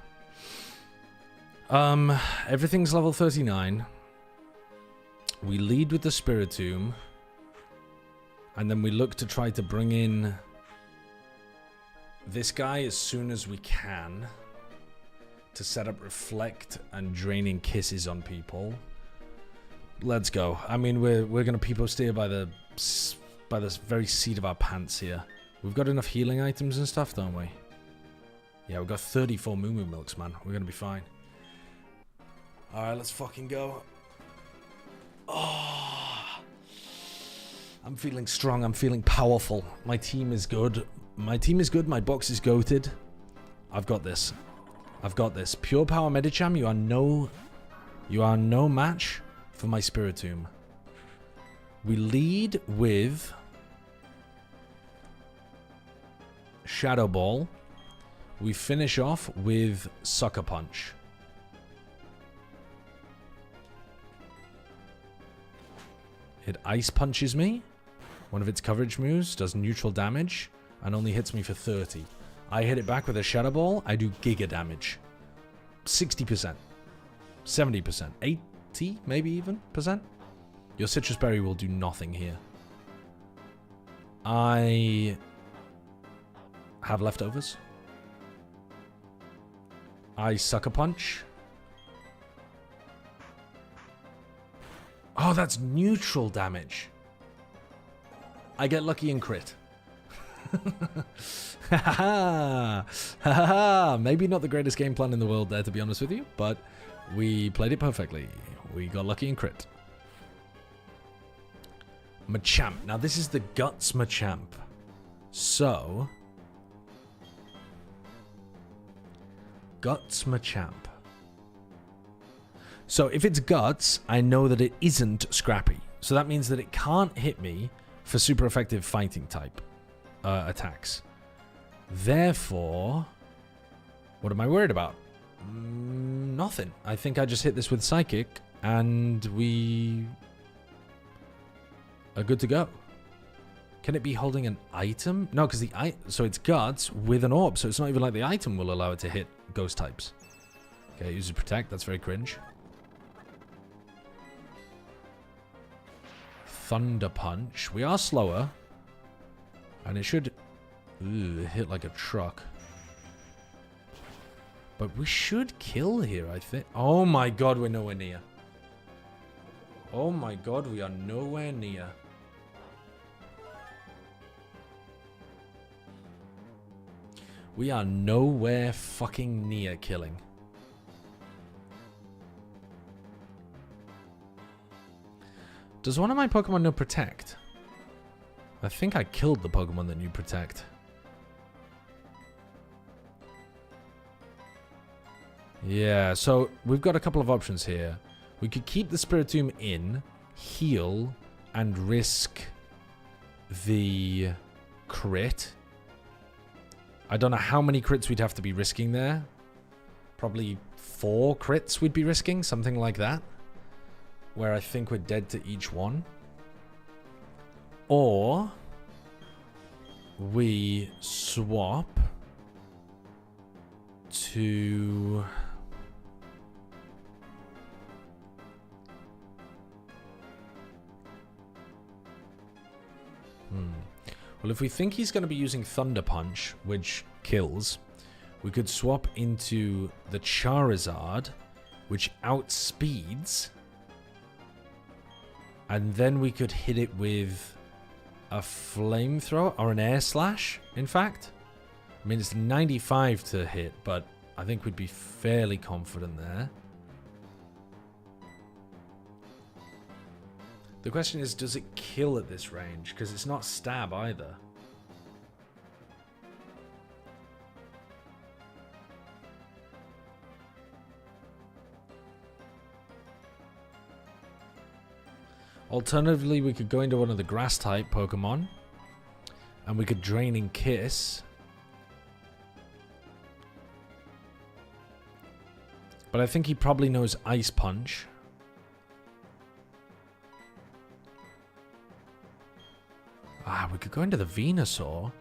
Everything's level 39. We lead with the Spiritomb. And then we look to try to bring in this guy as soon as we can to set up Reflect and Draining Kisses on people. Let's go. I mean, we're gonna people steer by the very seat of our pants here. We've got enough healing items and stuff, don't we? Yeah, we've got 34 Moo Moo Milks, man. We're gonna be fine. Alright, let's fucking go. Oh, I'm feeling strong. I'm feeling powerful. My team is good. My team is good. My box is goated. I've got this. I've got this. Pure Power Medicham, you are no match for my Spiritomb. We lead with Shadow Ball. We finish off with Sucker Punch. It Ice Punches me. One of its coverage moves does neutral damage and only hits me for 30. I hit it back with a Shadow Ball. I do giga damage. 60%. 70%. 80 maybe even percent. Your Citrus Berry will do nothing here. I have leftovers. I Sucker Punch. Oh, that's neutral damage. I get lucky and crit. Maybe not the greatest game plan in the world there, to be honest with you, but we played it perfectly. We got lucky and crit. Machamp. Now, this is the Guts Machamp. So, Guts Machamp. So, if it's Guts, I know that it isn't Scrappy. So that means that it can't hit me for super effective fighting type attacks. Therefore, what am I worried about? Nothing. I think I just hit this with Psychic, and we are good to go. Can it be holding an item? No, because so it's Guts with an orb, so it's not even like the item will allow it to hit ghost types. Okay, uses Protect. That's very cringe. Thunder Punch. We are slower, and it should hit like a truck. But we should kill here, I think. Oh my god, we're nowhere near. Oh my god, we are nowhere near. We are nowhere fucking near killing. Does one of my Pokemon know Protect? I think I killed the Pokemon that knew Protect. Yeah, so we've got a couple of options here. We could keep the Spiritomb in, heal, and risk the crit. I don't know how many crits we'd have to be risking there. Probably 4 crits we'd be risking, something like that. Where I think we're dead to each one. Or we swap to well, if we think he's going to be using Thunder Punch, which kills, we could swap into the Charizard, which outspeeds. And then we could hit it with a flamethrower or an air slash, in fact. I mean, it's 95 to hit, but I think we'd be fairly confident there. The question is, does it kill at this range? Because it's not stab either. Alternatively, we could go into one of the grass-type Pokemon, and we could Draining Kiss. But I think he probably knows Ice Punch. Ah, we could go into the Venusaur.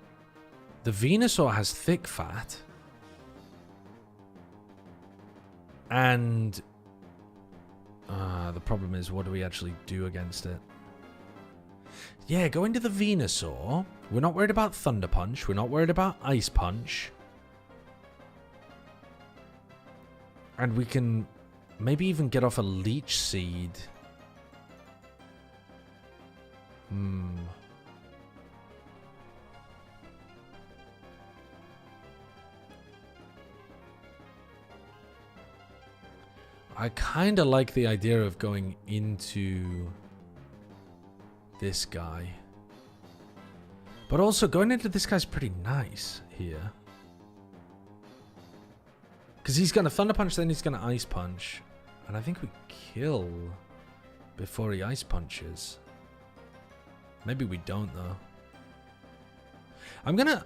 The Venusaur has Thick Fat. And the problem is, what do we actually do against it? Yeah, go into the Venusaur. We're not worried about Thunder Punch. We're not worried about Ice Punch. And we can maybe even get off a Leech Seed. I kind of like the idea of going into this guy. But also, going into this guy's pretty nice here. Because he's going to Thunder Punch, then he's going to Ice Punch. And I think we kill before he Ice Punches. Maybe we don't, though. I'm going to...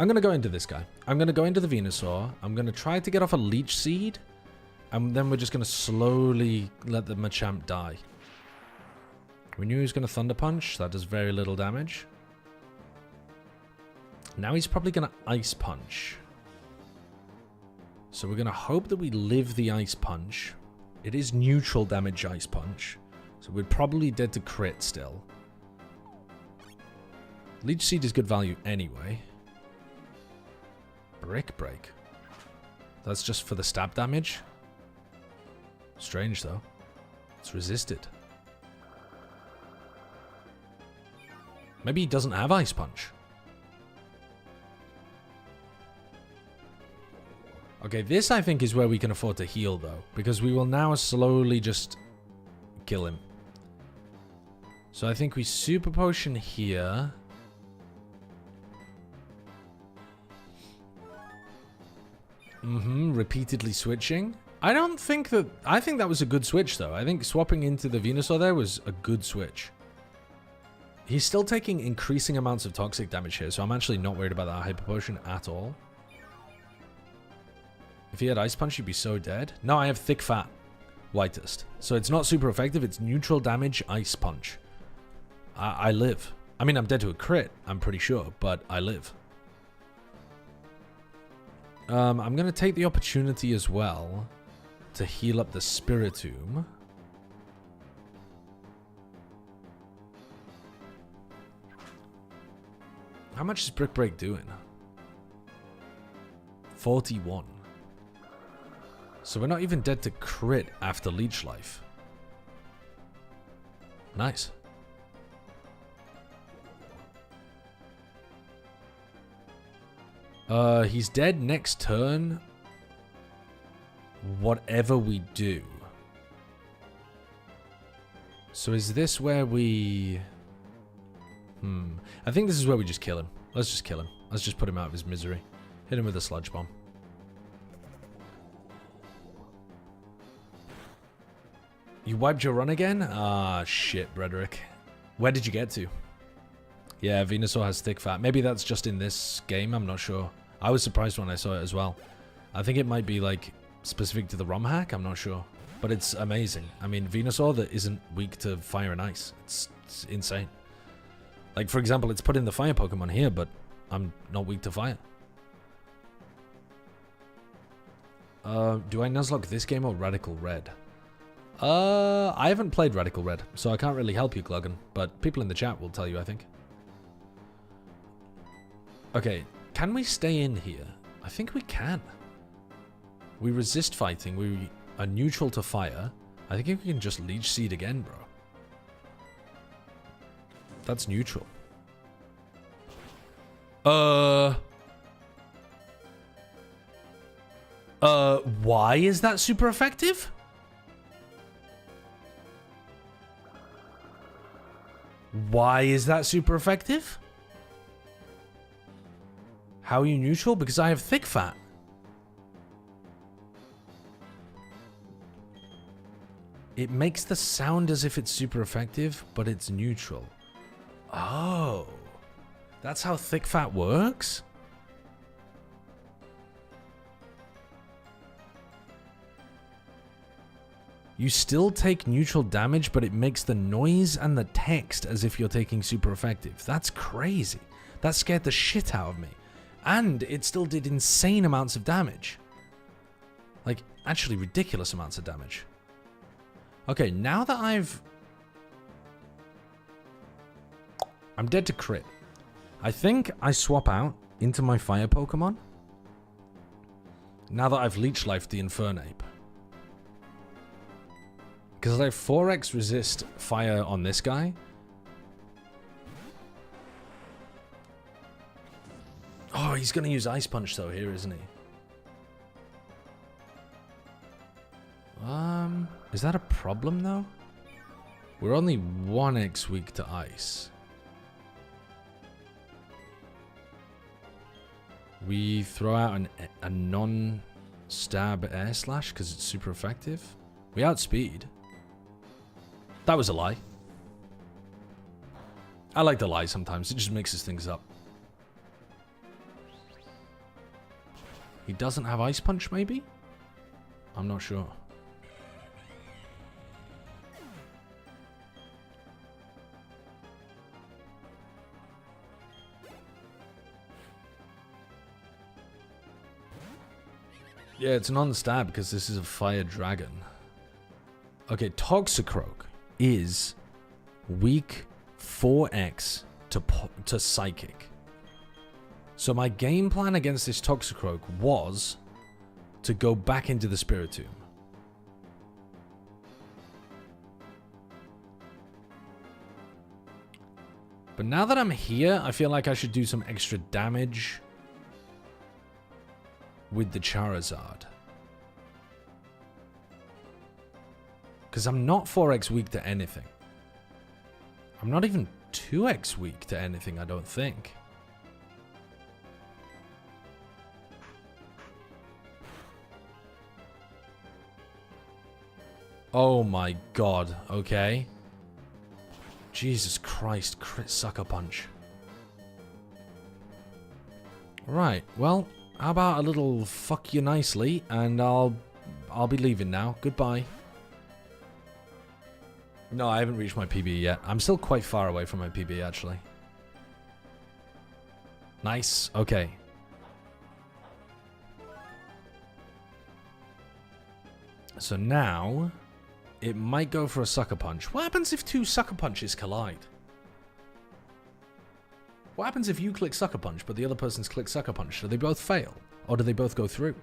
I'm going to go into this guy. I'm going to go into the Venusaur. I'm going to try to get off a Leech Seed. And then we're just going to slowly let the Machamp die. We knew he was going to Thunder Punch. That does very little damage. Now he's probably going to Ice Punch. So we're going to hope that we live the Ice Punch. It is neutral damage Ice Punch. So we're probably dead to crit still. Leech Seed is good value anyway. Brick Break. That's just for the stab damage. Strange though. It's resisted. Maybe he doesn't have Ice Punch. Okay, this I think is where we can afford to heal though, because we will now slowly just kill him. So I think we Super Potion here. Repeatedly switching. I think that was a good switch though. I think swapping into the Venusaur there was a good switch. He's still taking increasing amounts of toxic damage here, so I'm actually not worried about that Hyper Potion at all. If he had Ice Punch, he'd be so dead. No, I have Thick Fat Whitest. So it's not super effective. It's neutral damage Ice Punch. I live. I mean, I'm dead to a crit, I'm pretty sure, but I live. I'm going to take the opportunity as well to heal up the Spiritomb. How much is Brick Break doing? 41. So we're not even dead to crit after Leech Life. Nice. He's dead next turn. Whatever we do. So is this where we... I think this is where we just kill him. Let's just kill him. Let's just put him out of his misery. Hit him with a Sludge Bomb. You wiped your run again? Ah, shit, Brederick. Where did you get to? Yeah, Venusaur has Thick Fat. Maybe that's just in this game. I'm not sure. I was surprised when I saw it as well. I think it might be, like, specific to the ROM hack. I'm not sure. But it's amazing. I mean, Venusaur that isn't weak to fire and ice. It's insane. Like, for example, it's put in the fire Pokemon here, but I'm not weak to fire. Do I Nuzlocke this game or Radical Red? I haven't played Radical Red, so I can't really help you, Gluggen. But people in the chat will tell you, I think. Okay, can we stay in here? I think we can. We resist fighting. We are neutral to fire. I think we can just Leech Seed again, bro. That's neutral. Why is that super effective? Why is that super effective? How are you neutral? Because I have Thick Fat. It makes the sound as if it's super effective, but it's neutral. Oh. That's how Thick Fat works? You still take neutral damage, but it makes the noise and the text as if you're taking super effective. That's crazy. That scared the shit out of me. And it still did insane amounts of damage. Like, actually ridiculous amounts of damage. Okay, now that I'm dead to crit. I think I swap out into my fire Pokemon. Now that I've Leech Lifed the Infernape. Because I have 4x resist fire on this guy. Oh, he's going to use Ice Punch though here, isn't he? Is that a problem though? We're only 1x weak to Ice. We throw out a non-stab air slash because it's super effective. We outspeed. That was a lie. I like to lie sometimes. It just mixes things up. He doesn't have Ice Punch, maybe? I'm not sure. Yeah, it's non-stab because this is a fire dragon. Okay, Toxicroak is weak 4x to Psychic. So my game plan against this Toxicroak was to go back into the Spiritomb. But now that I'm here, I feel like I should do some extra damage with the Charizard. Because I'm not 4x weak to anything. I'm not even 2x weak to anything, I don't think. Oh my god, okay. Jesus Christ, crit sucker punch. Right, well, how about a little fuck you nicely, and I'll be leaving now. Goodbye. No, I haven't reached my PB yet. I'm still quite far away from my PB, actually. Nice. Okay. So now, it might go for a Sucker Punch. What happens if two Sucker Punches collide? What happens if you click Sucker Punch, but the other person's click Sucker Punch? Do they both fail? Or do they both go through?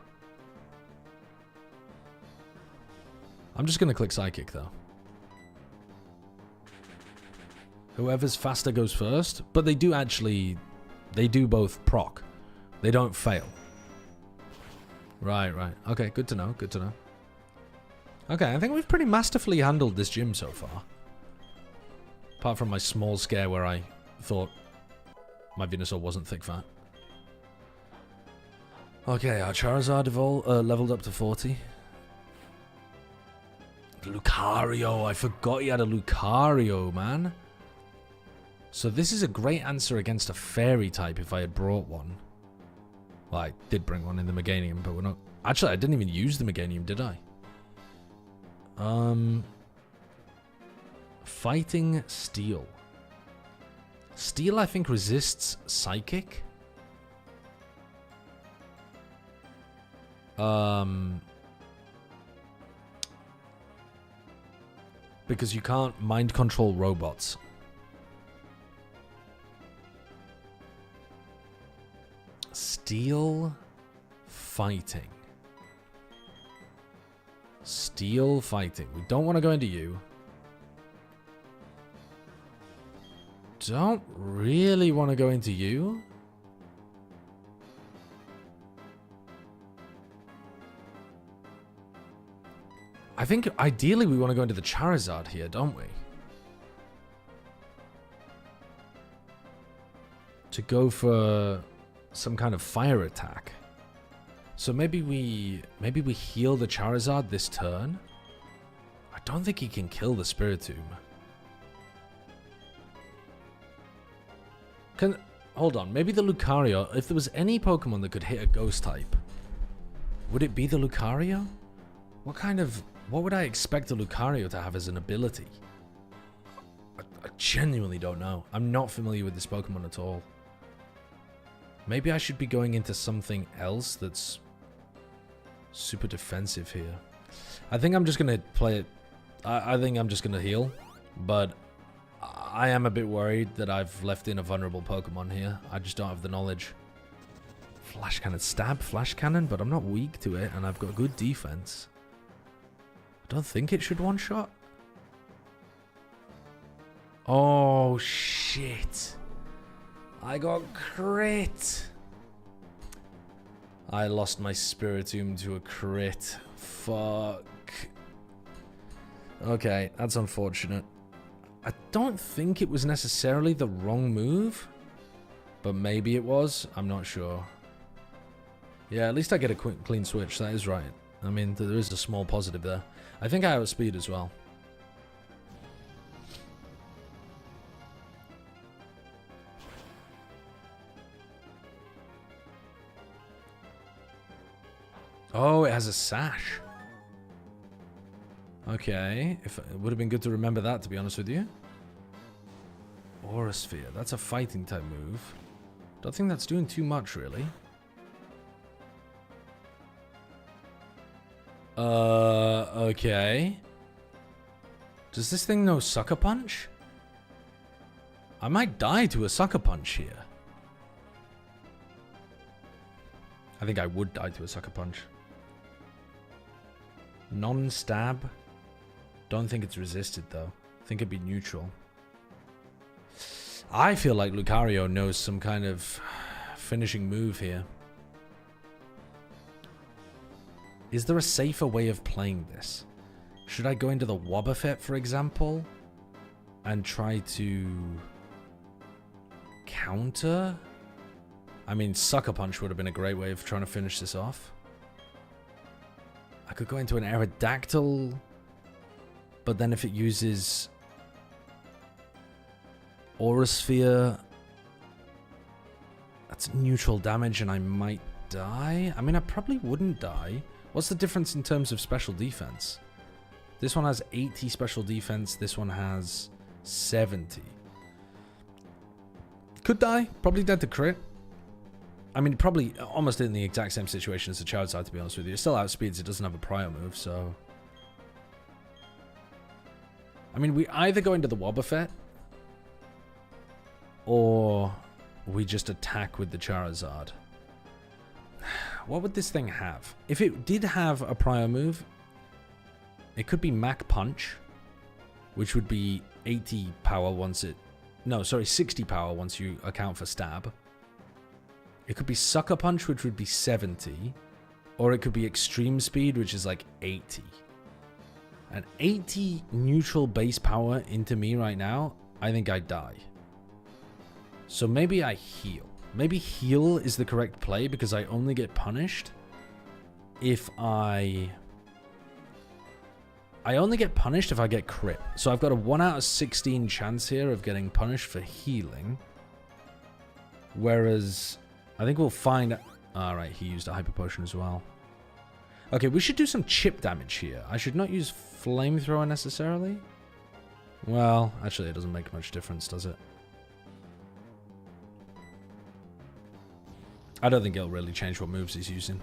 I'm just going to click Psychic, though. Whoever's faster goes first. But they do actually... They do both proc. They don't fail. Right, right. Okay, good to know, good to know. Okay, I think we've pretty masterfully handled this gym so far. Apart from my small scare where I thought my Venusaur wasn't thick fat. Okay, our Charizard leveled up to 40. Lucario, I forgot he had a Lucario, man. So this is a great answer against a fairy type if I had brought one. Well, I did bring one in the Meganium, but we're not... Actually, I didn't even use the Meganium, did I? Fighting Steel. Steel, I think, resists Psychic. Because you can't mind control robots. Steel Fighting. Steel Fighting. We don't want to go into you. Don't really want to go into you. I think ideally we want to go into the Charizard here, don't we? To go for some kind of fire attack. So maybe we heal the Charizard this turn. I don't think he can kill the Spiritomb. Hold on, maybe the Lucario, if there was any Pokemon that could hit a ghost type, would it be the Lucario? What would I expect a Lucario to have as an ability? I genuinely don't know. I'm not familiar with this Pokemon at all. Maybe I should be going into something else that's super defensive here. I think I'm just going to play it. I think I'm just going to heal. But I am a bit worried that I've left in a vulnerable Pokemon here. I just don't have the knowledge. Flash Cannon. Stab Flash Cannon, but I'm not weak to it. And I've got good defense. I don't think it should one-shot. Oh, shit. I got crit. I lost my Spiritomb to a crit. Fuck. Okay, that's unfortunate. I don't think it was necessarily the wrong move, but maybe it was. I'm not sure. Yeah, at least I get a quick, clean switch. That is right. I mean, there is a small positive there. I think I outspeed as well. Oh, it has a sash. Okay. It would have been good to remember that, to be honest with you. Aura Sphere. That's a fighting type move. Don't think that's doing too much, really. Okay. Does this thing know Sucker Punch? I might die to a Sucker Punch here. I think I would die to a Sucker Punch. Non-stab. Don't think it's resisted, though. I think it'd be neutral. I feel like Lucario knows some kind of finishing move here. Is there a safer way of playing this? Should I go into the Wobbuffet, for example, and try to counter? I mean, Sucker Punch would have been a great way of trying to finish this off. I could go into an Aerodactyl, but then if it uses Aura Sphere, that's neutral damage and I might die. I mean, I probably wouldn't die. What's the difference in terms of special defense? This one has 80 special defense. This one has 70. Could die. Probably dead to crit. I mean, probably almost in the exact same situation as the Charizard, to be honest with you. It still outspeeds. It doesn't have a prior move, so... I mean, we either go into the Wobbuffet, or we just attack with the Charizard. What would this thing have? If it did have a prior move, it could be Mach Punch, which would be 80 power once it... No, sorry, 60 power once you account for stab. It could be Sucker Punch, which would be 70. Or it could be Extreme Speed, which is like 80. And 80 neutral base power into me right now, I think I die. So maybe I heal. Maybe heal is the correct play because I only get punished if I only get punished if I get crit. So I've got a 1 out of 16 chance here of getting punished for healing. Whereas I think we'll find... Alright, he used a Hyper Potion as well. Okay, we should do some chip damage here. I should not use Flamethrower necessarily. Well, actually it doesn't make much difference, does it? I don't think it'll really change what moves he's using.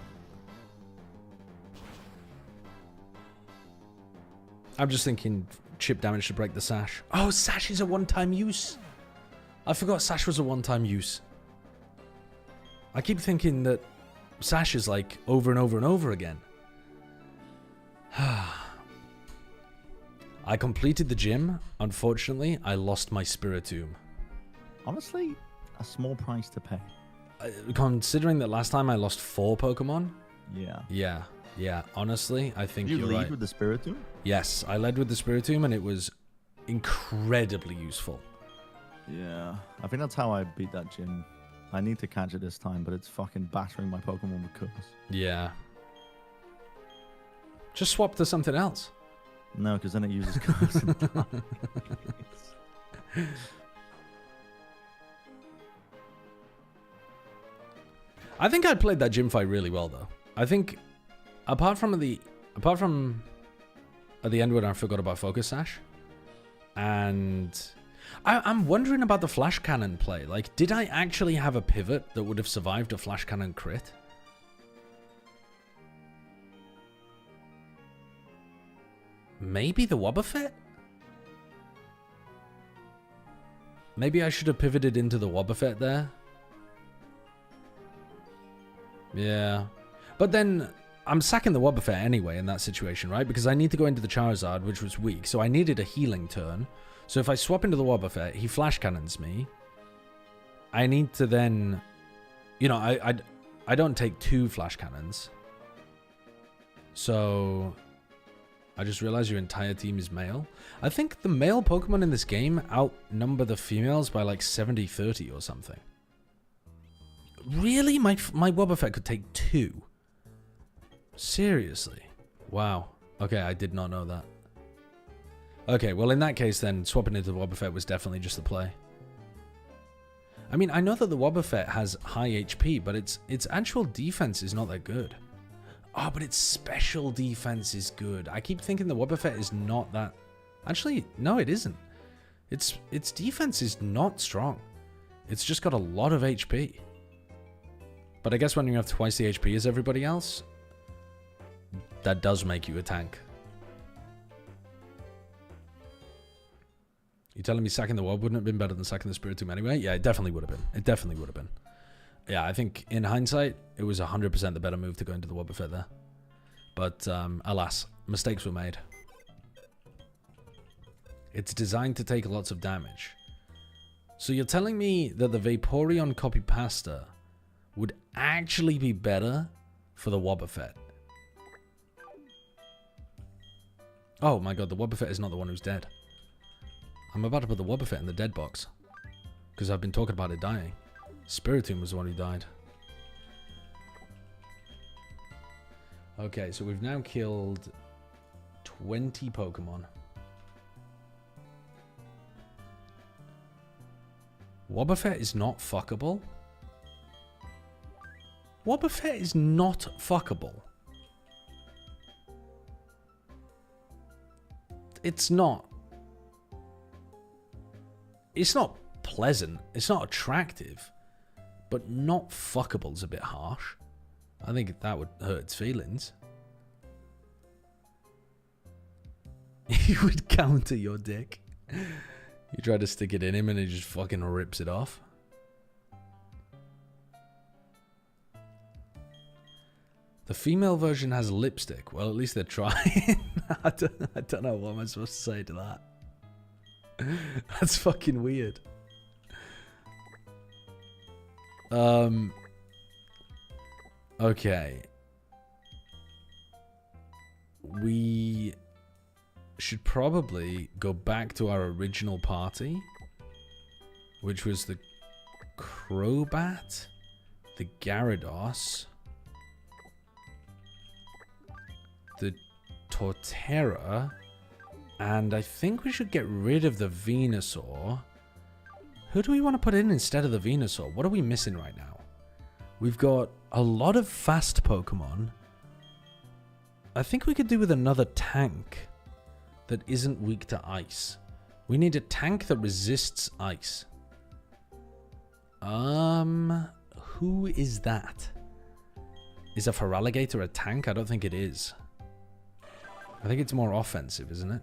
I'm just thinking chip damage to break the Sash. Oh, Sash is a one-time use. I forgot Sash was a one-time use. I keep thinking that Sash is like over and over and over again. I completed the gym. Unfortunately, I lost my Spiritomb. Honestly, a small price to pay. Considering that last time I lost 4 Pokemon. Yeah. Yeah. Honestly, I think Did you you're lead right. with the Spiritomb? Yes, I led with the Spiritomb and it was incredibly useful. Yeah. I think that's how I beat that gym. I need to catch it this time, but it's fucking battering my Pokemon with curse. Yeah. Just swap to something else. No, because then it uses curse. I think I played that gym fight really well, though. I think, apart from at the end when I forgot about Focus Sash, and I'm wondering about the Flash Cannon play. Like, did I actually have a pivot that would have survived a Flash Cannon crit? Maybe the Wobbuffet? Maybe I should have pivoted into the Wobbuffet there. Yeah. But then I'm sacking the Wobbuffet anyway in that situation, right? Because I need to go into the Charizard, which was weak. So I needed a healing turn. So if I swap into the Wobbuffet, he Flash Cannons me. I need to then... You know, I don't take 2 Flash Cannons. So... I just realized your entire team is male. I think the male Pokemon in this game outnumber the females by like 70-30 or something. Really? My Wobbuffet could take 2? Seriously? Wow. Okay, I did not know that. Okay, well in that case then, swapping into the Wobbuffet was definitely just the play. I mean, I know that the Wobbuffet has high HP, but its actual defense is not that good. Oh, but its special defense is good. I keep thinking the Wobbuffet is not that... Actually, no, it isn't. Its defense is not strong. It's just got a lot of HP. But I guess when you have twice the HP as everybody else, that does make you a tank. You telling me sacking the Wob wouldn't have been better than sacking the Spiritomb anyway? Yeah, it definitely would have been. It definitely would have been. Yeah, I think in hindsight, it was 100% the better move to go into the Wobbuffet there. But alas, mistakes were made. It's designed to take lots of damage. So you're telling me that the Vaporeon Copy Pasta would actually be better for the Wobbuffet? Oh my god, the Wobbuffet is not the one who's dead. I'm about to put the Wobbuffet in the dead box. Because I've been talking about it dying. Spiritomb was the one who died. Okay, so we've now killed 20 Pokemon. Wobbuffet is not fuckable? Wobbuffet is not fuckable. It's not. It's not pleasant. It's not attractive. But not fuckable is a bit harsh. I think that would hurt its feelings. He would counter your dick. You try to stick it in him and he just fucking rips it off. The female version has lipstick. Well, at least they're trying. I don't know what am I supposed to say to that. That's fucking weird. Okay. We should probably go back to our original party, which was the Crobat, the Gyarados, the Torterra, and I think we should get rid of the Venusaur. Who do we want to put in instead of the Venusaur? What are we missing right now? We've got a lot of fast Pokemon. I think we could do with another tank that isn't weak to ice. We need a tank that resists ice. Who is that? Is a Feraligatr a tank? I don't think it is. I think it's more offensive, isn't it?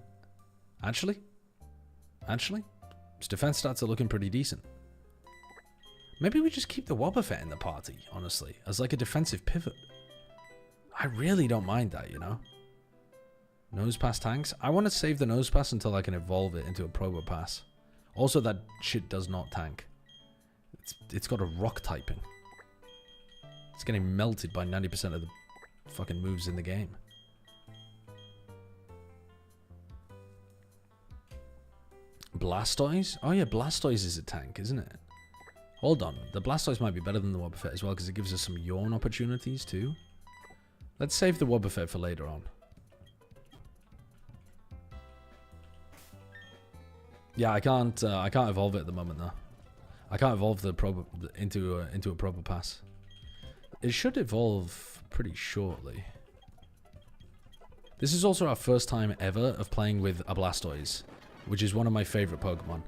Actually, its defense stats are looking pretty decent. Maybe we just keep the Wobbuffet in the party, honestly, as like a defensive pivot. I really don't mind that, you know? Nosepass tanks? I want to save the Nosepass until I can evolve it into a Probopass. Also, that shit does not tank. It's got a rock typing. It's getting melted by 90% of the fucking moves in the game. Blastoise? Oh yeah, Blastoise is a tank, isn't it? Hold on, the Blastoise might be better than the Wobbuffet as well because it gives us some yawn opportunities too. Let's save the Wobbuffet for later on. Yeah, I can't evolve it at the moment though. I can't evolve the into a Probopass. It should evolve pretty shortly. This is also our first time ever of playing with a Blastoise, which is one of my favorite Pokemon.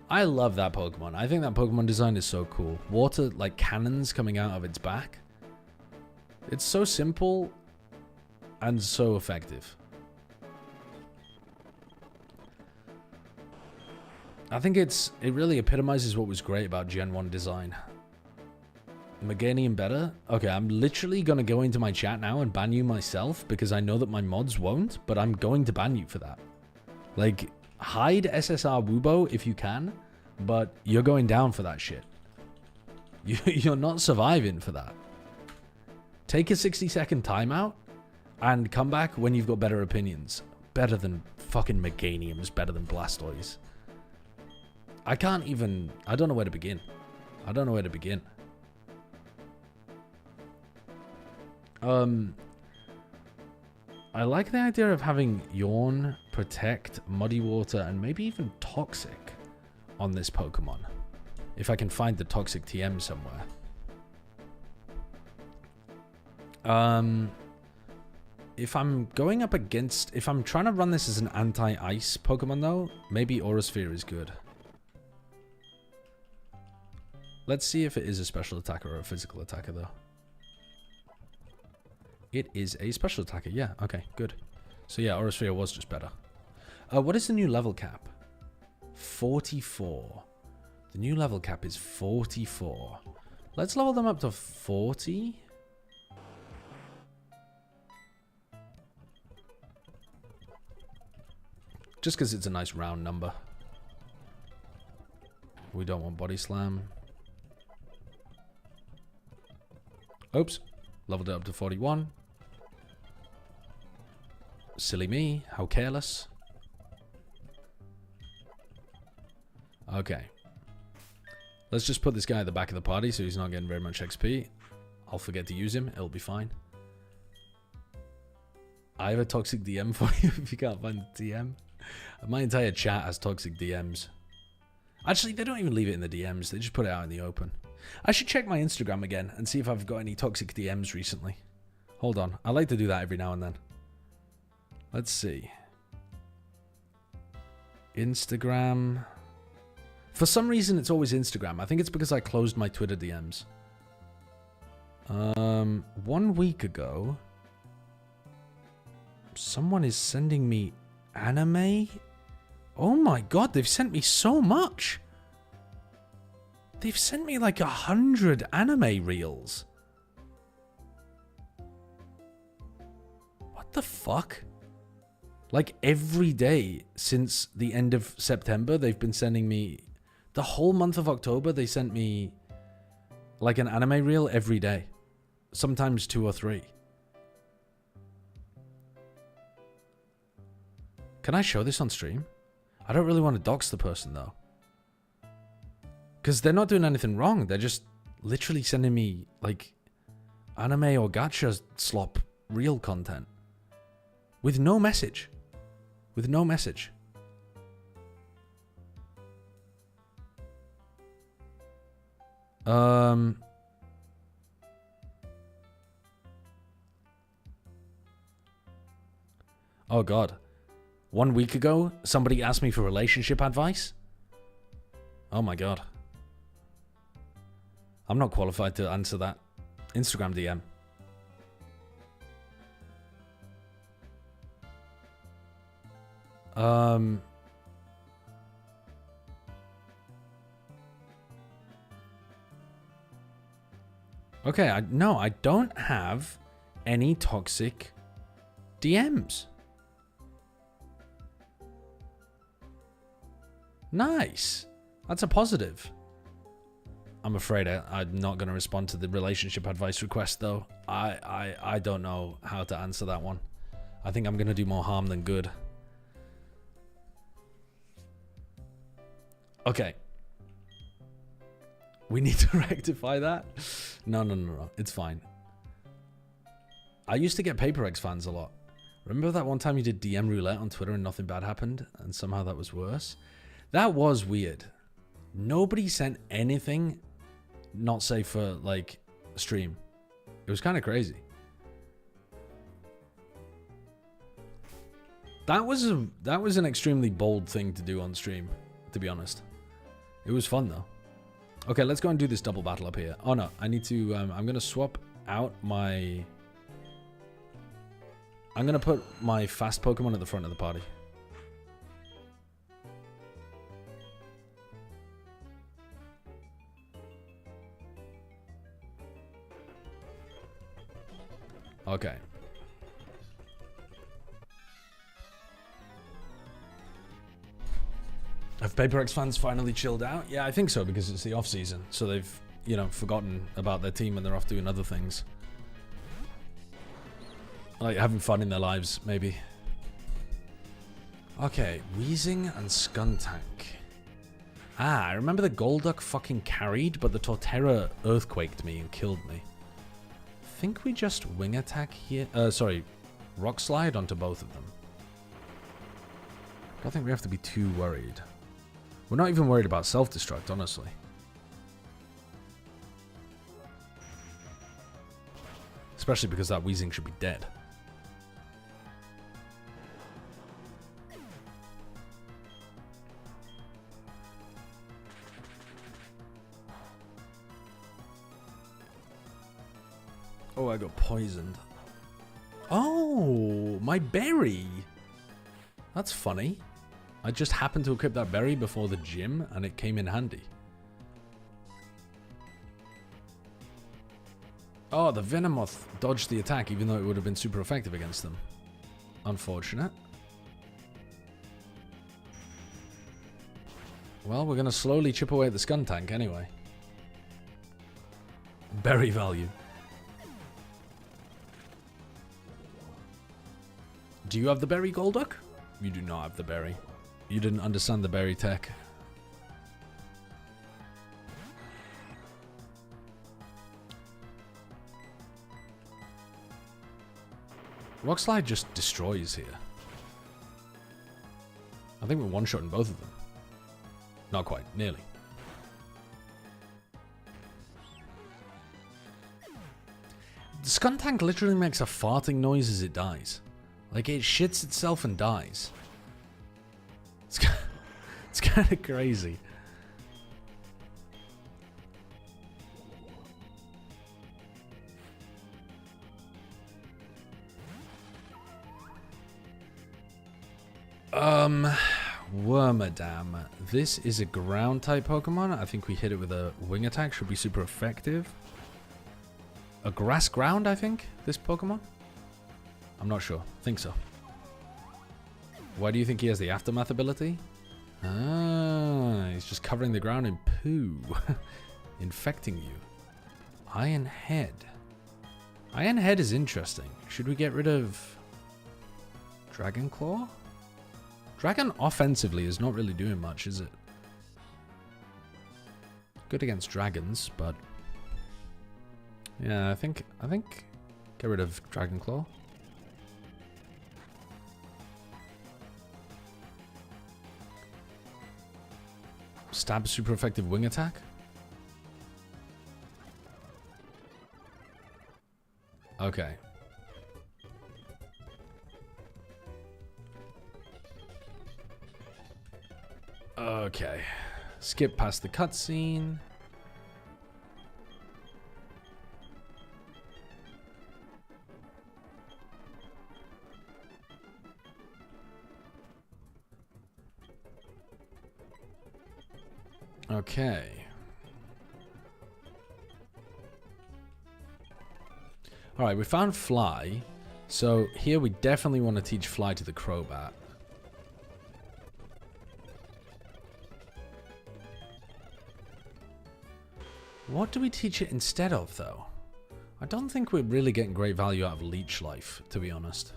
I love that Pokemon. I think that Pokemon design is so cool. Water, like cannons coming out of its back. It's so simple and so effective. I think it really epitomizes what was great about Gen 1 design. Meganium better? Okay, I'm literally going to go into my chat now and ban you myself because I know that my mods won't, but I'm going to ban you for that. Like, hide SSR Wubo if you can, but you're going down for that shit. You're not surviving for that. Take a 60-second timeout and come back when you've got better opinions. Better than fucking Meganiums, better than Blastoise. I don't know where to begin. I don't know where to begin. I like the idea of having Yawn, Protect, Muddy Water, and maybe even Toxic on this Pokemon. If I can find the Toxic TM somewhere. If I'm going up against... If I'm trying to run this as an anti-ice Pokemon, though, maybe Aura Sphere is good. Let's see if it is a special attacker or a physical attacker, though. It is a special attacker. Yeah, okay, good. So yeah, Aura Sphere was just better. What is the new level cap? 44. The new level cap is 44. Let's level them up to 40. Just because it's a nice round number. We don't want Body Slam. Oops. Leveled it up to 41. Silly me. How careless. Okay. Let's just put this guy at the back of the party so he's not getting very much XP. I'll forget to use him. It'll be fine. I have a toxic DM for you if you can't find the DM. My entire chat has toxic DMs. Actually, they don't even leave it in the DMs. They just put it out in the open. I should check my Instagram again and see if I've got any toxic DMs recently. Hold on. I like to do that every now and then. Let's see. Instagram. For some reason, it's always Instagram. I think it's because I closed my Twitter DMs. 1 week ago, someone is sending me anime. Oh my god, they've sent me so much. They've sent me like 100 anime reels. What the fuck? Like every day since the end of September, they've been sending me... The whole month of October, they sent me like an anime reel every day. Sometimes 2 or 3. Can I show this on stream? I don't really want to dox the person, though. Because they're not doing anything wrong. They're just literally sending me, like, anime or gacha slop reel content. With no message. With no message. Oh, God. 1 week ago, somebody asked me for relationship advice. Oh my god. I'm not qualified to answer that. Instagram DM. Okay, no, I don't have any toxic DMs. Nice. That's a positive. I'm afraid I'm not going to respond to the relationship advice request, though. I don't know how to answer that one. I think I'm going to do more harm than good. Okay. We need to rectify that? No. It's fine. I used to get Paper X fans a lot. Remember that one time you did DM roulette on Twitter and nothing bad happened? And somehow that was worse? That was weird. Nobody sent anything not safe for, like, stream. It was kind of crazy. That was an extremely bold thing to do on stream, to be honest. It was fun, though. Okay, let's go and do this double battle up here. Oh, no. I need to... I'm going to swap out my... I'm going to put my fast Pokemon at the front of the party. Okay. Have Paper X fans finally chilled out? Yeah, I think so, because it's the off-season. So they've, you know, forgotten about their team and they're off doing other things. Like having fun in their lives, maybe. Okay, Wheezing and Skuntank. Ah, I remember the Golduck fucking carried, but the Torterra earthquaked me and killed me. I think we just Wing Attack here. Sorry, Rock Slide onto both of them. I don't think we have to be too worried. We're not even worried about self-destruct, honestly. Especially because that Weezing should be dead. Oh, I got poisoned. Oh, my berry. That's funny. I just happened to equip that berry before the gym, and it came in handy. Oh, the Venomoth dodged the attack, even though it would have been super effective against them. Unfortunate. Well, we're going to slowly chip away at the Scun tank anyway. Berry value. Do you have the berry, Golduck? You do not have the berry. You didn't understand the berry tech. Rock Slide just destroys here. I think we're one-shotting both of them. Not quite, nearly. The Scun tank literally makes a farting noise as it dies. Like, it shits itself and dies. It's kind of crazy. Wormadam. This is a ground type Pokemon. I think we hit it with a wing attack. Should be super effective. A grass ground, I think, this Pokemon? I'm not sure. I think so. Why do you think he has the Aftermath ability? Ah, he's just covering the ground in poo. Infecting you. Iron Head. Iron Head is interesting. Should we get rid of Dragon Claw? Dragon offensively is not really doing much, is it? Good against dragons, but yeah, I think get rid of Dragon Claw. Stab super effective wing attack. Okay. Okay. Skip past the cutscene. Okay. Alright, we found Fly. So here we definitely want to teach Fly to the Crobat. What do we teach it instead of, though? I don't think we're really getting great value out of Leech Life, to be honest.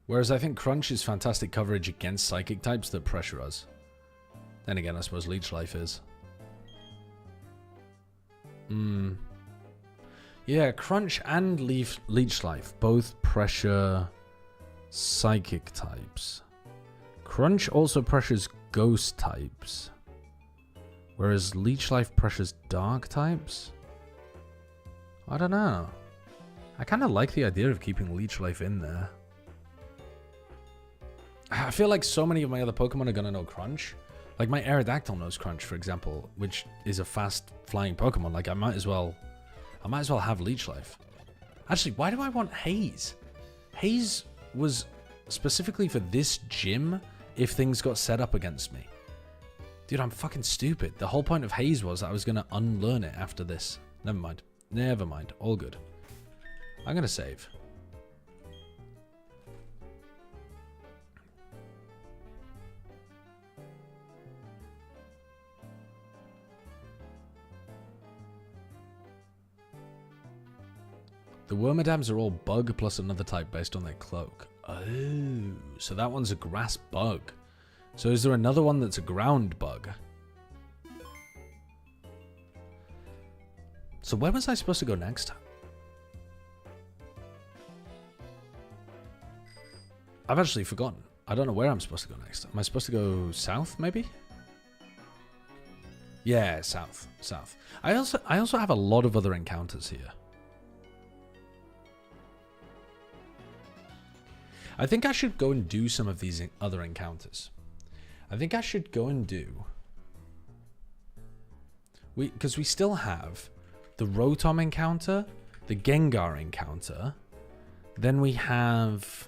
Whereas I think Crunch is fantastic coverage against Psychic types that pressure us. Then again, I suppose Leech Life is. Yeah, Crunch and Leech Life both pressure Psychic types. Crunch also pressures Ghost types. Whereas Leech Life pressures Dark types? I don't know. I kind of like the idea of keeping Leech Life in there. I feel like so many of my other Pokemon are going to know Crunch. Like my Aerodactyl knows Crunch, for example, which is a fast flying Pokemon. Like I might as well have Leech Life. Actually, why do I want Haze? Haze was specifically for this gym if things got set up against me. Dude, I'm fucking stupid. The whole point of Haze was I was going to unlearn it after this. Never mind. Never mind. All good. I'm going to save. The Wormadams are all bug plus another type based on their cloak. Oh, so that one's a grass bug. So is there another one that's a ground bug? So where was I supposed to go next? I've actually forgotten. I don't know where I'm supposed to go next. Am I supposed to go south, maybe? Yeah, south. South. I also have a lot of other encounters here. I think I should go and do some of these other encounters. I think I should go and do... Because we still have the Rotom encounter, the Gengar encounter. Then we have...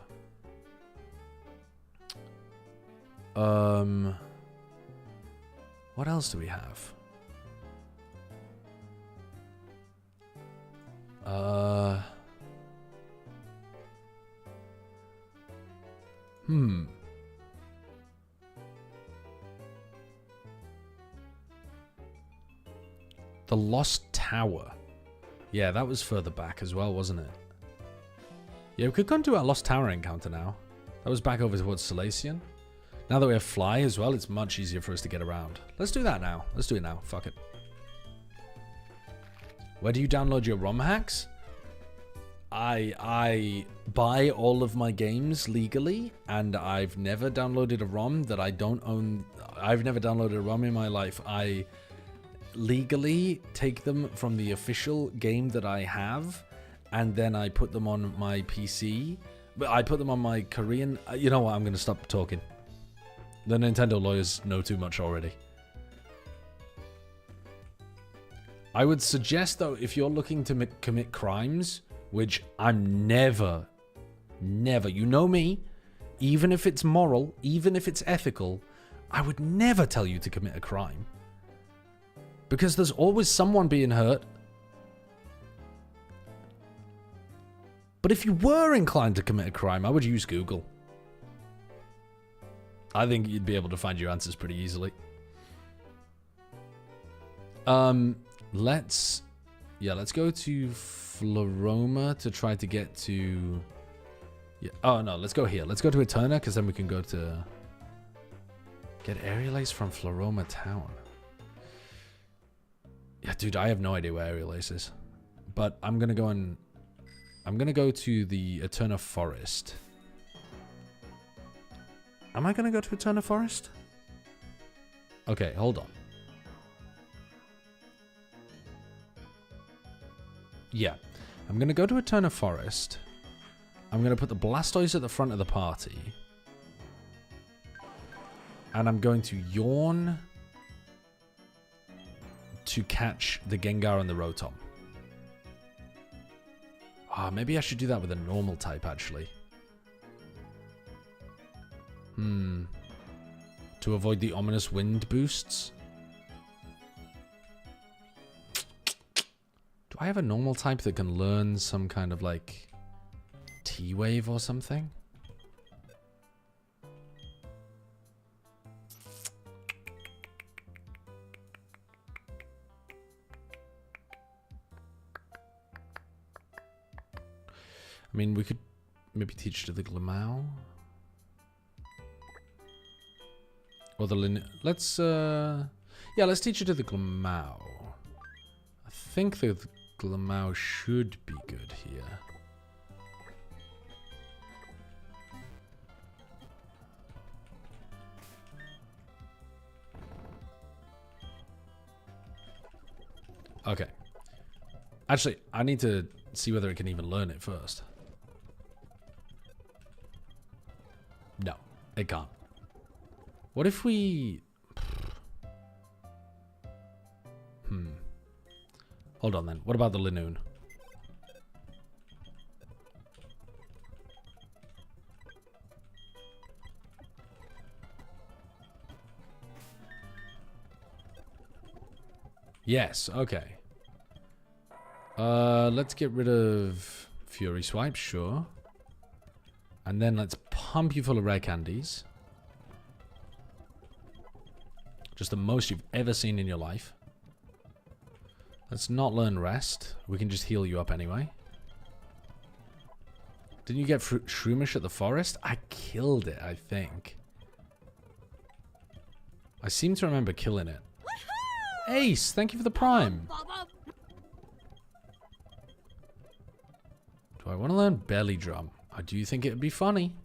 What else do we have? The Lost Tower. Yeah, that was further back as well, wasn't it? Yeah, we could go and do our Lost Tower encounter now. That was back over towards Salacian. Now that we have Fly as well, it's much easier for us to get around. Let's do that now. Let's do it now. Fuck it. Where do you download your ROM hacks? I buy all of my games legally, and I've never downloaded a ROM that I don't own. I've never downloaded a ROM in my life. I legally take them from the official game that I have, and then I put them on my PC. But I put them on my Korean... You know what? I'm going to stop talking. The Nintendo lawyers know too much already. I would suggest, though, if you're looking to commit crimes, which I'm never, you know me, even if it's moral, even if it's ethical, I would never tell you to commit a crime. Because there's always someone being hurt. But if you were inclined to commit a crime, I would use Google. I think you'd be able to find your answers pretty easily. Let's go to Floroma to try to get to... Yeah. Oh, no, let's go here. Let's go to Eterna, because then we can go to... Get Aerial Ace from Floroma Town. Yeah, dude, I have no idea where Aerial Ace is. But I'm going to go and... I'm going to go to the Eterna Forest. Am I going to go to Eterna Forest? Okay, hold on. Yeah. I'm going to go to Eterna Forest. I'm going to put the Blastoise at the front of the party. And I'm going to Yawn to catch the Gengar and the Rotom. Ah, maybe I should do that with a normal type, actually. To avoid the ominous wind boosts. Do I have a normal type that can learn some kind of, like, T-Wave or something? I mean, we could maybe teach to the Glamau. Or the let's teach it to the Glamau. I think the Glamau should be good here. Okay. Actually, I need to see whether it can even learn it first. No, it can't. What if we... Hold on then. What about the Linoon? Yes, okay. Let's get rid of Fury Swipe, sure. And then let's pump you full of rare candies. Just the most you've ever seen in your life. Let's not learn Rest. We can just heal you up anyway. Didn't you get Shroomish at the forest? I killed it, I think. I seem to remember killing it. Ace, thank you for the prime. Do I want to learn Belly Drum? I do think it'd be funny.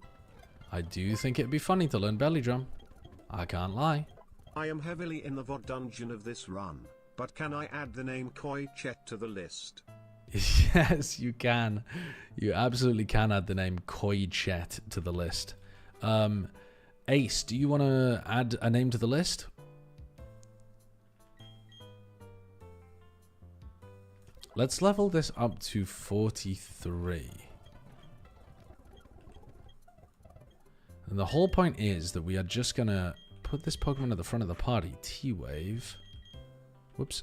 I do think it'd be funny to learn Belly Drum. I can't lie. I am heavily in the VOD dungeon of this run, but can I add the name Koi Chet to the list? Yes, you can. You absolutely can add the name Koi Chet to the list. Ace, do you want to add a name to the list? Let's level this up to 43. And the whole point is that we are just going to put this Pokemon at the front of the party. T-Wave. Whoops.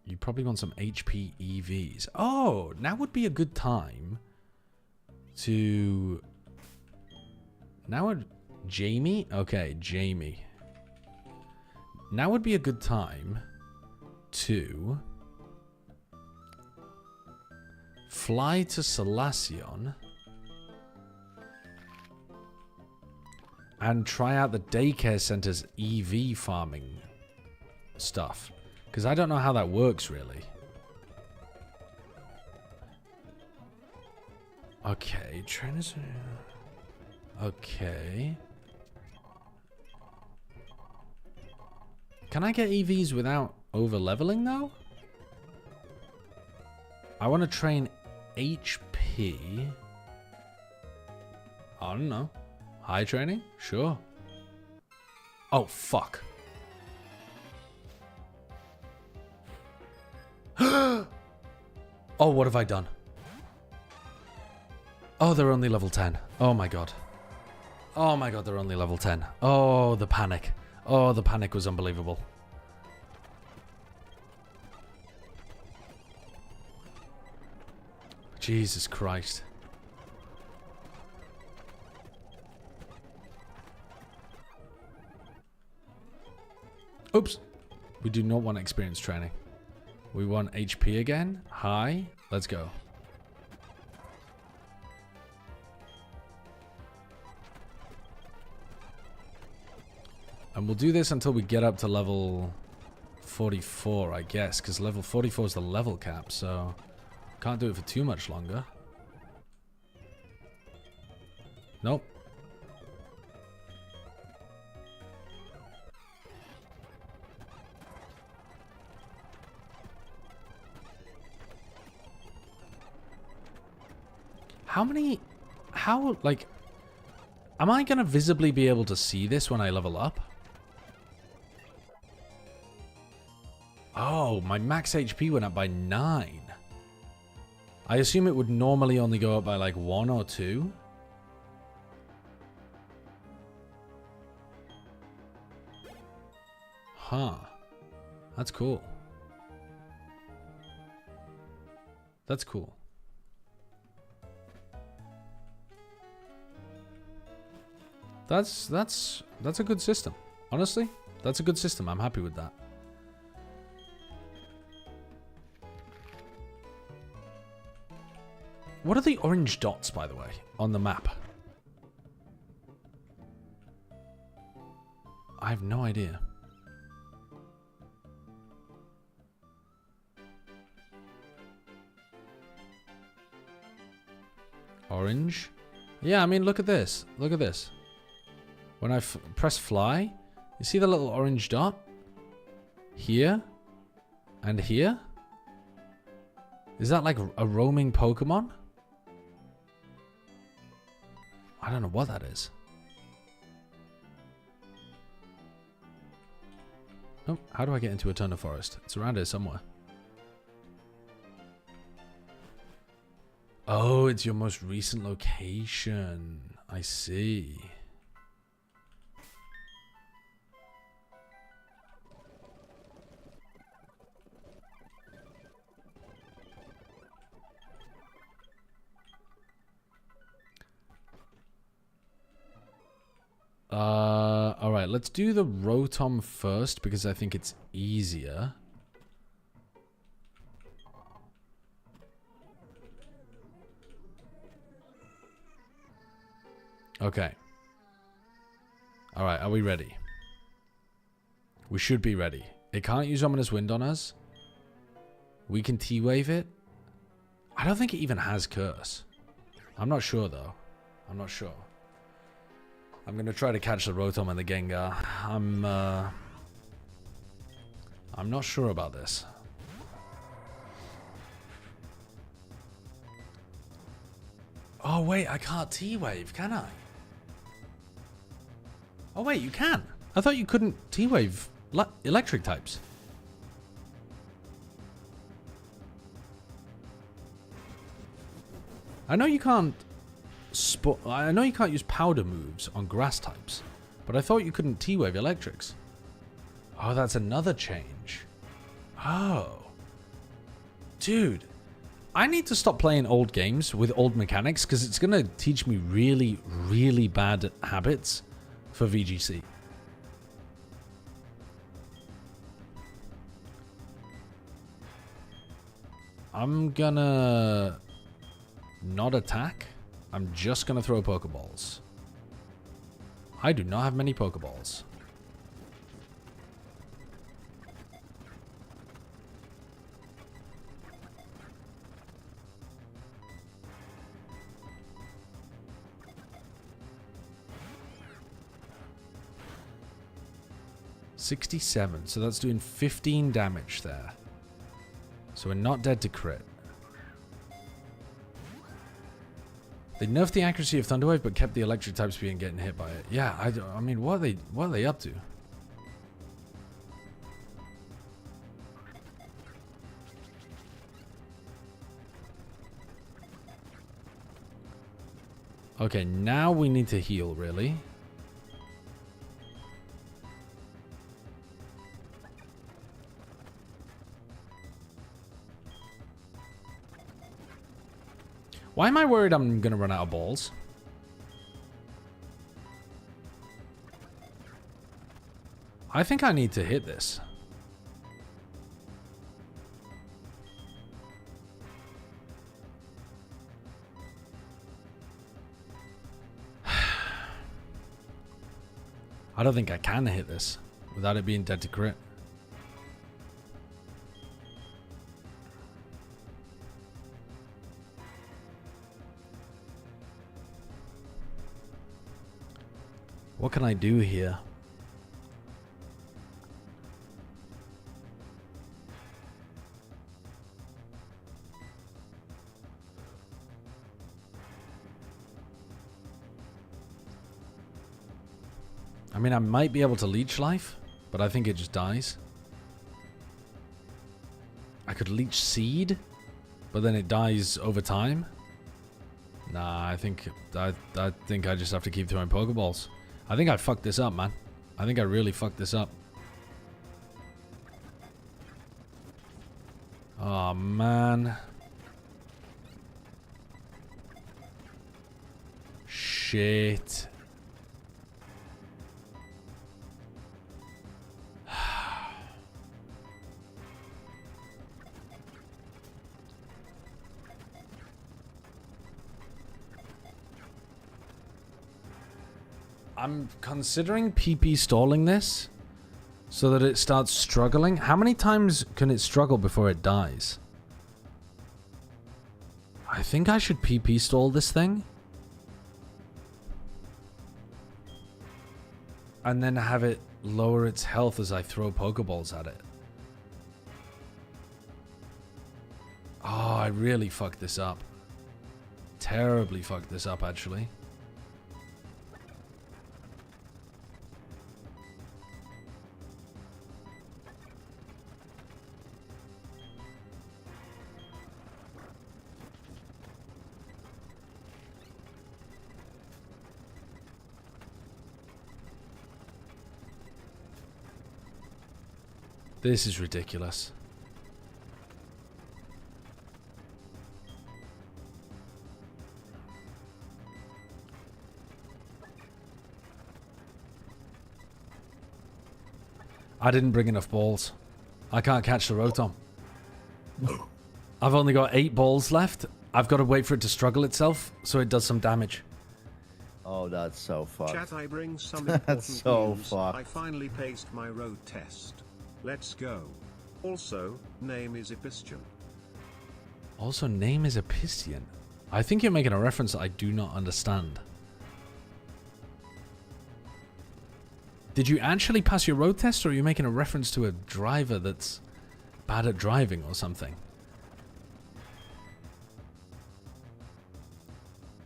You probably want some HP EVs. Oh, now would be a good time to... Now would... Jamie? Okay, Jamie. Now would be a good time to... fly to Solaceon and try out the daycare center's EV farming stuff. Because I don't know how that works, really. Okay, trainers... Okay. Can I get EVs without over-leveling, though? I want to train HP. I don't know. High training? Sure. Oh, fuck. Oh, what have I done? Oh, they're only level 10. Oh my god. Oh my god, they're only level 10. Oh, the panic. Oh, the panic was unbelievable. Jesus Christ. Oops. We do not want experience training. We want HP again. High. Let's go. And we'll do this until we get up to level 44, I guess. Because level 44 is the level cap, so... Can't do it for too much longer. Nope. How, like, am I going to visibly be able to see this when I level up? Oh, my max HP went up by 9. I assume it would normally only go up by like 1 or 2. Huh. That's cool. That's cool. That's a good system. Honestly, that's a good system. I'm happy with that. What are the orange dots, by the way, on the map? I have no idea. Orange? Yeah, I mean, look at this. Look at this. When I press fly, you see the little orange dot? Here? And here? Is that like a roaming Pokemon? I don't know what that is. Oh, how do I get into Eterna Forest? It's around here somewhere. Oh, it's your most recent location. I see. Alright, let's do the Rotom first because I think it's easier. Okay. Alright, are we ready? We should be ready. It can't use Ominous Wind on us. We can T-Wave it. I don't think it even has Curse. I'm not sure, though. I'm not sure. I'm going to try to catch the Rotom and the Gengar. I'm not sure about this. Oh, wait, I can't T-Wave, can I? Oh, wait, you can. I thought you couldn't T-Wave Electric types. I know you can't use powder moves on grass types, but I thought you couldn't T-wave electrics. Oh, that's another change. Oh. Dude, I need to stop playing old games with old mechanics because it's going to teach me really, really bad habits for VGC. I'm gonna not attack. I'm just gonna throw Pokeballs. I do not have many Pokeballs. $67, so that's doing 15 damage there. So we're not dead to crit. They nerfed the accuracy of Thunderwave, but kept the electric type speed and getting hit by it. Yeah, I mean, what are they up to? Okay, now we need to heal, really. Why am I worried I'm going to run out of balls? I think I need to hit this. I don't think I can hit this without it being dead to crit. What can I do here? I mean, I might be able to leech life, but I think it just dies. I could leech seed, but then it dies over time. Nah, I think I just have to keep throwing Pokeballs. I think I fucked this up, man. I think I really fucked this up. Oh, man. Shit. I'm considering PP stalling this so that it starts struggling. How many times can it struggle before it dies? I think I should PP stall this thing. And then have it lower its health as I throw Pokeballs at it. Oh, I really fucked this up. Terribly fucked this up, actually. This is ridiculous. I didn't bring enough balls. I can't catch the Rotom. I've only got 8 balls left. I've got to wait for it to struggle itself so it does some damage. Oh, that's so fucked. Chat, I bring some important so news. fucked. I finally paced my road test. Let's go. Also, name is Epistian. Also, name is Epistian. I think you're making a reference that I do not understand. Did you actually pass your road test, or are you making a reference to a driver that's bad at driving or something?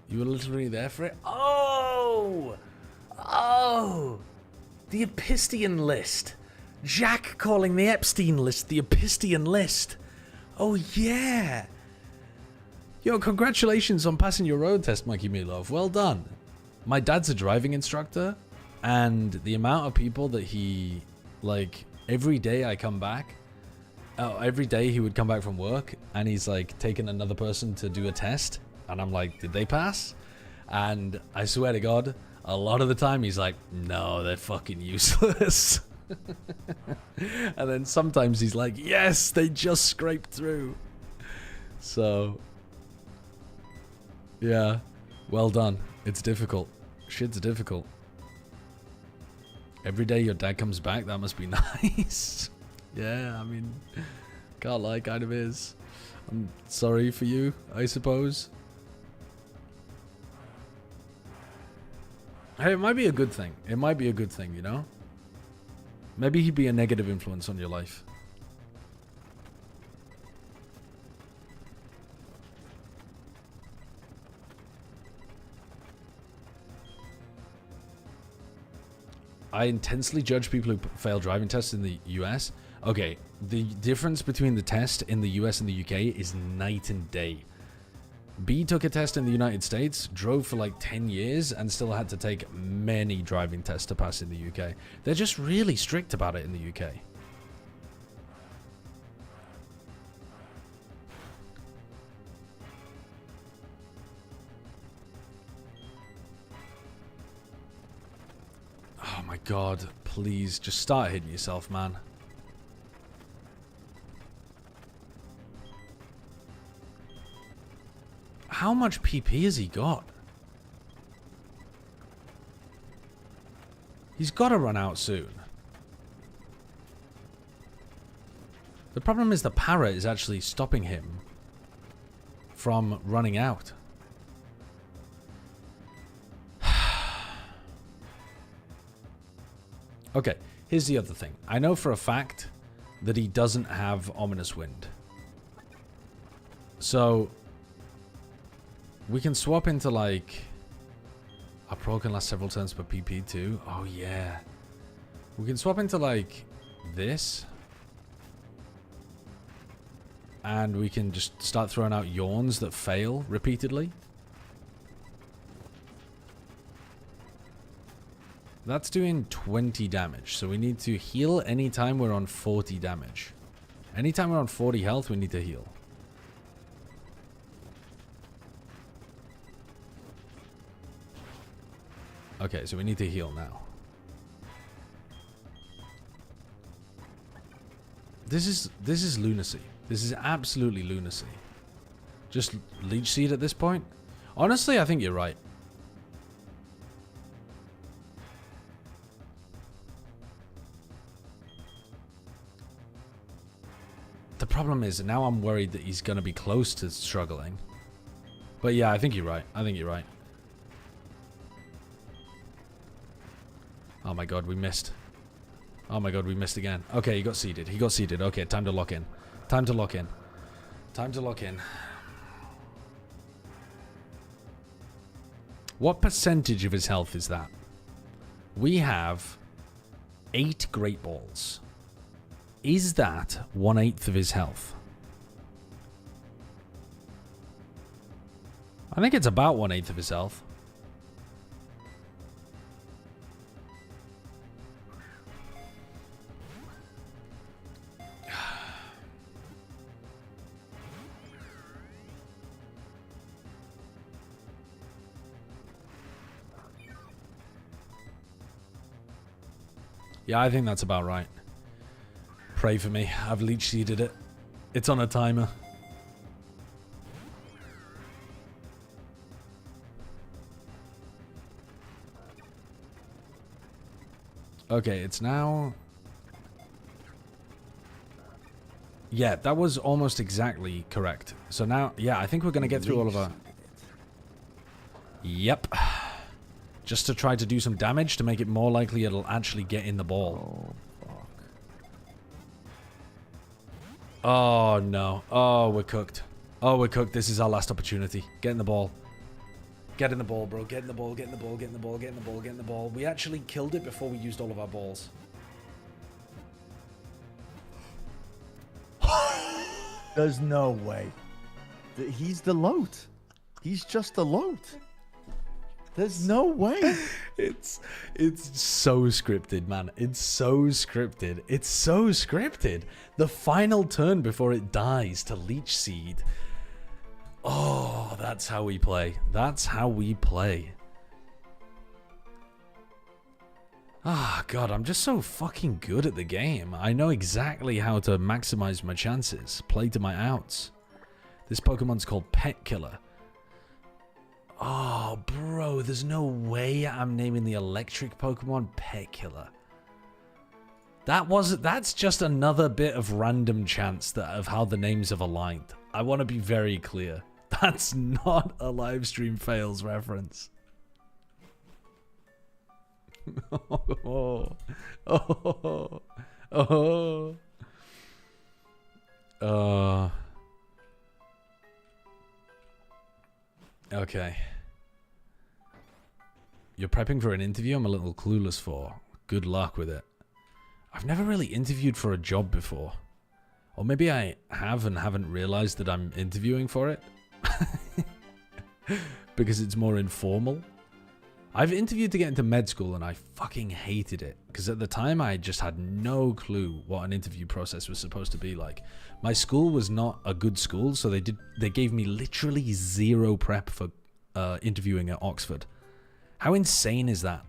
You were literally there for it? Oh! Oh! The Epistian list. Jack calling the Epstein list the Epistian list. Oh, yeah. Yo, congratulations on passing your road test, Mikey Milov. Well done. My dad's a driving instructor, and the amount of people that he, like, every day I come back, every day he would come back from work, and he's, like, taking another person to do a test, and I'm like, did they pass? And I swear to God, a lot of the time he's like, no, they're fucking useless. And then sometimes he's like, yes, they just scraped through. So, yeah, well done. It's difficult. Shit's difficult. Every day your dad comes back, that must be nice. Yeah, I mean, can't lie, kind of is. I'm sorry for you, I suppose. Hey, it might be a good thing. It might be a good thing, you know? Maybe he'd be a negative influence on your life. I intensely judge people who fail driving tests in the US. Okay, the difference between the test in the US and the UK is night and day. B took a test in the United States, drove for like 10 years, and still had to take many driving tests to pass in the UK. They're just really strict about it in the UK. Oh my God, please, just start hitting yourself, man. How much PP has he got? He's got to run out soon. The problem is the para is actually stopping him from running out. Okay, here's the other thing. I know for a fact that he doesn't have Ominous Wind. So we can swap into, like, our pro can last several turns per PP too. Oh, yeah. We can swap into, like, this. And we can just start throwing out yawns that fail repeatedly. That's doing 20 damage. So we need to heal anytime we're on 40 damage. Anytime we're on 40 health, we need to heal. Okay, so we need to heal now. This is lunacy. This is absolutely lunacy. Just Leech Seed at this point? Honestly, I think you're right. The problem is, now I'm worried that he's going to be close to struggling. But yeah, I think you're right. I think you're right. Oh my God, we missed. Oh my God, we missed again. Okay, he got seeded. He got seeded. Okay, time to lock in. Time to lock in. Time to lock in. What percentage of his health is that? We have 8 Great Balls. Is that 1/8 of his health? I think it's about 1/8 of his health. Yeah, I think that's about right. Pray for me. I've leech seeded it. It's on a timer. Okay, it's now... Yeah, that was almost exactly correct. So now, yeah, I think we're going to get through all of our... Yep. Just to try to do some damage to make it more likely it'll actually get in the ball. Oh, fuck. Oh, no. Oh, we're cooked. Oh, we're cooked. This is our last opportunity. Get in the ball. Get in the ball, bro. Get in the ball, get in the ball, get in the ball, get in the ball, get in the ball. We actually killed it before we used all of our balls. There's no way. He's the loat. He's just the loat. There's no way. It's so scripted, man. It's so scripted. It's so scripted. The final turn before it dies to Leech Seed. Oh, that's how we play. That's how we play. Ah, God, I'm just so fucking good at the game. I know exactly how to maximize my chances, play to my outs. This Pokemon's called Pet Killer. Oh, bro, there's no way I'm naming the electric Pokemon Pet Killer. That's just another bit of random chance of how the names have aligned. I want to be very clear. That's not a live stream fails reference. Okay. You're prepping for an interview I'm a little clueless for. Good luck with it. I've never really interviewed for a job before. Or maybe I have and haven't realized that I'm interviewing for it. Because it's more informal. I've interviewed to get into med school and I fucking hated it. Because at the time I just had no clue what an interview process was supposed to be like. My school was not a good school, so they gave me literally zero prep for interviewing at Oxford. How insane is that?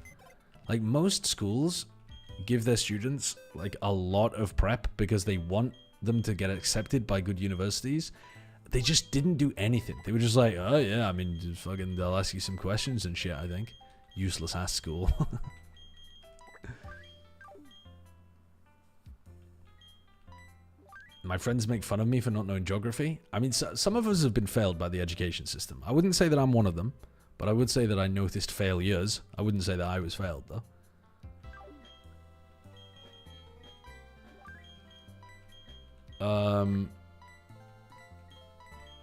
Like, most schools give their students like a lot of prep because they want them to get accepted by good universities. They just didn't do anything. They were just like, oh yeah, I mean, just fucking, they'll ask you some questions and shit, I think. Useless ass school. My friends make fun of me for not knowing geography. I mean, some of us have been failed by the education system. I wouldn't say that I'm one of them, but I would say that I noticed failures. I wouldn't say that I was failed, though.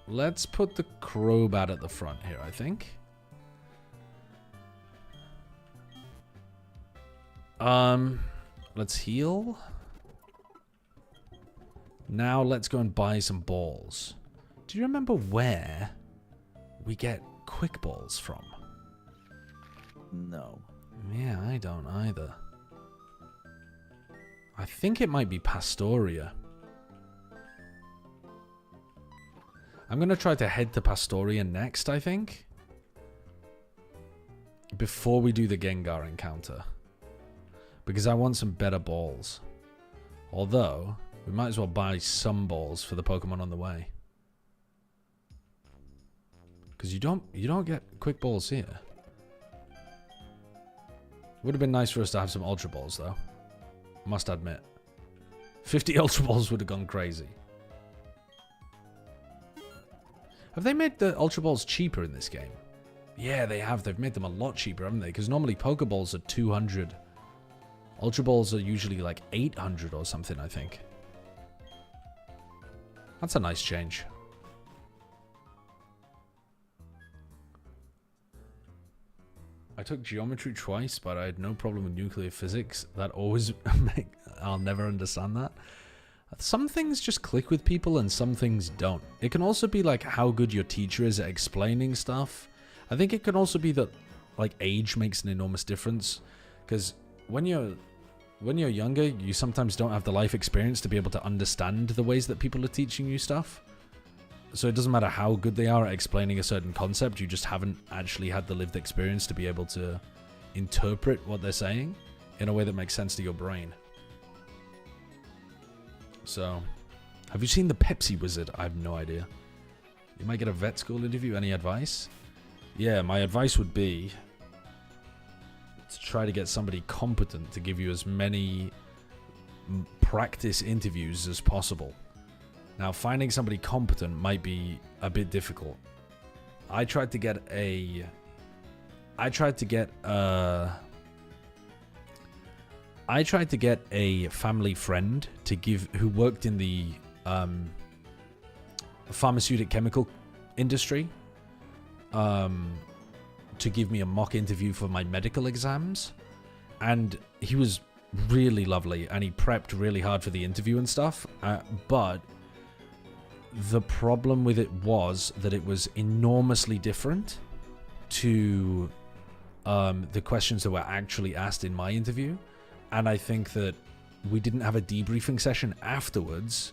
Let's put the Crobat at the front here, I think. Let's heal. Now let's go and buy some balls. Do you remember where we get quick balls from? No. Yeah, I don't either. I think it might be Pastoria. I'm going to try to head to Pastoria next, I think. Before we do the Gengar encounter. Because I want some better balls. Although, we might as well buy some balls for the Pokemon on the way. Because you don't get quick balls here. Would have been nice for us to have some Ultra Balls, though. Must admit. 50 Ultra Balls would have gone crazy. Have they made the Ultra Balls cheaper in this game? Yeah, they have. They've made them a lot cheaper, haven't they? Because normally Pokeballs are 200. Ultra Balls are usually like 800 or something, I think. That's a nice change. I took geometry twice, but I had no problem with nuclear physics. That always I'll never understand that. Some things just click with people and some things don't. It can also be like how good your teacher is at explaining stuff. I think it can also be that like age makes an enormous difference. Because when you're younger, you sometimes don't have the life experience to be able to understand the ways that people are teaching you stuff. So it doesn't matter how good they are at explaining a certain concept, you just haven't actually had the lived experience to be able to interpret what they're saying in a way that makes sense to your brain. So, have you seen the Pepsi Wizard? I have no idea. You might get a vet school interview. Any advice? Yeah, my advice would be to try to get somebody competent to give you as many practice interviews as possible. Now, finding somebody competent might be a bit difficult. I tried to get a family friend to give, who worked in the pharmaceutical chemical industry, to give me a mock interview for my medical exams, and he was really lovely and he prepped really hard for the interview and stuff, but the problem with it was that it was enormously different to the questions that were actually asked in my interview. And I think that we didn't have a debriefing session afterwards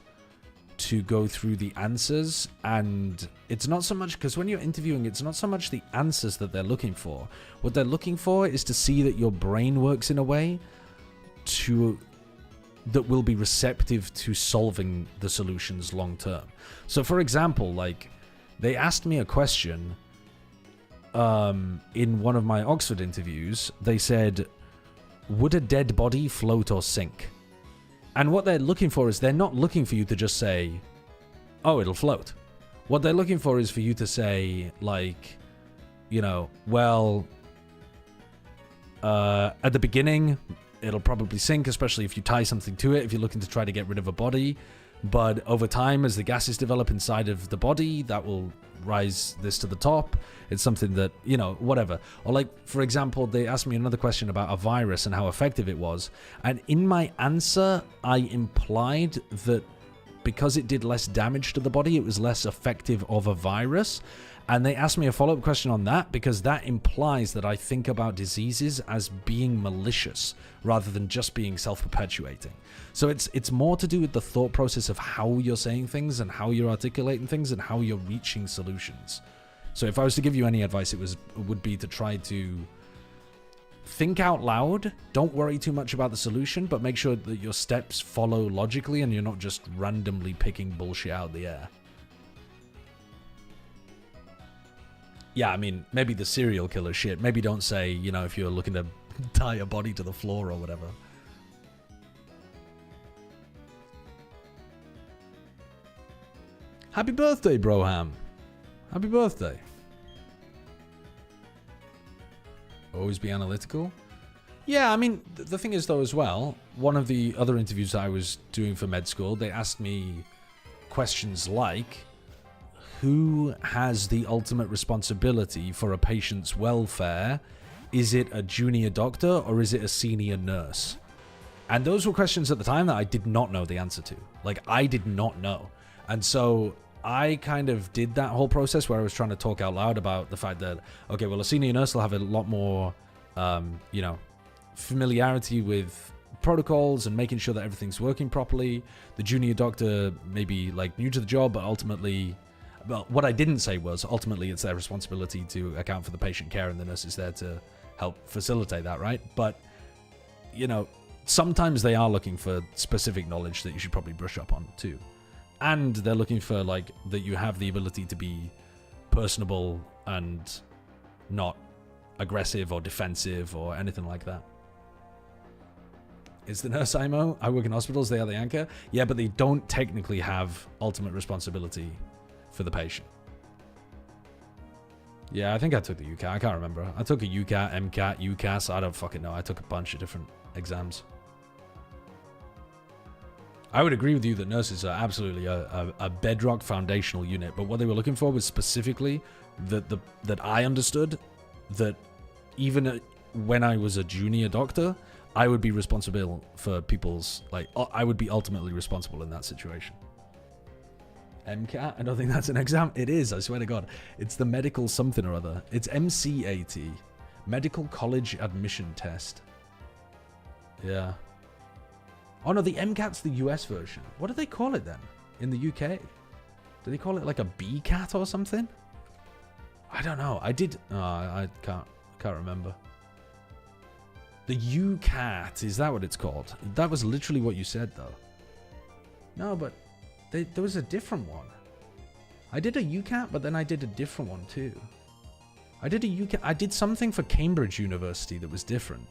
to go through the answers. And it's not so much, because when you're interviewing, it's not so much the answers that they're looking for. What they're looking for is to see that your brain works in a way that will be receptive to solving the solutions long term. So for example, like, they asked me a question in one of my Oxford interviews. They said, would a dead body float or sink? And what they're looking for is, they're not looking for you to just say, oh, it'll float. What they're looking for is for you to say, like, you know, well, at the beginning, it'll probably sink, especially if you tie something to it, if you're looking to try to get rid of a body. But over time, as the gases develop inside of the body, that will rise this to the top. It's something that, you know, whatever. Or like, for example, they asked me another question about a virus and how effective it was. And in my answer, I implied that because it did less damage to the body, it was less effective of a virus. And they asked me a follow-up question on that, because that implies that I think about diseases as being malicious rather than just being self-perpetuating. So it's more to do with the thought process of how you're saying things and how you're articulating things and how you're reaching solutions. So if I was to give you any advice, it would be to try to think out loud. Don't worry too much about the solution, but make sure that your steps follow logically and you're not just randomly picking bullshit out of the air. Yeah, I mean, maybe the serial killer shit. Maybe don't say, you know, if you're looking to tie a body to the floor or whatever. Happy birthday, Broham. Happy birthday. Always be analytical. Yeah, I mean, the thing is, though, as well, one of the other interviews I was doing for med school, they asked me questions like, who has the ultimate responsibility for a patient's welfare? Is it a junior doctor or is it a senior nurse? And those were questions at the time that I did not know the answer to. Like, I did not know. And so I kind of did that whole process where I was trying to talk out loud about the fact that, okay, well, a senior nurse will have a lot more, you know, familiarity with protocols and making sure that everything's working properly. The junior doctor may be, like, new to the job, but ultimately... Well, what I didn't say was, ultimately, it's their responsibility to account for the patient care, and the nurse is there to help facilitate that, right? But, you know, sometimes they are looking for specific knowledge that you should probably brush up on, too. And they're looking for, like, that you have the ability to be personable and not aggressive or defensive or anything like that. Is the nurse IMO? I work in hospitals, they are the anchor. Yeah, but they don't technically have ultimate responsibility for the patient. Yeah, I think I took the UCAT. I can't remember. I took a UCAT, MCAT, UCAS. I don't fucking know. I took a bunch of different exams. I would agree with you that nurses are absolutely a bedrock foundational unit, but what they were looking for was specifically that I understood that even when I was a junior doctor, I would be responsible for people's, like, I would be ultimately responsible in that situation. MCAT? I don't think that's an exam. It is, I swear to God. It's the medical something or other. It's MCAT. Medical College Admission Test. Yeah. Oh no, the MCAT's the US version. What do they call it then? In the UK? Do they call it like a BCAT or something? I don't know. I did... Oh, I can't remember. The UCAT, is that what it's called? That was literally what you said, though. No, but... There was a different one. I did a UCAT, but then I did a different one too. I did a UCAT. I did something for Cambridge University that was different.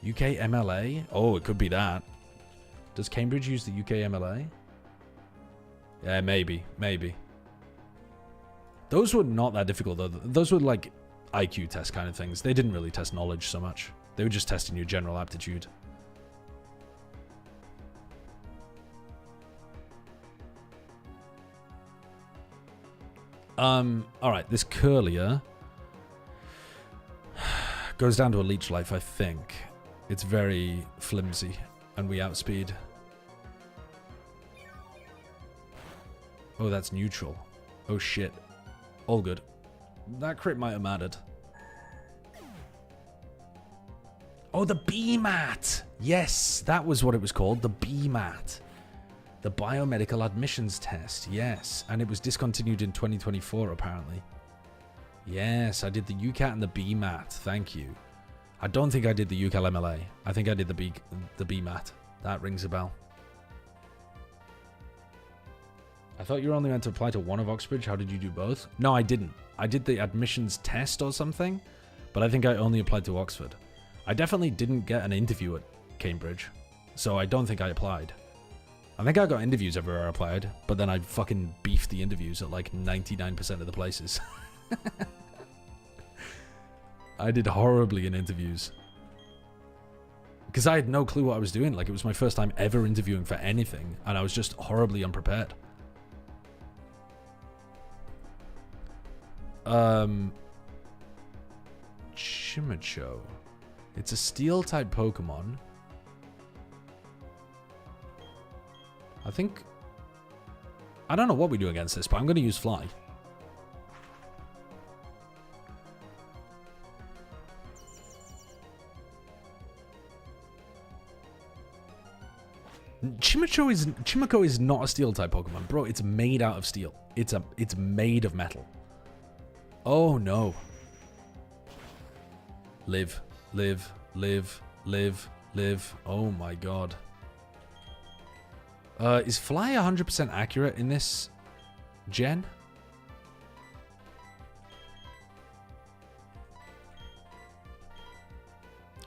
UK MLA? Oh, it could be that. Does Cambridge use the UK MLA? Yeah, maybe. Those were not that difficult, though. Those were like IQ test kind of things. They didn't really test knowledge so much. They were just testing your general aptitude. Alright, this Curlier goes down to a leech life, I think. It's very flimsy, and we outspeed. Oh, that's neutral. Oh, shit. All good. That crit might have mattered. Oh, the BMAT. Yes, that was what it was called. The BMAT. The Biomedical Admissions Test. Yes. And it was discontinued in 2024, apparently. Yes, I did the UCAT and the BMAT. Thank you. I don't think I did the UCAL MLA. I think I did the BMAT. That rings a bell. I thought you were only meant to apply to one of Oxbridge. How did you do both? No, I didn't. I did the admissions test or something, but I think I only applied to Oxford. I definitely didn't get an interview at Cambridge, so I don't think I applied. I think I got interviews everywhere I applied, but then I fucking beefed the interviews at like 99% of the places. I did horribly in interviews. Because I had no clue what I was doing. Like, it was my first time ever interviewing for anything, and I was just horribly unprepared. Chimicho. It's a steel-type Pokemon. I think... I don't know what we do against this, but I'm going to use Fly. Chimicho is not a steel-type Pokemon. Bro, it's made out of steel. It's made of metal. Oh, no. Live. Live. Live. Live. Live. Oh, my God. Is Fly 100% accurate in this gen?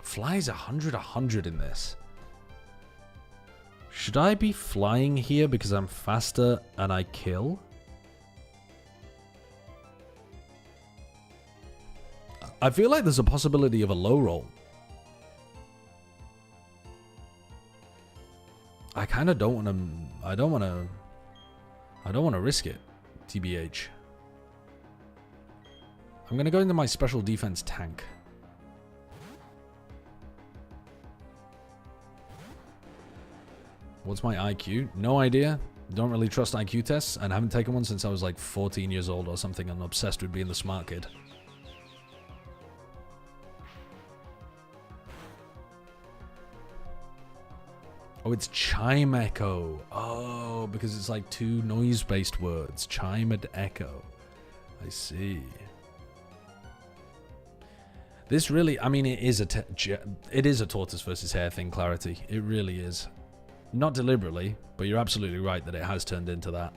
Fly's 100 in this. Should I be flying here because I'm faster and I kill? I feel like there's a possibility of a low roll. I kind of don't want to... I don't want to risk it, TBH. I'm going to go into my special defense tank. What's my IQ? No idea. Don't really trust IQ tests, and haven't taken one since I was like 14 years old or something. I'm obsessed with being the smart kid. Oh, it's chime echo. Oh, because it's like two noise-based words. Chime and echo. I see. This really, I mean, it is a tortoise versus hare thing, Clarity. It really is. Not deliberately, but you're absolutely right that it has turned into that.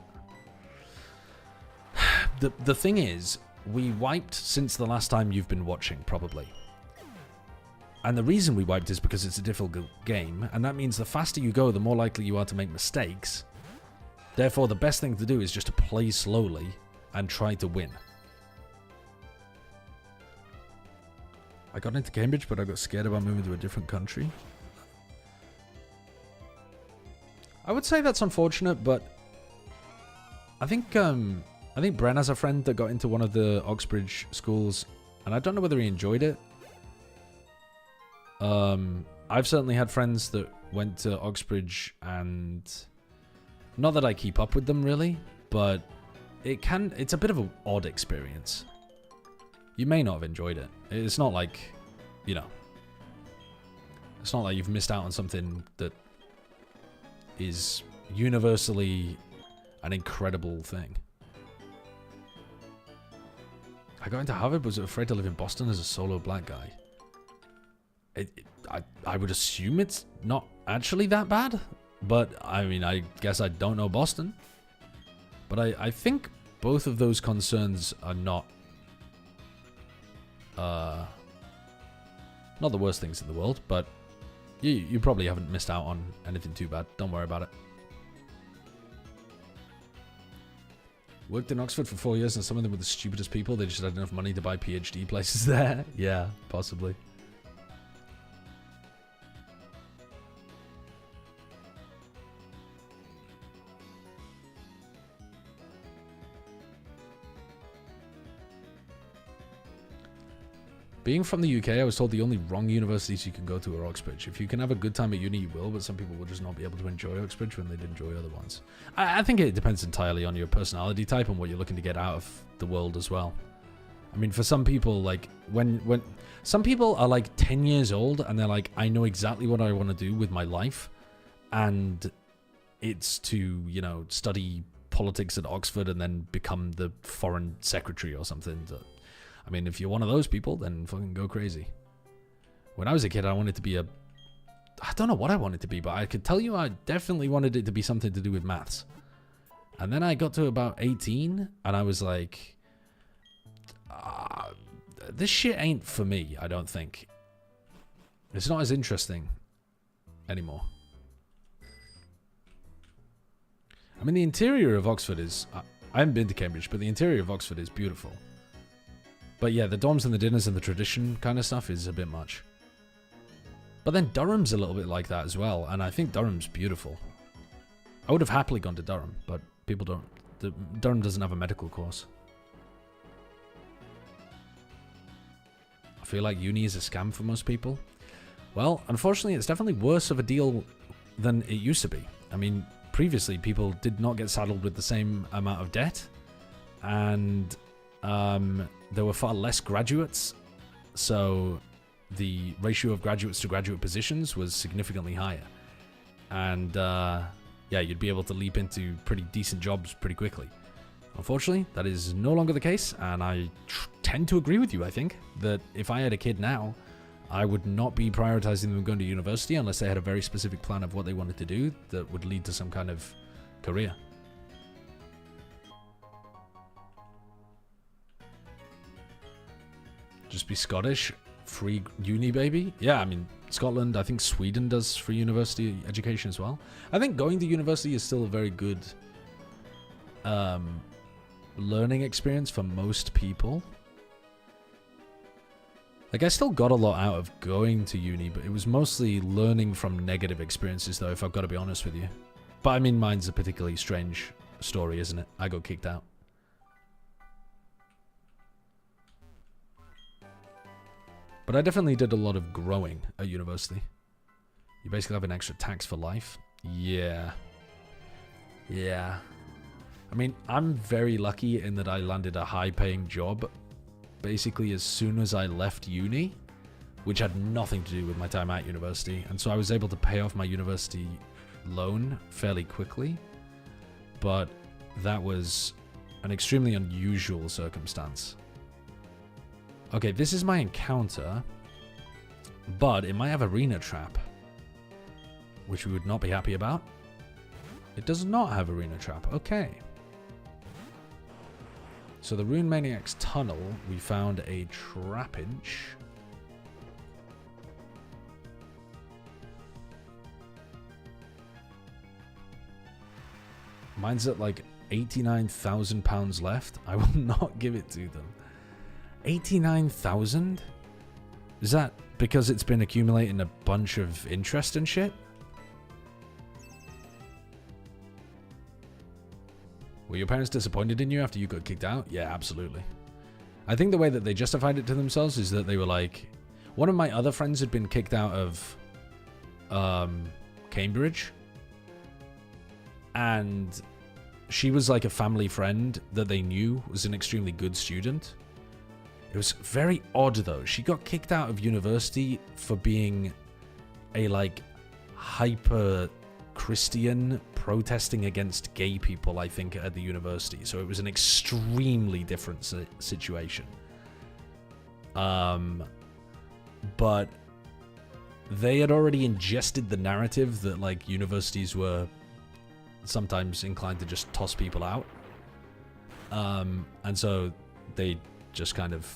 The thing is, we wiped since the last time you've been watching, probably. And the reason we wiped is because it's a difficult game, and that means the faster you go, the more likely you are to make mistakes. Therefore, the best thing to do is just to play slowly and try to win. I got into Cambridge, but I got scared about moving to a different country. I would say that's unfortunate, but I think Bren has a friend that got into one of the Oxbridge schools, and I don't know whether he enjoyed it. I've certainly had friends that went to Oxbridge, and not that I keep up with them really, but it's a bit of an odd experience. You may not have enjoyed it. It's not like, you know, it's not like you've missed out on something that is universally an incredible thing. I got into Harvard, but was afraid to live in Boston as a solo black guy. I would assume it's not actually that bad, but I mean, I guess I don't know Boston. But I think both of those concerns are not the worst things in the world, but you probably haven't missed out on anything too bad. Don't worry about it. Worked in Oxford for 4 years, and some of them were the stupidest people. They just had enough money to buy PhD places there. Yeah, possibly. Being from the UK, I was told the only wrong universities you can go to are Oxbridge. If you can have a good time at uni, you will, but some people will just not be able to enjoy Oxbridge when they'd enjoy other ones. I think it depends entirely on your personality type and what you're looking to get out of the world as well. I mean, for some people, like, when some people are like 10 years old and they're like, I know exactly what I want to do with my life, and it's to, you know, study politics at Oxford and then become the foreign secretary or something. I mean, if you're one of those people, then fucking go crazy. When I was a kid, I wanted to be I don't know what I wanted to be, but I could tell you I definitely wanted it to be something to do with maths. And then I got to about 18, and I was like, this shit ain't for me, I don't think. It's not as interesting anymore. I mean, the interior of Oxford is... I haven't been to Cambridge, but the interior of Oxford is beautiful. But yeah, the dorms and the dinners and the tradition kind of stuff is a bit much. But then Durham's a little bit like that as well, and I think Durham's beautiful. I would have happily gone to Durham, but people don't... Durham doesn't have a medical course. I feel like uni is a scam for most people. Well, unfortunately, it's definitely worse of a deal than it used to be. I mean, previously, people did not get saddled with the same amount of debt, and there were far less graduates, so the ratio of graduates to graduate positions was significantly higher. And yeah, you'd be able to leap into pretty decent jobs pretty quickly. Unfortunately, that is no longer the case, and I tend to agree with you. I think that if I had a kid now, I would not be prioritizing them going to university unless they had a very specific plan of what they wanted to do that would lead to some kind of career. Just be Scottish, free uni, baby. Yeah, I mean, Scotland, I think Sweden does free university education as well. I think going to university is still a very good learning experience for most people. Like, I still got a lot out of going to uni, but it was mostly learning from negative experiences, though, if I've got to be honest with you. But I mean, mine's a particularly strange story, isn't it? I got kicked out. But I definitely did a lot of growing at university. You basically have an extra tax for life. Yeah. Yeah. I mean, I'm very lucky in that I landed a high-paying job basically as soon as I left uni, which had nothing to do with my time at university. And so I was able to pay off my university loan fairly quickly. But that was an extremely unusual circumstance. Okay, this is my encounter, but it might have arena trap, which we would not be happy about. It does not have arena trap. Okay. So the Rune Maniac's tunnel, we found a trappage. Mine's at like £89,000 left. I will not give it to them. 89,000? Is that because it's been accumulating a bunch of interest and shit? Were your parents disappointed in you after you got kicked out? Yeah, absolutely. I think the way that they justified it to themselves is that they were like... One of my other friends had been kicked out of Cambridge. And she was like a family friend that they knew was an extremely good student. It was very odd, though. She got kicked out of university for being a, like, hyper-Christian protesting against gay people, I think, at the university. So it was an extremely different situation. But they had already ingested the narrative that, like, universities were sometimes inclined to just toss people out. And so they just kind of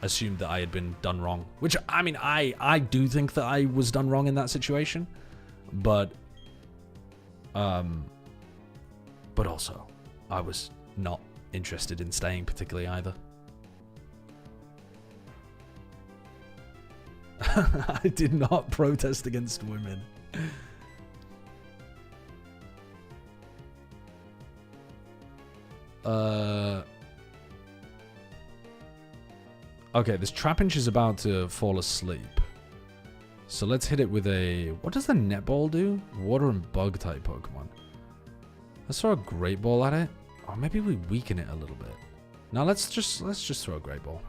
assumed that I had been done wrong, which, I mean, I do think that I was done wrong in that situation, but also I was not interested in staying particularly either. I did not protest against women. Okay, this Trapinch is about to fall asleep. So let's hit it with a... What does the netball do? Water and bug type Pokemon. Let's throw a Great Ball at it. Or maybe we weaken it a little bit. Now let's just throw a Great Ball.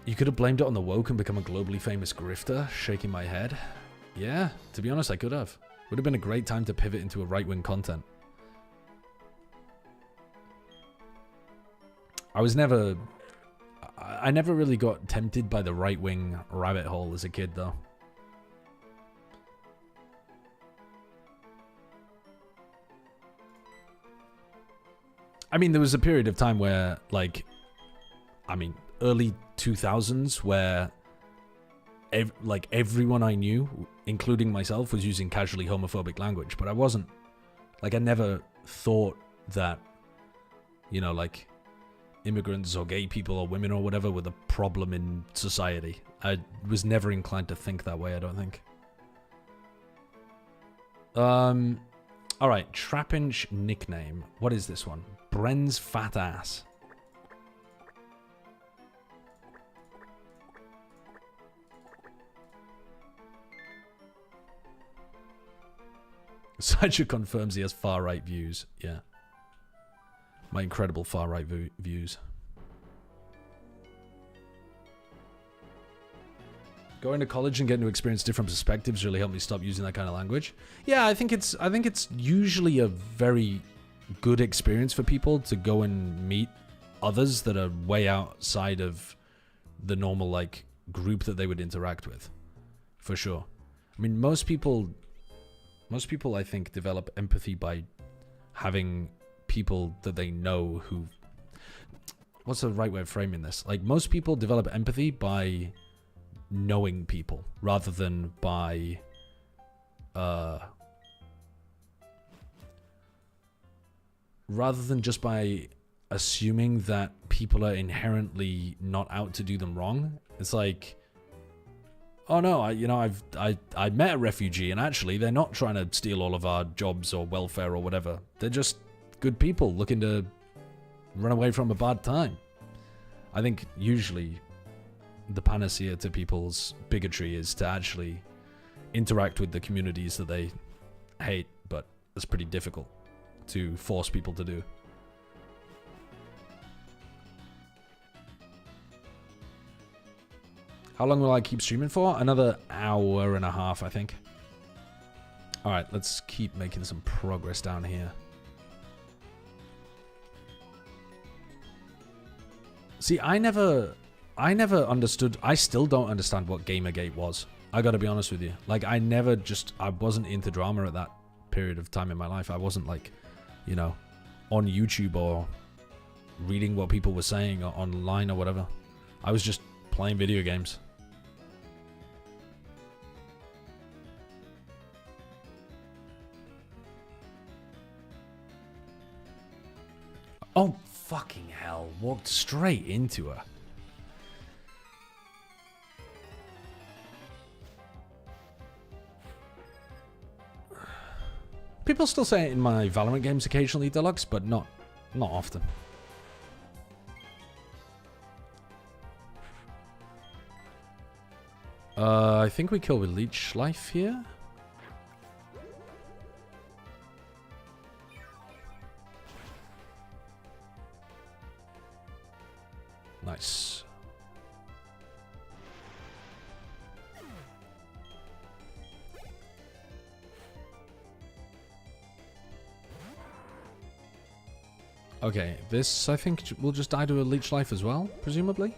You could have blamed it on the woke and become a globally famous grifter, shaking my head. Yeah, to be honest, I could have. Would have been a great time to pivot into a right-wing content. I never really got tempted by the right-wing rabbit hole as a kid, though. I mean, there was a period of time where, like, early 2000s, where everyone I knew, including myself, was using casually homophobic language, but I wasn't. Like, I never thought that, you know, like, immigrants or gay people or women or whatever were the problem in society. I was never inclined to think that way, I don't think. Alright, Trapinch nickname. What is this one? Bren's fat ass. Sideshow confirms he has far-right views. Yeah. My incredible far-right views. Going to college and getting to experience different perspectives really helped me stop using that kind of language. Yeah, I think it's usually a very good experience for people to go and meet others that are way outside of the normal, like, group that they would interact with. For sure. I mean, most people I think develop empathy by having people that they know who... What's the right way of framing this? Like, most people develop empathy by knowing people rather than by rather than just by assuming that people are inherently not out to do them wrong. It's like, oh no, I met a refugee and actually they're not trying to steal all of our jobs or welfare or whatever. They're just good people looking to run away from a bad time. I think usually the panacea to people's bigotry is to actually interact with the communities that they hate, but it's pretty difficult to force people to do. How long will I keep streaming for? Another hour and a half, I think. Alright, let's keep making some progress down here. See, I never understood. I still don't understand what Gamergate was. I gotta be honest with you. Like, I wasn't into drama at that period of time in my life. I wasn't, like, you know, on YouTube or reading what people were saying or online or whatever. I was just playing video games. Oh, fucking hell. Walked straight into her. People still say it in my Valorant games occasionally, Deluxe, but not often. I think we kill with Leech Life here. Nice. Okay, this I think will just die to a Leech Life as well, presumably.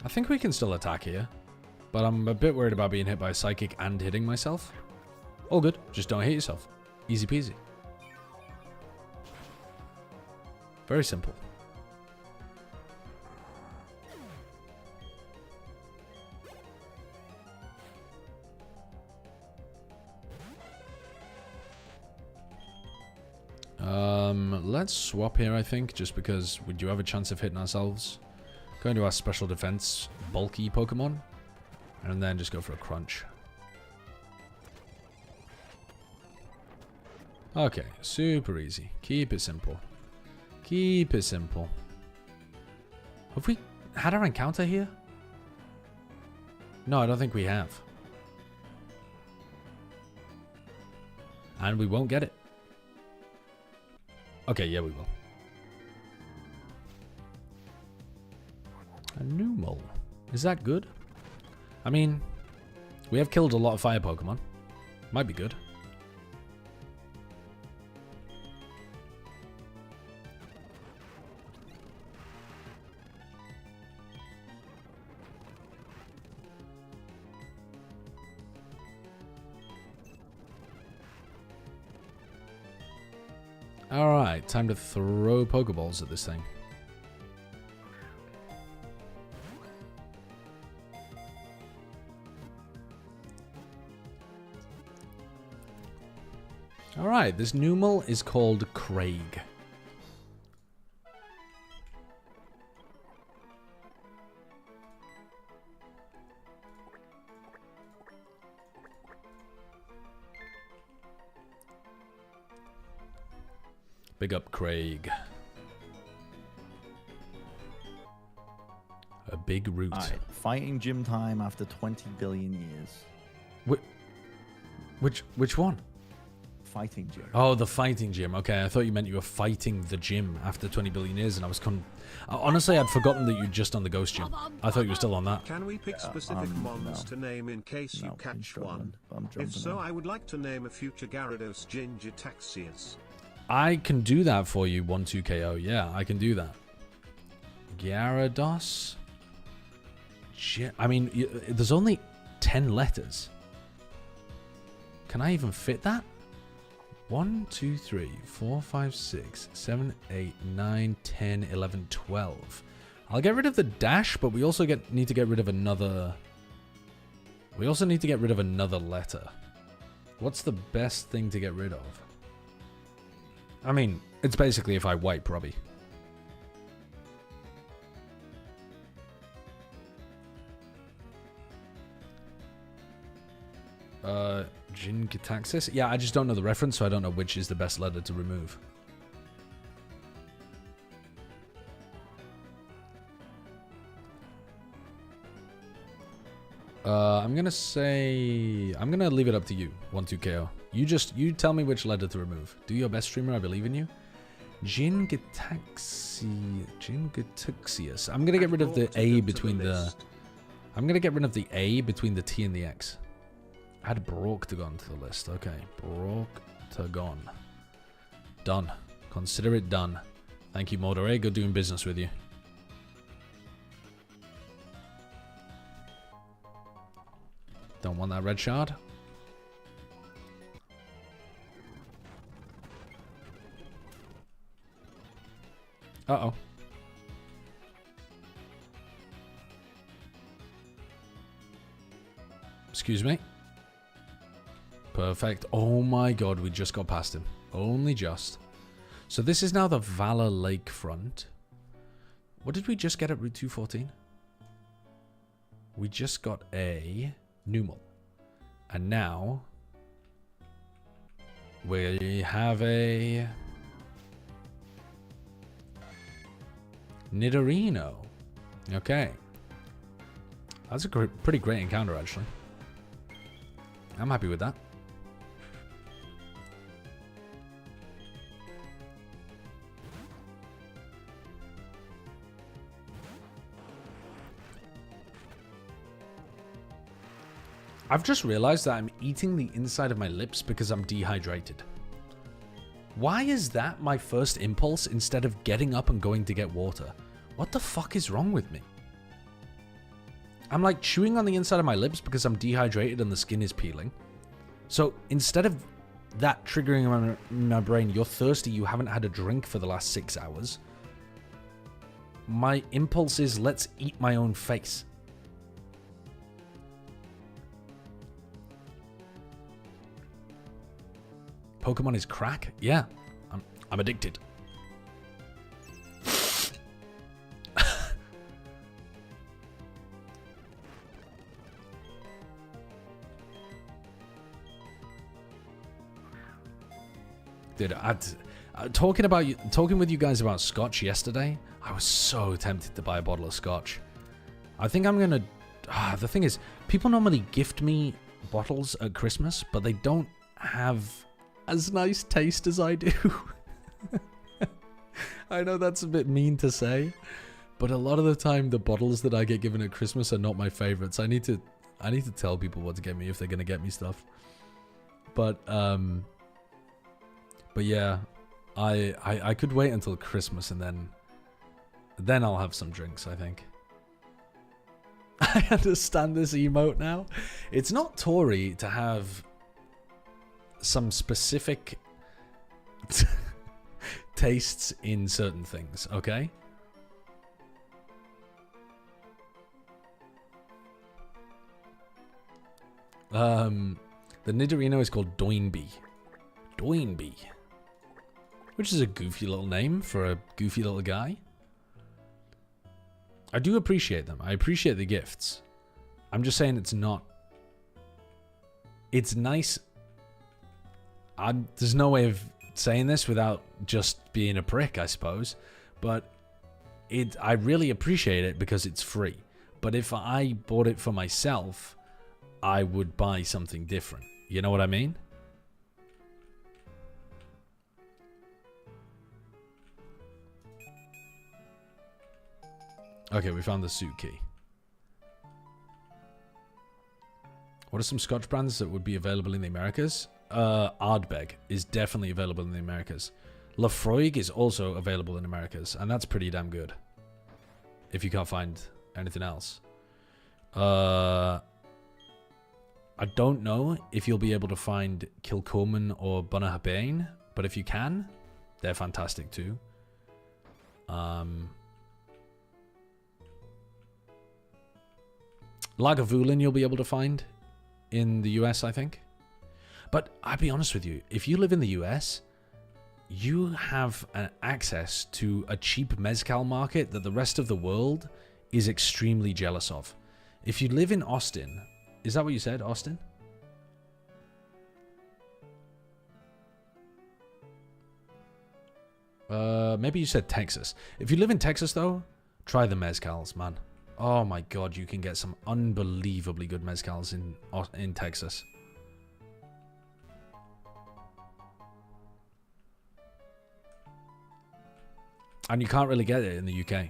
I think we can still attack here, but I'm a bit worried about being hit by a Psychic and hitting myself. All good, just don't hit yourself. Easy peasy. Very simple. Let's swap here, I think, just because we do have a chance of hitting ourselves. Go into our special defense bulky Pokemon, and then just go for a crunch. Okay, super easy. Keep it simple. Keep it simple. Have we had our encounter here? No, I don't think we have. And we won't get it. Okay, yeah, we will. A Numel. Is that good? I mean, we have killed a lot of fire Pokemon. Might be good. Alright, time to throw Pokeballs at this thing. Alright, this Numel is called Craig. Big up Craig. A big root. All right, fighting gym time after 20 billion years. Which one? Fighting gym. Oh, the fighting gym. Okay, I thought you meant you were fighting the gym after 20 billion years, and I was honestly, I'd forgotten that you're just on the ghost gym. I thought you were still on that. Can we pick specific mons to name in case you catch one? If so, I would like to name a future Gyarados Gingitaxius. I can do that for you, 1-2-KO. Yeah, I can do that. Gyarados. I mean, there's only 10 letters. Can I even fit that? 1, 2, 3, 4, 5, 6, 7, 8, 9, 10, 11, 12. I'll get rid of the dash, but we also need to get rid of another... We also need to get rid of another letter. What's the best thing to get rid of? I mean, it's basically if I wipe Robbie. Gingitaxius? Yeah, I just don't know the reference, so I don't know which is the best letter to remove. I'm gonna leave it up to you, 1-2-KO. You tell me which letter to remove. Do your best, streamer. I believe in you. Gingitaxius. I'm gonna get rid of the A between the. I'm gonna get rid of the A between the T and the X. Add Brocktagon to the list. Okay, Brocktagon. Done. Consider it done. Thank you, Mordore. Good doing business with you. Don't want that red shard. Uh-oh. Excuse me. Perfect. Oh my god, we just got past him. Only just. So this is now the Valor Lakefront. What did we just get at Route 214? We just got a Numel. And now we have a Nidorino. Okay. That's a pretty great encounter, actually. I'm happy with that. I've just realized that I'm eating the inside of my lips because I'm dehydrated. Why is that my first impulse instead of getting up and going to get water? What the fuck is wrong with me? I'm like chewing on the inside of my lips because I'm dehydrated and the skin is peeling. So instead of that triggering my brain, you're thirsty, you haven't had a drink for the last 6 hours. My impulse is, let's eat my own face. Pokemon is crack? Yeah. I'm addicted. Dude, talking with you guys about scotch yesterday, I was so tempted to buy a bottle of scotch. I think I'm gonna. The thing is, people normally gift me bottles at Christmas, but they don't have as nice taste as I do. I know that's a bit mean to say, but a lot of the time the bottles that I get given at Christmas are not my favorites. I need to tell people what to get me if they're gonna get me stuff. But yeah, I could wait until Christmas and then I'll have some drinks, I think. I understand this emote now. It's not Tory to have some specific tastes in certain things, okay? The Nidorino is called Doinby. Doinby. Which is a goofy little name for a goofy little guy. I do appreciate them. I appreciate the gifts. I'm just saying it's not... It's nice. There's no way of saying this without just being a prick, I suppose. But I really appreciate it because it's free. But if I bought it for myself, I would buy something different. You know what I mean? Okay, we found the suit key. What are some scotch brands that would be available in the Americas? Ardbeg is definitely available in the Americas. Lafroig is also available in Americas, and that's pretty damn good. If you can't find anything else. I don't know if you'll be able to find Kilcorman or Bunnahabhain, but if you can, they're fantastic too. Lagavulin you'll be able to find in the US, I think. But I'll be honest with you, if you live in the US, you have access to a cheap mezcal market that the rest of the world is extremely jealous of. If you live in Austin, is that what you said, Austin? Maybe you said Texas. If you live in Texas, though, try the mezcals, man. Oh my god, you can get some unbelievably good mezcals in Texas. And you can't really get it in the UK.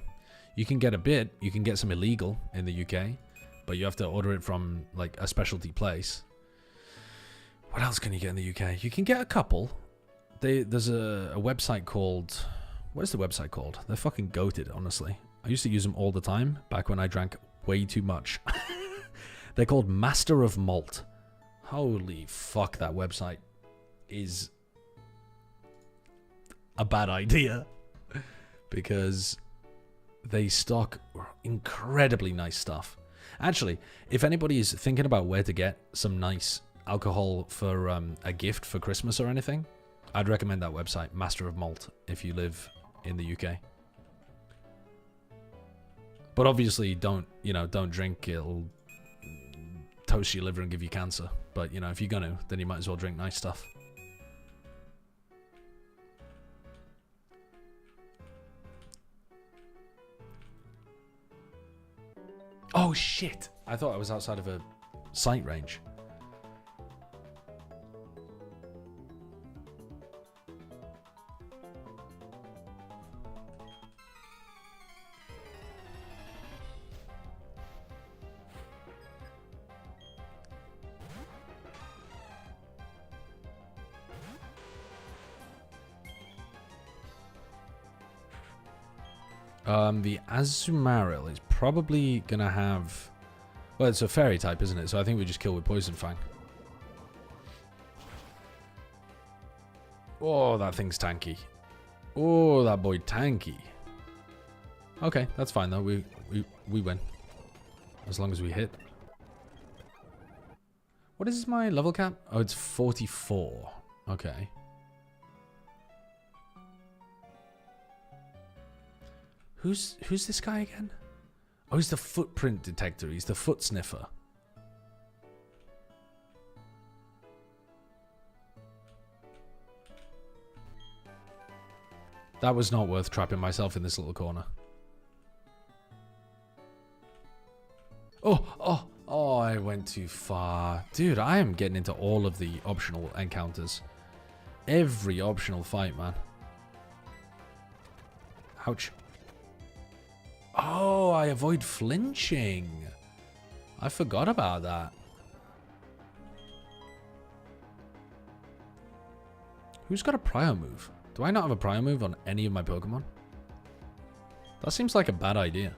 You can get a bit, you can get some illegal in the UK, but you have to order it from like a specialty place. What else can you get in the UK? You can get a couple. There's a website called... What is the website called? They're fucking goated, honestly. I used to use them all the time, back when I drank way too much. They're called Master of Malt. Holy fuck, that website is a bad idea. Because they stock incredibly nice stuff. Actually, if anybody is thinking about where to get some nice alcohol for a gift for Christmas or anything, I'd recommend that website, Master of Malt, if you live in the UK. But obviously, don't drink. It'll toast your liver and give you cancer. But, if you're gonna, then you might as well drink nice stuff. Oh, shit. I thought I was outside of a sight range. The Azumarill is probably going to have... Well, it's a fairy type, isn't it? So I think we just kill with Poison Fang. Oh, that thing's tanky. Oh, that boy tanky. Okay, that's fine, though. We win. As long as we hit. What is my level cap? Oh, it's 44. Okay. Who's this guy again? Oh, he's the footprint detector. He's the foot sniffer. That was not worth trapping myself in this little corner. Oh, I went too far. Dude, I am getting into all of the optional encounters. Every optional fight, man. Ouch. Oh, I avoid flinching. I forgot about that. Who's got a prior move? Do I not have a prior move on any of my Pokemon? That seems like a bad idea.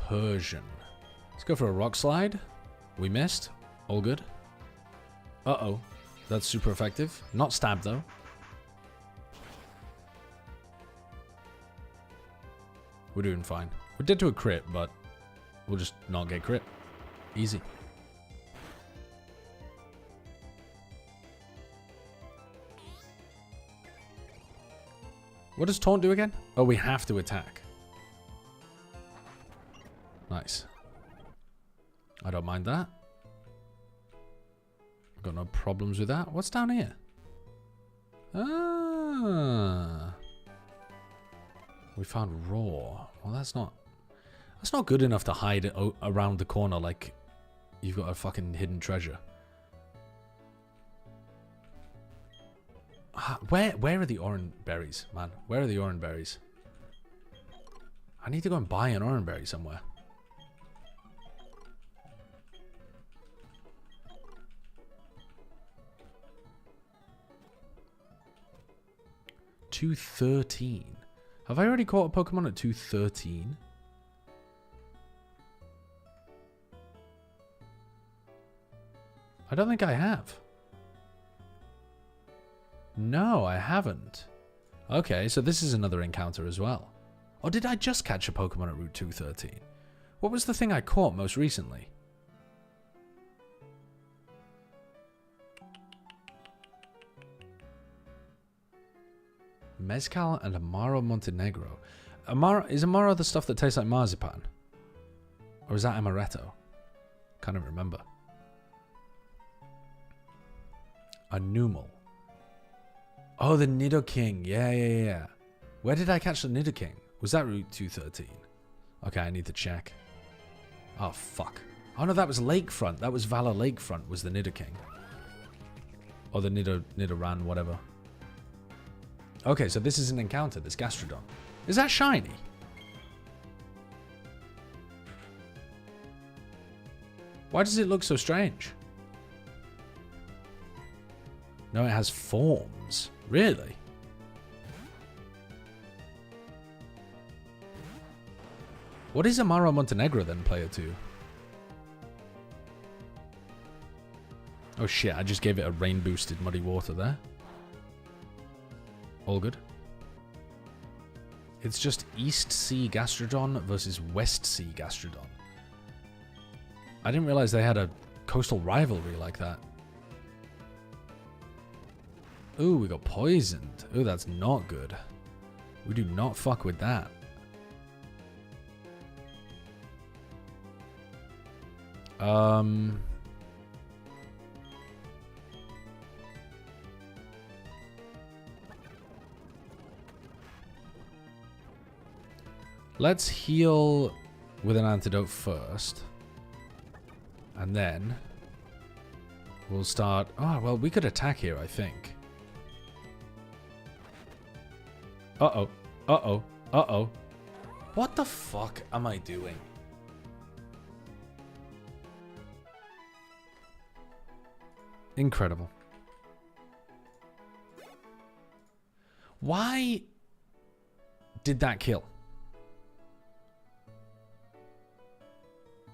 Persian. Let's go for a rock slide. We missed. All good. Uh-oh. That's super effective. Not stab, though. We're doing fine. We did do a crit, but we'll just not get crit. Easy. What does taunt do again? Oh, we have to attack. Nice. I don't mind that. Got no problems with that. What's down here? Ah. We found raw. Well, that's not good enough to hide around the corner like you've got a fucking hidden treasure. Where are the orange berries, man? Where are the orange berries? I need to go and buy an orange berry somewhere. $213. Have I already caught a Pokemon at 213? I don't think I have. No, I haven't. Okay, so this is another encounter as well. Or did I just catch a Pokemon at Route 213? What was the thing I caught most recently? Mezcal and Amaro Montenegro. Is Amaro the stuff that tastes like marzipan? Or is that amaretto? Can't even remember. A Numel. Oh, the Nidoking. Yeah. Where did I catch the Nidoking? Was that Route 213? Okay, I need to check. Oh, fuck. Oh, no, that was Lakefront. That was Valor Lakefront was the Nidoking. Or the Nidoran, whatever. Okay, so this is an encounter, this Gastrodon. Is that shiny? Why does it look so strange? No, it has forms. Really? What is Amaro Montenegro then, player 2? Oh shit, I just gave it a rain-boosted muddy water there. All good. It's just East Sea Gastrodon versus West Sea Gastrodon. I didn't realize they had a coastal rivalry like that. Ooh, we got poisoned. Ooh, that's not good. We do not fuck with that. Let's heal with an antidote first. And then we'll start... Oh, well, we could attack here, I think. Uh-oh. Uh-oh. Uh-oh. What the fuck am I doing? Incredible. Why did that kill?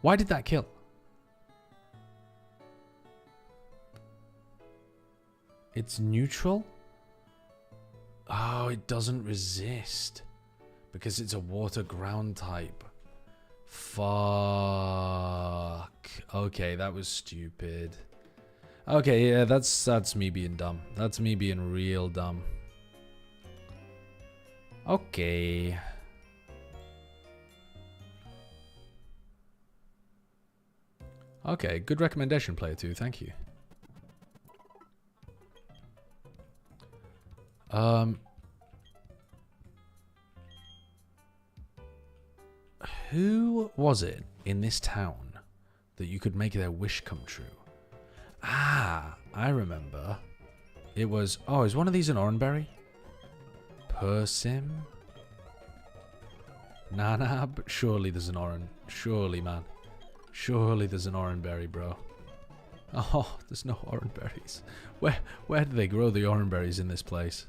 Why did that kill? It's neutral? Oh, it doesn't resist. Because it's a water ground type. Fuck. Okay, that was stupid. Okay, yeah, that's me being dumb. That's me being real dumb. Okay. Okay, good recommendation, player 2. Thank you. Who was it in this town that you could make their wish come true? Ah, I remember. It was... Oh, is one of these an Oranberry? Persim? Nah, but surely there's an Oran. Surely, man. Surely there's an Oranberry, bro. Oh, there's no Oranberries. Where do they grow the Oranberries in this place?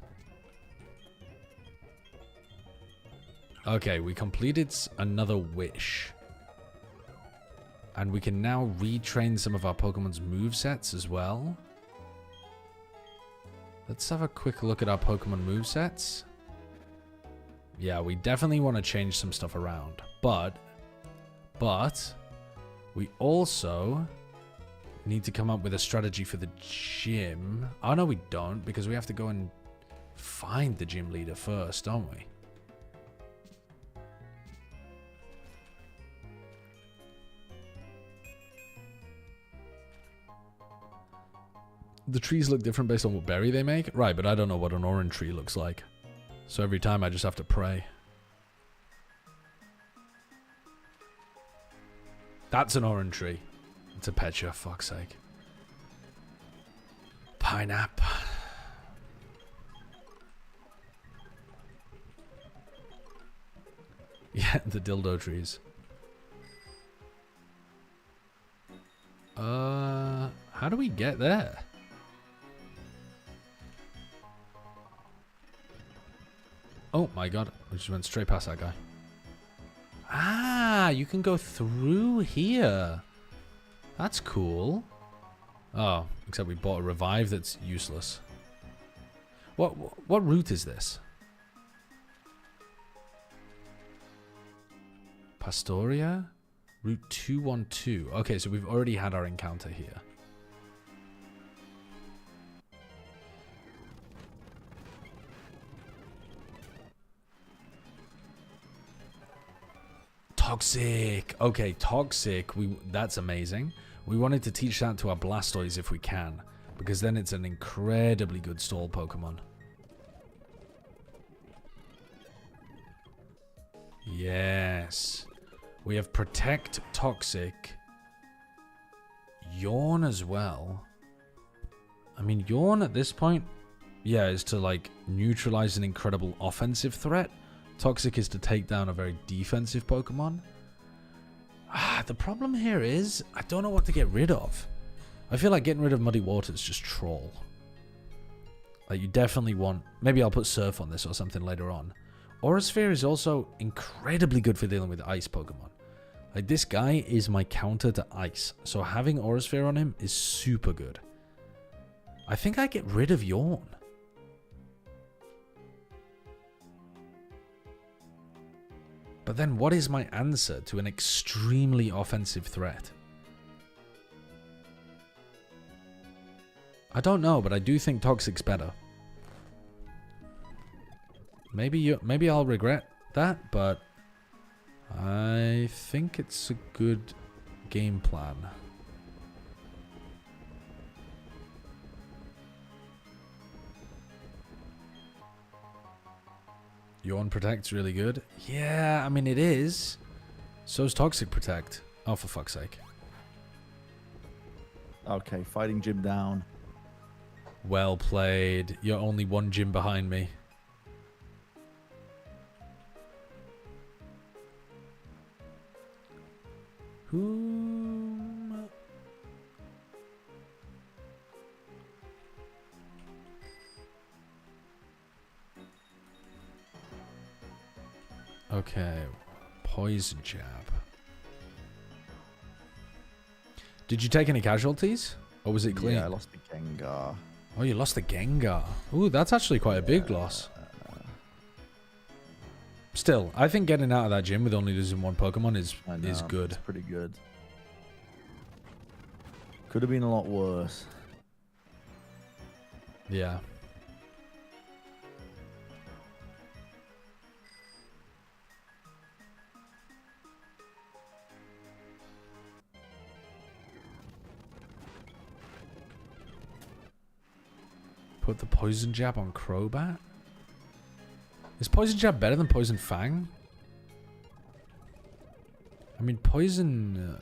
Okay, we completed another wish. And we can now retrain some of our Pokemon's movesets as well. Let's have a quick look at our Pokemon movesets. Yeah, we definitely want to change some stuff around. But we also need to come up with a strategy for the gym. Oh, no, we don't, because we have to go and find the gym leader first, don't we? The trees look different based on what berry they make? Right, but I don't know what an orange tree looks like. So every time I just have to pray. That's an orange tree. It's a Pecha, fuck's sake. Pineapple. Yeah, the dildo trees. How do we get there? Oh my god, we just went straight past that guy. Ah, you can go through here. That's cool. Oh, except we bought a revive that's useless. What route is this? Pastoria? Route 212. Okay, so we've already had our encounter here. Toxic. Okay, Toxic. That's amazing. We wanted to teach that to our Blastoise if we can, because then it's an incredibly good stall Pokemon. Yes. We have Protect, Toxic, Yawn as well. I mean, Yawn at this point, yeah, is to like neutralize an incredible offensive threat. Toxic is to take down a very defensive Pokemon. The problem here is, I don't know what to get rid of. I feel like getting rid of Muddy Water is just troll. Like, you definitely want... Maybe I'll put Surf on this or something later on. Aura Sphere is also incredibly good for dealing with Ice Pokemon. Like, this guy is my counter to Ice. So having Aura Sphere on him is super good. I think I get rid of Yawn. But then what is my answer to an extremely offensive threat? I don't know, but I do think Toxic's better. Maybe I'll regret that, but I think it's a good game plan. Yawn Protect's really good. Yeah, I mean, it is. So's Toxic Protect. Oh, for fuck's sake. Okay, fighting Jim down. Well played. You're only one gym behind me. Whom? Okay. Poison jab. Did you take any casualties? Or was it clean? Yeah, I lost the Gengar. Oh, you lost the Gengar. Ooh, that's actually quite a big loss. Still, I think getting out of that gym with only losing one Pokemon is good. It's pretty good. Could have been a lot worse. Yeah. Put the Poison Jab on Crobat? Is Poison Jab better than Poison Fang? I mean, Poison...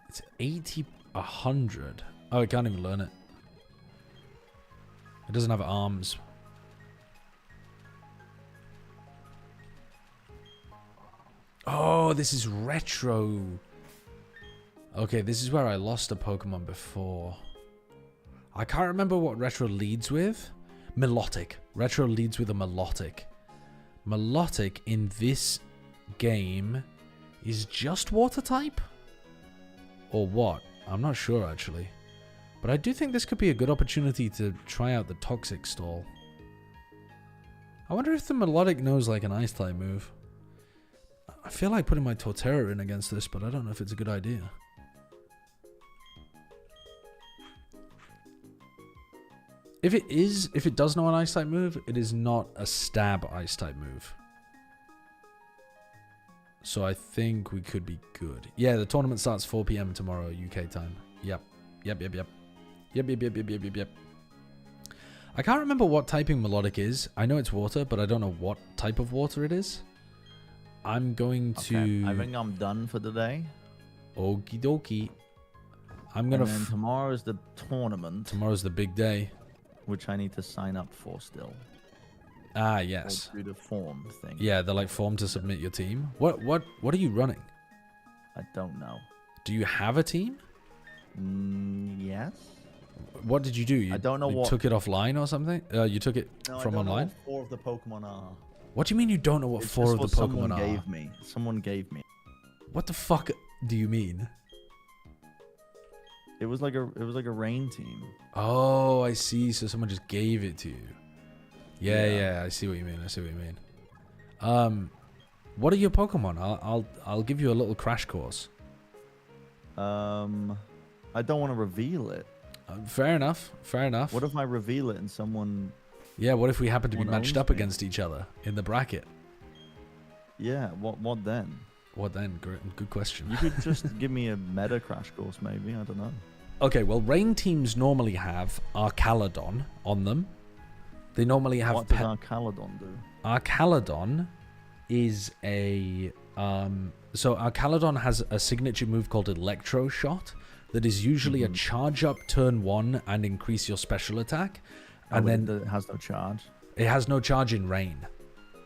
it's 80... 100. Oh, it can't even learn it. It doesn't have arms. Oh, this is retro. Okay, this is where I lost a Pokemon before. I can't remember what retro leads with. Melodic. Retro leads with a Melodic. Melodic in this game is just water type? Or what? I'm not sure actually. But I do think this could be a good opportunity to try out the Toxic stall. I wonder if the Melodic knows like an ice type move. I feel like putting my Torterra in against this, but I don't know if it's a good idea. If it does know an ice type move, it is not a stab ice type move. So I think we could be good. Yeah, the tournament starts 4 PM tomorrow UK time. Yep. Yep. I can't remember what typing Melodic is. I know it's water, but I don't know what type of water it is. I'm going to... I think I'm done for the day. Okie dokie. I'm going to... And then tomorrow's the tournament. Tomorrow's the big day. Which I need to sign up for still. Ah, yes. Or through the form thing. Yeah, the like form to submit your team. What are you running? I don't know. Do you have a team? Yes. What did you do? You, I don't know you what... took it offline or something? You took it from online? Know what 4 of the Pokemon are. What do you mean you don't know what It's 4 of the just what Pokemon are? Someone gave me. What the fuck do you mean? It was like a rain team. Oh, I see. So someone just gave it to you. Yeah, I see what you mean. What are your Pokemon? I'll give you a little crash course. I don't want to reveal it. Fair enough. What if I reveal it and someone... Yeah, what if we happen to be Someone matched owns up me? against each other in the bracket? Yeah, what then? What then? Good question. You could just give me a meta crash course, maybe. I don't know. Okay, well, rain teams normally have Arcaladon on them. They normally have... What does Arcaladon do? Arcaladon is a... so Arcaladon has a signature move called Electro Shot that is usually a charge up turn 1 and increase your special attack. And then it has no charge. It has no charge in rain.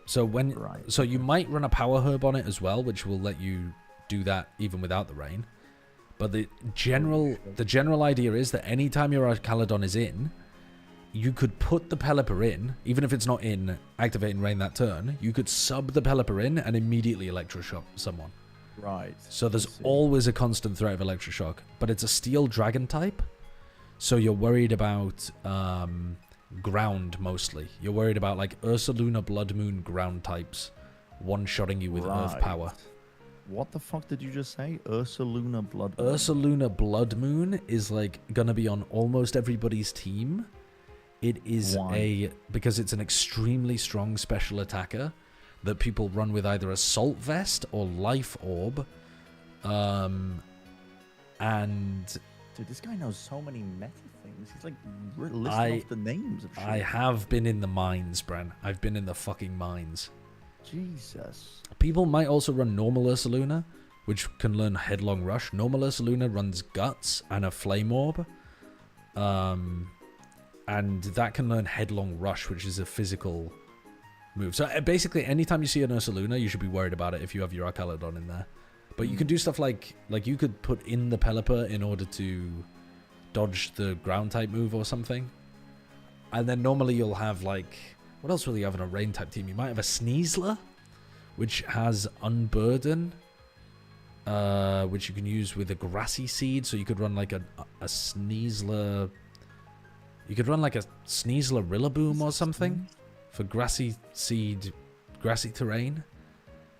So you might run a Power Herb on it as well, which will let you do that even without the rain. But the general idea is that anytime your Arcaladon is in, you could put the Pelipper in, even if it's not in activating rain that turn, you could sub the Pelipper in and immediately Electroshock someone. Right. So there's always a constant threat of Electroshock, but it's a Steel Dragon type, so you're worried about ground mostly. You're worried about like Ursaluna, Blood Moon, ground types one-shotting you with Earth Power. What the fuck did you just say? Ursaluna Blood Moon? Ursaluna Blood Moon is like gonna be on almost everybody's team. It is because it's an extremely strong special attacker that people run with either Assault Vest or Life Orb. And dude, this guy knows so many meta things. He's like listing off the names of shit. I have been in the mines, Bren. I've been in the fucking mines. Jesus. People might also run normal Ursaluna, which can learn Headlong Rush. Normal Ursaluna runs Guts and a Flame Orb. And that can learn Headlong Rush, which is a physical move. So basically, anytime you see an Ursaluna, you should be worried about it if you have your Arcaladon in there. But you can do stuff like you could put in the Pelipper in order to dodge the ground type move or something. And then normally you'll have like... What else will you have in a rain type team? You might have a Sneasler, which has Unburden, which you can use with a Grassy Seed. So you could run like a Sneasler... You could run like a Sneasler Rillaboom or something for grassy terrain.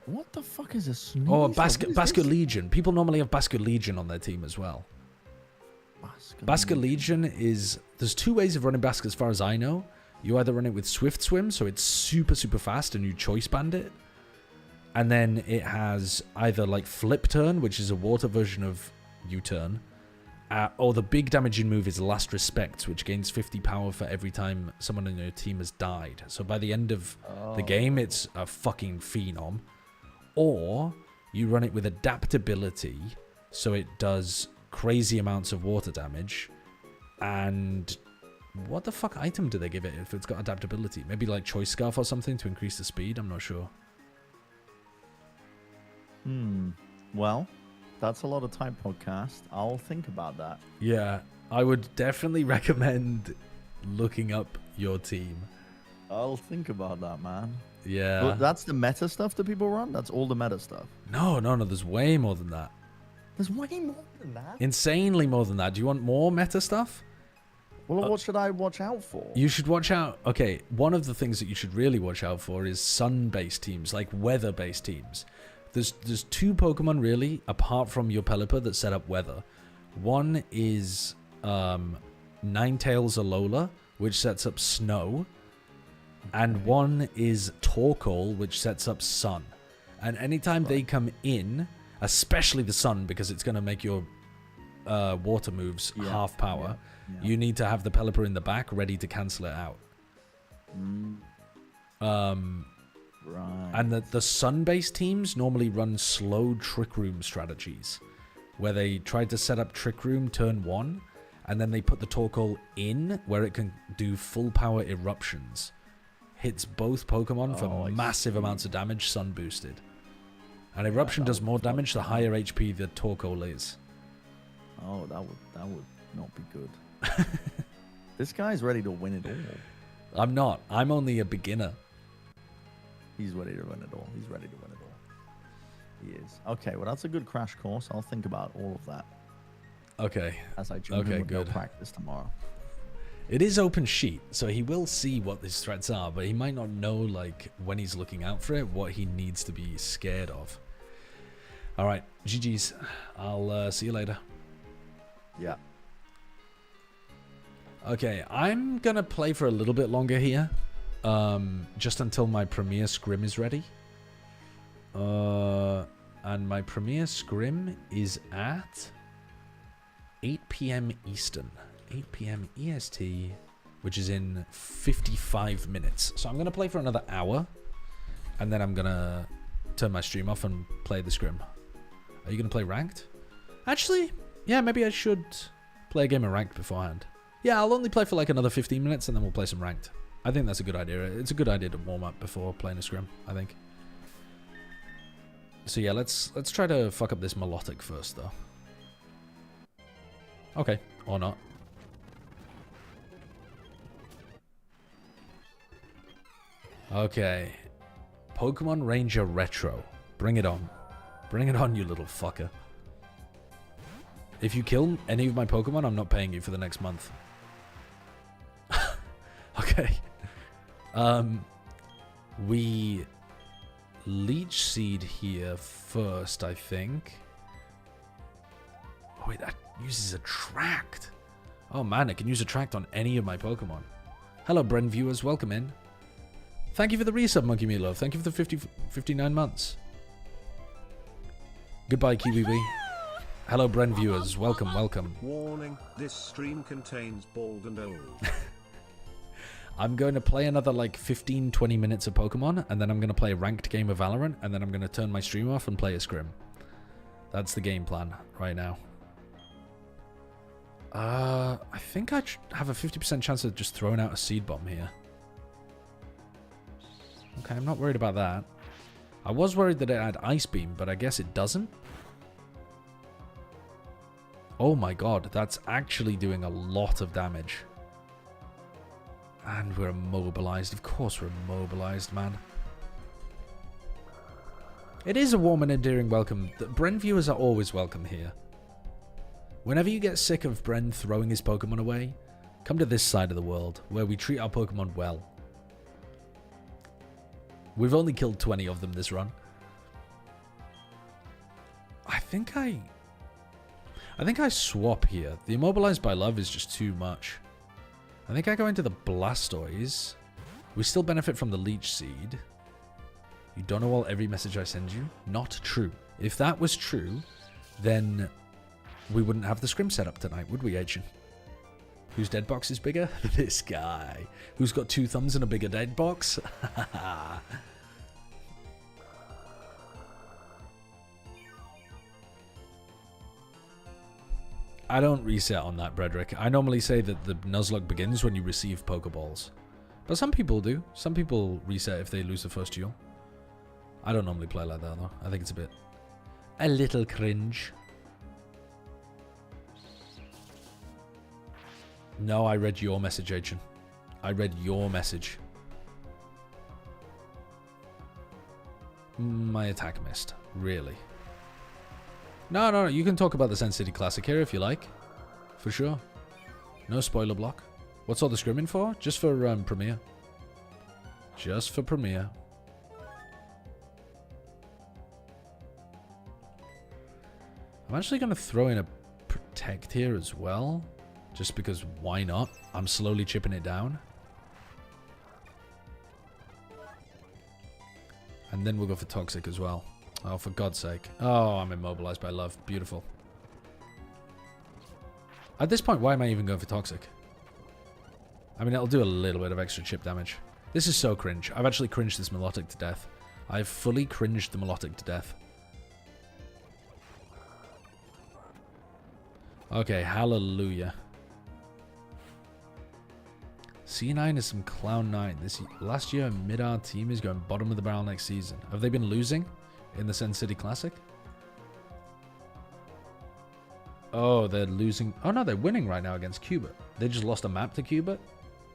What the fuck is a sneeze? Oh, What is Basket this? Legion. People normally have Basket Legion on their team as well. Basket Legion is... There's two ways of running Basket as far as I know. You either run it with Swift Swim, so it's super, super fast and you choice band it. And then it has either like Flip Turn, which is a water version of U-Turn. Or the big damaging move is Last Respect, which gains 50 power for every time someone in your team has died. So by the end of the game, it's a fucking phenom. Or you run it with Adaptability, so it does crazy amounts of water damage. And what the fuck item do they give it if it's got Adaptability? Maybe like Choice Scarf or something to increase the speed? I'm not sure. Well, that's a lot of time podcast. I'll think about that. Yeah, I would definitely recommend looking up your team. I'll think about that, man. Yeah. But that's the meta stuff that people run? That's all the meta stuff? No, there's way more than that. There's way more than that? Insanely more than that. Do you want more meta stuff? Well, what should I watch out for? You should watch out. Okay, one of the things that you should really watch out for is sun-based teams, like weather-based teams. There's two Pokemon really, apart from your Pelipper, that set up weather. One is Ninetales Alola, which sets up snow. And one is Torkoal, which sets up sun. And anytime they come in, especially the sun, because it's going to make your water moves half power, you need to have the Pelipper in the back ready to cancel it out. Right. And the sun-based teams normally run slow Trick Room strategies, where they try to set up Trick Room turn 1, and then they put the Torkoal in, where it can do full power eruptions. Hits both Pokemon for massive amounts of damage, sun boosted. And eruption does more damage the higher HP the Torkoal is. Oh, that would not be good. This guy's ready to win it all. I'm not. I'm only a beginner. He's ready to win it all. He's ready to win it all. He is. Okay, well, that's a good crash course. I'll think about all of that Okay. as I jump in with no good. practice tomorrow. It is open sheet, so he will see what his threats are, but he might not know, like, when he's looking out for it, what he needs to be scared of. All right, GG's. I'll see you later. Yeah. Okay, I'm going to play for a little bit longer here, just until my Premier Scrim is ready. And my Premier Scrim is at 8 p.m. Eastern. 8 p.m. EST, which is in 55 minutes. So I'm going to play for another hour, and then I'm going to turn my stream off and play the Scrim. Are you going to play Ranked? Actually, yeah, maybe I should play a game of Ranked beforehand. Yeah, I'll only play for like another 15 minutes, and then we'll play some Ranked. I think that's a good idea. It's a good idea to warm up before playing a Scrim, I think. So yeah, let's try to fuck up this Melodic first, though. Okay, or not. Okay. Pokemon Ranger Retro. Bring it on. Bring it on, you little fucker. If you kill any of my Pokemon, I'm not paying you for the next month. Okay. We Leech Seed here first, I think. Oh wait, that uses Attract. Oh man, it can use Attract on any of my Pokemon. Hello, Bren viewers, welcome in. Thank you for the resub, Monkey Meatloaf. Thank you for the 59 months. Goodbye, Kiwi. Hello, Bren viewers. Welcome, welcome. Warning, this stream contains bald and old. I'm going to play another like 15-20 minutes of Pokemon, and then I'm going to play a ranked game of Valorant, and then I'm going to turn my stream off and play a Scrim. That's the game plan right now. I think I have a 50% chance of just throwing out a Seed Bomb here. Okay, I'm not worried about that. I was worried that it had Ice Beam, but I guess it doesn't. Oh my god, that's actually doing a lot of damage. And we're immobilized. Of course we're immobilized, man. It is a warm and endearing welcome. The Bren viewers are always welcome here. Whenever you get sick of Bren throwing his Pokemon away, come to this side of the world, where we treat our Pokemon well. We've only killed 20 of them this run. I think I swap here. The Immobilized by Love is just too much. I think I go into the Blastoise. We still benefit from the Leech Seed. You don't know all every message I send you? Not true. If that was true, then we wouldn't have the Scrim set up tonight, would we, Agent? Whose dead box is bigger? This guy. Who's got 2 thumbs and a bigger dead box? I don't reset on that, Bredrick. I normally say that the Nuzlocke begins when you receive Pokeballs. But some people do. Some people reset if they lose the first duel. I don't normally play like that, though. I think it's a little cringe. No, I read your message, Agent. I read your message. My attack missed. Really? No, you can talk about the Sand City Classic here if you like. For sure. No spoiler block. What's all the scrimming for? Just for Premiere. Just for Premiere. I'm actually going to throw in a Protect here as well. Just because why not? I'm slowly chipping it down. And then we'll go for Toxic as well. Oh, for God's sake. Oh, I'm Immobilized by Love. Beautiful. At this point, why am I even going for Toxic? I mean, it'll do a little bit of extra chip damage. This is so cringe. I've actually cringed this Melodic to death. I've fully cringed the Melodic to death. Okay, hallelujah. C9 is some Clown 9. Last year, mid-R team is going bottom of the barrel next season. Have they been losing in the Sand City Classic? Oh, they're losing. Oh, no, they're winning right now against Cubit. They just lost a map to Cubit?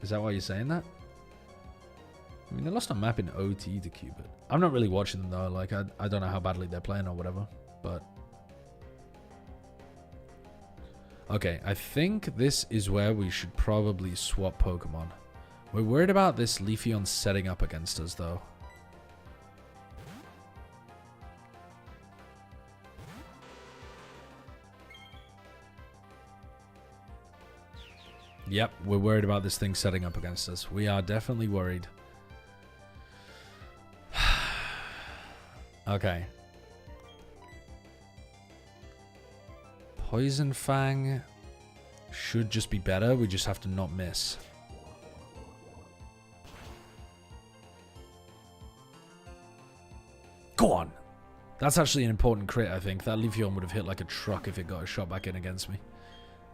Is that why you're saying that? I mean, they lost a map in OT to Cubit. I'm not really watching them, though. Like, I don't know how badly they're playing or whatever. But okay, I think this is where we should probably swap Pokemon. We're worried about this Leafeon setting up against us, though. Yep, we're worried about this thing setting up against us. We are definitely worried. Okay. Poison Fang should just be better. We just have to not miss. Go on. That's actually an important crit, I think. That Leafeon would have hit like a truck if it got a shot back in against me.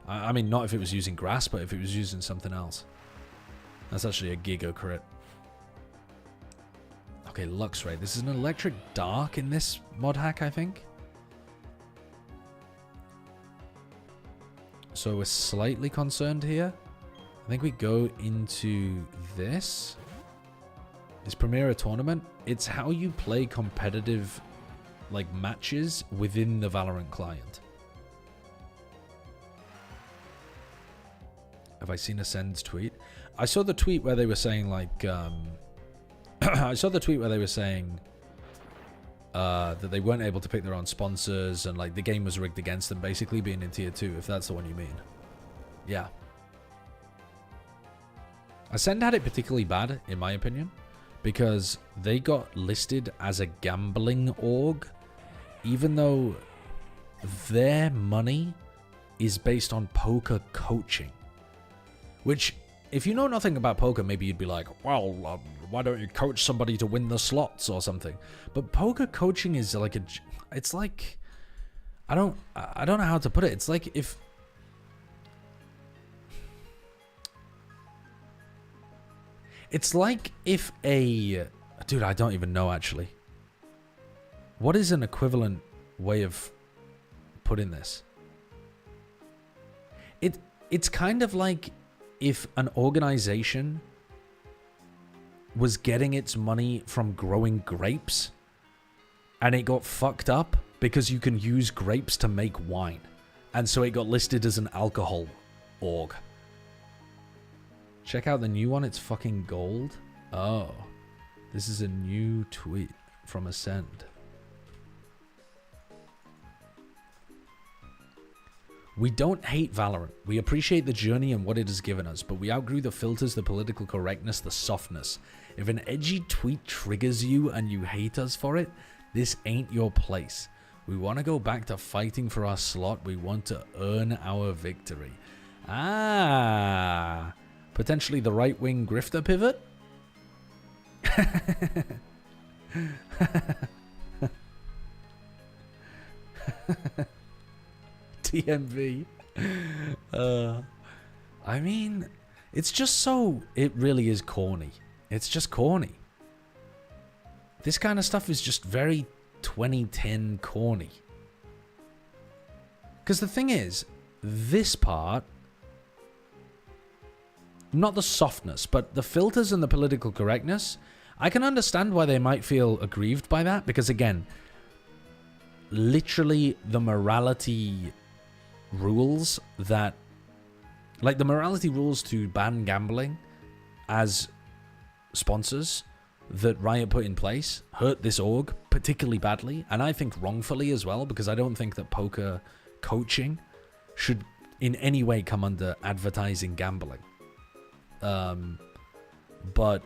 I mean, not if it was using grass, but if it was using something else. That's actually a giga crit. Okay, Luxray. This is an electric dark in this mod hack, I think. So we're slightly concerned here. I think we go into this. Is Premier a tournament? It's how you play competitive like matches within the Valorant client. Have I seen Ascend's tweet? I saw the tweet where they were saying like I saw the tweet where they were saying that they weren't able to pick their own sponsors and like the game was rigged against them basically being in tier 2, if that's the one you mean. Yeah. Ascend had it particularly bad, in my opinion, because they got listed as a gambling org, even though their money is based on poker coaching. Which, if you know nothing about poker, maybe you'd be like, well, why don't you coach somebody to win the slots or something? But poker coaching is like it's like, I don't know how to put it. It's like if, dude, I don't even know actually. What is an equivalent way of putting this? It's kind of like if an organization was getting its money from growing grapes and it got fucked up because you can use grapes to make wine. And so it got listed as an alcohol org. Check out the new one. It's fucking gold. Oh. This is a new tweet from Ascend. We don't hate Valorant. We appreciate the journey and what it has given us, but we outgrew the filters, the political correctness, the softness. If an edgy tweet triggers you and you hate us for it, this ain't your place. We want to go back to fighting for our slot. We want to earn our victory. Ah, potentially the right-wing grifter pivot? TMV. I mean, it's just so... It really is corny. It's just corny. This kind of stuff is just very 2010 corny. Because the thing is, this part... Not the softness, but the filters and the political correctness, I can understand why they might feel aggrieved by that, because again, literally the morality rules that, like the morality rules to ban gambling as sponsors that Riot put in place hurt this org particularly badly, and I think wrongfully as well, because I don't think that poker coaching should in any way come under advertising gambling. But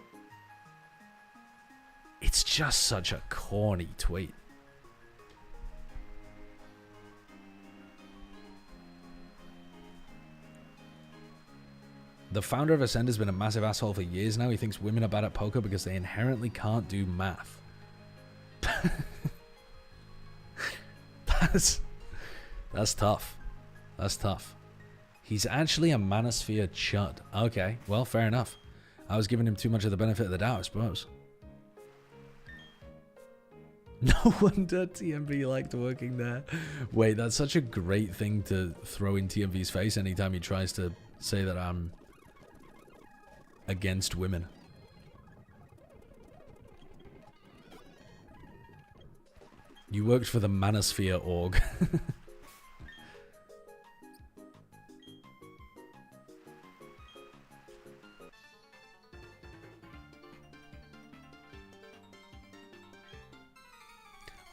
it's just such a corny tweet. The founder of Ascend has been a massive asshole for years now. He thinks women are bad at poker because they inherently can't do math. That's tough. That's tough. He's actually a manosphere chud. Okay, well, fair enough. I was giving him too much of the benefit of the doubt, I suppose. No wonder TMV liked working there. Wait, that's such a great thing to throw in TMV's face anytime he tries to say that I'm against women. You worked for the Manosphere org.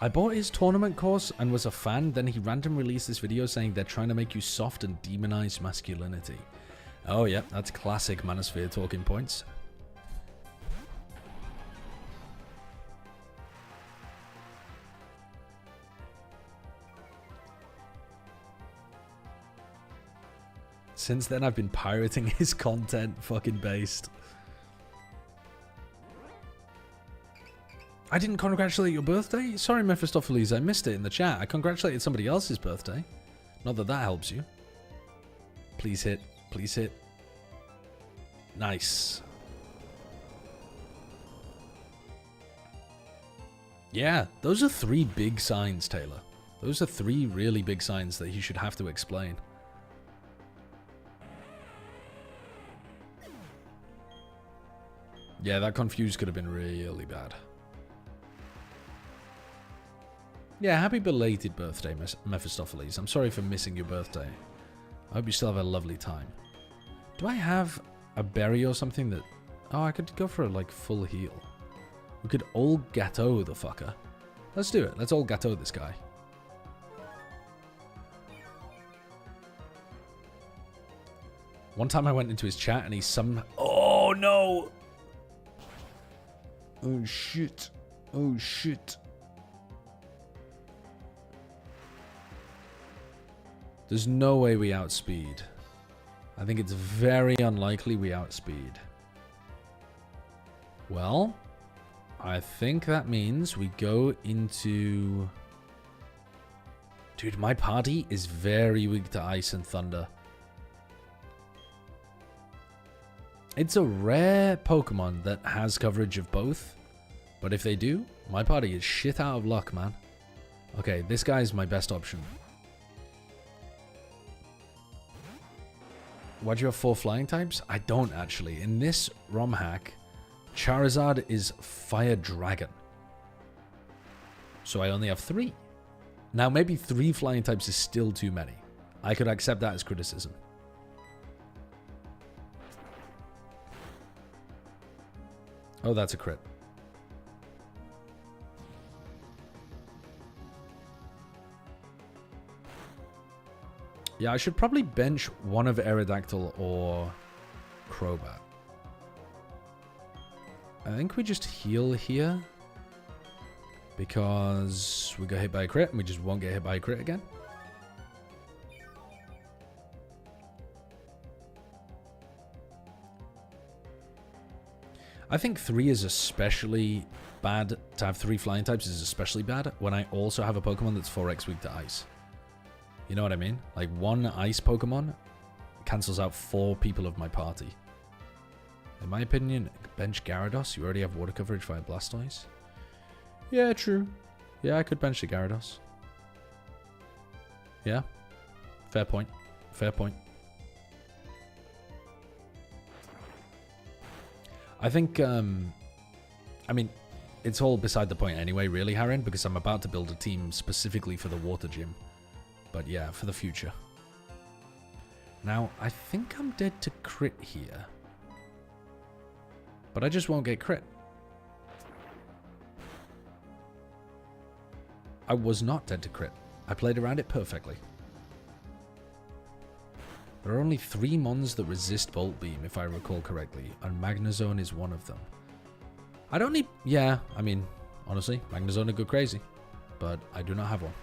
I bought his tournament course and was a fan, then he randomly released this video saying they're trying to make you soft and demonize masculinity. Oh yeah, that's classic Manosphere talking points. Since then I've been pirating his content, fucking based. I didn't congratulate your birthday? Sorry, Mephistopheles, I missed it in the chat. I congratulated somebody else's birthday. Not that that helps you. Please hit. Please hit. Nice. Yeah, those are 3 big signs, Taylor. Those are 3 really big signs that he should have to explain. Yeah, that confuse could have been really bad. Yeah, happy belated birthday, Mephistopheles. I'm sorry for missing your birthday. I hope you still have a lovely time. Do I have a berry or something that... Oh, I could go for a, like, full heal. We could all gâteau the fucker. Let's do it. Let's all gâteau this guy. One time I went into his chat and he Oh, no! Oh, shit. Oh, shit. There's no way we outspeed. I think it's very unlikely we outspeed. Well, I think that means we go into... Dude, my party is very weak to ice and thunder. It's a rare Pokemon that has coverage of both. But if they do, my party is shit out of luck, man. Okay, this guy's my best option. Why do you have 4 flying types? I don't actually. In this ROM hack, Charizard is Fire Dragon. So I only have 3. Now maybe 3 flying types is still too many. I could accept that as criticism. Oh, that's a crit. Yeah, I should probably bench one of Aerodactyl or Crobat. I think we just heal here. Because we got hit by a crit and we just won't get hit by a crit again. I think 3 is especially bad. To have 3 flying types is especially bad when I also have a Pokemon that's 4x weak to ice. You know what I mean? Like 1 ice Pokemon cancels out 4 people of my party. In my opinion, bench Gyarados. You already have water coverage via Blastoise. Yeah, true. Yeah, I could bench the Gyarados. Yeah. Fair point. Fair point. I think, I mean, it's all beside the point anyway, really, Harren, because I'm about to build a team specifically for the water gym. But yeah, for the future. Now, I think I'm dead to crit here. But I just won't get crit. I was not dead to crit. I played around it perfectly. There are only 3 mons that resist Bolt Beam, if I recall correctly, and Magnezone is one of them. I don't need... Yeah, I mean, honestly, Magnezone would go crazy. But I do not have one.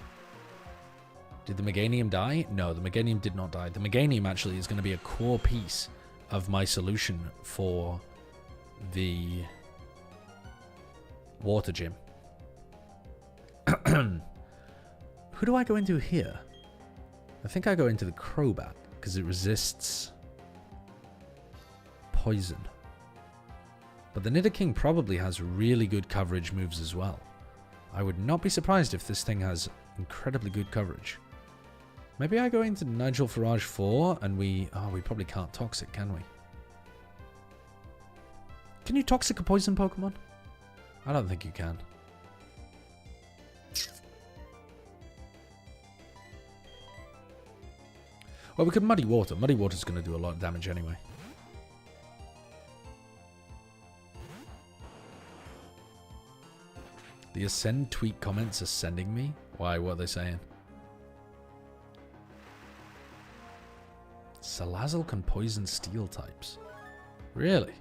Did the Meganium die? No, the Meganium did not die. The Meganium actually is going to be a core piece of my solution for the water gym. Who do I go into here? I think I go into the Crobat because it resists poison. But the Nidoking probably has really good coverage moves as well. I would not be surprised if this thing has incredibly good coverage. Maybe I go into Nigel Farage 4 and we... Oh, we probably can't Toxic, can we? Can you Toxic a poison Pokemon? I don't think you can. Well, we could Muddy Water. Muddy Water's going to do a lot of damage anyway. The Ascend tweet comments are sending me? Why? What are they saying? Salazzle can poison steel types. Really?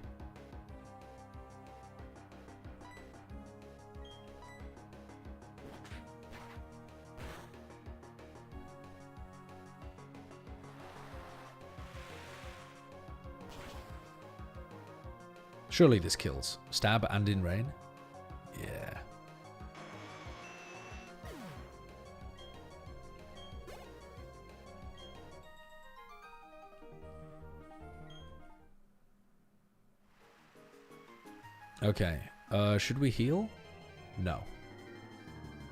Surely this kills. Stab and in rain? Yeah. Okay. Should we heal? No.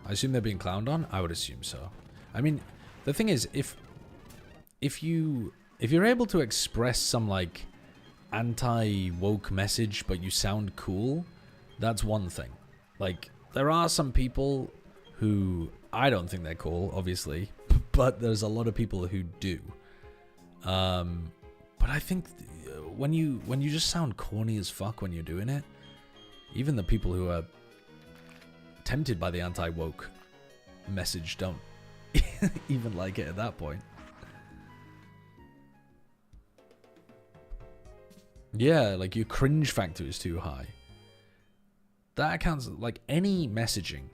I assume they're being clowned on? I would assume so. I mean, the thing is, if you're able to express some like anti-woke message but you sound cool, that's one thing. Like, there are some people who I don't think they're cool, obviously, but there's a lot of people who do. But I think when you just sound corny as fuck when you're doing it, even the people who are tempted by the anti-woke message don't even like it at that point. Yeah, like your cringe factor is too high. That accounts, like any messaging,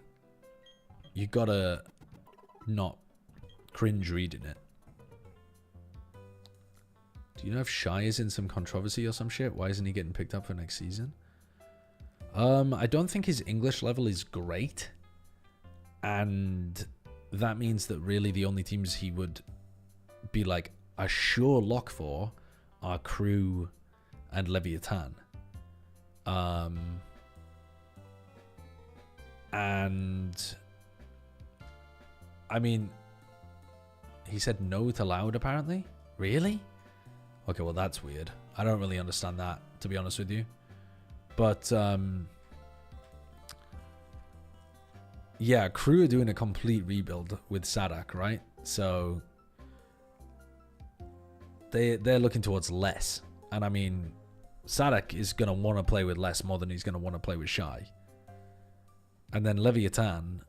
you gotta not cringe reading it. Do you know if Shy is in some controversy or some shit? Why isn't he getting picked up for next season? I don't think his English level is great. And that means that really the only teams he would be like a sure lock for are Crew and Leviathan. And I mean, he said no to loud apparently. Really? Okay, well that's weird. I don't really understand that, to be honest with you. But yeah, Crew are doing a complete rebuild with Sadak, right? So they're looking towards less. And I mean, Sadak is going to want to play with less more than he's going to want to play with Shy. And then Leviathan,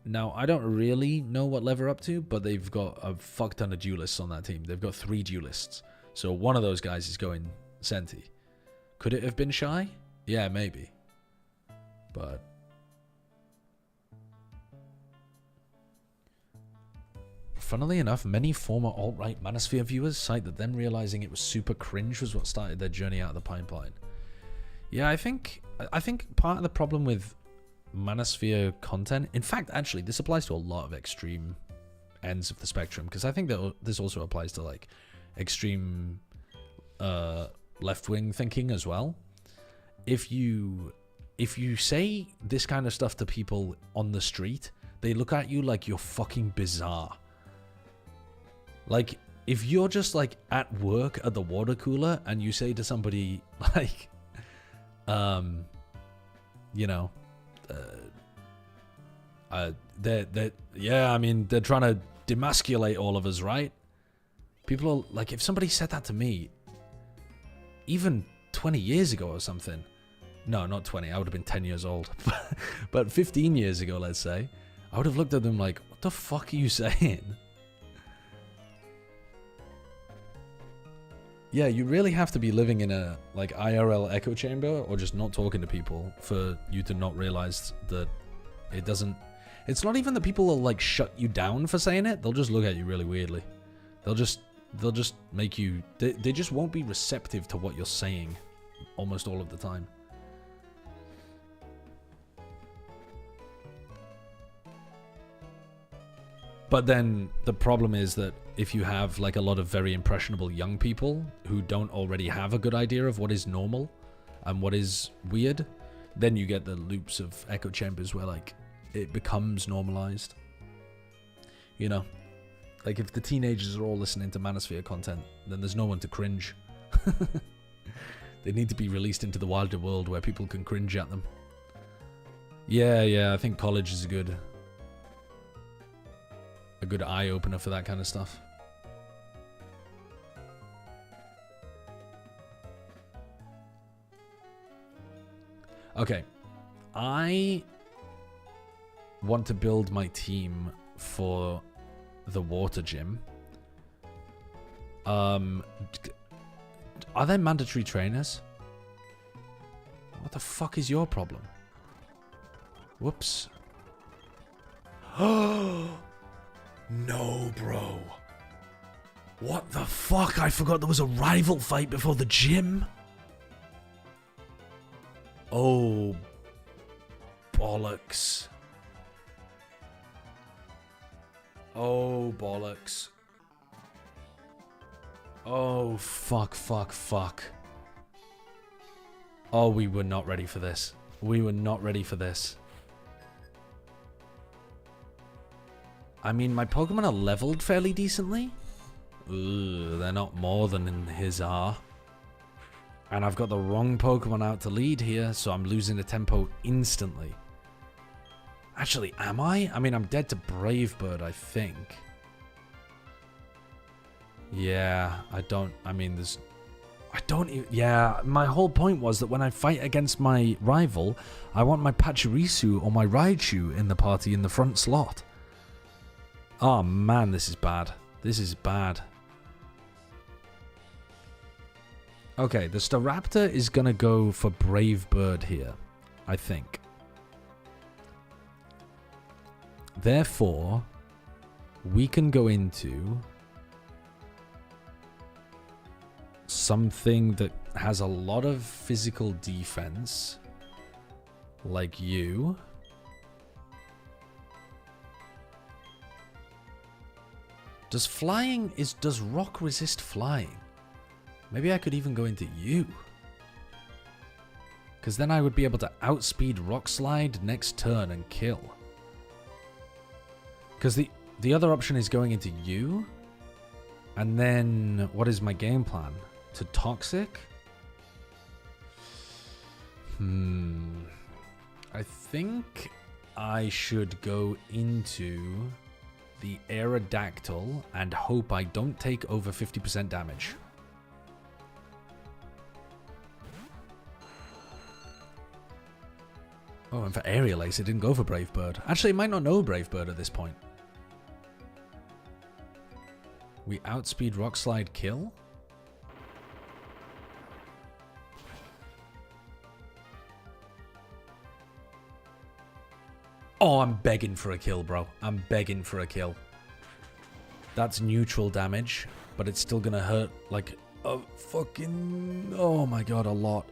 Now, I don't really know what level up to, but they've got a fuck ton of duelists on that team. They've got 3 duelists. So one of those guys is going Senti. Could it have been Shy? Yeah, maybe. But... funnily enough, many former alt-right Manosphere viewers cite that them realizing it was super cringe was what started their journey out of the pipeline. Yeah, I think part of the problem with Manosphere content, in fact, actually, this applies to a lot of extreme ends of the spectrum, because I think that this also applies to like extreme left-wing thinking as well. If you say this kind of stuff to people on the street, they look at you like you're fucking bizarre. Like, if you're just like at work at the water cooler and you say to somebody like, you know, yeah, I mean, they're trying to demasculate all of us, right? People are like, if somebody said that to me, even 20 years ago or something, no, not 20, I would have been 10 years old, but 15 years ago, let's say, I would have looked at them like, what the fuck are you saying? Yeah, you really have to be living in a like IRL echo chamber or just not talking to people for you to not realize that it doesn't... It's not even that people will like shut you down for saying it. They'll just look at you really weirdly. They'll just make you... They just won't be receptive to what you're saying almost all of the time. But then the problem is that if you have like a lot of very impressionable young people who don't already have a good idea of what is normal and what is weird, then you get the loops of echo chambers where like it becomes normalized. You know, like if the teenagers are all listening to Manosphere content, then there's no one to cringe. They need to be released into the wilder world where people can cringe at them. Yeah, I think college is a good eye-opener for that kind of stuff. Okay, I want to build my team for the water gym. Are there mandatory trainers? What the fuck is your problem? Whoops. No, bro. What the fuck? I forgot there was a rival fight before the gym. Oh, bollocks. Oh, bollocks. Oh, fuck. Oh, we were not ready for this. We were not ready for this. I mean, my Pokemon are leveled fairly decently. Ugh, they're not more than in his are. And I've got the wrong Pokemon out to lead here, so I'm losing the tempo instantly. Actually, am I? I mean, I'm dead to Brave Bird, I think. Yeah, yeah, my whole point was that when I fight against my rival, I want my Pachirisu or my Raichu in the party in the front slot. Oh man, this is bad. This is bad. Okay, the Staraptor is gonna go for Brave Bird here, I think. Therefore, we can go into something that has a lot of physical defense, like you. Does rock resist flying? Maybe I could even go into you. Because then I would be able to outspeed Rock Slide next turn and kill. Because the other option is going into you. And then what is my game plan? To Toxic? I think I should go into the Aerodactyl and hope I don't take over 50% damage. Oh, and for Aerial Ace, it didn't go for Brave Bird. Actually, it might not know Brave Bird at this point. We outspeed Rock Slide kill? Oh, I'm begging for a kill, bro. I'm begging for a kill. That's neutral damage, but it's still gonna hurt like a fucking... Oh my god, a lot.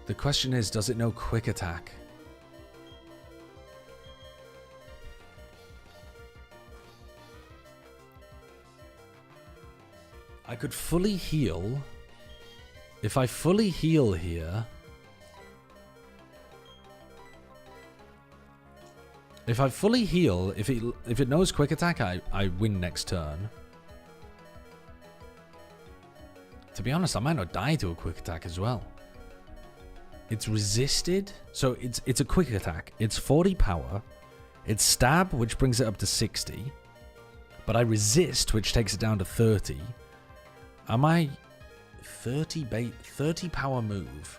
The question is, does it know quick attack? I could fully heal. If I fully heal here... If I fully heal, if it knows quick attack, I win next turn. To be honest, I might not die to a quick attack as well. It's resisted, so it's a quick attack. It's 40 power. It's stab, which brings it up to 60. But I resist, which takes it down to 30. Am I 30 power move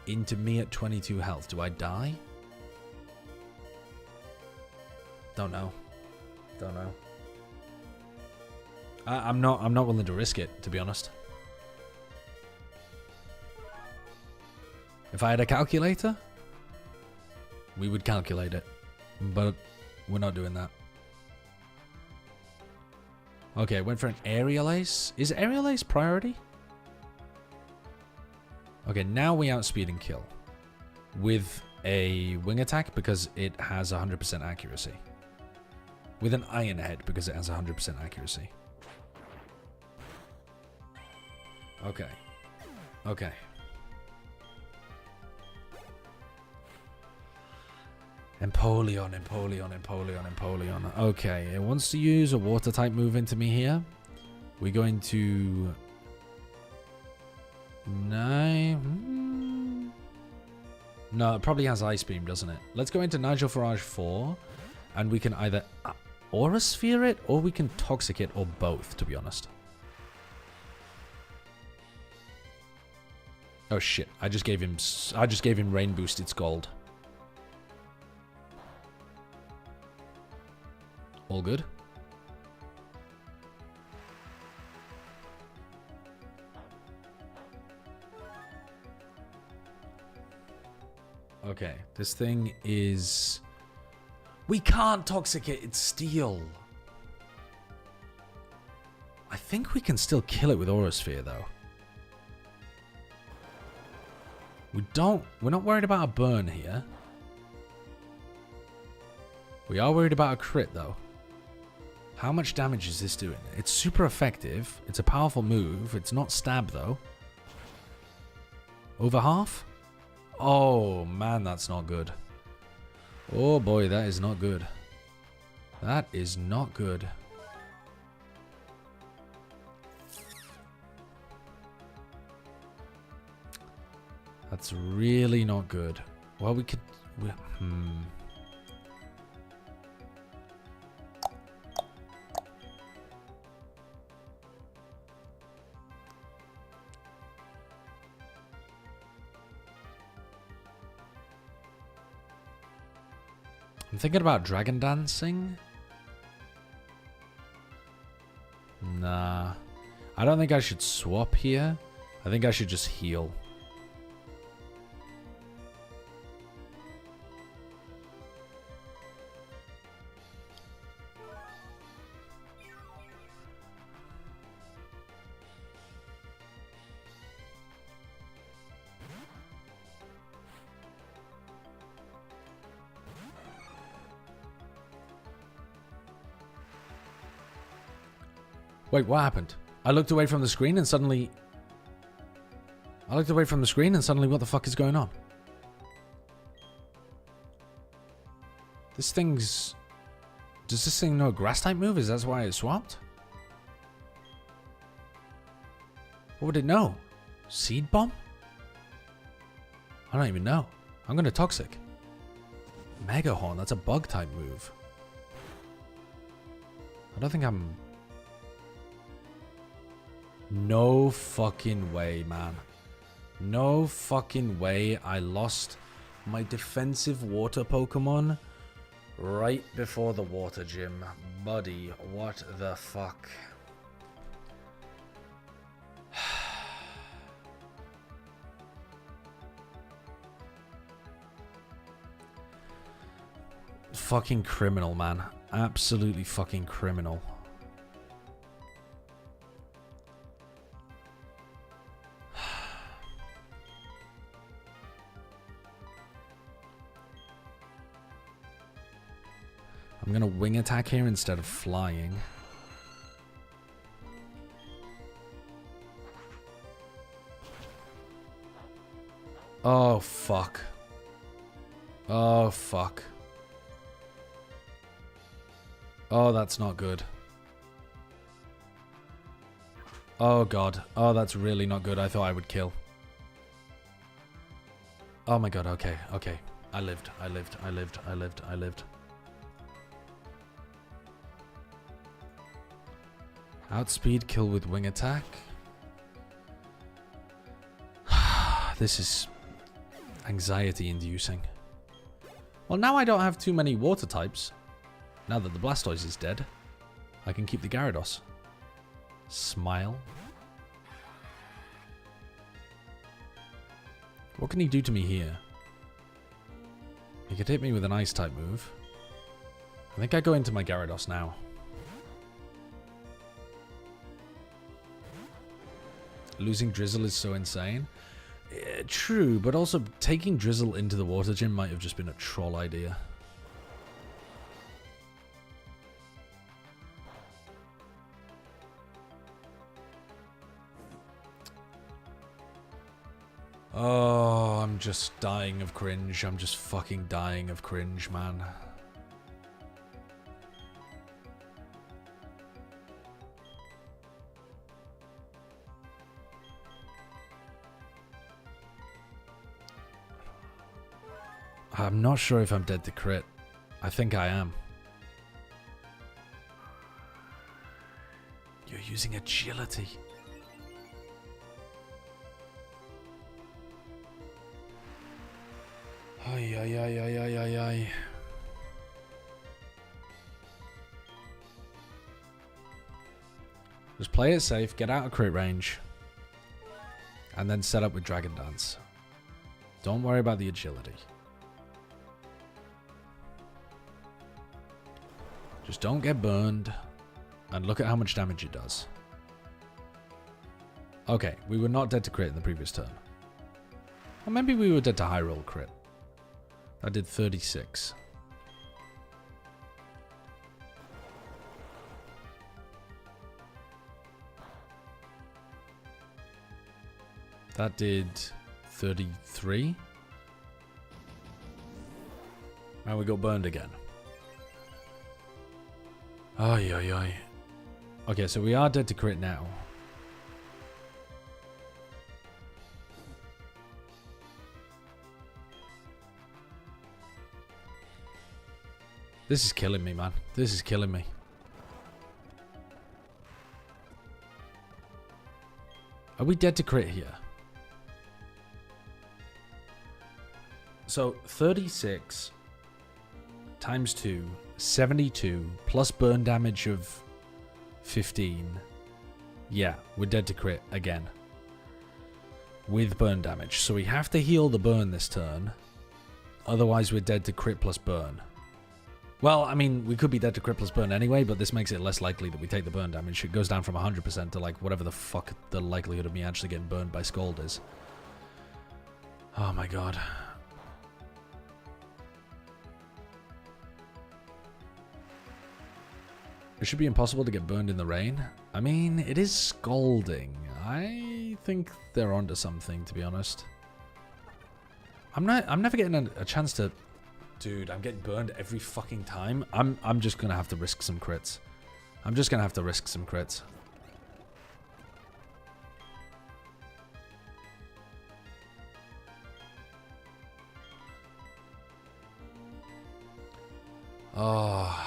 into me at 22 health? Do I die? Don't know. Don't know. I'm not willing to risk it, to be honest. If I had a calculator, we would calculate it. But we're not doing that. Okay, went for an Aerial Ace. Is Aerial Ace priority? Okay, now we outspeed and kill. With a wing attack because it has 100% accuracy. With an Iron Head because it has 100% accuracy. Okay. Okay. Empoleon. Okay, it wants to use a water type move into me here. We're going to... No, it probably has Ice Beam, doesn't it? Let's go into Nigel Farage 4, and we can either Aura Sphere it, or we can Toxic it, or both, to be honest. Oh shit, I just gave him Rain Boosted Scald. All good? Okay, this thing is... We can't Toxic it, it's Steel. I think we can still kill it with Aura Sphere, though. We're not worried about a burn here. We are worried about a crit, though. How much damage is this doing? It's super effective. It's a powerful move. It's not stab, though. Over half? Oh, man, that's not good. Oh, boy, that is not good. That is not good. That's really not good. Well, we could... I'm thinking about Dragon Dancing. Nah. I don't think I should swap here. I think I should just heal. Wait, what happened? I looked away from the screen and suddenly... what the fuck is going on? This thing's... Does this thing know a grass type move? Is that why it swapped? What would it know? Seed Bomb? I don't even know. I'm gonna Toxic. Mega Horn, that's a bug type move. I don't think I'm... No fucking way, man. No fucking way I lost my defensive water Pokemon right before the water gym. Buddy, what the fuck? Fucking criminal, man. Absolutely fucking criminal. I'm gonna wing attack here instead of flying. Oh, fuck. Oh, fuck. Oh, that's not good. Oh, God. Oh, that's really not good. I thought I would kill. Oh, my God. Okay, okay. I lived. I lived. I lived. I lived. I lived. Outspeed, kill with wing attack. This is anxiety inducing. Well, now I don't have too many water types. Now that the Blastoise is dead, I can keep the Gyarados. Smile. What can he do to me here? He could hit me with an ice type move. I think I go into my Gyarados now. Losing Drizzle is so insane. True, but also taking Drizzle into the water gym might have just been a troll idea. Oh, I'm just dying of cringe. I'm just fucking dying of cringe, man. I'm not sure if I'm dead to crit. I think I am. You're using agility. Ay, ay, ay, ay, ay, ay, ay. Just play it safe, get out of crit range, and then set up with Dragon Dance. Don't worry about the agility. Just don't get burned, and look at how much damage it does. Okay, we were not dead to crit in the previous turn. Or maybe we were dead to high roll crit. I did 36. That did 33. And we got burned again. Ay, ay, ay. Okay, so we are dead to crit now. This is killing me, man. This is killing me. Are we dead to crit here? So, 36 times 2, 72, plus burn damage of 15. Yeah, we're dead to crit again. With burn damage. So we have to heal the burn this turn. Otherwise, we're dead to crit plus burn. Well, I mean, we could be dead to crit plus burn anyway, but this makes it less likely that we take the burn damage. It goes down from 100% to, like, whatever the fuck the likelihood of me actually getting burned by Scald is. Oh my god. It should be impossible to get burned in the rain. I mean, it is scalding. I think they're onto something, to be honest. I'm never getting a chance to... Dude, I'm getting burned every fucking time. I'm just gonna have to risk some crits. I'm just gonna have to risk some crits. Oh...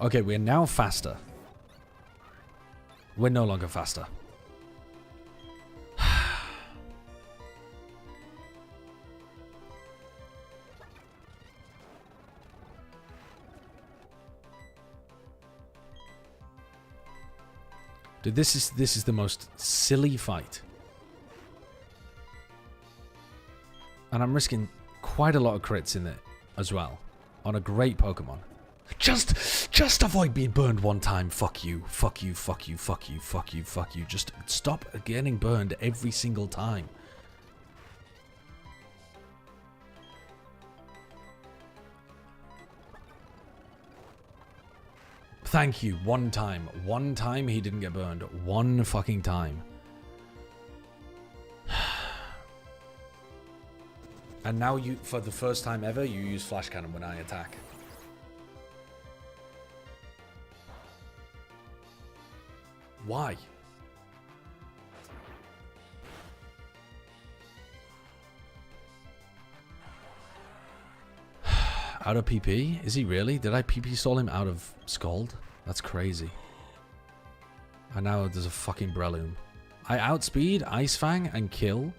Okay, we're now faster. We're no longer faster. Dude, this is the most silly fight. And I'm risking quite a lot of crits in it as well. On a great Pokemon. Just avoid being burned one time. Fuck you. Fuck you. Fuck you. Fuck you. Fuck you. Fuck you. Just stop getting burned every single time. Thank you. One time. One time he didn't get burned. One fucking time. And now you, for the first time ever, you use Flash Cannon when I attack. Why? Out of PP? Is he really? Did I PP stall him out of Scald? That's crazy. And now there's a fucking Breloom. I outspeed, Ice Fang, and kill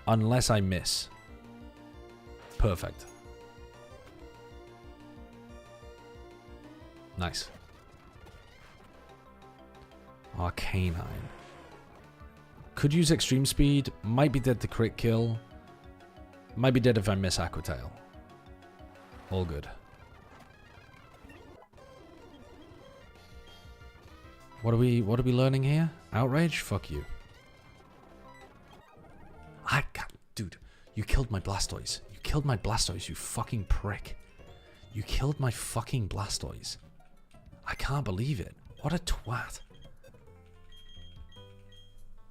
unless I miss. Perfect. Nice. Arcanine. Could use extreme speed. Might be dead to crit kill. Might be dead if I miss Aqua Tail. All good. What are we learning here? Outrage? Fuck you. Dude, you killed my Blastoise. You killed my Blastoise, you fucking prick. You killed my fucking Blastoise. I can't believe it. What a twat.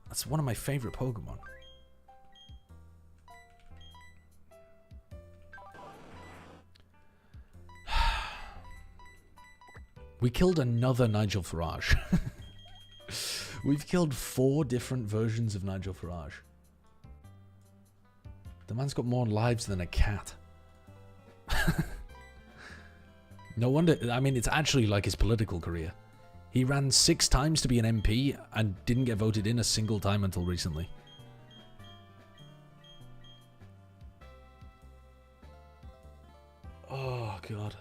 That's one of my favorite Pokemon. We killed another Nigel Farage. We've killed 4 different versions of Nigel Farage. The man's got more lives than a cat. No wonder. I mean, it's actually like his political career. He ran 6 times to be an MP and didn't get voted in a single time until recently. Oh, God.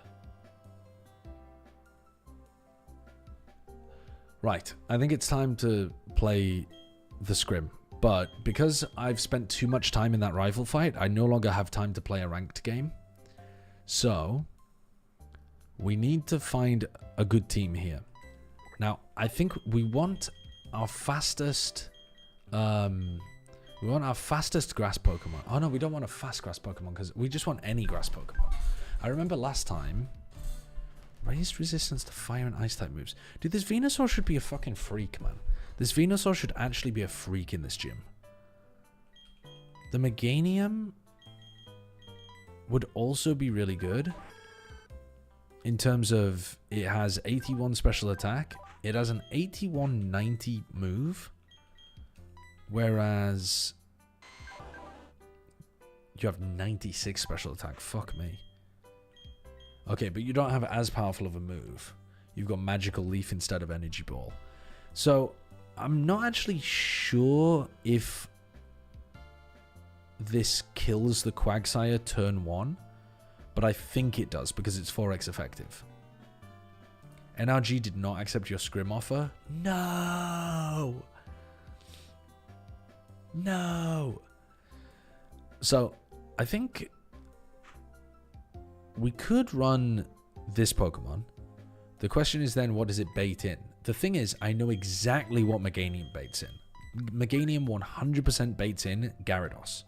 Right, I think it's time to play the Scrim. But because I've spent too much time in that rival fight, I no longer have time to play a ranked game. So, we need to find a good team here. Now, I think we want our fastest... we want our fastest grass Pokemon. Oh no, we don't want a fast grass Pokemon because we just want any grass Pokemon. I remember last time... Raised resistance to fire and ice type moves. Dude, this Venusaur should be a fucking freak, man. This Venusaur should actually be a freak in this gym. The Meganium would also be really good. In terms of, it has 81 special attack. It has an 81-90 move. Whereas... you have 96 special attack. Fuck me. Okay, but you don't have as powerful of a move. You've got Magical Leaf instead of Energy Ball. So, I'm not actually sure if this kills the Quagsire turn 1, but I think it does because it's 4x effective. NRG did not accept your Scrim offer. No! No! So, I think... we could run this Pokemon. The question is then, what does it bait in? The thing is, I know exactly what Meganium baits in. Meganium 100% baits in Gyarados.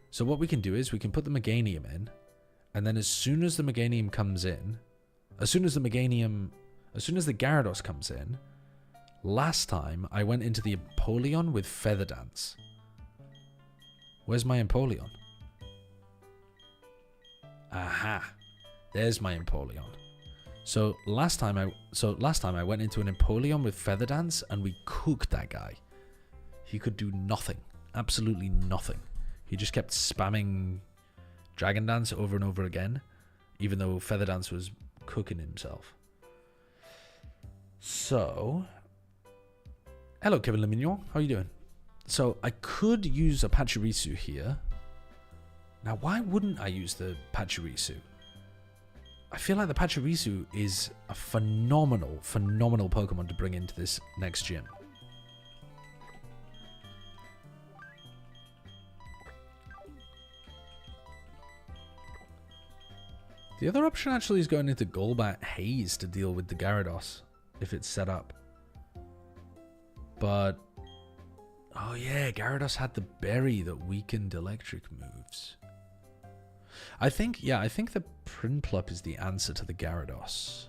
So what we can do is, we can put the Meganium in, and then as soon as the Meganium comes in, as soon as the Gyarados comes in, last time I went into the Empoleon with Feather Dance. Where's my Empoleon? Aha, there's my Empoleon. So last time I went into an Empoleon with Feather Dance and we cooked that guy. He could do nothing, absolutely nothing. He just kept spamming Dragon Dance over and over again, even though Feather Dance was cooking himself. So, hello, Kevin Le Mignon. How are you doing? So, I could use a Pachirisu here. Now, why wouldn't I use the Pachirisu? I feel like the Pachirisu is a phenomenal Pokemon to bring into this next gym. The other option actually is going into Golbat Haze to deal with the Gyarados, if it's set up. But, oh yeah, Gyarados had the berry that weakened electric moves. I think the Prinplup is the answer to the Gyarados.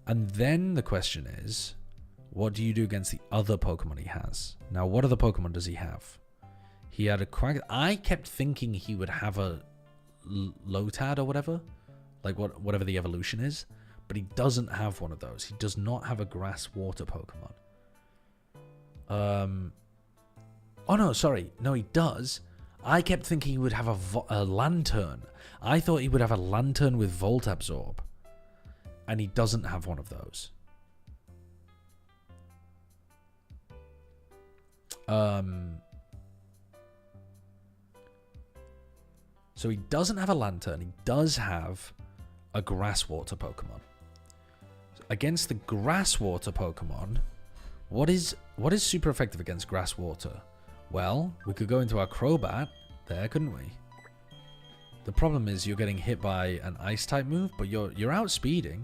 And then the question is, what do you do against the other Pokemon he has? Now, what other Pokemon does he have? He had a Quack. I kept thinking he would have a Lotad or whatever, like whatever the evolution is, but he doesn't have one of those. He does not have a Grass Water Pokemon. Oh no, sorry, no, he does. I kept thinking he would have a Lantern. I thought he would have a Lantern with Volt Absorb, and he doesn't have one of those. So he doesn't have a Lantern. He does have a Grass Water Pokemon. Against the Grass Water Pokemon, what is super effective against Grass Water? Well, we could go into our Crobat there, couldn't we? The problem is you're getting hit by an Ice-type move, but you're outspeeding.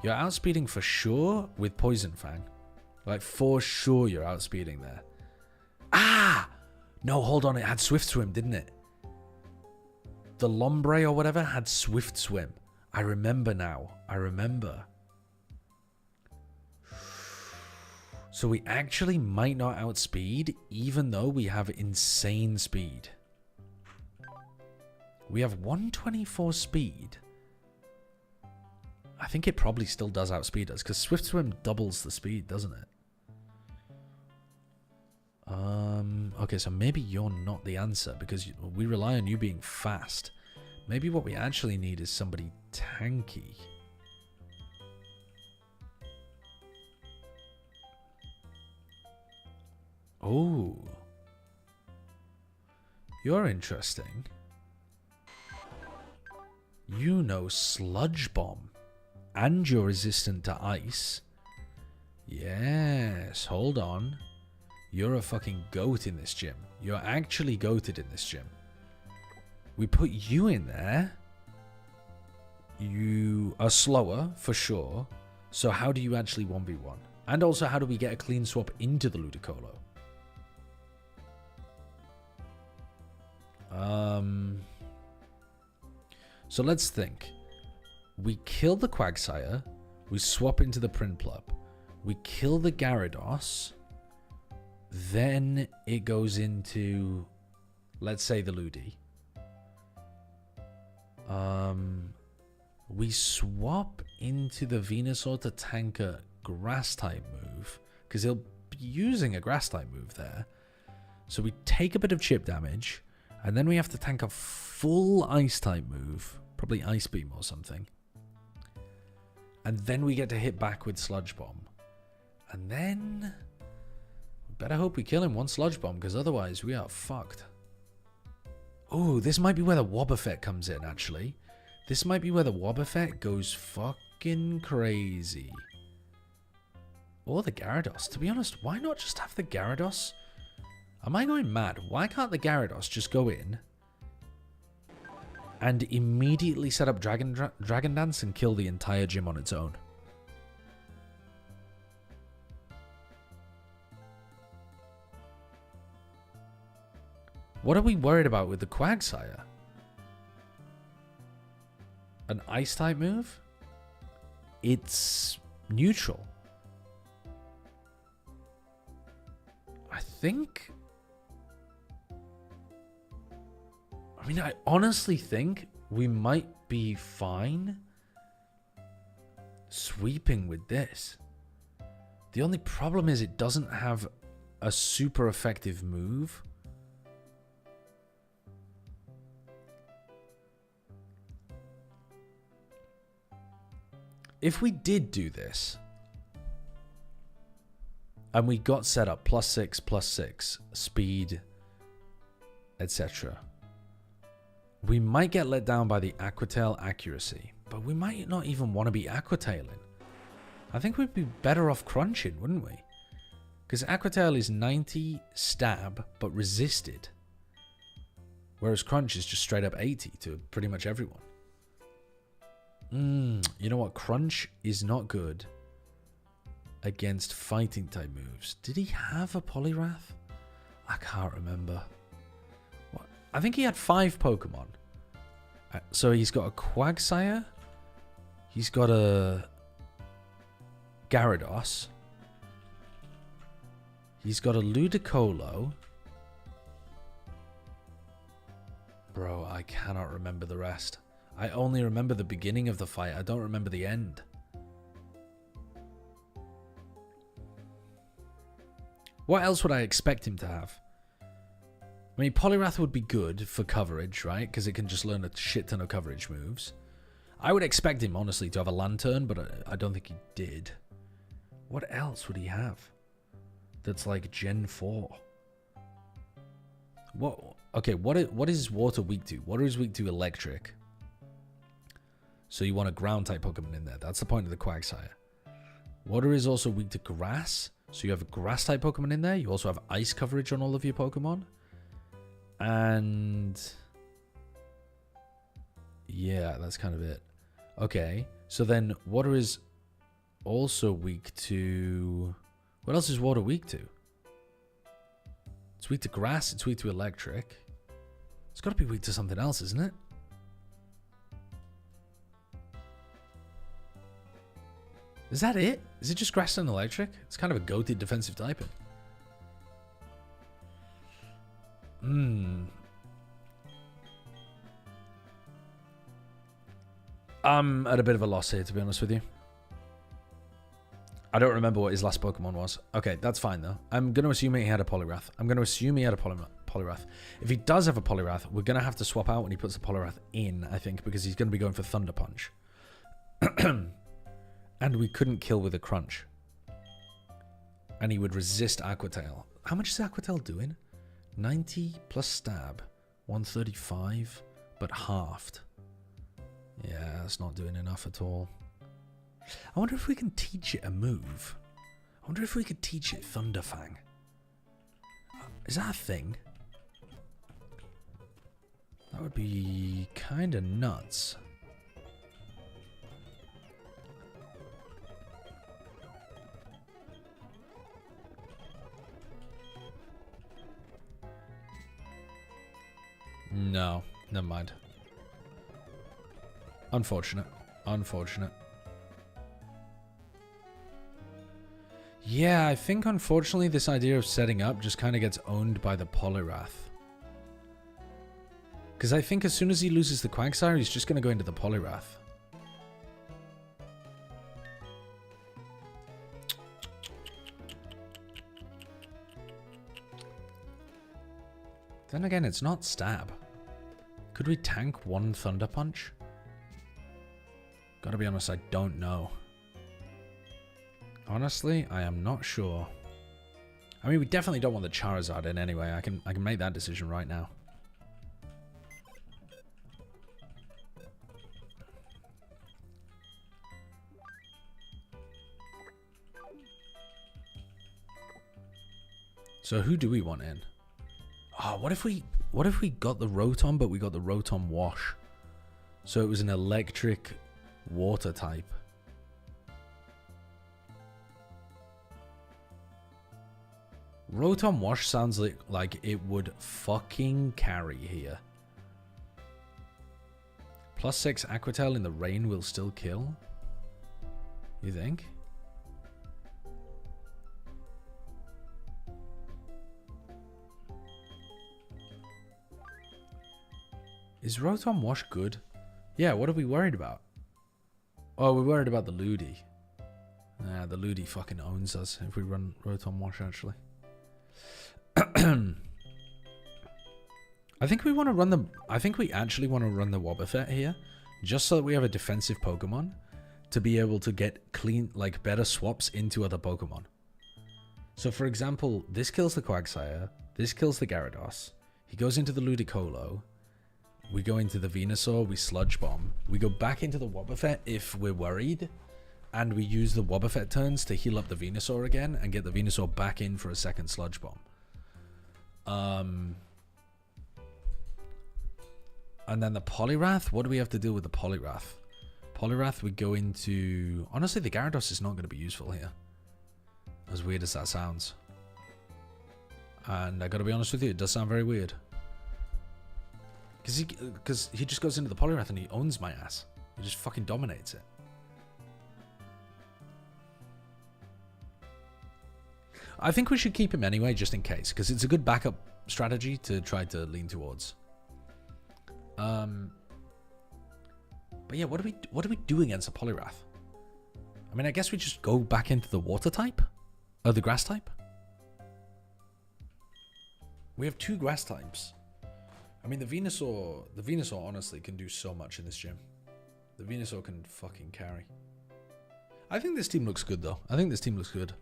You're outspeeding for sure with Poison Fang. Like, for sure you're outspeeding there. Ah! No, hold on, it had Swift Swim, didn't it? The Lombre or whatever had Swift Swim. I remember now. I remember. So we actually might not outspeed, even though we have insane speed. We have 124 speed. I think it probably still does outspeed us, because Swift Swim doubles the speed, doesn't it? Okay, so maybe you're not the answer, because we rely on you being fast. Maybe what we actually need is somebody tanky. Oh. You're interesting. You know Sludge Bomb. And you're resistant to ice. Yes, hold on. You're a fucking goat in this gym. You're actually goated in this gym. We put you in there. You are slower, for sure. So how do you actually 1v1? And also, how do we get a clean swap into the Ludicolo? So let's think. We kill the Quagsire. We swap into the Prinplup. We kill the Gyarados. Then it goes into, let's say, the Ludi. We swap into the Venusaur to tank a Grass-type move, because he'll be using a Grass-type move there. So we take a bit of chip damage, and then we have to tank a full Ice-type move, probably Ice Beam or something. And then we get to hit back with Sludge Bomb. And then we better hope we kill him one Sludge Bomb, because otherwise we are fucked. Oh, this might be where the Wobbuffet comes in, actually. This might be where the Wobbuffet goes fucking crazy. Or the Gyarados. To be honest, why not just have the Gyarados? Am I going mad? Why can't the Gyarados just go in and immediately set up Dragon Dance and kill the entire gym on its own? What are we worried about with the Quagsire? An Ice-type move? It's neutral. I think... I mean, I honestly think we might be fine sweeping with this. The only problem is it doesn't have a super effective move. if we did do this, and we got set up +6, speed, etc., we might get let down by the Aquatail accuracy, but we might not even want to be Aquatailing. I think we'd be better off crunching, wouldn't we? Because Aquatail is 90 stab, but resisted. Whereas Crunch is just straight up 80 to pretty much everyone. You know what? Crunch is not good against fighting type moves. Did he have a Poliwrath? I can't remember. What? I think he had 5 Pokemon. So he's got a Quagsire. He's got a Gyarados. He's got a Ludicolo. Bro, I cannot remember the rest. I only remember the beginning of the fight. I don't remember the end. What else would I expect him to have? I mean, Poliwrath would be good for coverage, right? Because it can just learn a shit ton of coverage moves. I would expect him, honestly, to have a Lantern, but I don't think he did. What else would he have that's like Gen 4? What? Okay, what is Water weak to? Water is weak to Electric. So you want a Ground-type Pokemon in there. That's the point of the Quagsire. Water is also weak to Grass. So you have a Grass-type Pokemon in there. You also have Ice coverage on all of your Pokemon. And yeah, that's kind of it. Okay, so then Water is also weak to... What else is Water weak to? It's weak to Grass. It's weak to Electric. It's got to be weak to something else, isn't it? Is that it? Is it just Grass and Electric? It's kind of a goated defensive typing. I'm at a bit of a loss here, to be honest with you. I don't remember what his last Pokemon was. Okay, that's fine, though. I'm going to assume he had a Poliwrath. If he does have a Poliwrath, we're going to have to swap out when he puts the Poliwrath in, I think, because he's going to be going for Thunder Punch. And we couldn't kill with a Crunch. And he would resist Aquatail. How much is Aquatail doing? 90 plus stab. 135, but halved. Yeah, that's not doing enough at all. I wonder if we can teach it a move. I wonder if we could teach it Thunderfang. Is that a thing? That would be kind of nuts. No, never mind. Unfortunate. Unfortunate. Yeah, I think unfortunately this idea of setting up just kind of gets owned by the Poliwrath. Because I think as soon as he loses the Quagsire, he's just going to go into the Poliwrath. Then again, it's not stab. Could we tank one Thunder Punch? Gotta be honest, I don't know. Honestly, I am not sure. I mean, we definitely don't want the Charizard in anyway. I can make that decision right now. So who do we want in? Oh, what if we got the Rotom, but we got the Rotom Wash? So it was an electric water type. Rotom Wash sounds like it would fucking carry here. +6 Aquatail in the rain will still kill? You think? Is Rotom Wash good? Yeah, what are we worried about? Oh, we're worried about the Ludi. Nah, the Ludi fucking owns us if we run Rotom Wash, actually. I think we want to run the... I think we actually want to run the Wobbuffet here, just so that we have a defensive Pokemon to be able to get clean, like better swaps into other Pokemon. So for example, this kills the Quagsire, this kills the Gyarados, he goes into the Ludicolo, we go into the Venusaur, we Sludge Bomb, we go back into the Wobbuffet if we're worried, and we use the Wobbuffet turns to heal up the Venusaur again and get the Venusaur back in for a second Sludge Bomb. And then the Poliwrath, what do we have to do with the Poliwrath? Poliwrath, we go into... Honestly, the Gyarados is not going to be useful here. As weird as that sounds. And I gotta be honest with you, it does sound very weird. Because he just goes into the Poliwrath and he owns my ass. He just fucking dominates it. I think we should keep him anyway, just in case. Because it's a good backup strategy to try to lean towards. But yeah, what do we do against a Poliwrath? I mean, I guess we just go back into the water type? Or the grass type? We have 2 grass types. I mean, the Venusaur honestly can do so much in this gym. The Venusaur can fucking carry. I think this team looks good, though. I think this team looks good.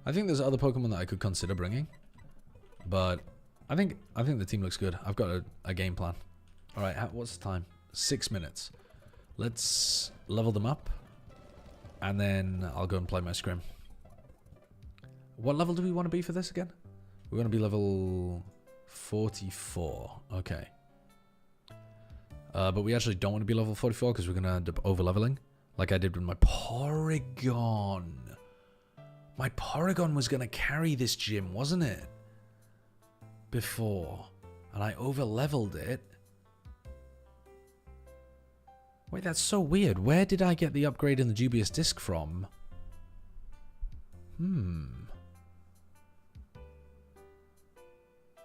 I think there's other Pokemon that I could consider bringing. But I think the team looks good. I've got a game plan. Alright, what's the time? 6 minutes. Let's level them up. And then I'll go and play my scrim. What level do we want to be for this again? We want to be level 44. Okay. But we actually don't want to be level 44 because we're going to end up over-leveling. Like I did with my Porygon. My Porygon was going to carry this gym, wasn't it? Before. And I over-leveled it. Wait, that's so weird. Where did I get the upgrade in the dubious disc from?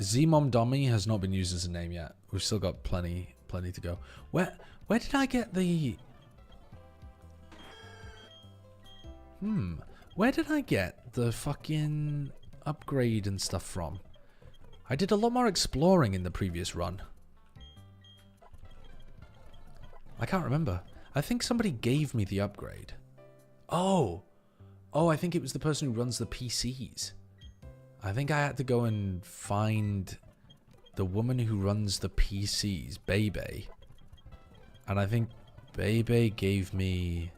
Zmom Dommy has not been used as a name yet. We've still got plenty to go. Where did I get the... Where did I get the fucking upgrade and stuff from? I did a lot more exploring in the previous run. I can't remember. I think somebody gave me the upgrade. Oh, I think it was the person who runs the PCs. I think I had to go and find the woman who runs the PCs, Bebe. And I think Bebe gave me...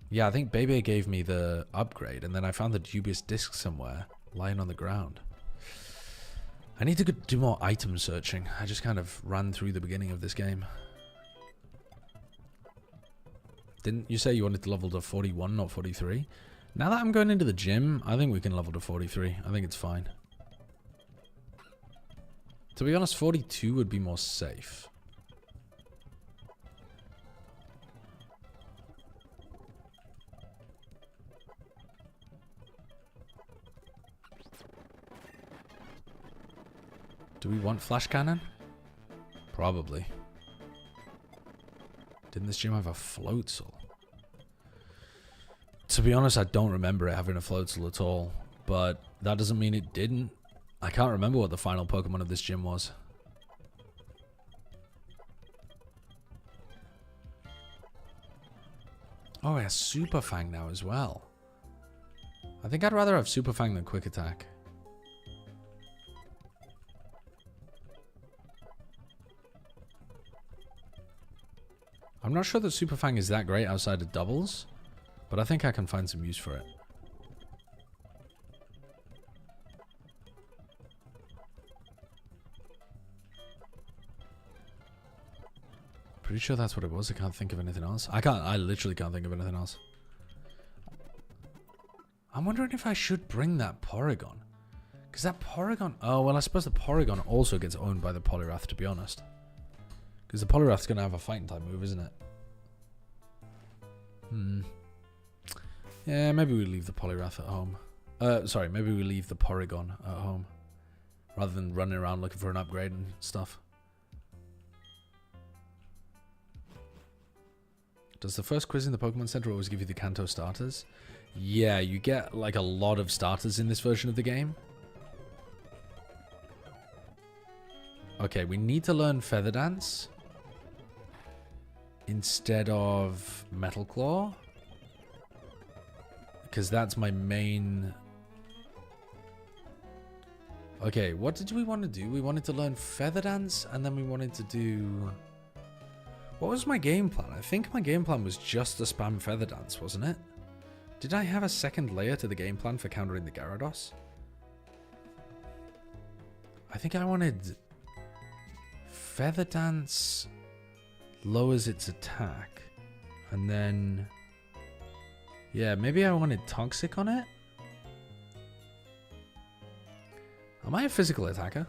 Yeah, I think Bebe gave me the upgrade, and then I found the dubious disc somewhere, lying on the ground. I need to do more item searching. I just kind of ran through the beginning of this game. Didn't you say you wanted to level to 41, not 43? Now that I'm going into the gym, I think we can level to 43. I think it's fine. To be honest, 42 would be more safe. Do we want flash cannon? Probably. Didn't this gym have a Floatzel? To be honest, I don't remember it having a Floatzel at all. But that doesn't mean it didn't. I can't remember what the final Pokemon of this gym was. Oh, it has Super Fang now as well. I think I'd rather have Super Fang than Quick Attack. I'm not sure that Super Fang is that great outside of doubles, but I think I can find some use for it. Pretty sure that's what it was. I can't think of anything else. I literally can't think of anything else. I'm wondering if I should bring that Porygon. Because that Porygon... Oh, well, I suppose the Porygon also gets owned by the Poliwrath, to be honest. Because the Poliwrath's going to have a fighting type move, isn't it? Yeah, maybe we leave the Poliwrath at home. Sorry, maybe we leave the Porygon at home. Rather than running around looking for an upgrade and stuff. Does the first quiz in the Pokemon Center always give you the Kanto starters? Yeah, you get like a lot of starters in this version of the game. Okay, we need to learn Feather Dance. instead of Metal Claw. Because that's my main... Okay, what did we want to do? We wanted to learn Feather Dance, and then we wanted to do... What was my game plan? I think my game plan was just to spam Feather Dance, wasn't it? Did I have a second layer to the game plan for countering the Gyarados? I think I wanted... Feather Dance lowers its attack. And then... Yeah, maybe I wanted Toxic on it? Am I a physical attacker?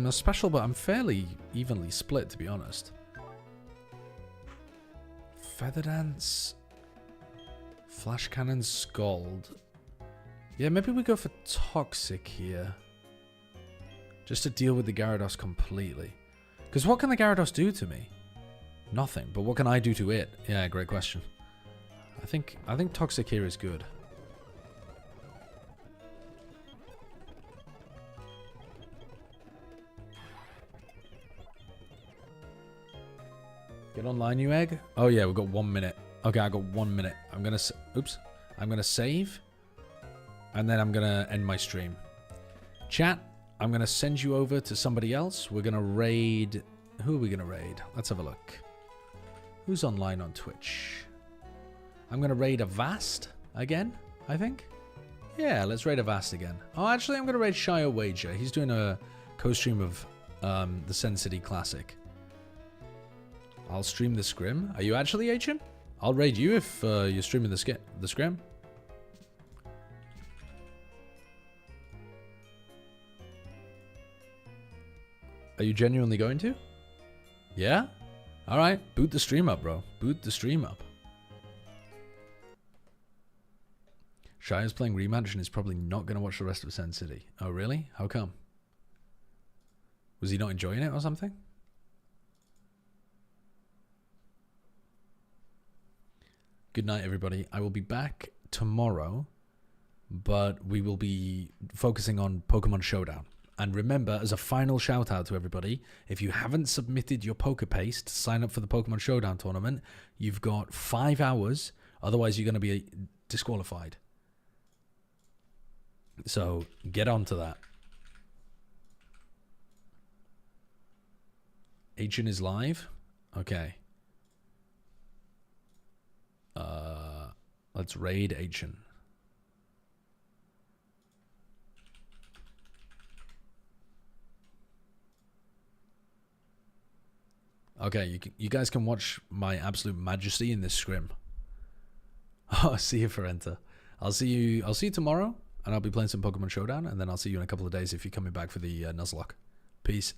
A special, but I'm fairly evenly split, to be honest. Feather Dance... Flash Cannon, Scald. Yeah, maybe we go for Toxic here. Just to deal with the Gyarados completely. Because what can the Gyarados do to me? Nothing. But what can I do to it? Yeah, great question. I think Toxic here is good. Get online, you egg. Oh yeah, we've got 1 minute. Okay, I got 1 minute. I'm gonna... Oops. I'm gonna save. And then I'm gonna end my stream. Chat, I'm gonna send you over to somebody else. We're gonna raid... Who are we gonna raid? Let's have a look. Who's online on Twitch? I'm gonna raid a Vast again, I think. Yeah, let's raid a Vast again. Oh, actually, I'm gonna raid Shire Wager. He's doing a co-stream of the Sen City Classic. I'll stream the Scrim. Are you actually H'in? I'll raid you if you're streaming the Scrim. Are you genuinely going to? Yeah? Alright, boot the stream up, bro. Boot the stream up. Shire's playing rematch and is probably not going to watch the rest of Sen City. Oh, really? How come? Was he not enjoying it or something? Good night, everybody. I will be back tomorrow, but we will be focusing on Pokemon Showdown. And remember, as a final shout out to everybody, if you haven't submitted your Poker Paste to sign up for the Pokemon Showdown tournament, you've got 5 hours. Otherwise, you're going to be disqualified. So get on to that. H'in is live. Okay. Let's raid H'in. Okay, you guys can watch my absolute majesty in this scrim. Oh, see you, Ferenta. I'll see you tomorrow, and I'll be playing some Pokemon Showdown, and then I'll see you in a couple of days if you're coming back for the Nuzlocke. Peace.